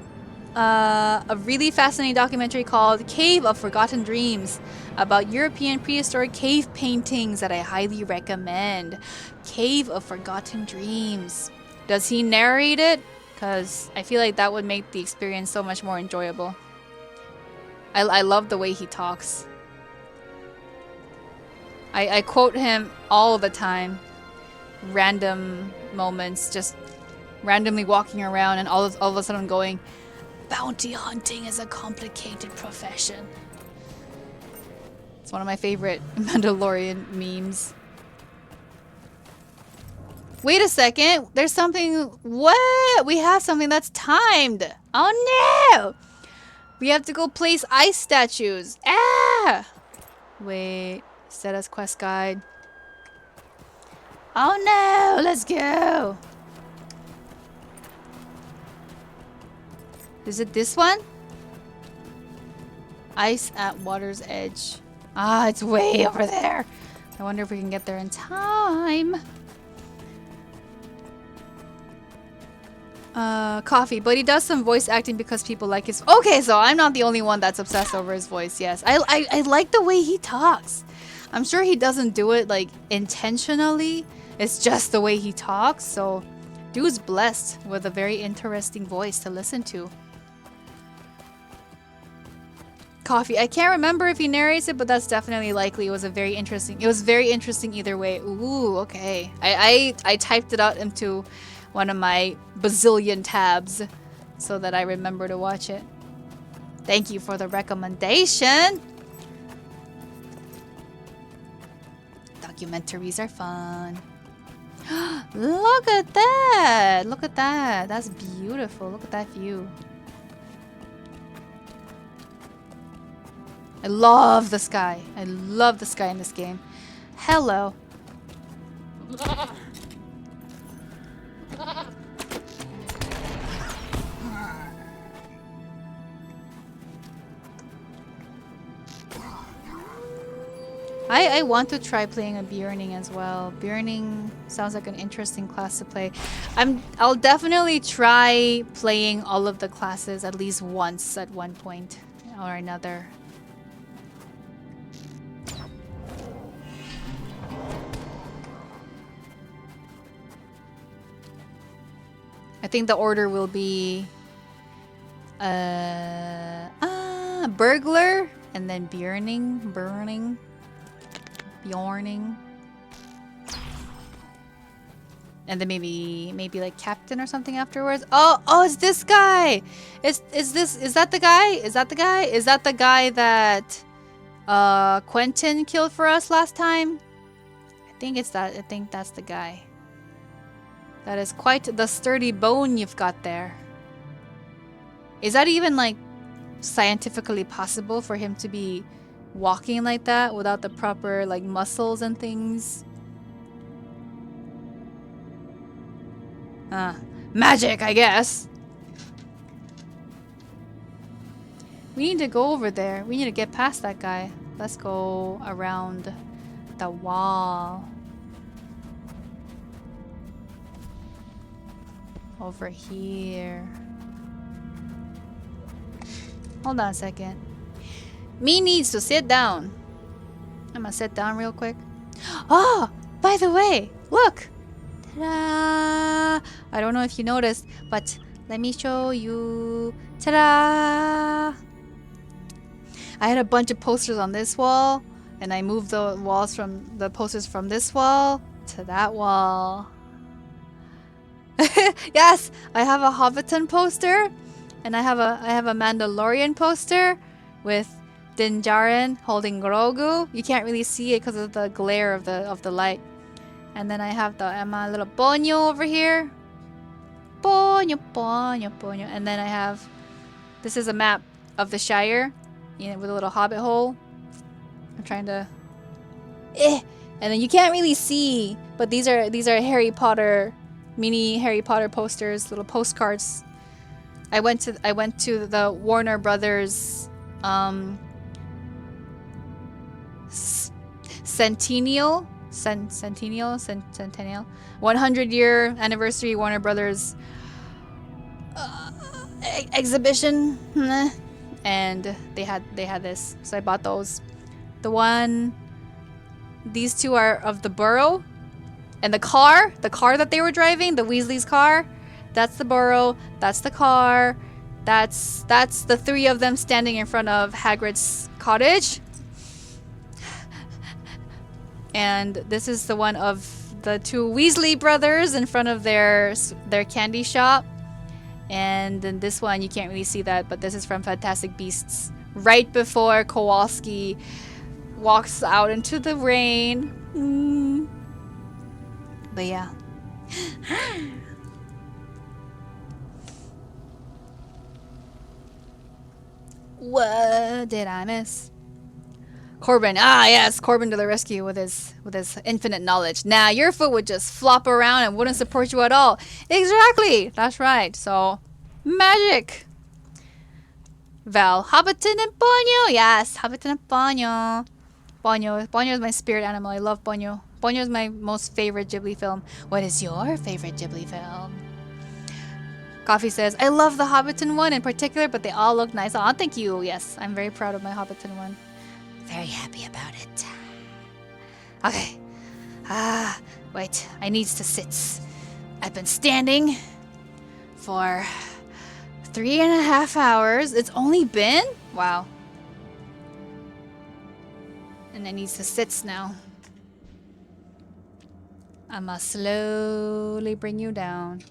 a really fascinating documentary called Cave of Forgotten Dreams about European prehistoric cave paintings that I highly recommend. Cave of Forgotten Dreams. Does he narrate it? Because I feel like that would make the experience so much more enjoyable. I love the way he talks. I quote him all the time. Random moments, just randomly walking around and all of a sudden going, bounty hunting is a complicated profession. It's one of my favorite Mandalorian memes. Wait a second. There's something... What? We have something that's timed. Oh no! We have to go place ice statues. Ah! Wait. Set as quest guide. Oh no! Let's go! Is it this one? Ice at water's edge. Ah, it's way over there. I wonder if we can get there in time. Coffee, but he does some voice acting because people like his... Okay, so I'm not the only one that's obsessed over his voice, yes. I like the way he talks. I'm sure he doesn't do it, like, intentionally. It's just the way he talks, so... Dude's blessed with a very interesting voice to listen to. Coffee, I can't remember if he narrates it, but that's definitely likely. It was very interesting either way. Ooh, okay. I typed it out into one of my bazillion tabs so that I remember to watch it. Thank you for the recommendation. Documentaries are fun. Look at that! Look at that! That's beautiful. Look at that view. I love the sky. I love the sky in this game. Hello. I want to try playing a Björning as well. Björning sounds like an interesting class to play. I'll definitely try playing all of the classes at least once at one point or another. I think the order will be burglar and then Björning. And then maybe like captain or something afterwards. Oh, it's this guy. Is that the guy? Is that the guy that Quentin killed for us last time? I think that's the guy. That is quite the sturdy bone you've got there. Is that even like scientifically possible for him to be walking like that without the proper like muscles and things? Magic, I guess. We need to go over there. We need to get past that guy. Let's go around the wall. Over here. Hold on a second. Me needs to sit down. I'm gonna sit down real quick. Oh, by the way, look. Ta-da! I don't know if you noticed, but let me show you. Ta-da! I had a bunch of posters on this wall, and I moved the posters from this wall to that wall. Yes, I have a Hobbiton poster, and I have a Mandalorian poster with Din Djarin holding Grogu. You can't really see it because of the glare of the light. And then I have my little Ponyo over here. Ponyo. And then I have, this is a map of the Shire, with a little hobbit hole. I'm trying to, and then you can't really see, but these are Harry Potter, mini Harry Potter posters, little postcards. I went to the Warner Brothers Centennial 100-year anniversary Warner Brothers exhibition, and they had this, so I bought those. These two are of the Burrow, and the car that they were driving, the Weasley's car, that's the Burrow, that's the car, that's the three of them standing in front of Hagrid's cottage. And this is the one of the two Weasley brothers in front of their candy shop. And then this one, you can't really see that, but this is from Fantastic Beasts. Right before Kowalski walks out into the rain. But yeah. What did I miss? Corbin, yes, Corbin to the rescue with his infinite knowledge. Nah, your foot would just flop around and wouldn't support you at all. Exactly, that's right. So, magic. Val, Hobbiton and Ponyo. Yes, Hobbiton and Ponyo. Ponyo is my spirit animal. I love Ponyo. Ponyo is my most favorite Ghibli film. What is your favorite Ghibli film? Coffee says, I love the Hobbiton one in particular, but they all look nice. Oh, thank you. Yes, I'm very proud of my Hobbiton one. Very happy about it. Okay. Wait. I needs to sit. I've been standing for 3.5 hours. It's only been? Wow. And I needs to sit now. I'ma slowly bring you down.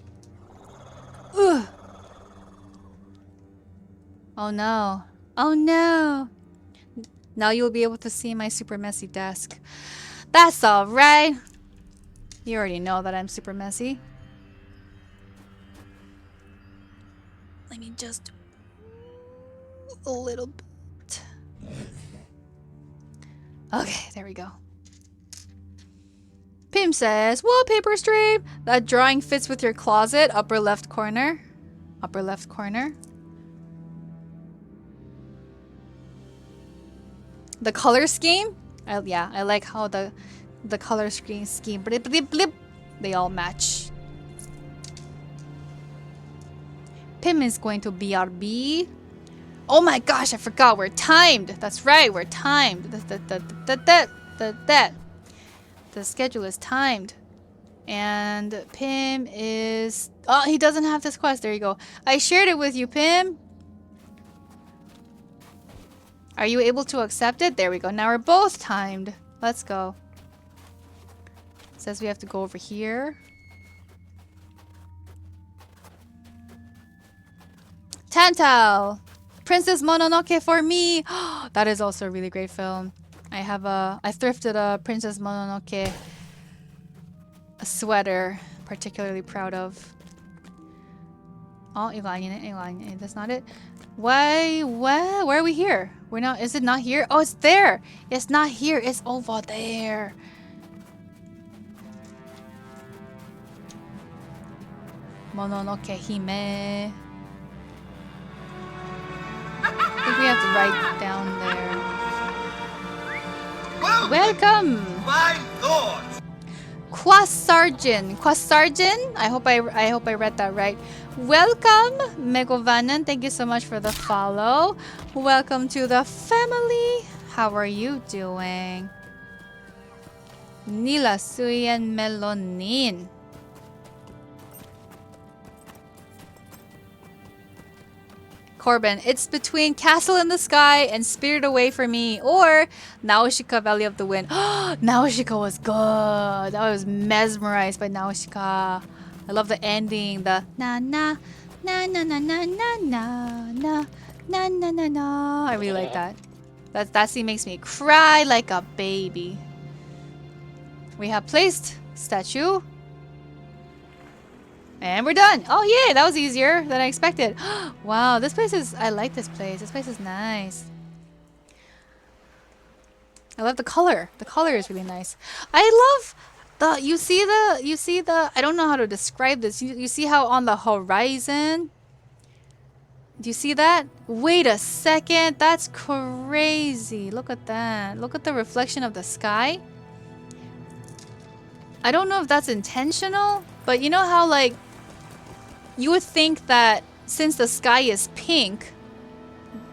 Ugh. Oh no. Oh no. Now you'll be able to see my super messy desk. That's alright. You already know that I'm super messy. Let me just... a little bit. Okay, there we go. Pim says, wallpaper stream! That drawing fits with your closet. Upper left corner. Upper left corner. The color scheme? Yeah, I like how the color scheme blip, blip, blip, they all match. Pim is going to BRB. Oh my gosh, I forgot we're timed. That's right, we're timed. The schedule is timed. And Pim is... Oh, he doesn't have this quest. There you go. I shared it with you, Pim. Are you able to accept it? There we go. Now we're both timed. Let's go. It says we have to go over here. Tantal! Princess Mononoke for me! That is also a really great film. I thrifted a Princess Mononoke a sweater. Particularly proud of. Oh, Ilan, that's not it. Why? Where are we here? We're not. Is it not here? Oh, it's there. It's not here. It's over there. Mononoke Hime. I think we have to write down there. Welcome. My lord. Quasargin. I hope I read that right. Welcome, Mae Govannen. Thank you so much for the follow. Welcome to the family. How are you doing? Nila Suyan Melonin. Corbin, it's between Castle in the Sky and Spirit Away for me, or Naoshika Valley of the Wind. Naoshika was good. I was mesmerized by Naoshika. I love the ending, the na na na na na na na na na na na na na. I really like that. That scene makes me cry like a baby. We have placed statue. And we're done. Oh yeah, that was easier than I expected. Wow, this place is... I like this place. This place is nice. I love the color. The color is really nice. I love the... You see the... I don't know how to describe this. You see how on the horizon... Do you see that? Wait a second. That's crazy. Look at that. Look at the reflection of the sky. I don't know if that's intentional, but you know how like... You would think that since the sky is pink,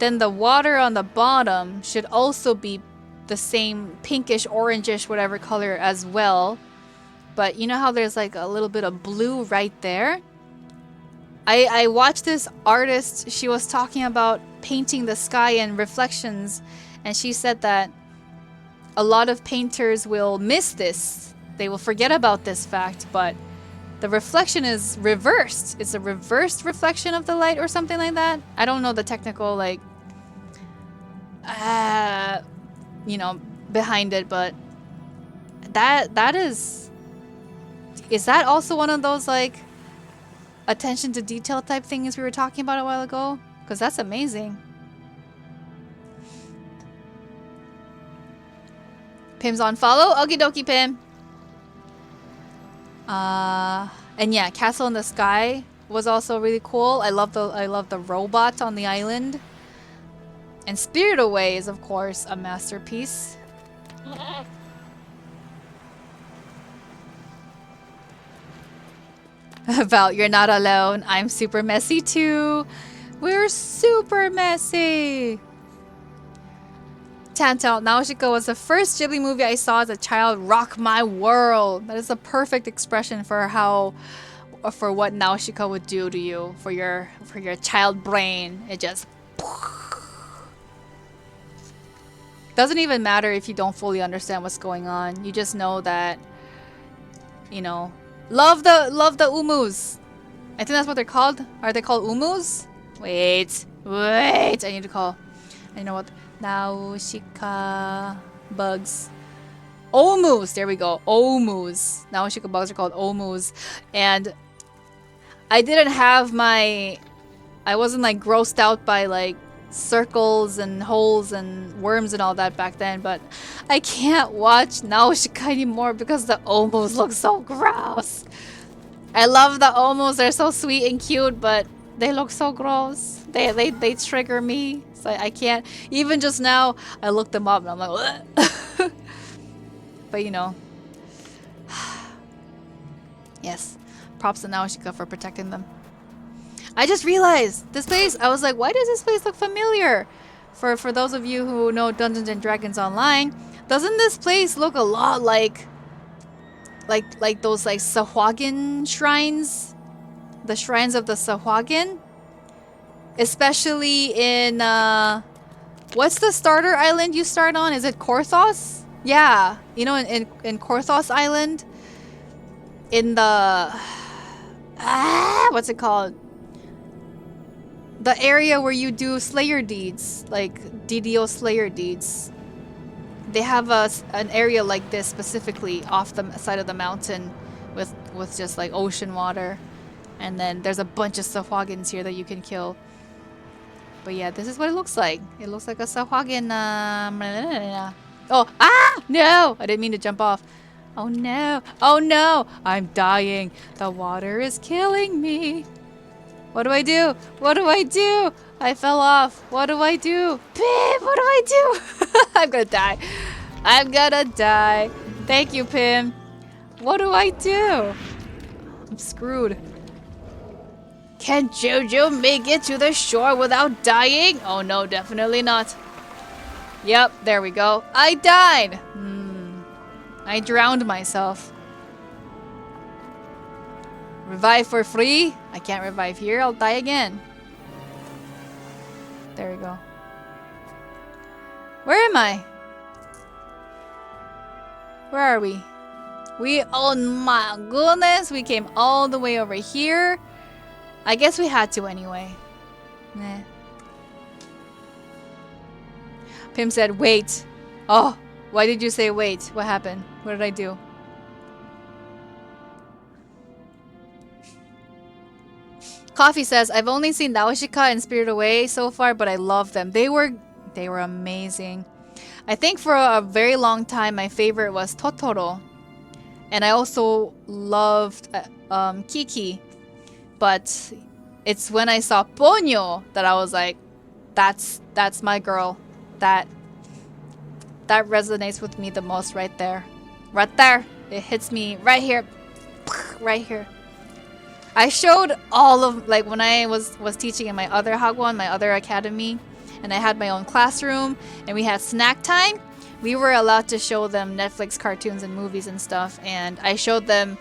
then the water on the bottom should also be the same pinkish, orangish, whatever color as well. But you know how there's like a little bit of blue right there? I watched this artist, she was talking about painting the sky and reflections, and she said that a lot of painters will miss this. They will forget about this fact, but the reflection is reversed. It's a reversed reflection of the light or something like that. I don't know the technical, like, you know, behind it, but that is that also one of those, like, attention to detail type things we were talking about a while ago? Because that's amazing. Pim's on follow. Okie dokie, Pim. And yeah, Castle in the Sky was also really cool. I love the robot on the island. And Spirit Away is of course a masterpiece. Val, you're not alone. I'm super messy too. We're super messy. Tantal, Naoshika was the first Ghibli movie I saw as a child. Rock my world. That is a perfect expression for what Naoshika would do to you, for your child brain. It just doesn't even matter if you don't fully understand what's going on. You just know that, you know, love the umus. I think that's what they're called. Are they called umus? Wait. I need to call. I know what. Naoshika bugs. Omus. There we go. Omus. Naoshika bugs are called omus. And I didn't have my... I wasn't like grossed out by like circles and holes and worms and all that back then, but I can't watch Naoshika anymore because the omus look so gross. I love the omus. They're so sweet and cute, but they look so gross. They trigger me. So I can't. Even just now, I looked them up and I'm like, what? But you know. Yes. Props to Naoshika for protecting them. I just realized this place. I was like, why does this place look familiar? For those of you who know Dungeons and Dragons Online, doesn't this place look a lot like those like Sahuagin shrines? The shrines of the Sahuagin? Especially in what's the starter island you start on? Is it Korthos? Yeah, you know, in Korthos Island, in the what's it called? The area where you do Slayer deeds, like DDO Slayer deeds. They have an area like this specifically off the side of the mountain, with just like ocean water, and then there's a bunch of Sahuagins here that you can kill. But yeah, this is what it looks like. It looks like a Sahuagin. Oh, no! I didn't mean to jump off. Oh no! Oh no! I'm dying. The water is killing me. What do I do? What do I do? I fell off. What do I do? Pim, what do I do? I'm gonna die. I'm gonna die. Thank you, Pim. What do I do? I'm screwed. Can JoJo make it to the shore without dying? Oh no, definitely not. Yep, there we go. I died. I drowned myself. Revive for free? I can't revive here. I'll die again. There we go. Where am I? Where are we? Oh my goodness. We came all the way over here. I guess we had to anyway. Nah. Pim said, wait. Oh, why did you say wait? What happened? What did I do? Coffee says, I've only seen Naoshika and Spirit Away so far, but I love them. They were amazing. I think for a very long time, my favorite was Totoro. And I also loved Kiki. But it's when I saw Ponyo that I was like, that's my girl. That resonates with me the most right there. Right there. It hits me right here. Right here. I showed all of, like, when I was teaching in my other Hagwon, my other academy, and I had my own classroom, and we had snack time, we were allowed to show them Netflix cartoons and movies and stuff, and I showed them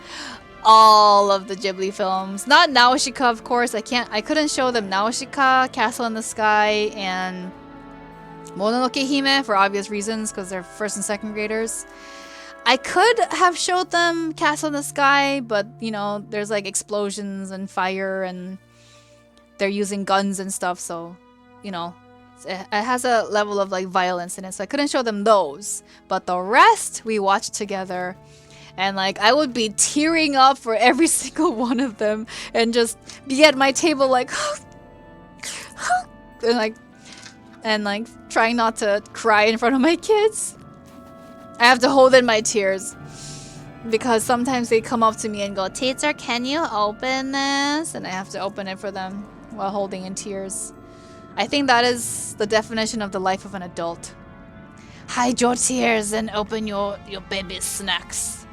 all of the Ghibli films. Not Naoshika, of course. I couldn't show them Naoshika, Castle in the Sky, and Mononoke Hime for obvious reasons, because they're first and second graders. I could have showed them Castle in the Sky, but, you know, there's like explosions and fire and they're using guns and stuff, so, you know, it has a level of like violence in it, so I couldn't show them those. But the rest we watched together, and like I would be tearing up for every single one of them and just be at my table like and like trying not to cry in front of my kids. I have to hold in my tears because sometimes they come up to me and go, Teacher, can you open this? And I have to open it for them while holding in tears. I think that is the definition of the life of an adult. Hide your tears and open your baby's snacks.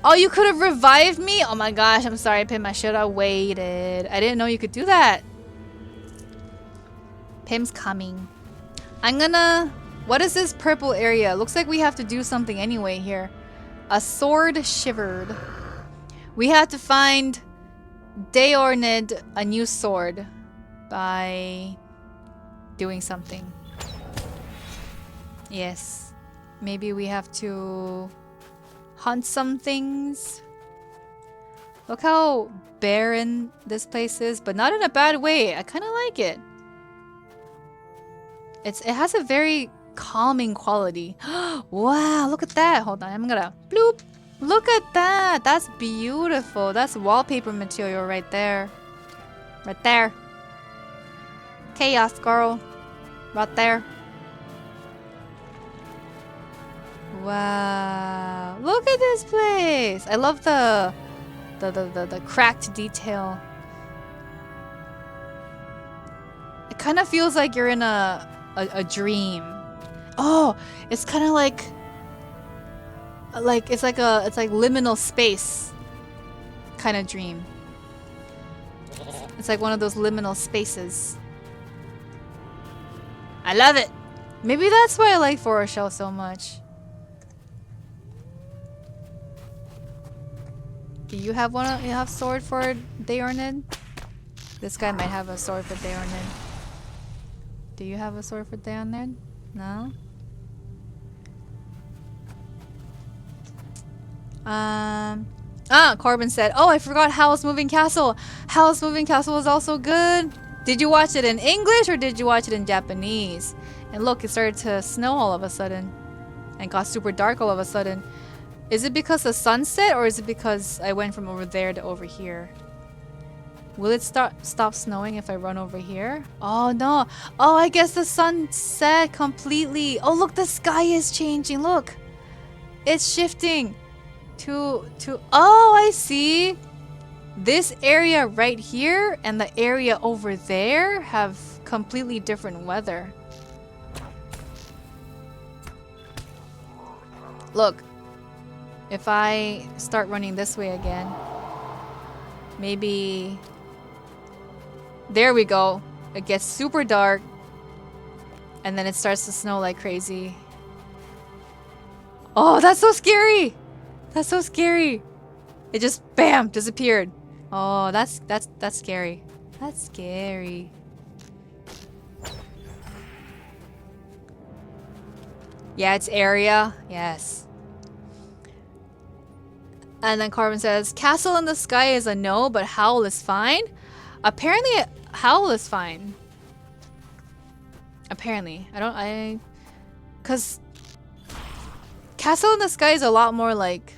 Oh, you could have revived me? Oh my gosh, I'm sorry, Pim. I should have waited. I didn't know you could do that. Pim's coming. I'm gonna... What is this purple area? Looks like we have to do something anyway here. A sword shivered. We have to find Deornid a new sword by doing something. Yes. Maybe we have to hunt some things. Look how barren this place is, but not in a bad way. I kind of like it. It has a very calming quality. Wow, look at that. Hold on, I'm gonna bloop. Look at that. That's beautiful. That's wallpaper material right there. Right there. Chaos girl. Right there. Wow. Look at this place. I love the cracked detail. It kind of feels like you're in a dream. Oh, it's kind of like it's like liminal space kind of dream. It's like one of those liminal spaces. I love it. Maybe that's why I like Forest Shell so much. Do you have one? You have sword for Daornid? This guy might have a sword for Daornid. Do you have a sword for Daornid? No? Corbin said, oh, I forgot Howl's Moving Castle. Howl's Moving Castle was also good. Did you watch it in English or did you watch it in Japanese? And look, it started to snow all of a sudden. And got super dark all of a sudden. Is it because the sun set or is it because I went from over there to over here? Will it stop snowing if I run over here? Oh no. Oh, I guess the sun set completely. Oh, look, the sky is changing. Look. It's shifting to oh, I see. This area right here and the area over there have completely different weather. Look. If I start running this way again, maybe... There we go. It gets super dark. And then it starts to snow like crazy. Oh, that's so scary! That's so scary. It just, bam, disappeared. Oh, that's scary. That's scary. Yeah, it's area. Yes. And then Carvin says, Castle in the Sky is a no, but Howl is fine. Apparently, Howl is fine. Apparently. Because Castle in the Sky is a lot more like...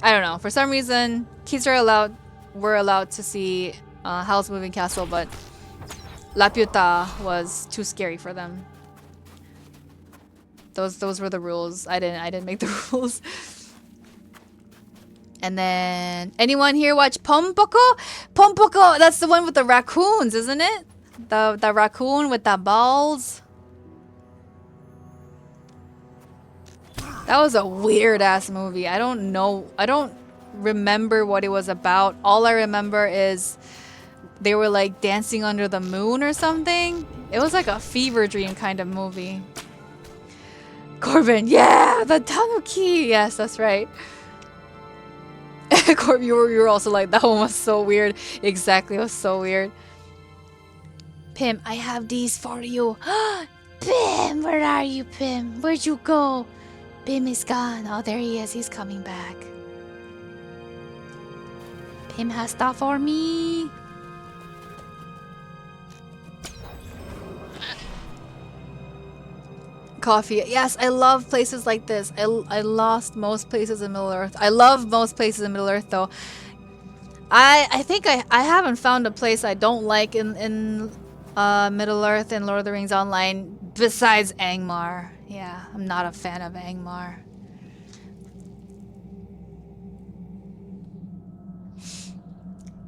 I don't know. For some reason, kids were allowed to see Howl's Moving Castle, but La Piuta was too scary for them. Those were the rules. I didn't make the rules. And then anyone here watch Pompoko? Pompoko, that's the one with the raccoons, isn't it? The raccoon with the balls. That was a weird ass movie. I don't know. I don't remember what it was about. All I remember is they were like dancing under the moon or something. It was like a fever dream kind of movie. Corbin, yeah, the Tanuki. Yes, that's right. Corbin, you were also like, that one was so weird. Exactly, it was so weird. Pim, I have these for you. Pim, where are you, Pim? Where'd you go? Pim is gone. Oh, there he is. He's coming back. Pim has stuff for me. Coffee. Yes, I love places like this. I lost most places in Middle Earth. I love most places in Middle Earth though. I think I haven't found a place I don't like in Middle Earth and Lord of the Rings Online besides Angmar. Yeah, I'm not a fan of Angmar.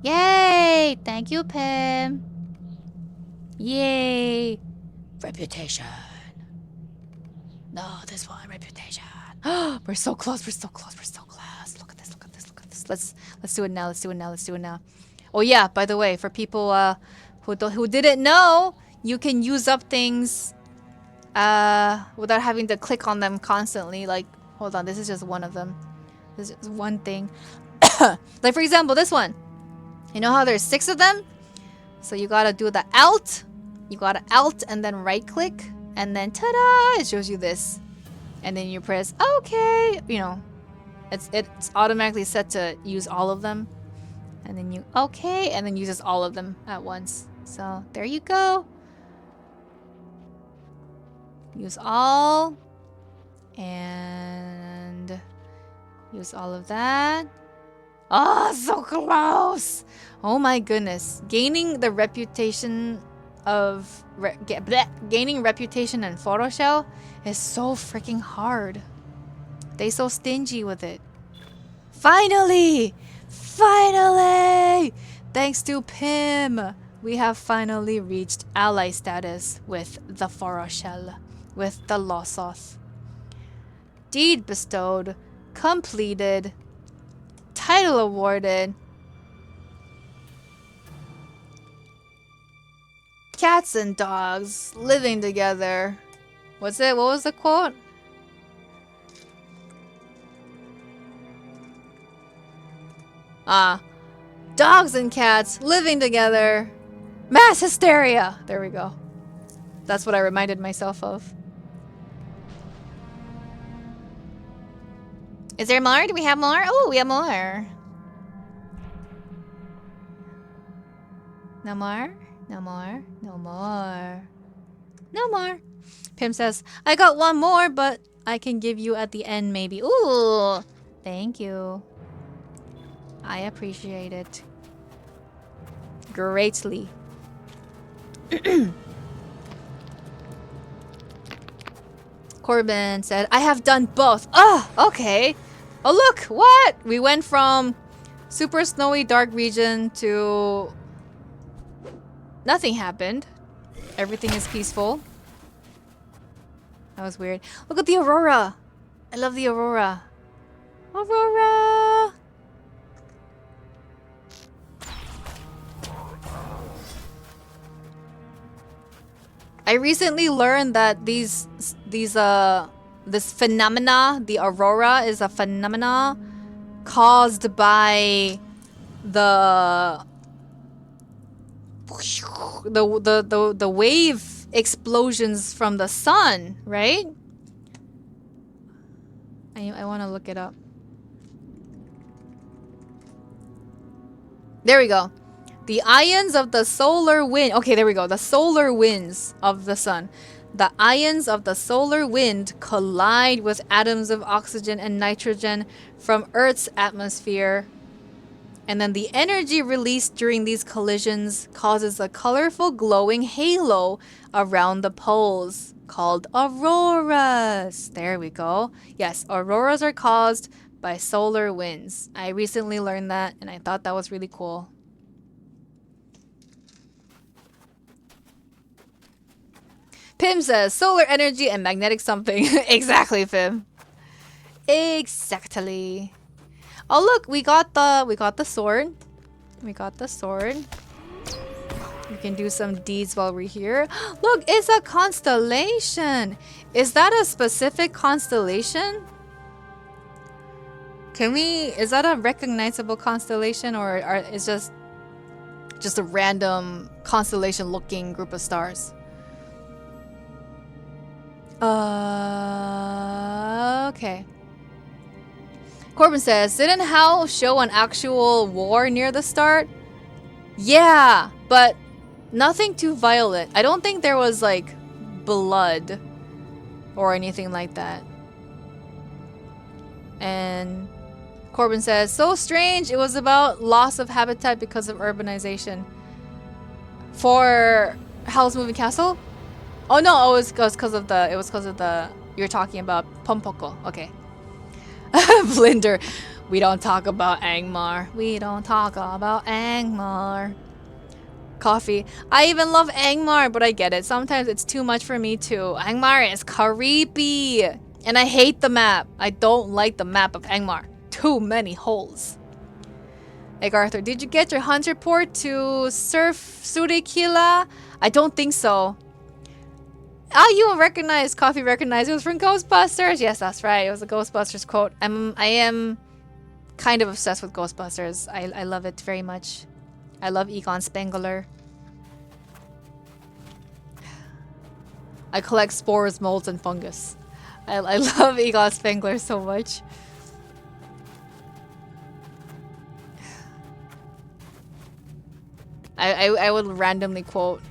Yay! Thank you, Pim. Yay! Reputation. No, this one, reputation. We're so close, we're so close, we're so close. Look at this, look at this, look at this. Let's do it now, let's do it now, let's do it now. Oh yeah, by the way, for people who didn't know, you can use up things without having to click on them constantly. Like, hold on, this is just one of them. This is one thing. Like for example, this one. You know how there's 6 of them? So you gotta do the Alt. You gotta Alt and then right click. And then ta-da! It shows you this. And then you press OK. You know, it's automatically set to use all of them. And then you OK, and then uses all of them at once. So there you go. Use all. And use all of that. Oh, so close! Oh my goodness. Gaining the reputation of... gaining reputation in Photoshell is so freaking hard. They so stingy with it. Finally! Finally! Thanks to Pim, we have finally reached ally status with the Photoshell, with the Lossoth. Deed bestowed. Completed. Title awarded. Cats and dogs living together. What's it? What was the quote? Dogs and cats living together. Mass hysteria. There we go. That's what I reminded myself of. Is there more? Do we have more? Oh, we have more. No more? No more? No more. No more. Pim says, I got one more, but I can give you at the end maybe. Ooh. Thank you. I appreciate it. Greatly. Corbin said, I have done both. Oh, okay. Oh, look. What? We went from super snowy dark region to... Nothing happened. Everything is peaceful. That was weird. Look at the aurora. I love the aurora. Aurora. I recently learned that this phenomena, the aurora, is a phenomena caused by the wave explosions from the sun, right? I want to look it up. There we go. The ions of the solar wind. Okay, there we go. The solar winds of the sun. The ions of the solar wind collide with atoms of oxygen and nitrogen from Earth's atmosphere. And then the energy released during these collisions causes a colorful glowing halo around the poles called auroras. There we go. Yes, auroras are caused by solar winds. I recently learned that and I thought that was really cool. Pim says solar energy and magnetic something. Exactly, Pim. Exactly. Oh look, we got the sword. We got the sword. We can do some deeds while we're here. Look, it's a constellation. Is that a specific constellation? Is that a recognizable constellation, or is just a random constellation looking group of stars? Okay. Corbin says, didn't Hal show an actual war near the start? Yeah, but nothing too violent. I don't think there was like blood or anything like that. And Corbin says, so strange. It was about loss of habitat because of urbanization. For Hal's Moving Castle? Oh no, it was because of the you're talking about Pompoko. Okay. Blinder. We don't talk about Angmar. We don't talk about Angmar. Coffee. I even love Angmar, but I get it. Sometimes it's too much for me too. Angmar is creepy. And I hate the map. I don't like the map of Angmar. Too many holes. Egg Arthur, did you get your hunter port to Surf Surikila? I don't think so. Oh, you recognize, Coffee recognized it was from Ghostbusters. Yes, that's right. It was a Ghostbusters quote. I am kind of obsessed with Ghostbusters. I love it very much. I love Egon Spengler. I collect spores, molds, and fungus. I love Egon Spengler so much. I would randomly quote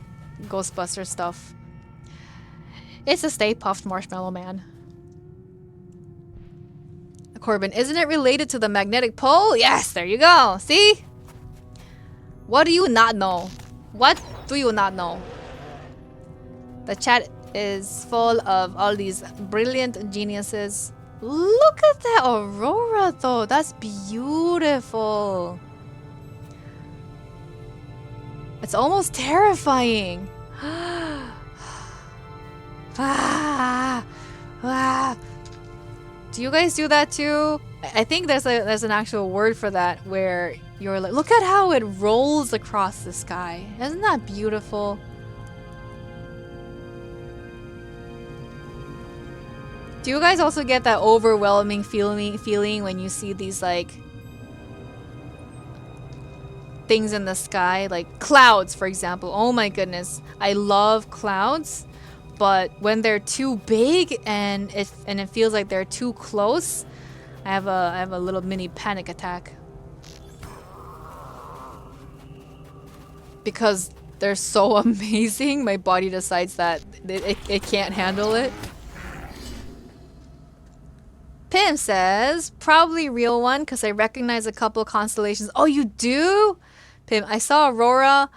Ghostbusters stuff. It's a Stay Puft Marshmallow Man. Corbin, isn't it related to the magnetic pole? Yes, there you go. See? What do you not know? What do you not know? The chat is full of all these brilliant geniuses. Look at that aurora though. That's beautiful. It's almost terrifying. Do you guys do that too? I think there's an actual word for that where you're like, look at how it rolls across the sky. Isn't that beautiful? Do you guys also get that overwhelming feeling when you see these like things in the sky, like clouds, for example? Oh my goodness, I love clouds, but when they're too big and it feels like they're too close, I have a little mini panic attack because they're so amazing. My body decides that it can't handle it. Pim says, probably real one because I recognize a couple of constellations. Oh, you do? Pim, I saw aurora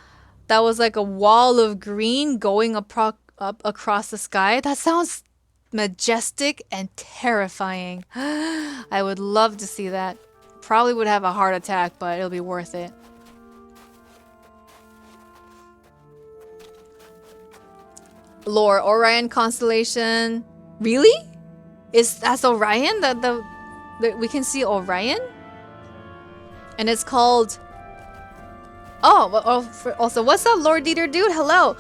that was like a wall of green going up across the sky. That sounds majestic and terrifying. I would love to see that. Probably would have a heart attack, but it'll be worth it. Lore, Orion constellation. Really? That's Orion? The we can see Orion? And it's called... Oh, also, what's up, Lord Dieter Dude? Hello.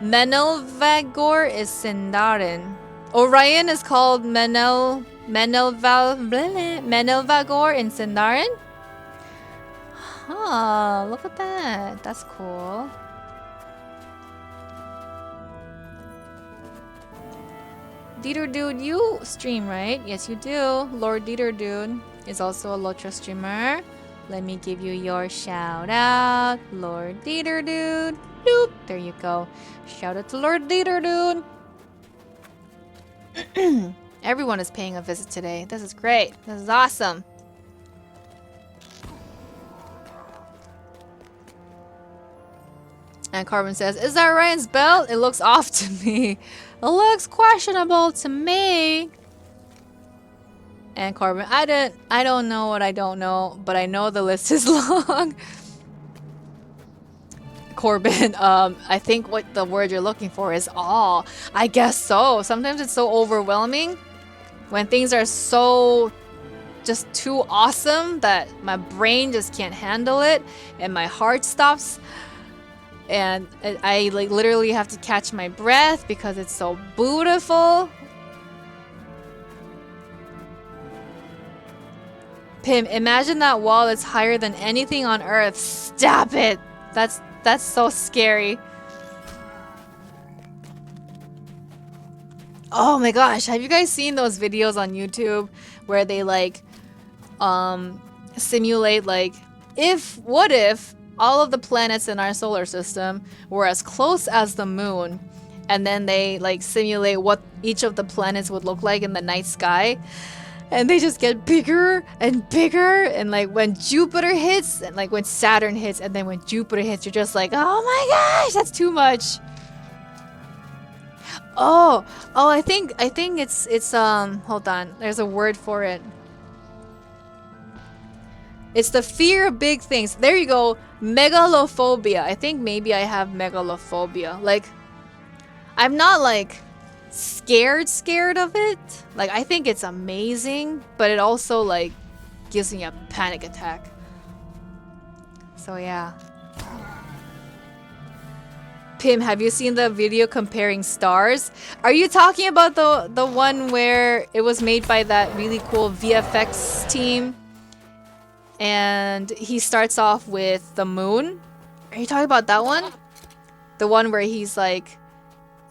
Menelvagor is Sindarin. Orion is called Menelvagor in Sindarin? Huh, look at that. That's cool. Dieter Dude, you stream, right? Yes, you do. Lord Dieter Dude is also a LOTRO streamer. Let me give you your shout out. Lord Dieter Dude. Doop. There you go. Shout out to Lord Dieter Dude. Everyone is paying a visit today. This is great. This is awesome. And Carbon says, is that Ryan's belt? It looks off to me. It looks questionable to me. And Carbon, I don't know what I don't know, but I know the list is long. Corbin, I think what the word you're looking for is awe. I guess so. Sometimes it's so overwhelming when things are so just too awesome that my brain just can't handle it and my heart stops. And I like literally have to catch my breath because it's so beautiful. Pim, imagine that wall that's higher than anything on Earth. Stop it. That's so scary. Oh my gosh, have you guys seen those videos on YouTube where they like simulate like what if all of the planets in our solar system were as close as the moon, and then they like simulate what each of the planets would look like in the night sky, and they just get bigger and bigger, and like when Jupiter hits and like when Saturn hits and then when Jupiter hits, you're just like, oh my gosh, that's too much. Oh, I think it's hold on, there's a word for it. It's the fear of big things. There you go. Megalophobia. I think maybe I have megalophobia. Like, I'm not like scared of it. Like, I think it's amazing, but it also like gives me a panic attack. So yeah. Pim, have you seen the video comparing stars? Are you talking about the one where it was made by that really cool VFX team? And he starts off with the moon. Are you talking about that one? The one where he's like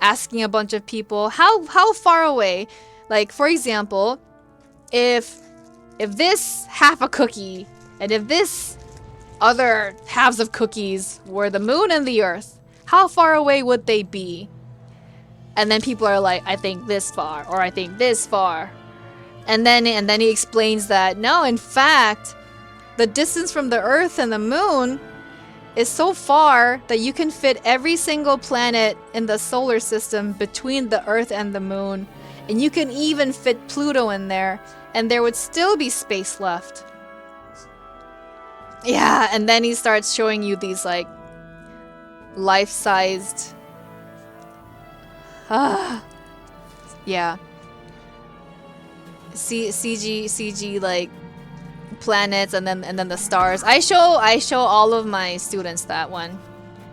asking a bunch of people how far away, like for example, if this half a cookie and if this other halves of cookies were the moon and the earth, how far away would they be? And then people are like, I think this far, or I think this far. And then he explains that, no, in fact, the distance from the Earth and the Moon is so far that you can fit every single planet in the solar system between the Earth and the Moon. And you can even fit Pluto in there, and there would still be space left. Yeah, and then he starts showing you these, like, life-sized... yeah. CG, like, planets, and then the stars. I show all of my students that one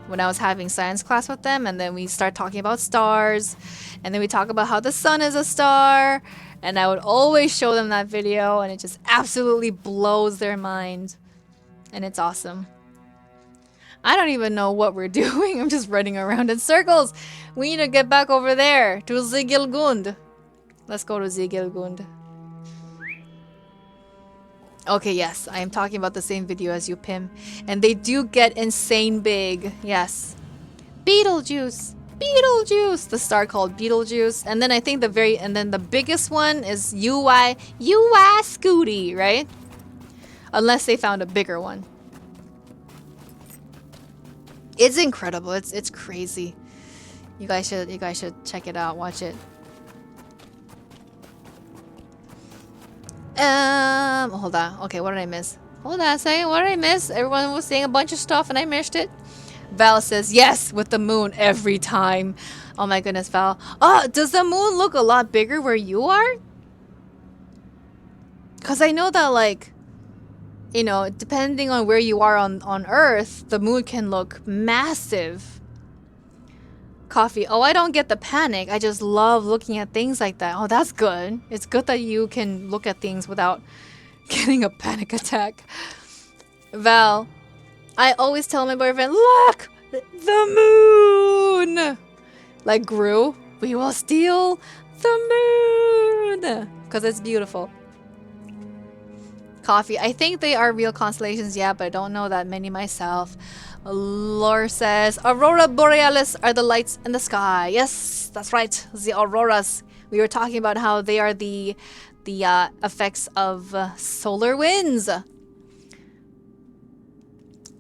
when I was having science class with them, and then we start talking about stars, and then we talk about how the sun is a star, and I would always show them that video, and it just absolutely blows their mind, and it's awesome. I don't even know what we're doing. I'm just running around in circles. We need to get back over there to Zigilgund. Let's go to Zigilgund. Okay, yes, I am talking about the same video as you, Pim. And they do get insane big. Yes. Beetlejuice. Beetlejuice. The star called Beetlejuice. And then I think the biggest one is UI Scooty, right? Unless they found a bigger one. It's incredible. It's crazy. You guys should check it out. Watch it. Hold on. Okay, what did I miss? Hold on a second. What did I miss? Everyone was saying a bunch of stuff and I missed it. Val says, yes, with the moon every time. Oh my goodness, Val. Oh, does the moon look a lot bigger where you are? Because I know that, like, you know, depending on where you are on Earth, the moon can look massive. Coffee. Oh, I don't get the panic. I just love looking at things like that. Oh, that's good. It's good that you can look at things without getting a panic attack. Val, I always tell my boyfriend, look, the moon. Like Gru, we will steal the moon. Because it's beautiful. Coffee. I think they are real constellations, yeah, but I don't know that many myself. Lore says, Aurora Borealis are the lights in the sky. Yes, that's right. The auroras. We were talking about how they are the effects of solar winds.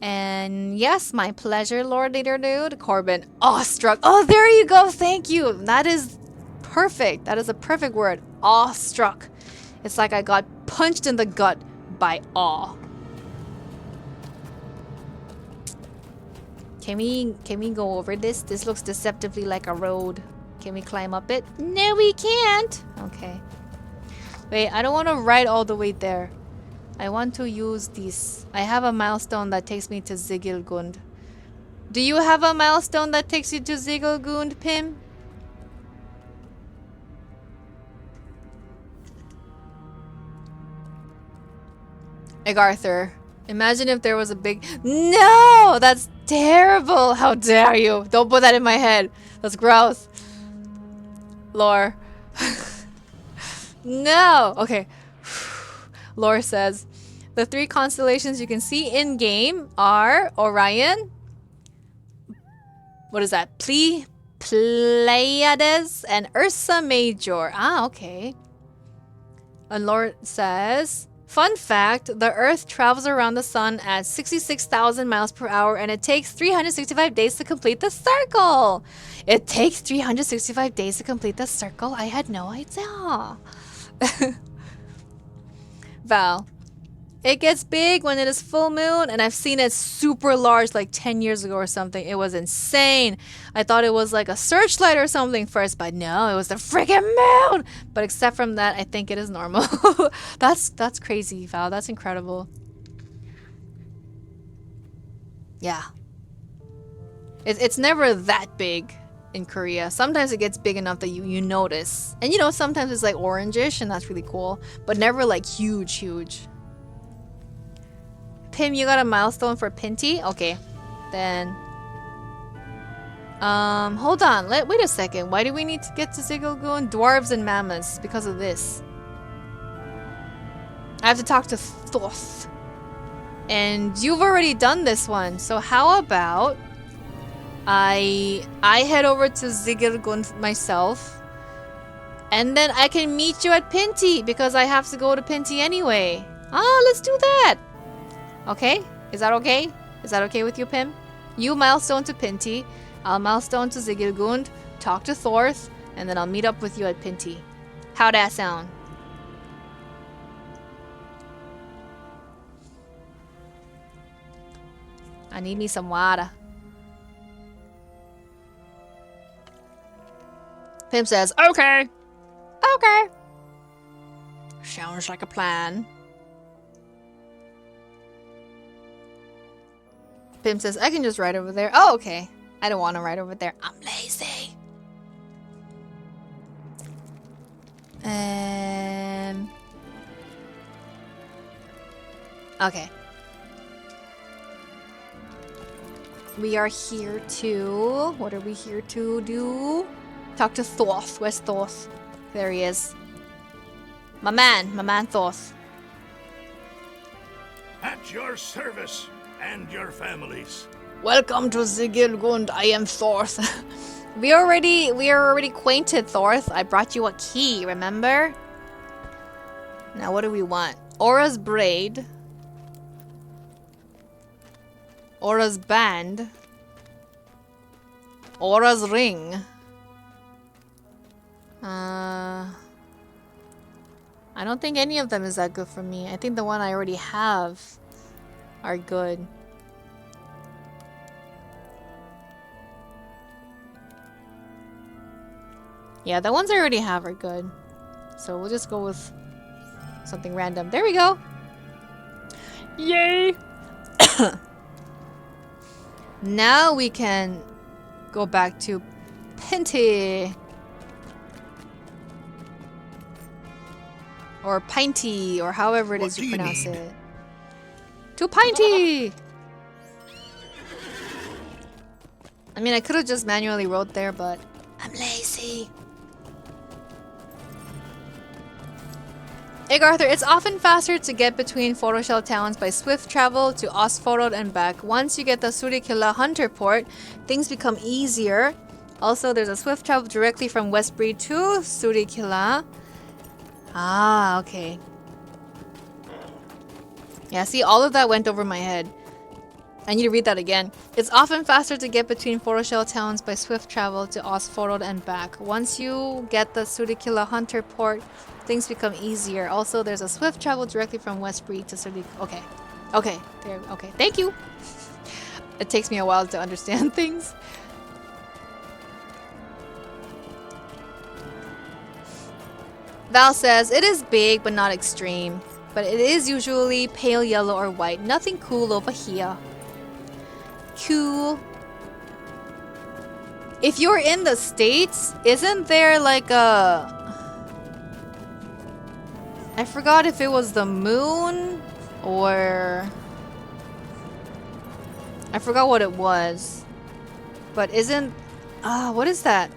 And yes, my pleasure, Lord Leader Dude. Corbin, awestruck. Oh, there you go. Thank you. That is perfect. That is a perfect word. Awestruck. It's like I got punched in the gut by awe. Can we go over this? This looks deceptively like a road. Can we climb up it? No, we can't. Okay. Wait, I don't want to ride all the way there. I want to use these. I have a milestone that takes me to Zigilgund. Do you have a milestone that takes you to Zigilgund, Pim? Arthur, imagine if there was a big... No! That's terrible! How dare you! Don't put that in my head. That's gross. Lore. No! Okay. Lore says, the 3 constellations you can see in-game are Orion. What is that? Pleiades and Ursa Major. Ah, okay. And Lore says... Fun fact, the Earth travels around the sun at 66,000 miles per hour and it takes 365 days to complete the circle. It takes 365 days to complete the circle? I had no idea. Val, it gets big when it is full moon and I've seen it super large like 10 years ago or something. It was insane. I thought it was like a searchlight or something first, but no, it was the freaking moon. But except from that, I think it is normal. That's crazy, Val. That's incredible. Yeah. It's never that big in Korea. Sometimes it gets big enough that you notice. And you know, sometimes it's like orangish and that's really cool. But never like huge. Pim, you got a milestone for Pinty? Okay. Then... hold on. Wait a second. Why do we need to get to Zigilgund? Dwarves and mammoths. Because of this. I have to talk to Thoth. And you've already done this one. So how about... I head over to Zigilgund myself. And then I can meet you at Pinty because I have to go to Pinty anyway. Ah, let's do that. Okay? Is that okay? Is that okay with you, Pim? You milestone to Pinty. I'll milestone to Zigilgund. Talk to Thorth. And then I'll meet up with you at Pinty. How'd that sound? I need me some water. Pim says, okay. Okay. Sounds like a plan. Pim says, I can just ride over there. Oh, okay. I don't want to ride over there. I'm lazy. Okay. We are here to... What are we here to do? Talk to Thoth. Where's Thoth? There he is. My man Thoth. At your service and your families. Welcome to Zigilgund. I am Thorth. we are already acquainted, Thorth. I brought you a key, remember? Now what do we want? Aura's braid. Aura's band. Aura's ring. I don't think any of them is that good for me. I think the one I already have are good. Yeah, the ones I already have are good. So we'll just go with something random. There we go. Yay! Now we can go back to Pinty. Or Pinty, or however it is you pronounce it. To Pinty! I mean, I could have just manually wrote there, but I'm lazy. Arthur, it's often faster to get between Photoshell towns by swift travel to Osforod and back. Once you get the Surikila Hunter port, things become easier. Also, there's a swift travel directly from Westbury to Surikila. Ah, okay. Yeah, see, all of that went over my head. I need to read that again. It's often faster to get between Photoshell towns by swift travel to Osforod and back. Once you get the Surikila Hunter port, things become easier. Also, there's a swift travel directly from Westbury to Surikila. Okay. Okay. There. Okay. Thank you. It takes me a while to understand things. Val says, it is big but not extreme. But it is usually pale yellow or white. Nothing cool over here. Cool. If you're in the States, isn't there like a... I forgot if it was the moon or... I forgot what it was. But isn't... what is that?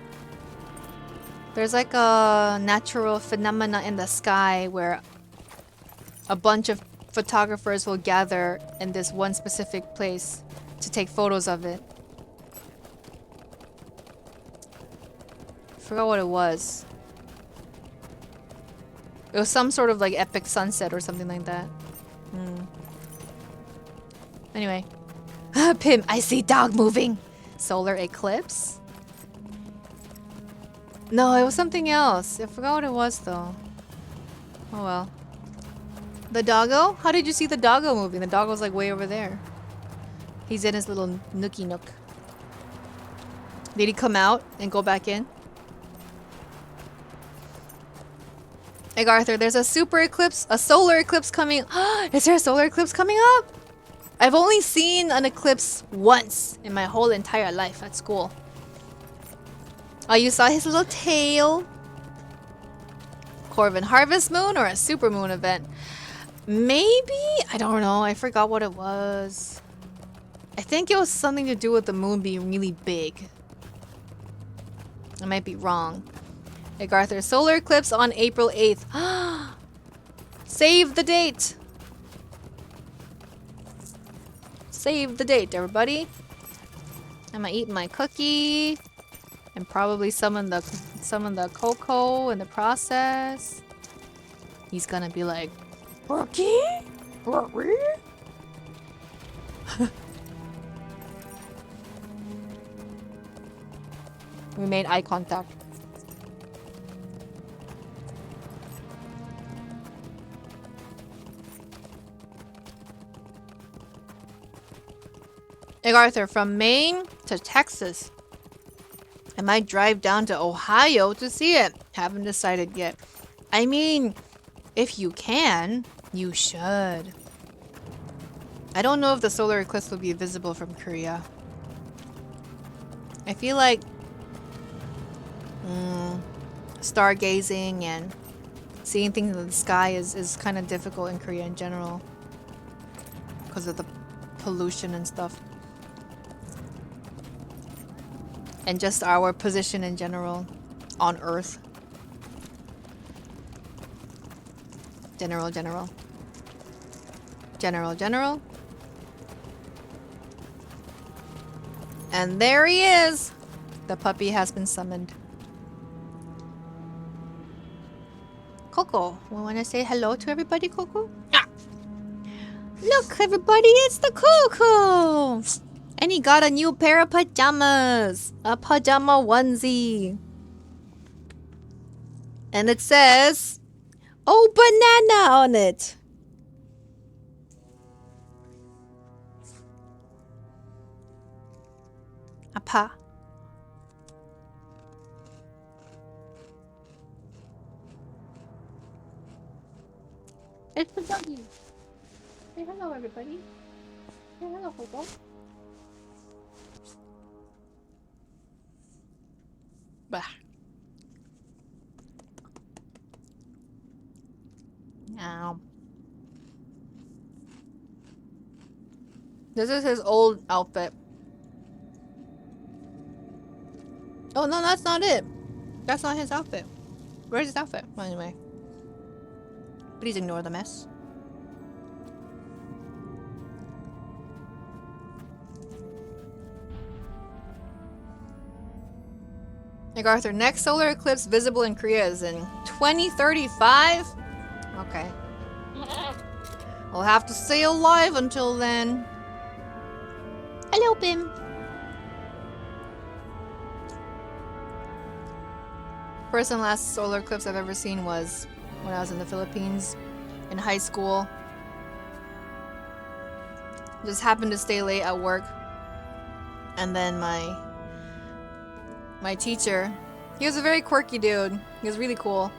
There's like a natural phenomena in the sky where a bunch of photographers will gather in this one specific place to take photos of it. I forgot what it was. It was some sort of like epic sunset or something like that. Anyway. Pim, I see dog moving. Solar eclipse? No, it was something else. I forgot what it was though. Oh well. The doggo? How did you see the doggo moving? The doggo's like way over there. He's in his little nookie nook. Did he come out and go back in? Hey Arthur, there's a super eclipse, a solar eclipse coming. Is there a solar eclipse coming up? I've only seen an eclipse once in my whole entire life at school. Oh, you saw his little tail. Corvin Harvest Moon or a super moon event? Maybe? I don't know. I forgot what it was. I think it was something to do with the moon being really big. I might be wrong. Hey Arthur, solar eclipse on April 8th. Save the date. Save the date, everybody. I'm gonna eat my cookie and probably summon the cocoa in the process. He's gonna be like, Cookie? Cookie? We made eye contact. Hey Arthur, from Maine to Texas. I might drive down to Ohio to see it. Haven't decided yet. I mean, if you can, you should. I don't know if the solar eclipse will be visible from Korea. I feel like stargazing and seeing things in the sky is kind of difficult in Korea in general because of the pollution and stuff. And just our position in general on Earth. General. And there he is! The puppy has been summoned. Coco, we want to say hello to everybody, Coco? Ah. Look, everybody, it's the Coco! And he got a new pair of pajamas! A pajama onesie! And it says, "Oh, banana" on it! Apa. It's the doggy. Say hello, everybody. Say hello, Coco. Bah. Now. This is his old outfit. Oh no, that's not it. That's not his outfit. Where's his outfit? Well, anyway. Please ignore the mess. Like Arthur, next solar eclipse visible in Korea is in 2035? Okay. I'll have to stay alive until then. Hello, Bim. First and last solar eclipse I've ever seen was when I was in the Philippines in high school. Just happened to stay late at work. And then my teacher, he was a very quirky dude. He was really cool.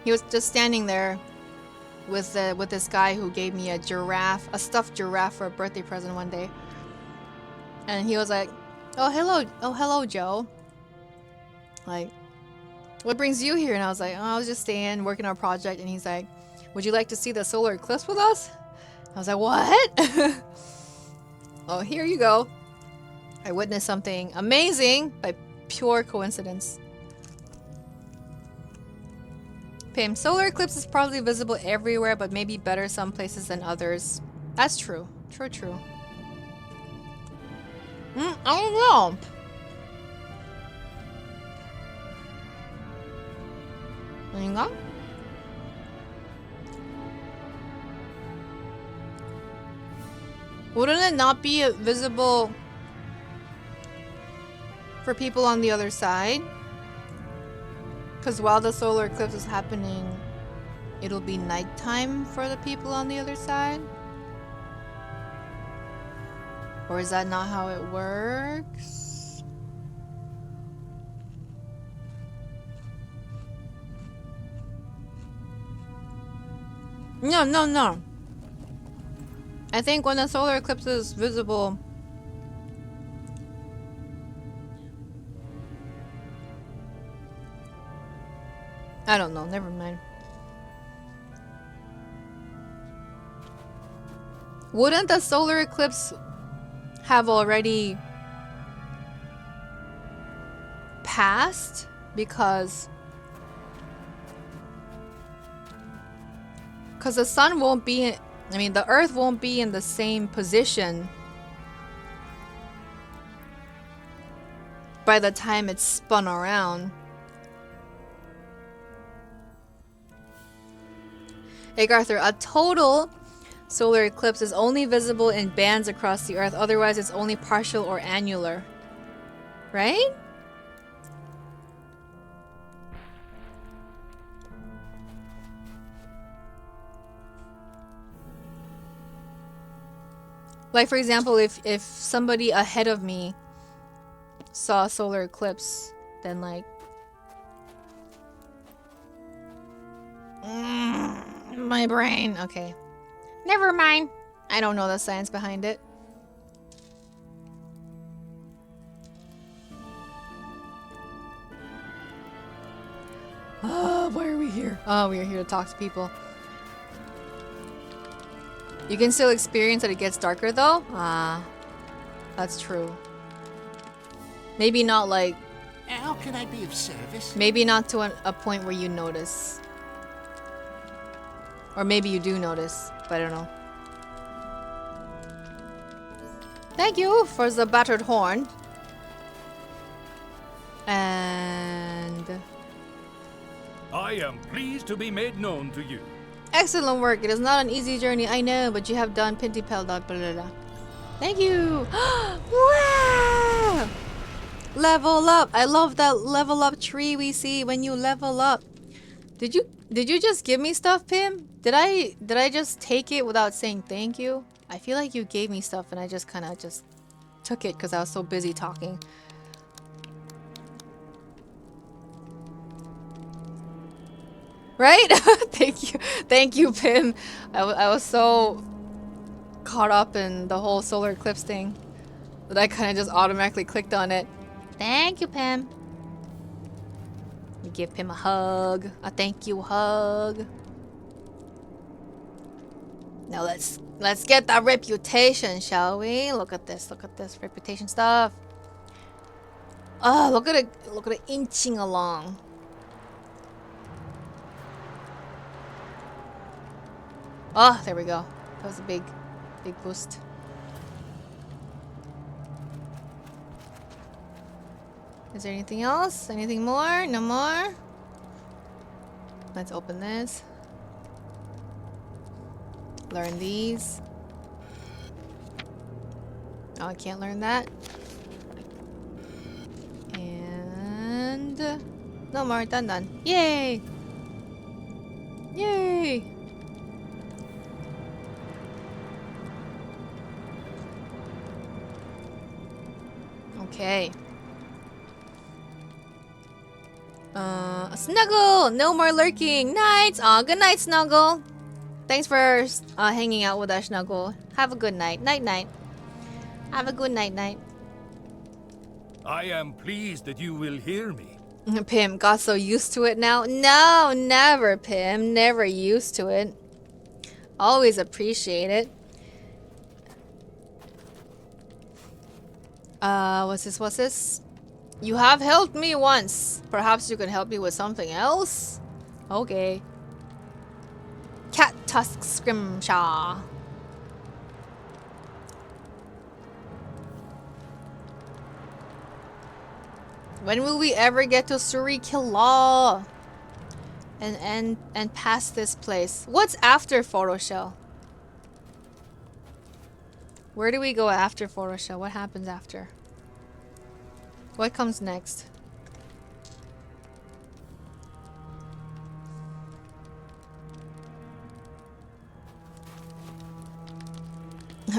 He was just standing there with this guy who gave me a stuffed giraffe for a birthday present one day. And he was like, oh hello Joe. Like, what brings you here? And I was like, oh, I was just staying, working on a project. And he's like, would you like to see the solar eclipse with us? I was like, what? Oh, here you go. I witnessed something amazing by pure coincidence. Pim, solar eclipse is probably visible everywhere, but maybe better some places than others. That's true. True. I don't know. Aninga? Wouldn't it not be visible for people on the other side? Because while the solar eclipse is happening, it'll be nighttime for the people on the other side? Or is that not how it works? No. I think when the solar eclipse is visible, I don't know, never mind. Wouldn't the solar eclipse have already passed? Because the sun won't be, the earth won't be in the same position by the time it's spun around. Hey Arthur, a total solar eclipse is only visible in bands across the Earth. Otherwise, it's only partial or annular. Right? Like, for example, if somebody ahead of me saw a solar eclipse, then like... my brain. Okay. Never mind. I don't know the science behind it. Why are we here? Oh, we are here to talk to people. You can still experience that it gets darker though? Ah, that's true. Maybe not like... How can I be of service? Maybe not to a point where you notice. Or maybe you do notice, but I don't know. Thank you for the battered horn. And... I am pleased to be made known to you. excellent work. It is not an easy journey, I know, but you have done Pintipel. Blah, blah, blah. Thank you. Wow! Level up. I love that level up tree we see when you level up. Did you just give me stuff, Pim? Did I just take it without saying thank you? I feel like you gave me stuff and I just kind of just took it because I was so busy talking. Right? Thank you, Pim. I was so caught up in the whole solar eclipse thing that I kind of just automatically clicked on it. Thank you, Pim. You give Pim a hug, a thank you hug. Now let's get that reputation, shall we? Look at this reputation stuff. Oh, look at it inching along. Oh, there we go. That was a big boost. Is there anything else? Anything more? No more? Let's open this. Learn these. Oh, I can't learn that. And... no more. Done. Yay! Yay! Okay. Snuggle! No more lurking! Nights! Aw, good night, Snuggle! Thanks for hanging out with us, Snuggle. Have a good night. Night-night. Have a good night-night. I am pleased that you will hear me. Pim got so used to it now. No, never, Pim. Never used to it. Always appreciate it. What's this? You have helped me once. Perhaps you can help me with something else? Okay. Cat Tusk Scrimshaw. When will we ever get to Surikila? And past this place? What's after Photoshell? Where do we go after Photoshell? What happens after? What comes next?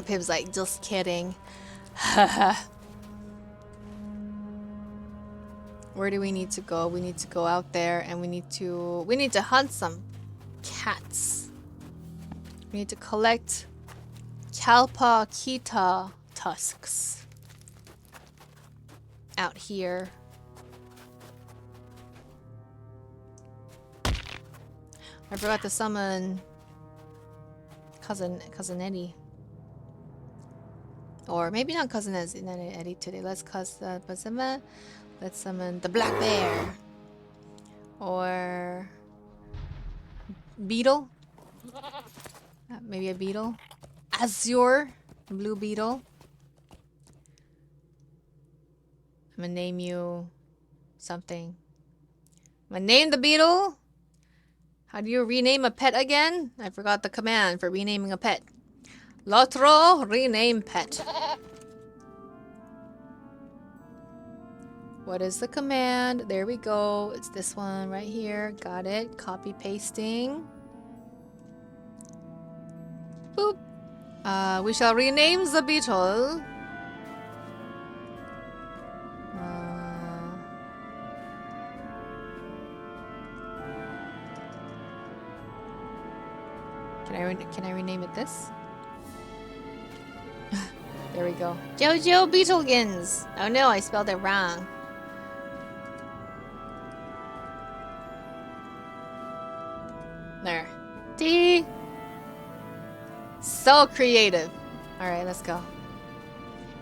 Pip's like, just kidding. Where do we need to go? We need to go out there and we need to hunt some cats. We need to collect Kalpa Kita tusks out here. I forgot to summon cousin Eddie. Or maybe not cousin Eddie today. Let's summon the black bear. Or beetle. Maybe a beetle. Azure blue beetle. I'm gonna name you something. I'm gonna name the beetle. How do you rename a pet again? I forgot the command for renaming a pet. LOTRO, rename pet. What is the command? There we go. It's this one right here. Got it. Copy pasting. Boop. We shall rename the beetle. Can I rename it this? There we go. JojoBaggins. Oh no, I spelled it wrong. There. D. So creative. All right, let's go.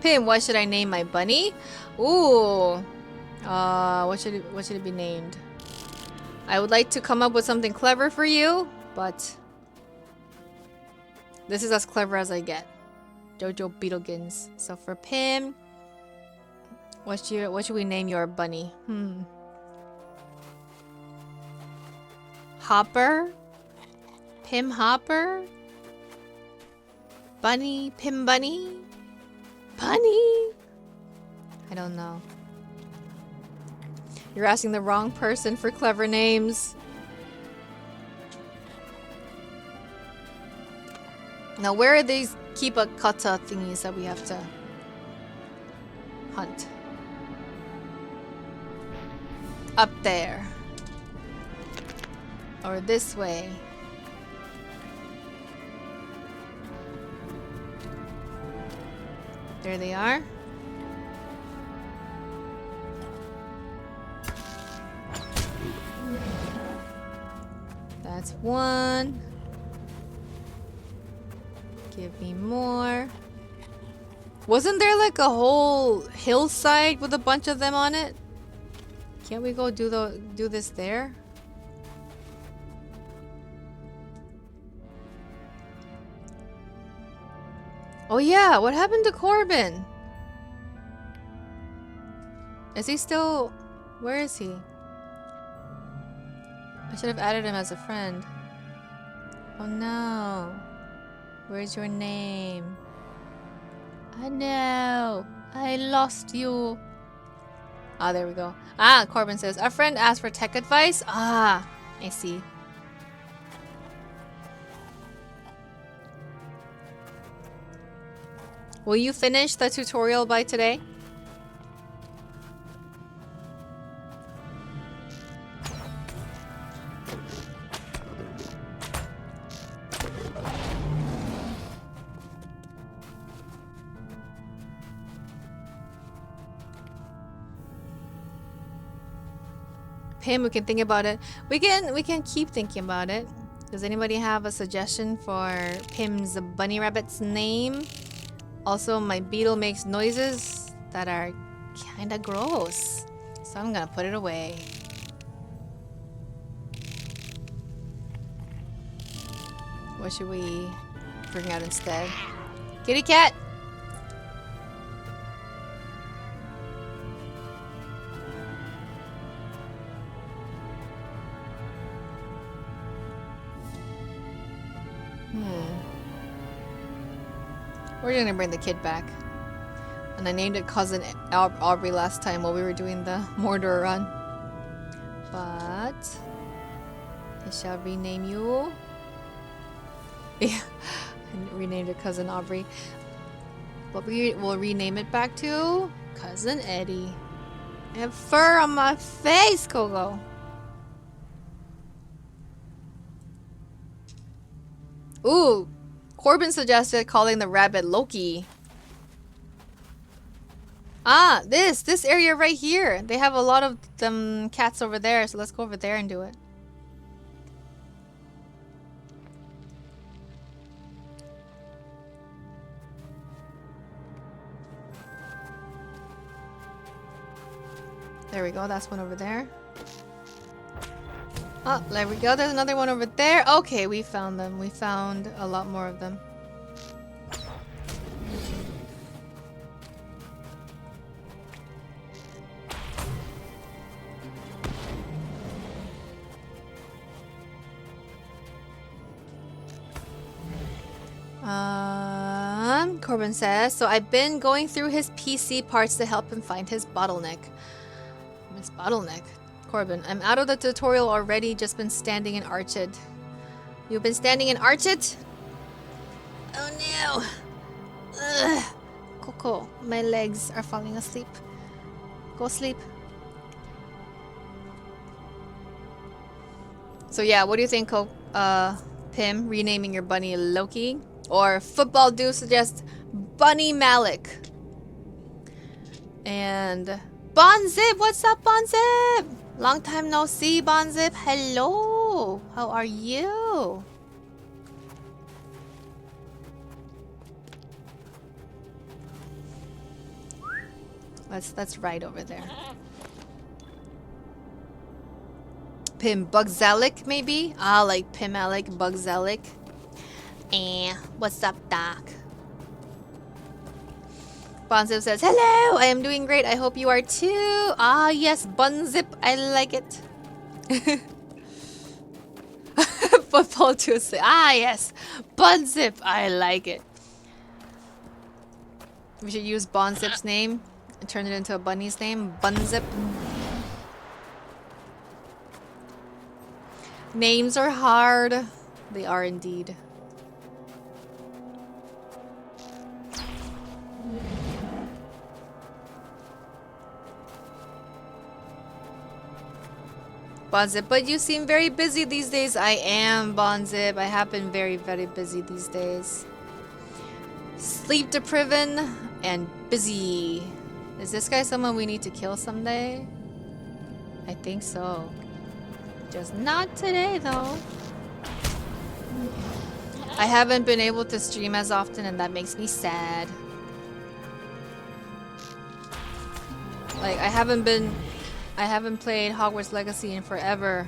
Pim, what should I name my bunny? Ooh. What should it be named? I would like to come up with something clever for you, but this is as clever as I get. JojoBaggins. So for Pim, what should we name your bunny? Hopper? Pim Hopper? Bunny? Pim Bunny? Bunny? I don't know. You're asking the wrong person for clever names. Now, where are these Kiba Kata thingies that we have to hunt? Up there. Or this way. There they are. That's one. Give me more. Wasn't there like a whole hillside with a bunch of them on it? Can't we go do this there? Oh yeah, what happened to Corbin? Is he still... Where is he? I should have added him as a friend. Oh no. Where's your name? I know. I lost you. Ah, there we go. Ah, Corbin says, our friend asked for tech advice? Ah, I see. Will you finish the tutorial by today? Pim, we can think about it. We can keep thinking about it. Does anybody have a suggestion for Pim's bunny rabbit's name? Also, my beetle makes noises that are kinda gross, so I'm gonna put it away. What should we bring out instead? Kitty cat! We're gonna bring the kid back. And I named it Cousin Aubrey last time while we were doing the Mordor run. But I shall rename you. Yeah, I renamed it Cousin Aubrey. But we will rename it back to Cousin Eddie. I have fur on my face, Coco. Ooh. Corbin suggested calling the rabbit Loki. Ah, this area right here. They have a lot of them cats over there, so let's go over there and do it. There we go, that's one over there. Oh, there we go. There's another one over there. Okay, we found them. We found a lot more of them. Corbin says, so I've been going through his PC parts to help him find his bottleneck. His bottleneck? Corbin, I'm out of the tutorial already, just been standing in Archid. You've been standing in Archid? Oh no! Ugh. Coco, my legs are falling asleep. Go sleep. So yeah, what do you think, Pim, renaming your bunny Loki? Or Football Do suggests Bunny Malik. And Bonzip, what's up, Bonzip? Long time no see, Bonzip. Hello, how are you? That's right over there. Pim Bugzalik, maybe? Ah, like Pim Alec Bugzalik. What's up, Doc? Bonzip says, hello, I am doing great. I hope you are too. Ah, yes, Bunzip, I like it. Football Tuesday. Ah, yes, Bunzip, I like it. We should use Bonzip's name and turn it into a bunny's name. Bunzip. Names are hard. They are indeed. Bonzip, but you seem very busy these days. I am, Bonzip. I have been very, very busy these days. Sleep deprived and busy. Is this guy someone we need to kill someday? I think so. Just not today, though. I haven't been able to stream as often, and that makes me sad. Like, I haven't played Hogwarts Legacy in forever.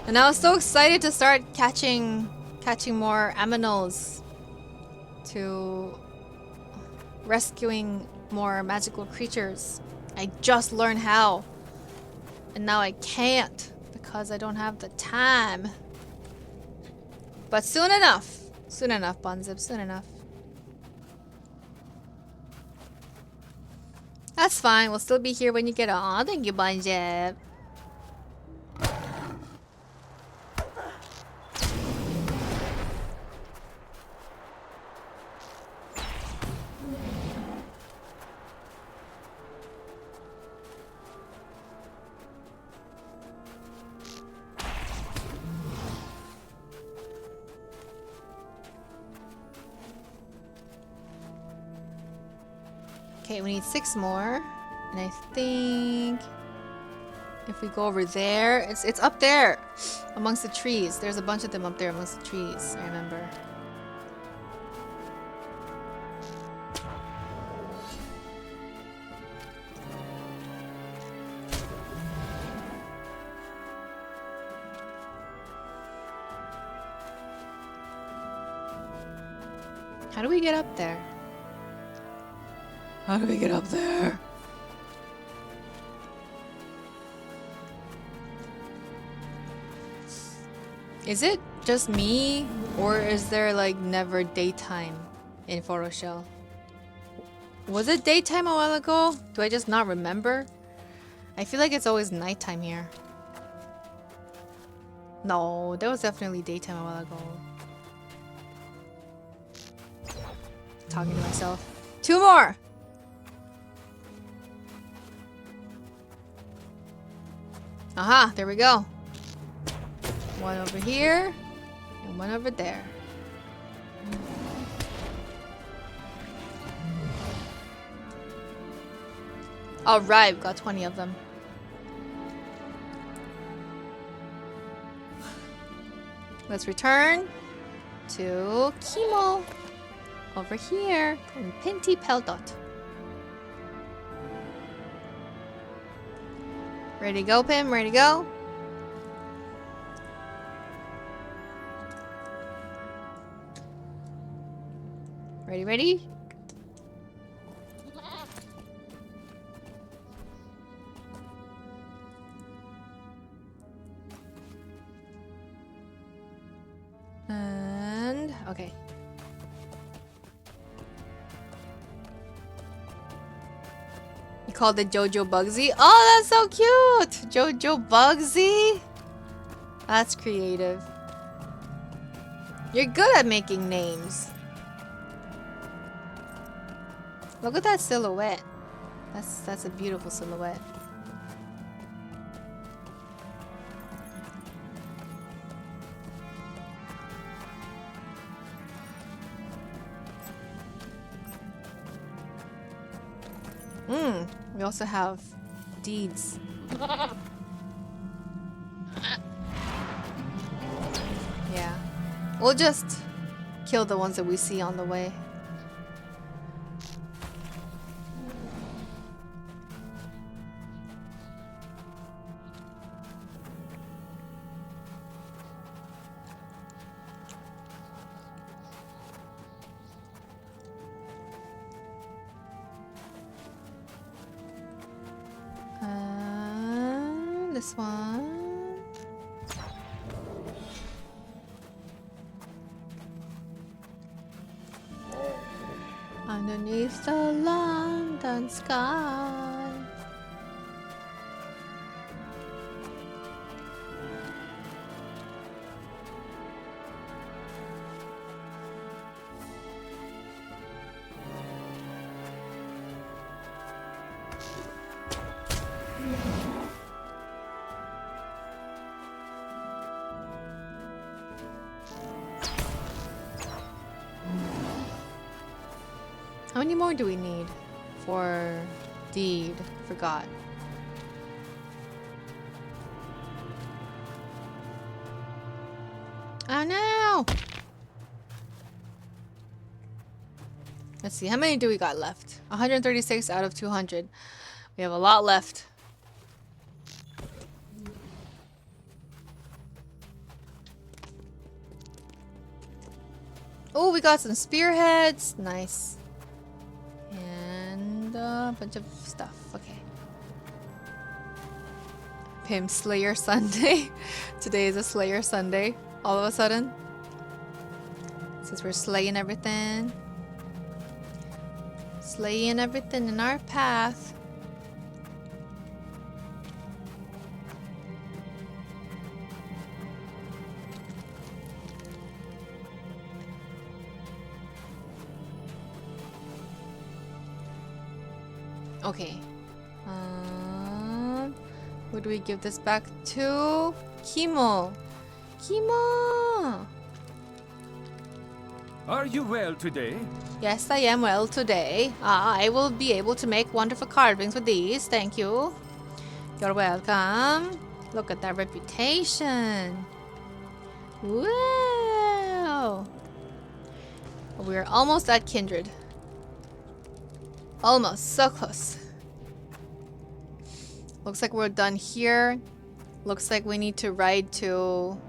And I was so excited to start catching more aminals. To rescuing more magical creatures. I just learned how. And now I can't because I don't have the time. But soon enough. Soon enough, Bonzip. Soon enough. That's fine. We'll still be here when you get on. Thank you, Bonzip. Okay, we need 6 more. And I think if we go over there, it's up there amongst the trees. There's a bunch of them up there amongst the trees, I remember. How do we get up there? How do we get up there? Is it just me, or is there like never daytime in Photoshell? Was it daytime a while ago? Do I just not remember? I feel like it's always nighttime here. No, there was definitely daytime a while ago. Talking to myself. 2 more! Aha, there we go. 1 over here, and 1 over there. Alright, we've got 20 of them. Let's return to Kimo. Over here, in Pinty Peldot. Ready to go, Pim? Ready to go? Ready, ready? And okay. called the JoJo Bugsy. Oh, that's so cute! JoJo Bugsy? That's creative. You're good at making names. Look at that silhouette. That's a beautiful silhouette. We also have deeds. Yeah. We'll just kill the ones that we see on the way. This one. Underneath the London sky. How many more do we need for deed? Forgot. Oh no! Let's see, how many do we got left? 136 out of 200. We have a lot left. Oh, we got some spearheads. Nice. And a bunch of stuff. Okay. Pim Slayer Sunday. Today is a Slayer Sunday. All of a sudden. Since we're slaying everything. Slaying everything in our path. Okay. Who do we give this back to? Kimo. Kimo! Are you well today? Yes, I am well today. I will be able to make wonderful carvings with these. Thank you. You're welcome. Look at that reputation. Wow. We're almost at Kindred. Almost. So close. Looks like we're done here. Looks like we need to ride to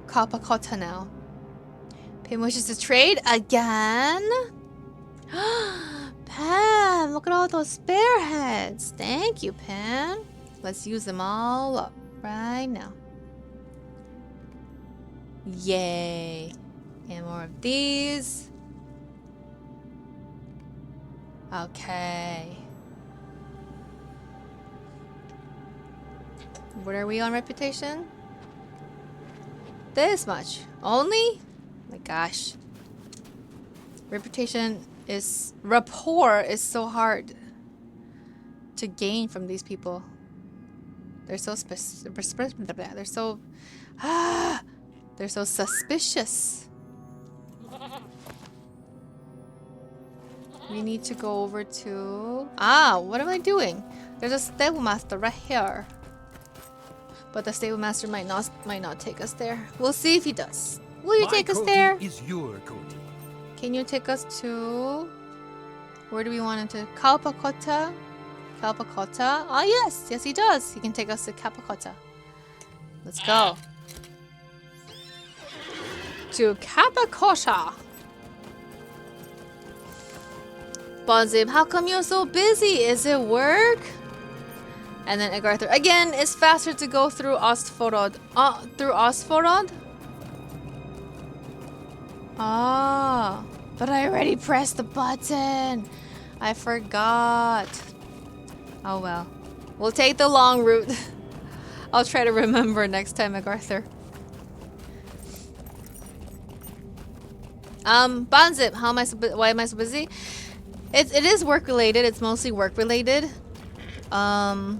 Kapakota now. Pam wishes to trade again? Pam, look at all those spearheads. Thank you, Pam. Let's use them all up right now. Yay. And more of these. Okay. What are we on reputation? This much. Only? My gosh. Reputation is... Rapport is so hard to gain from these people. They're so they're so... they're so suspicious. We need to go over to... what am I doing? There's a stable master right here. But the stable master might not take us there. We'll see if he does. Will you take us there? Is your coat. Can you take us to... Where do we want him to... Kapakota? Kapakota? Oh yes! Yes he does! He can take us to Kapakota. Let's go. To Kapakota! Bonzib, how come you're so busy? Is it work? And then Agartha. Again, it's faster to go through Ostforod. Through Ostforod? But I already pressed the button. I forgot. Oh well. We'll take the long route. I'll try to remember next time, MacArthur. Bonzip, why am I so busy? It is work related. It's mostly work related. But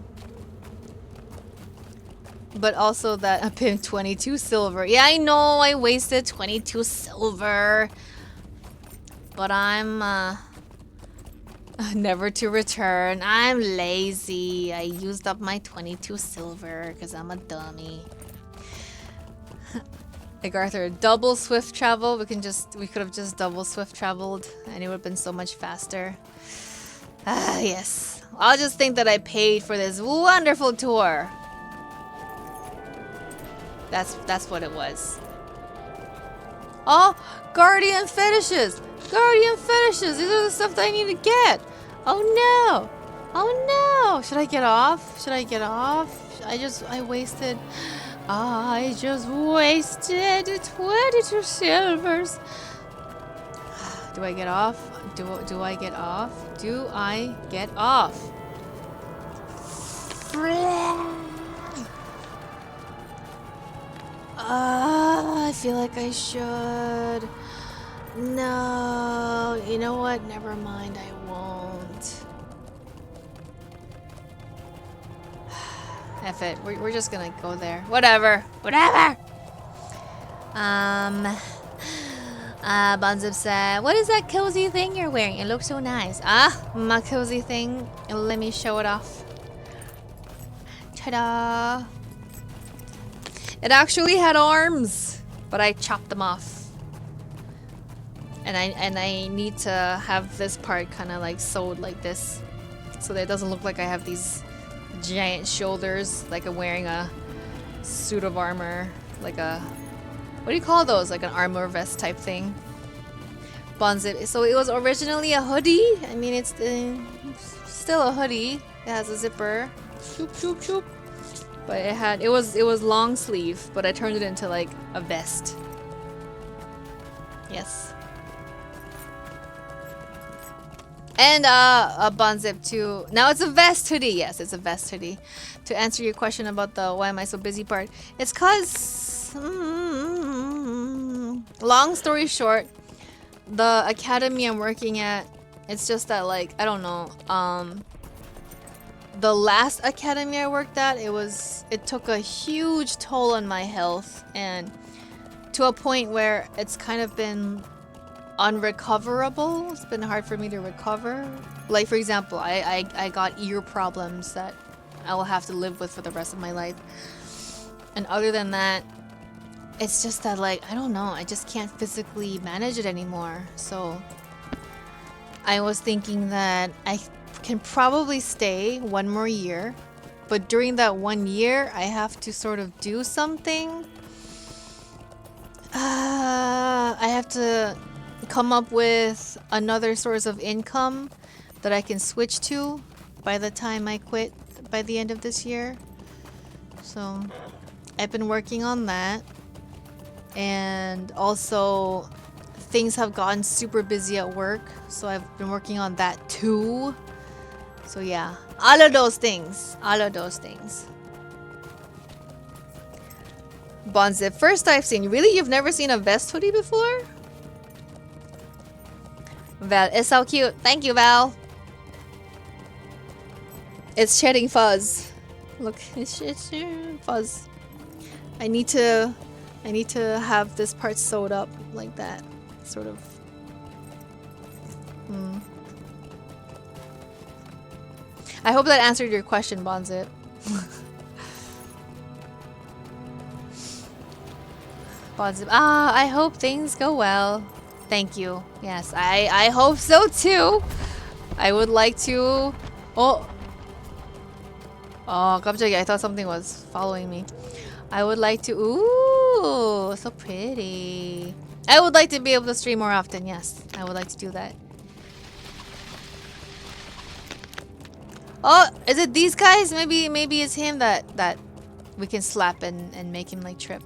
also that I pinned 22 silver. Yeah, I know I wasted 22 silver. But I'm never to return. I'm lazy. I used up my 22 silver because I'm a dummy. Like Arthur, double swift travel. We could have just double swift traveled and it would have been so much faster. Ah, yes. I'll just think that I paid for this wonderful tour. That's what it was. Oh, guardian fetishes. Guardian fetishes. These are the stuff that I need to get. Oh no. Oh no. Should I get off? Should I get off? I wasted 22 silvers. Do I get off? Do I get off? Do I get off? I feel like I should. No, you know what? Never mind, I won't. F it. We're just gonna go there. Whatever. Whatever! Bonzip said, what is that cozy thing you're wearing? It looks so nice. Ah, my cozy thing. Let me show it off. Ta-da! It actually had arms, but I chopped them off. And I need to have this part kind of like sewed like this, so that it doesn't look like I have these giant shoulders, like I'm wearing a suit of armor, like a, what do you call those? Like an armor vest type thing. Bonzip. So it was originally a hoodie. I mean, it's still a hoodie. It has a zipper. Shoop, shoop, shoop. But it was long sleeve, but I turned it into like a vest. Yes. And a bonzip too. Now it's a vest hoodie. Yes, it's a vest hoodie. To answer your question about the why am I so busy part, it's cause long story short, the academy I'm working at, it's just that like I don't know. The last academy I worked at, it took a huge toll on my health, and to a point where it's kind of been unrecoverable. It's been hard for me to recover. Like for example, I got ear problems that I will have to live with for the rest of my life. And other than that, it's just that like, I don't know, I just can't physically manage it anymore. So I was thinking that I can probably stay one more year, but during that 1 year, I have to sort of do something. I have to come up with another source of income that I can switch to by the time I quit by the end of this year. So I've been working on that, and also things have gotten super busy at work, so I've been working on that too. So yeah, all of those things. Bonzip, first I've seen. Really? You've never seen a vest hoodie before? Val, it's so cute. Thank you, Val. It's shedding fuzz. Look, it's fuzz. I need to have this part sewed up like that, sort of. I hope that answered your question, Bonzip. Bonzip. I hope things go well. Thank you. Yes, I hope so too. I would like to... Oh, 갑자기 I thought something was following me. I would like to... Ooh, so pretty. I would like to be able to stream more often. Yes, I would like to do that. Oh, is it these guys? Maybe it's him that we can slap and make him like trip.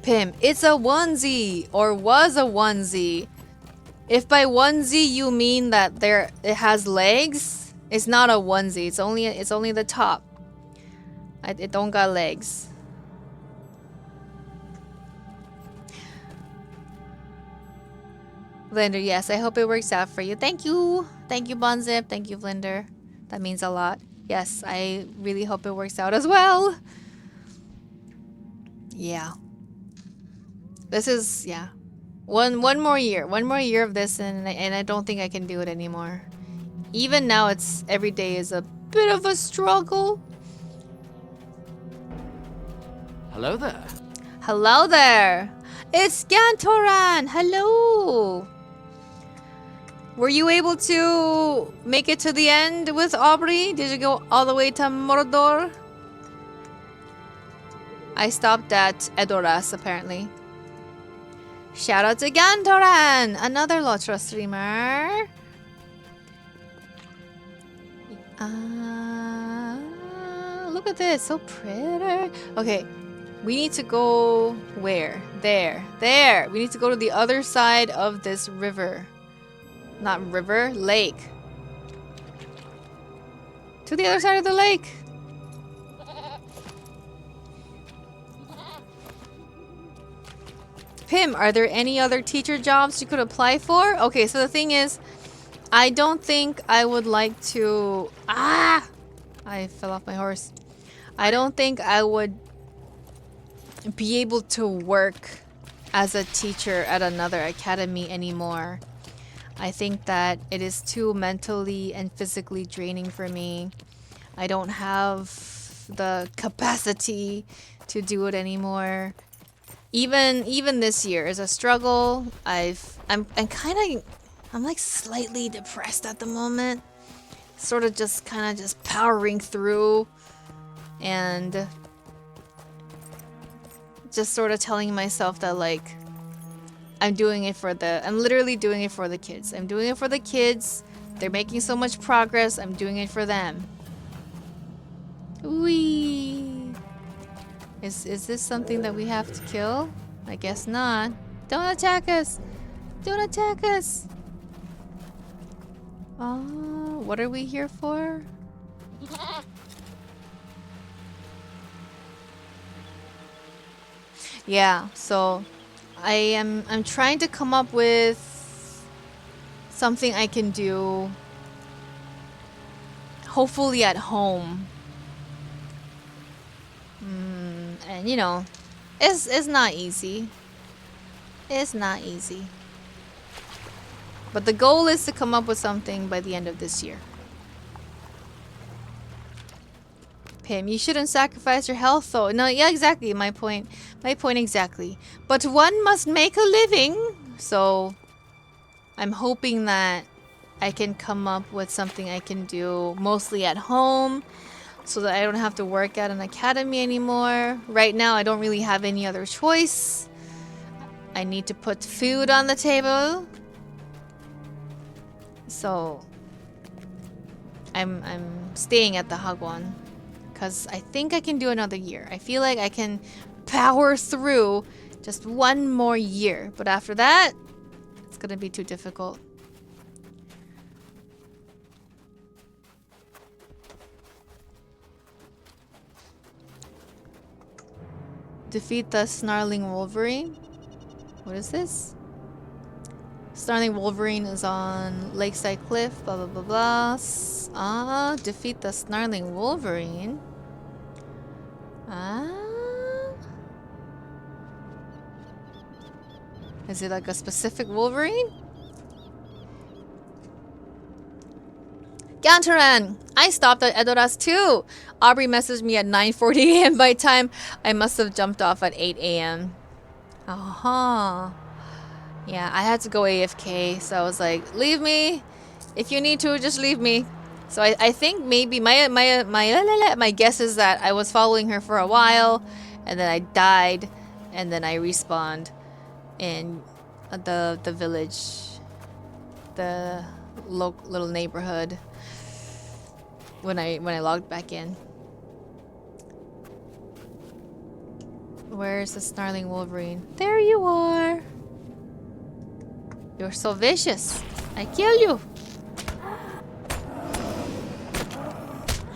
Pim, it's a onesie, or was a onesie. If by onesie you mean that it has legs, it's not a onesie. It's only the top. It don't got legs. Vlinder, yes, I hope it works out for you. Thank you. Thank you, Bonzip. Thank you, Vlinder. That means a lot. Yes, I really hope it works out as well. Yeah. This is, yeah. One more year. One more year of this and I don't think I can do it anymore. Even now, it's every day is a bit of a struggle. Hello there. Hello there. It's Gantoran. Hello. Were you able to make it to the end with Aubrey? Did you go all the way to Mordor? I stopped at Edoras, apparently. Shout out to Gantoran, another LOTRO streamer. Look at this, so pretty. Okay, we need to go where? There. We need to go to the other side of this river. Not river, lake. To the other side of the lake. Pim, are there any other teacher jobs you could apply for? Okay, so the thing is, I don't think I would like to... I fell off my horse. I don't think I would be able to work as a teacher at another academy anymore. I think that it is too mentally and physically draining for me. I don't have the capacity to do it anymore. Even this year is a struggle. I'm like slightly depressed at the moment. Sort of just powering through and just sort of telling myself that like I'm literally doing it for the kids. I'm doing it for the kids. They're making so much progress. I'm doing it for them. Wee. Is this something that we have to kill? I guess not. Don't attack us. Don't attack us. Oh, what are we here for? Yeah, so I'm trying to come up with something I can do, hopefully at home. And you know, it's not easy. It's not easy. But the goal is to come up with something by the end of this year. Pim, you shouldn't sacrifice your health though. No, yeah, exactly. My point exactly. But one must make a living. So I'm hoping that I can come up with something I can do mostly at home so that I don't have to work at an academy anymore. Right now, I don't really have any other choice. I need to put food on the table. So I'm staying at the Hagwon because I think I can do another year. I feel like I can power through just one more year, but after that, it's gonna be too difficult. Defeat the Snarling Wolverine. What is this? Snarling Wolverine is on Lakeside Cliff, blah blah blah blah. Defeat the Snarling Wolverine. Is it like a specific Wolverine? Gantaran! I stopped at Edoras too! Aubrey messaged me at 9:40 a.m. by time. I must have jumped off at 8 a.m. Yeah, I had to go AFK, so I was like, leave me. If you need to, just leave me. So I think maybe my guess is that I was following her for a while, and then I died, and then I respawned in the village, the little neighborhood when I logged back in. Where's the Snarling Wolverine? There you are. You're so vicious. I kill you.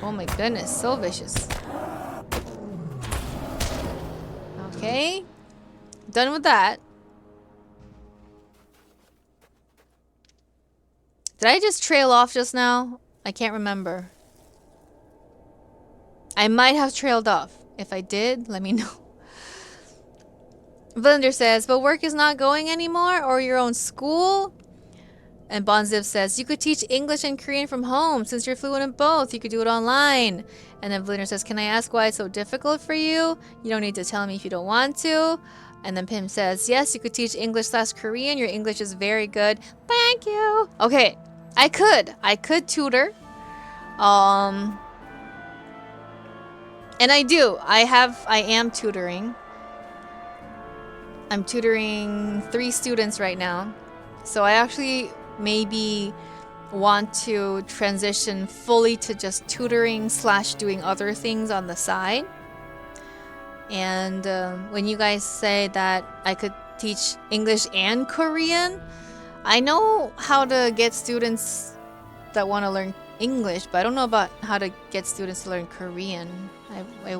Oh my goodness, so vicious. Okay. Done with that. Did I just trail off just now? I can't remember. I might have trailed off. If I did, let me know. Blender says, but work is not going anymore or your own school? And Bonzip says, you could teach English and Korean from home since you're fluent in both. You could do it online. And then Blender says, can I ask why it's so difficult for you? You don't need to tell me if you don't want to. And then Pim says, yes, you could teach English/Korean. Your English is very good. Thank you. Okay, I could tutor. And I do. I am tutoring. I'm tutoring 3 students right now. So I actually maybe want to transition fully to just tutoring / doing other things on the side. And when you guys say that I could teach English and Korean, I know how to get students that want to learn English, but I don't know about how to get students to learn Korean. I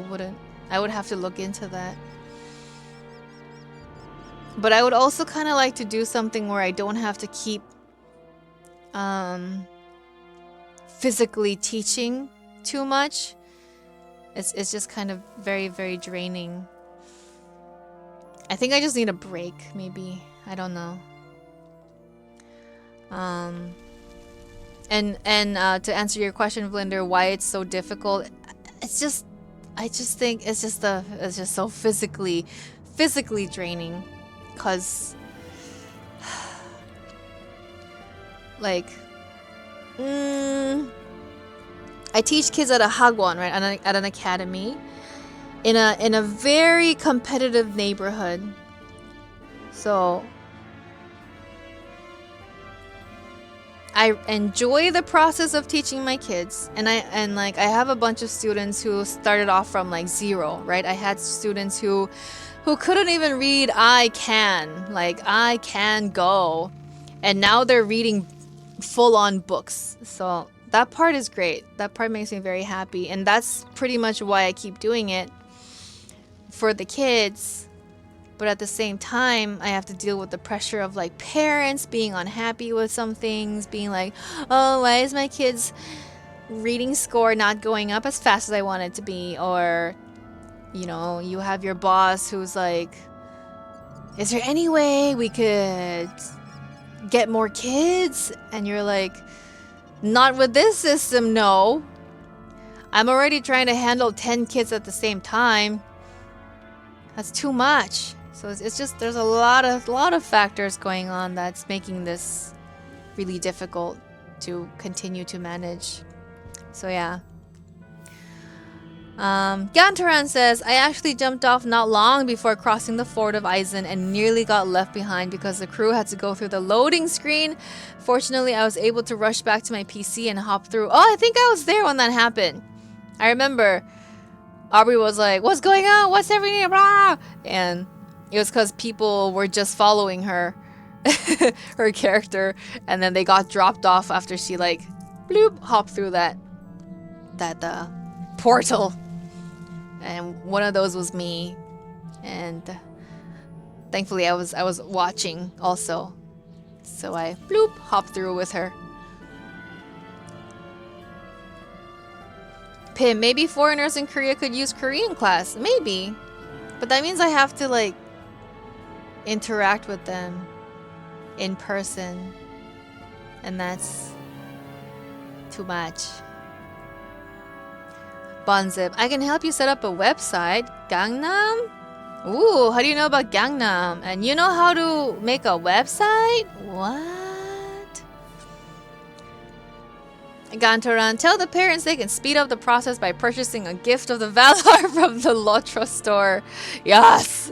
would have to look into that. But I would also kind of like to do something where I don't have to keep physically teaching too much. It's just kind of very, very draining. I think I just need a break, maybe. I don't know. And to answer your question, Blinder, why it's so difficult, I just think it's just so physically draining, cause like I teach kids at a hagwon, right, at an academy in a very competitive neighborhood. So I enjoy the process of teaching my kids, and I have a bunch of students who started off from like 0, right? I had students who couldn't even read I can go, and now they're reading full-on books. So that part is great. That part makes me very happy, and that's pretty much why I keep doing it for the kids. But at the same time, I have to deal with the pressure of like parents being unhappy with some things, being like, oh, why is my kid's reading score not going up as fast as I want it to be? Or, you know, you have your boss who's like, is there any way we could get more kids? And you're like, not with this system, no. I'm already trying to handle 10 kids at the same time. That's too much. So it's just, there's a lot of factors going on that's making this really difficult to continue to manage. So yeah. Gantaran says, I actually jumped off not long before crossing the fort of Eisen and nearly got left behind because the crew had to go through the loading screen. Fortunately, I was able to rush back to my PC and hop through. Oh, I think I was there when that happened. I remember Aubrey was like, what's going on? What's everything? Blah! And it was because people were just following her, her character, and then they got dropped off after she like, bloop, hopped through that portal. And one of those was me, and thankfully I was watching also, so I bloop hopped through with her. Pim, maybe foreigners in Korea could use Korean class. Maybe. But that means I have to, like, interact with them in person. And that's too much. Bonzip, I can help you set up a website. Gangnam? Ooh, how do you know about Gangnam? And you know how to make a website? What? Gantaran, tell the parents they can speed up the process by purchasing a gift of the Valor from the LOTRO store. Yes!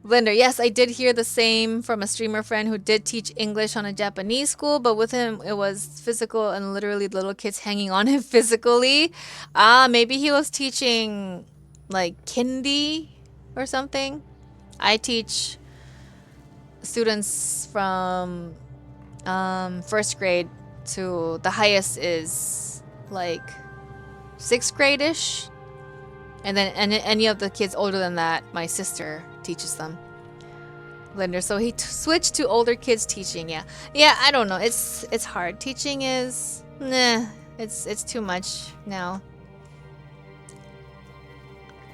Blender, yes, I did hear the same from a streamer friend who did teach English on a Japanese school, but with him it was physical and literally little kids hanging on him physically. Maybe he was teaching like kindy or something. I teach students from first grade to the highest is like 6th grade-ish. And then any of the kids older than that, my sister teaches them. Blender. So he switched to older kids teaching. Yeah, I don't know. It's hard. Teaching is nah. It's too much now.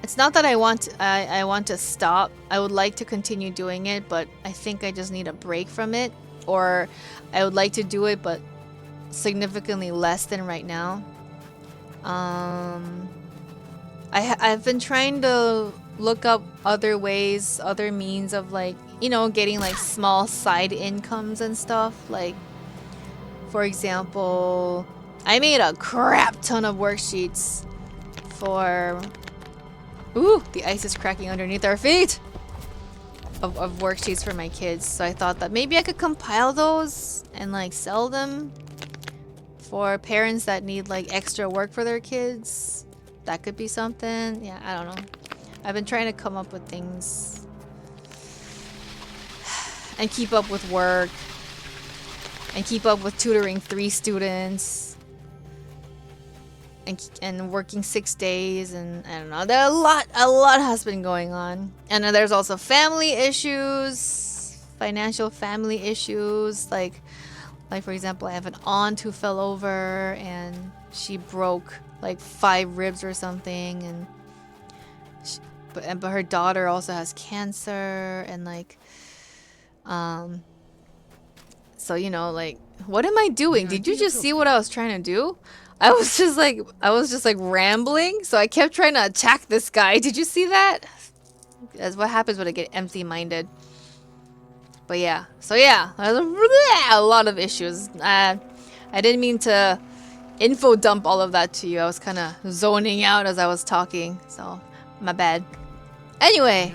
It's not that I want to stop. I would like to continue doing it, but I think I just need a break from it. Or I would like to do it, but significantly less than right now. I've been trying to look up other ways, other means of like, you know, getting like small side incomes and stuff. Like, for example, I made a crap ton of worksheets for... Ooh, the ice is cracking underneath our feet! Of worksheets for my kids. So I thought that maybe I could compile those and like sell them for parents that need like extra work for their kids. That could be something. Yeah, I don't know. I've been trying to come up with things and keep up with work and keep up with tutoring 3 students and working 6 days, and I don't know. There a lot has been going on. And then there's also family issues, financial family issues, like for example, I have an aunt who fell over and she broke like 5 ribs or something, and but her daughter also has cancer, and like so you know, like, what am I doing? Did you just see what I was trying to do? I was just like rambling, so I kept trying to attack this guy. Did you see that? That's what happens when I get empty-minded. But yeah, so yeah, there's a lot of issues. I didn't mean to info dump all of that to you. I was kind of zoning out as I was talking, so my bad. Anyway,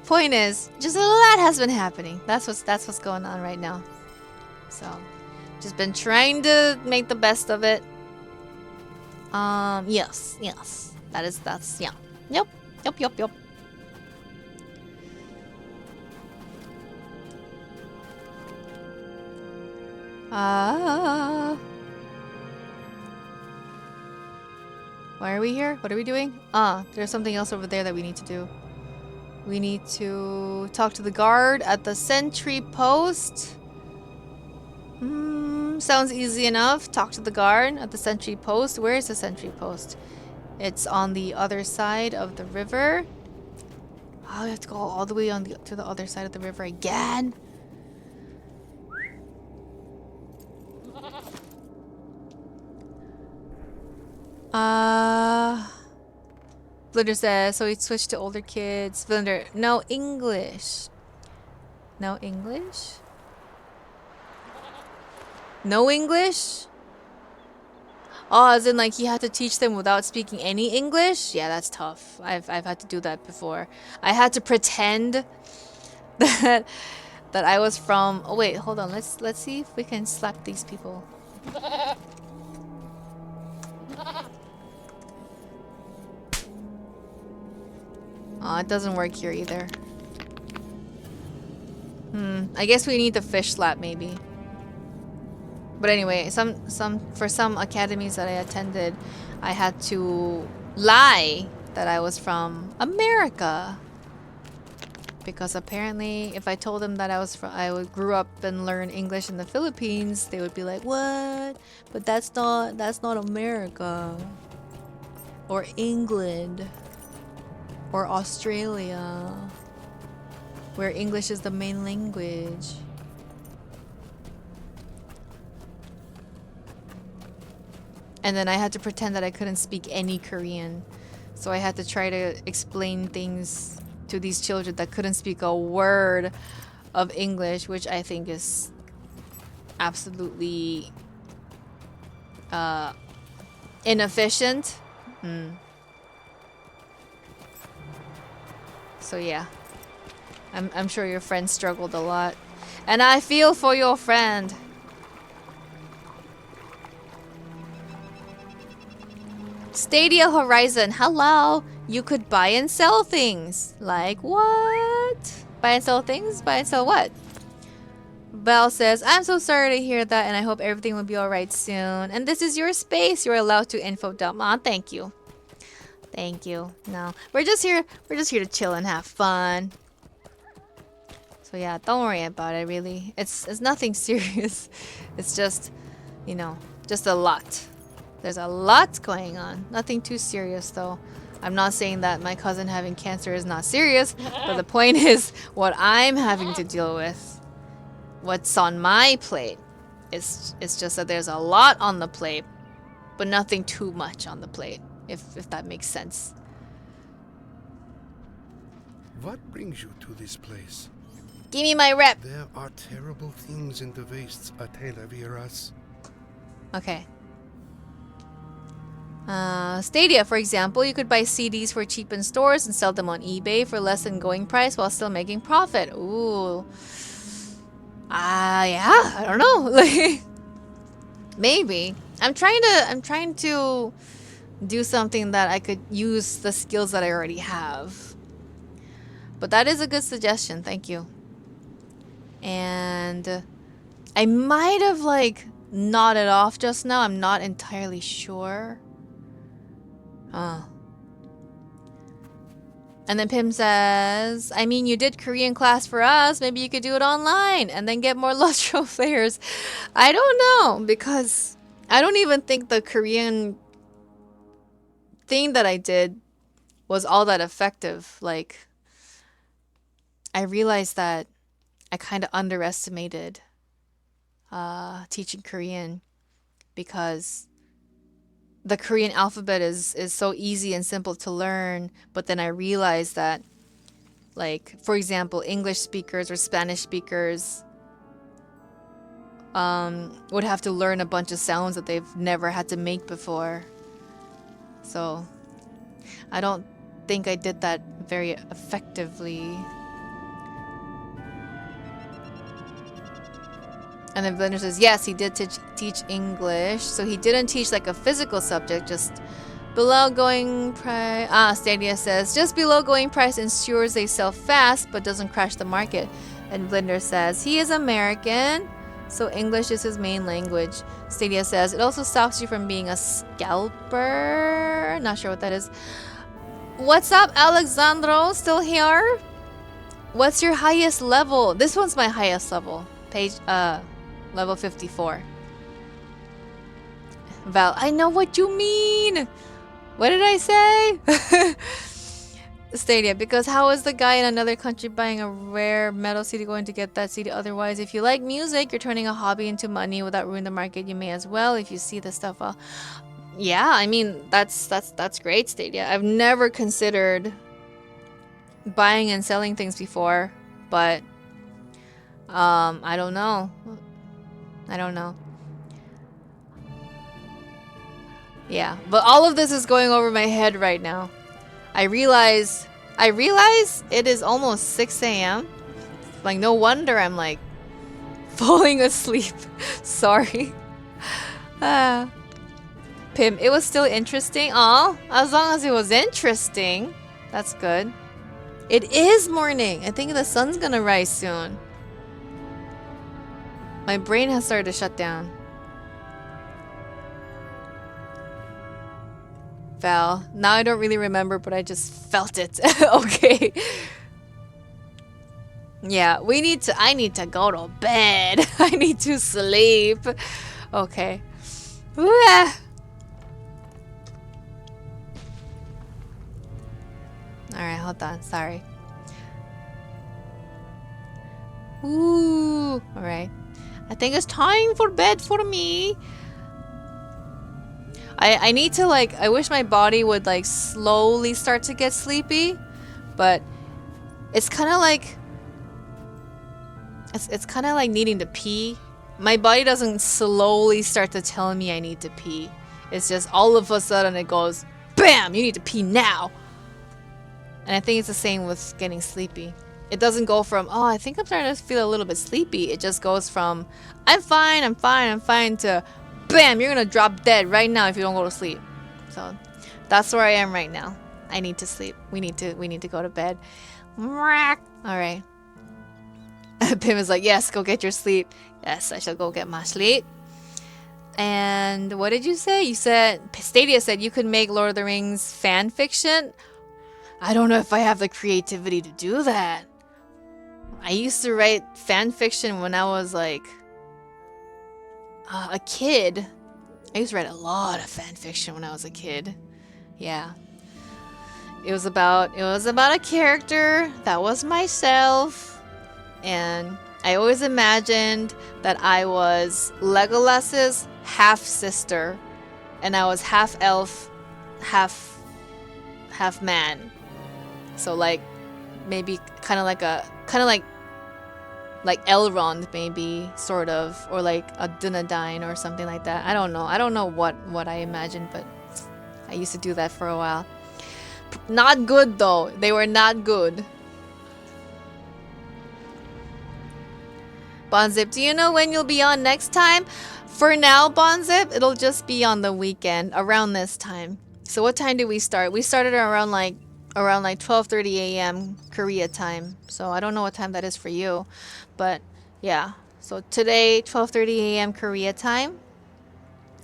point is, just a lot has been happening. That's what's going on right now. So, just been trying to make the best of it. Yes. That's yeah. Yep. Why are we here? What are we doing? There's something else over there that we need to do. We need to talk to the guard at the sentry post. Sounds easy enough. Talk to the guard at the sentry post. Where is the sentry post? It's on the other side of the river. Oh, we have to go all the way to the other side of the river again. Blinder says, so he switched to older kids. Blinder, no English. No English? No English? Oh, as in like he had to teach them without speaking any English? Yeah, that's tough. I've had to do that before. I had to pretend that I was from... Oh wait, hold on. Let's see if we can slap these people. Oh, it doesn't work here either. I guess we need the fish slap maybe. But anyway, for some academies that I attended, I had to lie that I was from America. Because apparently, if I told them that I grew up and learned English in the Philippines, they would be like, "What? But that's not America, or England, or Australia, where English is the main language." And then I had to pretend that I couldn't speak any Korean. So I had to try to explain things to these children that couldn't speak a word of English, which I think is absolutely inefficient. So yeah, I'm sure your friend struggled a lot. And I feel for your friend. Stadia Horizon, hello! You could buy and sell things. Like what? Buy and sell things? Buy and sell what? Val says, I'm so sorry to hear that and I hope everything will be alright soon. And this is your space. You're allowed to info dump. Aw, thank you. Thank you. No. We're just here to chill and have fun. So yeah, don't worry about it really. It's nothing serious. It's just, you know, just a lot. There's a lot going on. Nothing too serious though. I'm not saying that my cousin having cancer is not serious, but the point is what I'm having to deal with. What's on my plate. It's just that there's a lot on the plate, but nothing too much on the plate, if that makes sense. What brings you to this place? Give me my rep. There are terrible things in the wastes, adhd. Okay. Stadia, for example, you could buy CDs for cheap in stores and sell them on eBay for less than going price while still making profit. Ooh. Yeah, I don't know. Like, maybe. I'm trying to do something that I could use the skills that I already have. But that is a good suggestion. Thank you. And I might have like nodded off just now. I'm not entirely sure. And then Pim says, I mean, you did Korean class for us. Maybe you could do it online and then get more LOTRO players. I don't know, because I don't even think the Korean thing that I did was all that effective. Like, I realized that I kind of underestimated teaching Korean because the Korean alphabet is so easy and simple to learn, but then I realized that, like, for example, English speakers or Spanish speakers would have to learn a bunch of sounds that they've never had to make before. So I don't think I did that very effectively. And then Blender says, yes, he did teach English. So he didn't teach like a physical subject, just below going price. Stadia says, just below going price ensures they sell fast, but doesn't crash the market. And Blender says, he is American, so English is his main language. Stadia says, it also stops you from being a scalper. Not sure what that is. What's up, Alexandro? Still here? What's your highest level? This one's my highest level. Level 54. Val, I know what you mean. What did I say? Stadia, because how is the guy in another country buying a rare metal CD going to get that CD otherwise? If you like music, you're turning a hobby into money without ruining the market. You may as well if you see the stuff. Yeah, I mean that's great, Stadia. I've never considered buying and selling things before, but I don't know. Yeah, but all of this is going over my head right now. I realize it is almost 6 a.m. Like, no wonder I'm like falling asleep. Sorry. Pim, it was still interesting. Aw, as long as it was interesting. That's good. It is morning. I think the sun's gonna rise soon. My brain has started to shut down. Val, now I don't really remember, but I just felt it. Okay. Yeah, I need to go to bed. I need to sleep. Okay. Alright, hold on. Sorry. Ooh. Alright. I think it's time for bed for me. I need to, like, I wish my body would like slowly start to get sleepy, but it's kind of like it's kind of like needing to pee. My body doesn't slowly start to tell me I need to pee. It's just all of a sudden it goes, bam, you need to pee now. And I think it's the same with getting sleepy. It doesn't go from, oh, I think I'm starting to feel a little bit sleepy. It just goes from, I'm fine, to, bam, you're gonna drop dead right now if you don't go to sleep. So that's where I am right now. I need to sleep. We need to go to bed. Alright. Pim is like, yes, go get your sleep. Yes, I shall go get my sleep. And what did you say? You said, Stadia said you could make Lord of the Rings fan fiction. I don't know if I have the creativity to do that. I used to write fan fiction when I was like a kid. I used to write a lot of fan fiction when I was a kid. Yeah. It was about a character that was myself, and I always imagined that I was Legolas's half sister, and I was half elf, half man. So like maybe kind of like Elrond, maybe, sort of, or like a Dunedain or something like that. I don't know what I imagined, but I used to do that for a while. Not good though. They were not good. Bonzip, do you know when you'll be on next time? For now, Bonzip, it'll just be on the weekend around this time. So what time did we start? We started around like 12:30 a.m. Korea time. So I don't know what time that is for you, but yeah. So today, 12:30 a.m. Korea time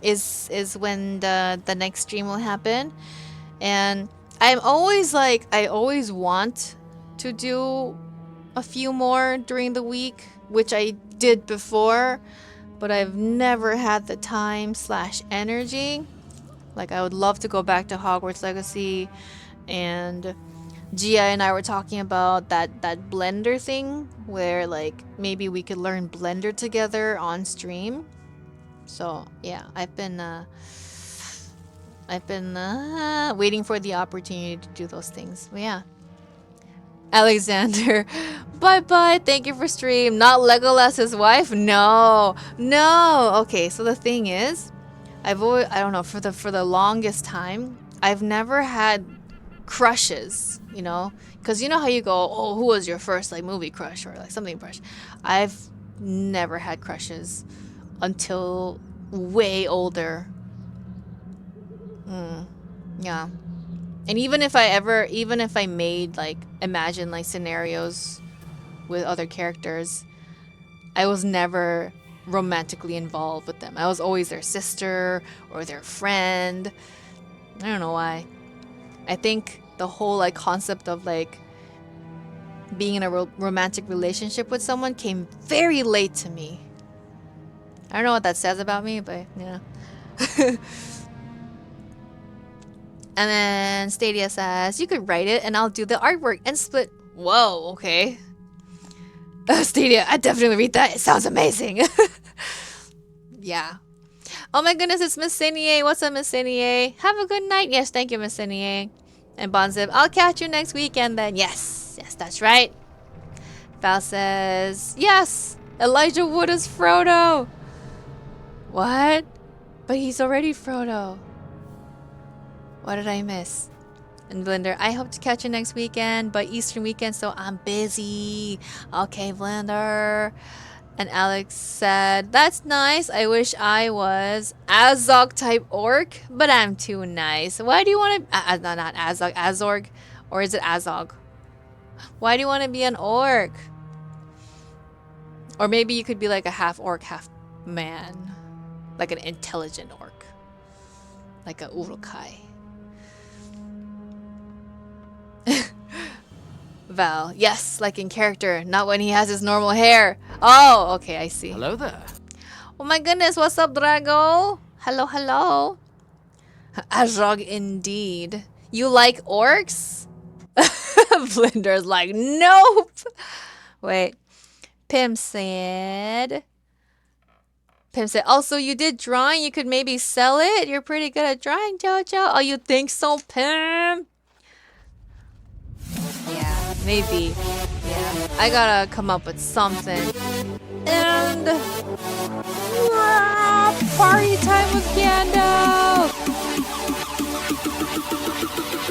is when the next stream will happen. And I'm always like, I always want to do a few more during the week, which I did before, but I've never had the time / energy. Like, I would love to go back to Hogwarts Legacy, and Gia and I were talking about that Blender thing where like maybe we could learn Blender together on stream. So yeah, I've been waiting for the opportunity to do those things. But yeah. Alexander, bye. Thank you for stream. Not Legolas's wife? No. Okay, so the thing is, I don't know, for the longest time, I've never had crushes, you know? Because you know how you go, oh, who was your first like movie crush or like something crush? I've never had crushes until way older. Yeah. And even if I made like, imagine like scenarios with other characters, I was never romantically involved with them. I was always their sister or their friend. I don't know why. I think the whole like concept of like being in a romantic relationship with someone came very late to me. I don't know what that says about me, but yeah. And then Stadia says, you could write it and I'll do the artwork and split. Whoa, okay. Stadia, I definitely read that. It sounds amazing. Yeah. Oh my goodness, it's Miss Sinier. What's up, Miss Sinier? Have a good night. Yes, thank you, Miss Sinier. And Bonzip, I'll catch you next weekend then. Yes, that's right. Val says, yes, Elijah Wood is Frodo. What? But he's already Frodo. What did I miss? And Blender, I hope to catch you next weekend, but Eastern weekend, so I'm busy. Okay, Blender. And Alex said, that's nice. I wish I was Azog type orc, but I'm too nice. Why do you want to... not Azog, Azorg? Or is it Azog? Why do you want to be an orc? Or maybe you could be like a half orc, half man. Like an intelligent orc. Like a urukai. Val, yes, like in character, not when he has his normal hair. Oh, okay, I see. Hello there. Oh my goodness, what's up, Drago? Hello. Azog indeed. You like orcs? Blender's like, nope. Wait. Pim said, also, you did drawing. You could maybe sell it. You're pretty good at drawing, JoJo. Oh, you think so, Pim? Yeah, maybe. Yeah, I gotta come up with something. And party time with Gandalf.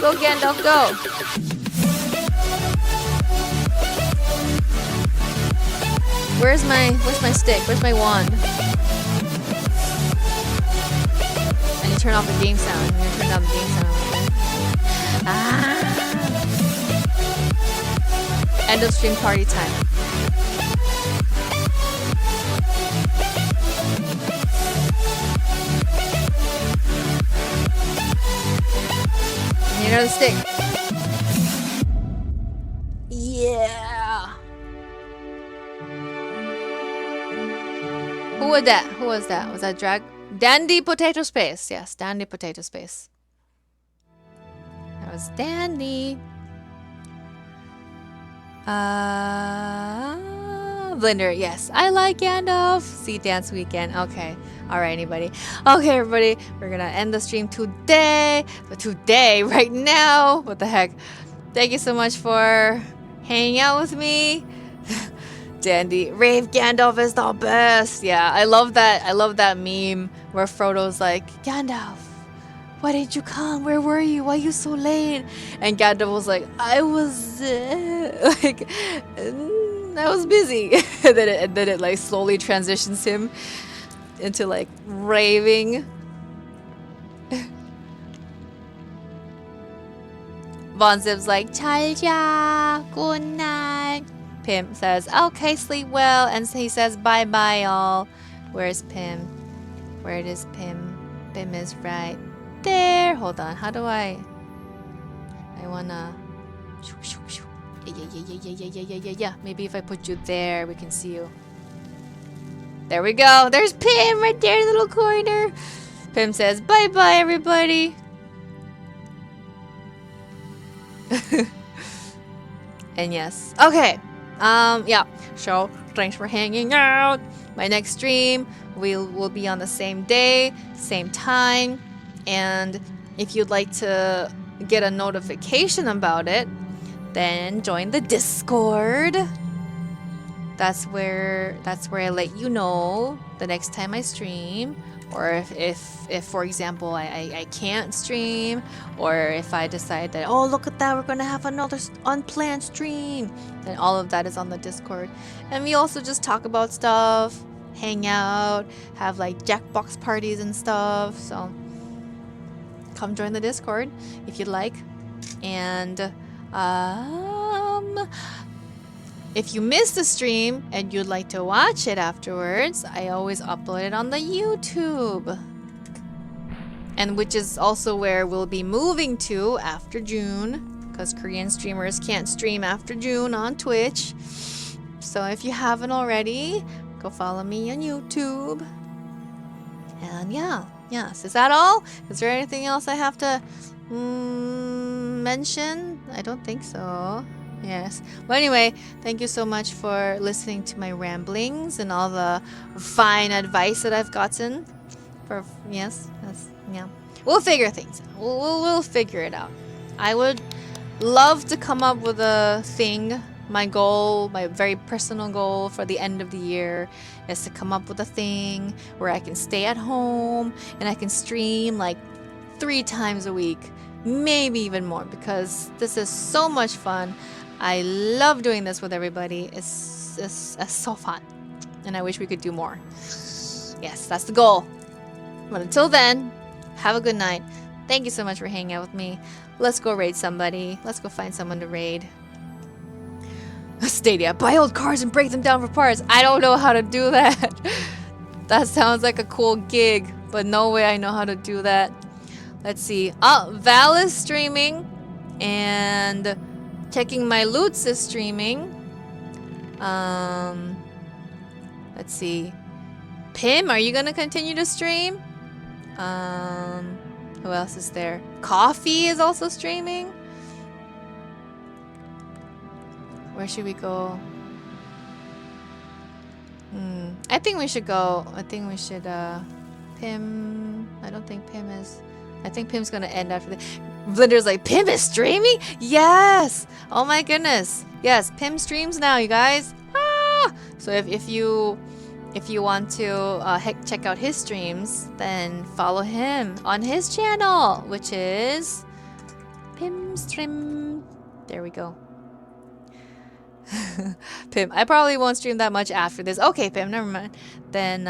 Go, Gandalf, go. Where's my stick? Where's my wand? I need to turn off the game sound. I'm gonna turn down the game sound. End of stream party time. You know the stick. Yeah. Who was that? Who was that? Was that Drag? Dandy Potato Space. Yes, Dandy Potato Space. That was Dandy. Blender, yes. I like Gandalf. See Dance Weekend. Okay. Alright, anybody. Okay, everybody. We're gonna end the stream today. Today, right now. What the heck? Thank you so much for hanging out with me. Dandy. Rave Gandalf is the best. Yeah, I love that. I love that meme where Frodo's like, Gandalf, why didn't you come? Where were you? Why are you so late? And Gandalf was like, I was like, I was busy. And then it like slowly transitions him into like raving. Von Zip's like, Chalja, good night. Pim says, okay, sleep well. And he says, bye bye, all. Where's Pim? Where is Pim? Pim is right there. Hold on. How do I wanna. Yeah. Maybe if I put you there, we can see you. There we go. There's Pim right there in the little corner. Pim says, bye bye, everybody. And yes. Okay. Yeah. So thanks for hanging out. My next stream will be on the same day, same time. And if you'd like to get a notification about it, then join the Discord. That's where I let you know the next time I stream, or if for example I can't stream, or if I decide that, oh look at that, we're gonna have another unplanned stream, then all of that is on the Discord. And we also just talk about stuff, hang out, have like Jackbox parties and stuff. So come join the Discord if you'd like. And if you missed the stream and you'd like to watch it afterwards, I always upload it on the YouTube. And which is also where we'll be moving to after June, because Korean streamers can't stream after June on Twitch. So if you haven't already, go follow me on YouTube. And yes, is that all? Is there anything else I have to mention? I don't think so. Yes. Well, anyway, thank you so much for listening to my ramblings and all the fine advice that I've gotten. Yes. We'll figure things out. We'll figure it out. I would love to come up with a thing. My goal, my very personal goal for the end of the year is to come up with a thing where I can stay at home and I can stream like 3 times a week, maybe even more, because this is so much fun. I love doing this with everybody. It's so fun. And I wish we could do more. Yes, that's the goal. But until then, have a good night. Thank you so much for hanging out with me. Let's go raid somebody. Let's go find someone to raid. Stadia. Buy old cars and break them down for parts. I don't know how to do that. That sounds like a cool gig, but no way I know how to do that. Let's see. Oh, Val is streaming. And Checking My Loots is streaming. Let's see. Pim, are you gonna continue to stream? Who else is there? Coffee is also streaming. Where should we go? I think we should go. I think we should Pim. I don't think Pim is. I think Pim's gonna end after the. Blender's like, Pim is streaming? Yes! Oh my goodness. Yes, Pim streams now, you guys. Ah! So if you want to check out his streams, then follow him on his channel, which is Pim Stream. There we go. Pim, I probably won't stream that much after this. Okay, Pim, never mind. Then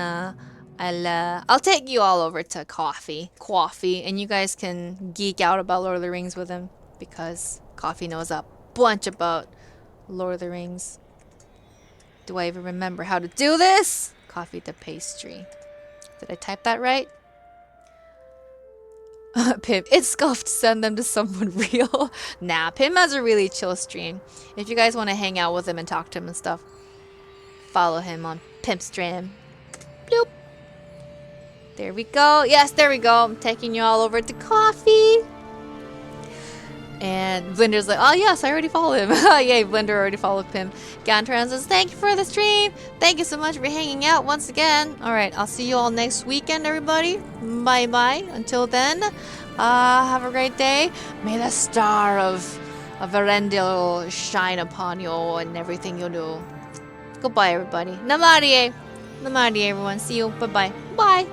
I'll take you all over to Coffee, and you guys can geek out about Lord of the Rings with him, because Coffee knows a bunch about Lord of the Rings. Do I even remember how to do this? Coffee to pastry. Did I type that right? Pim, it's scuffed. Send them to someone real. Nah, Pim has a really chill stream. If you guys want to hang out with him and talk to him and stuff, follow him on Pimp stream. Bloop. There we go. Yes, there we go. I'm taking you all over to coffee. And Blender's like, oh yes, I already followed him. Yay, Blender already followed Pim. Gantran says, thank you for the stream. Thank you so much for hanging out once again. Alright, I'll see you all next weekend, everybody. Bye-bye. Until then, have a great day. May the star of Verendil shine upon you and everything you do. Goodbye, everybody. Namarie. Namarie, everyone. See you. Bye-bye. Bye.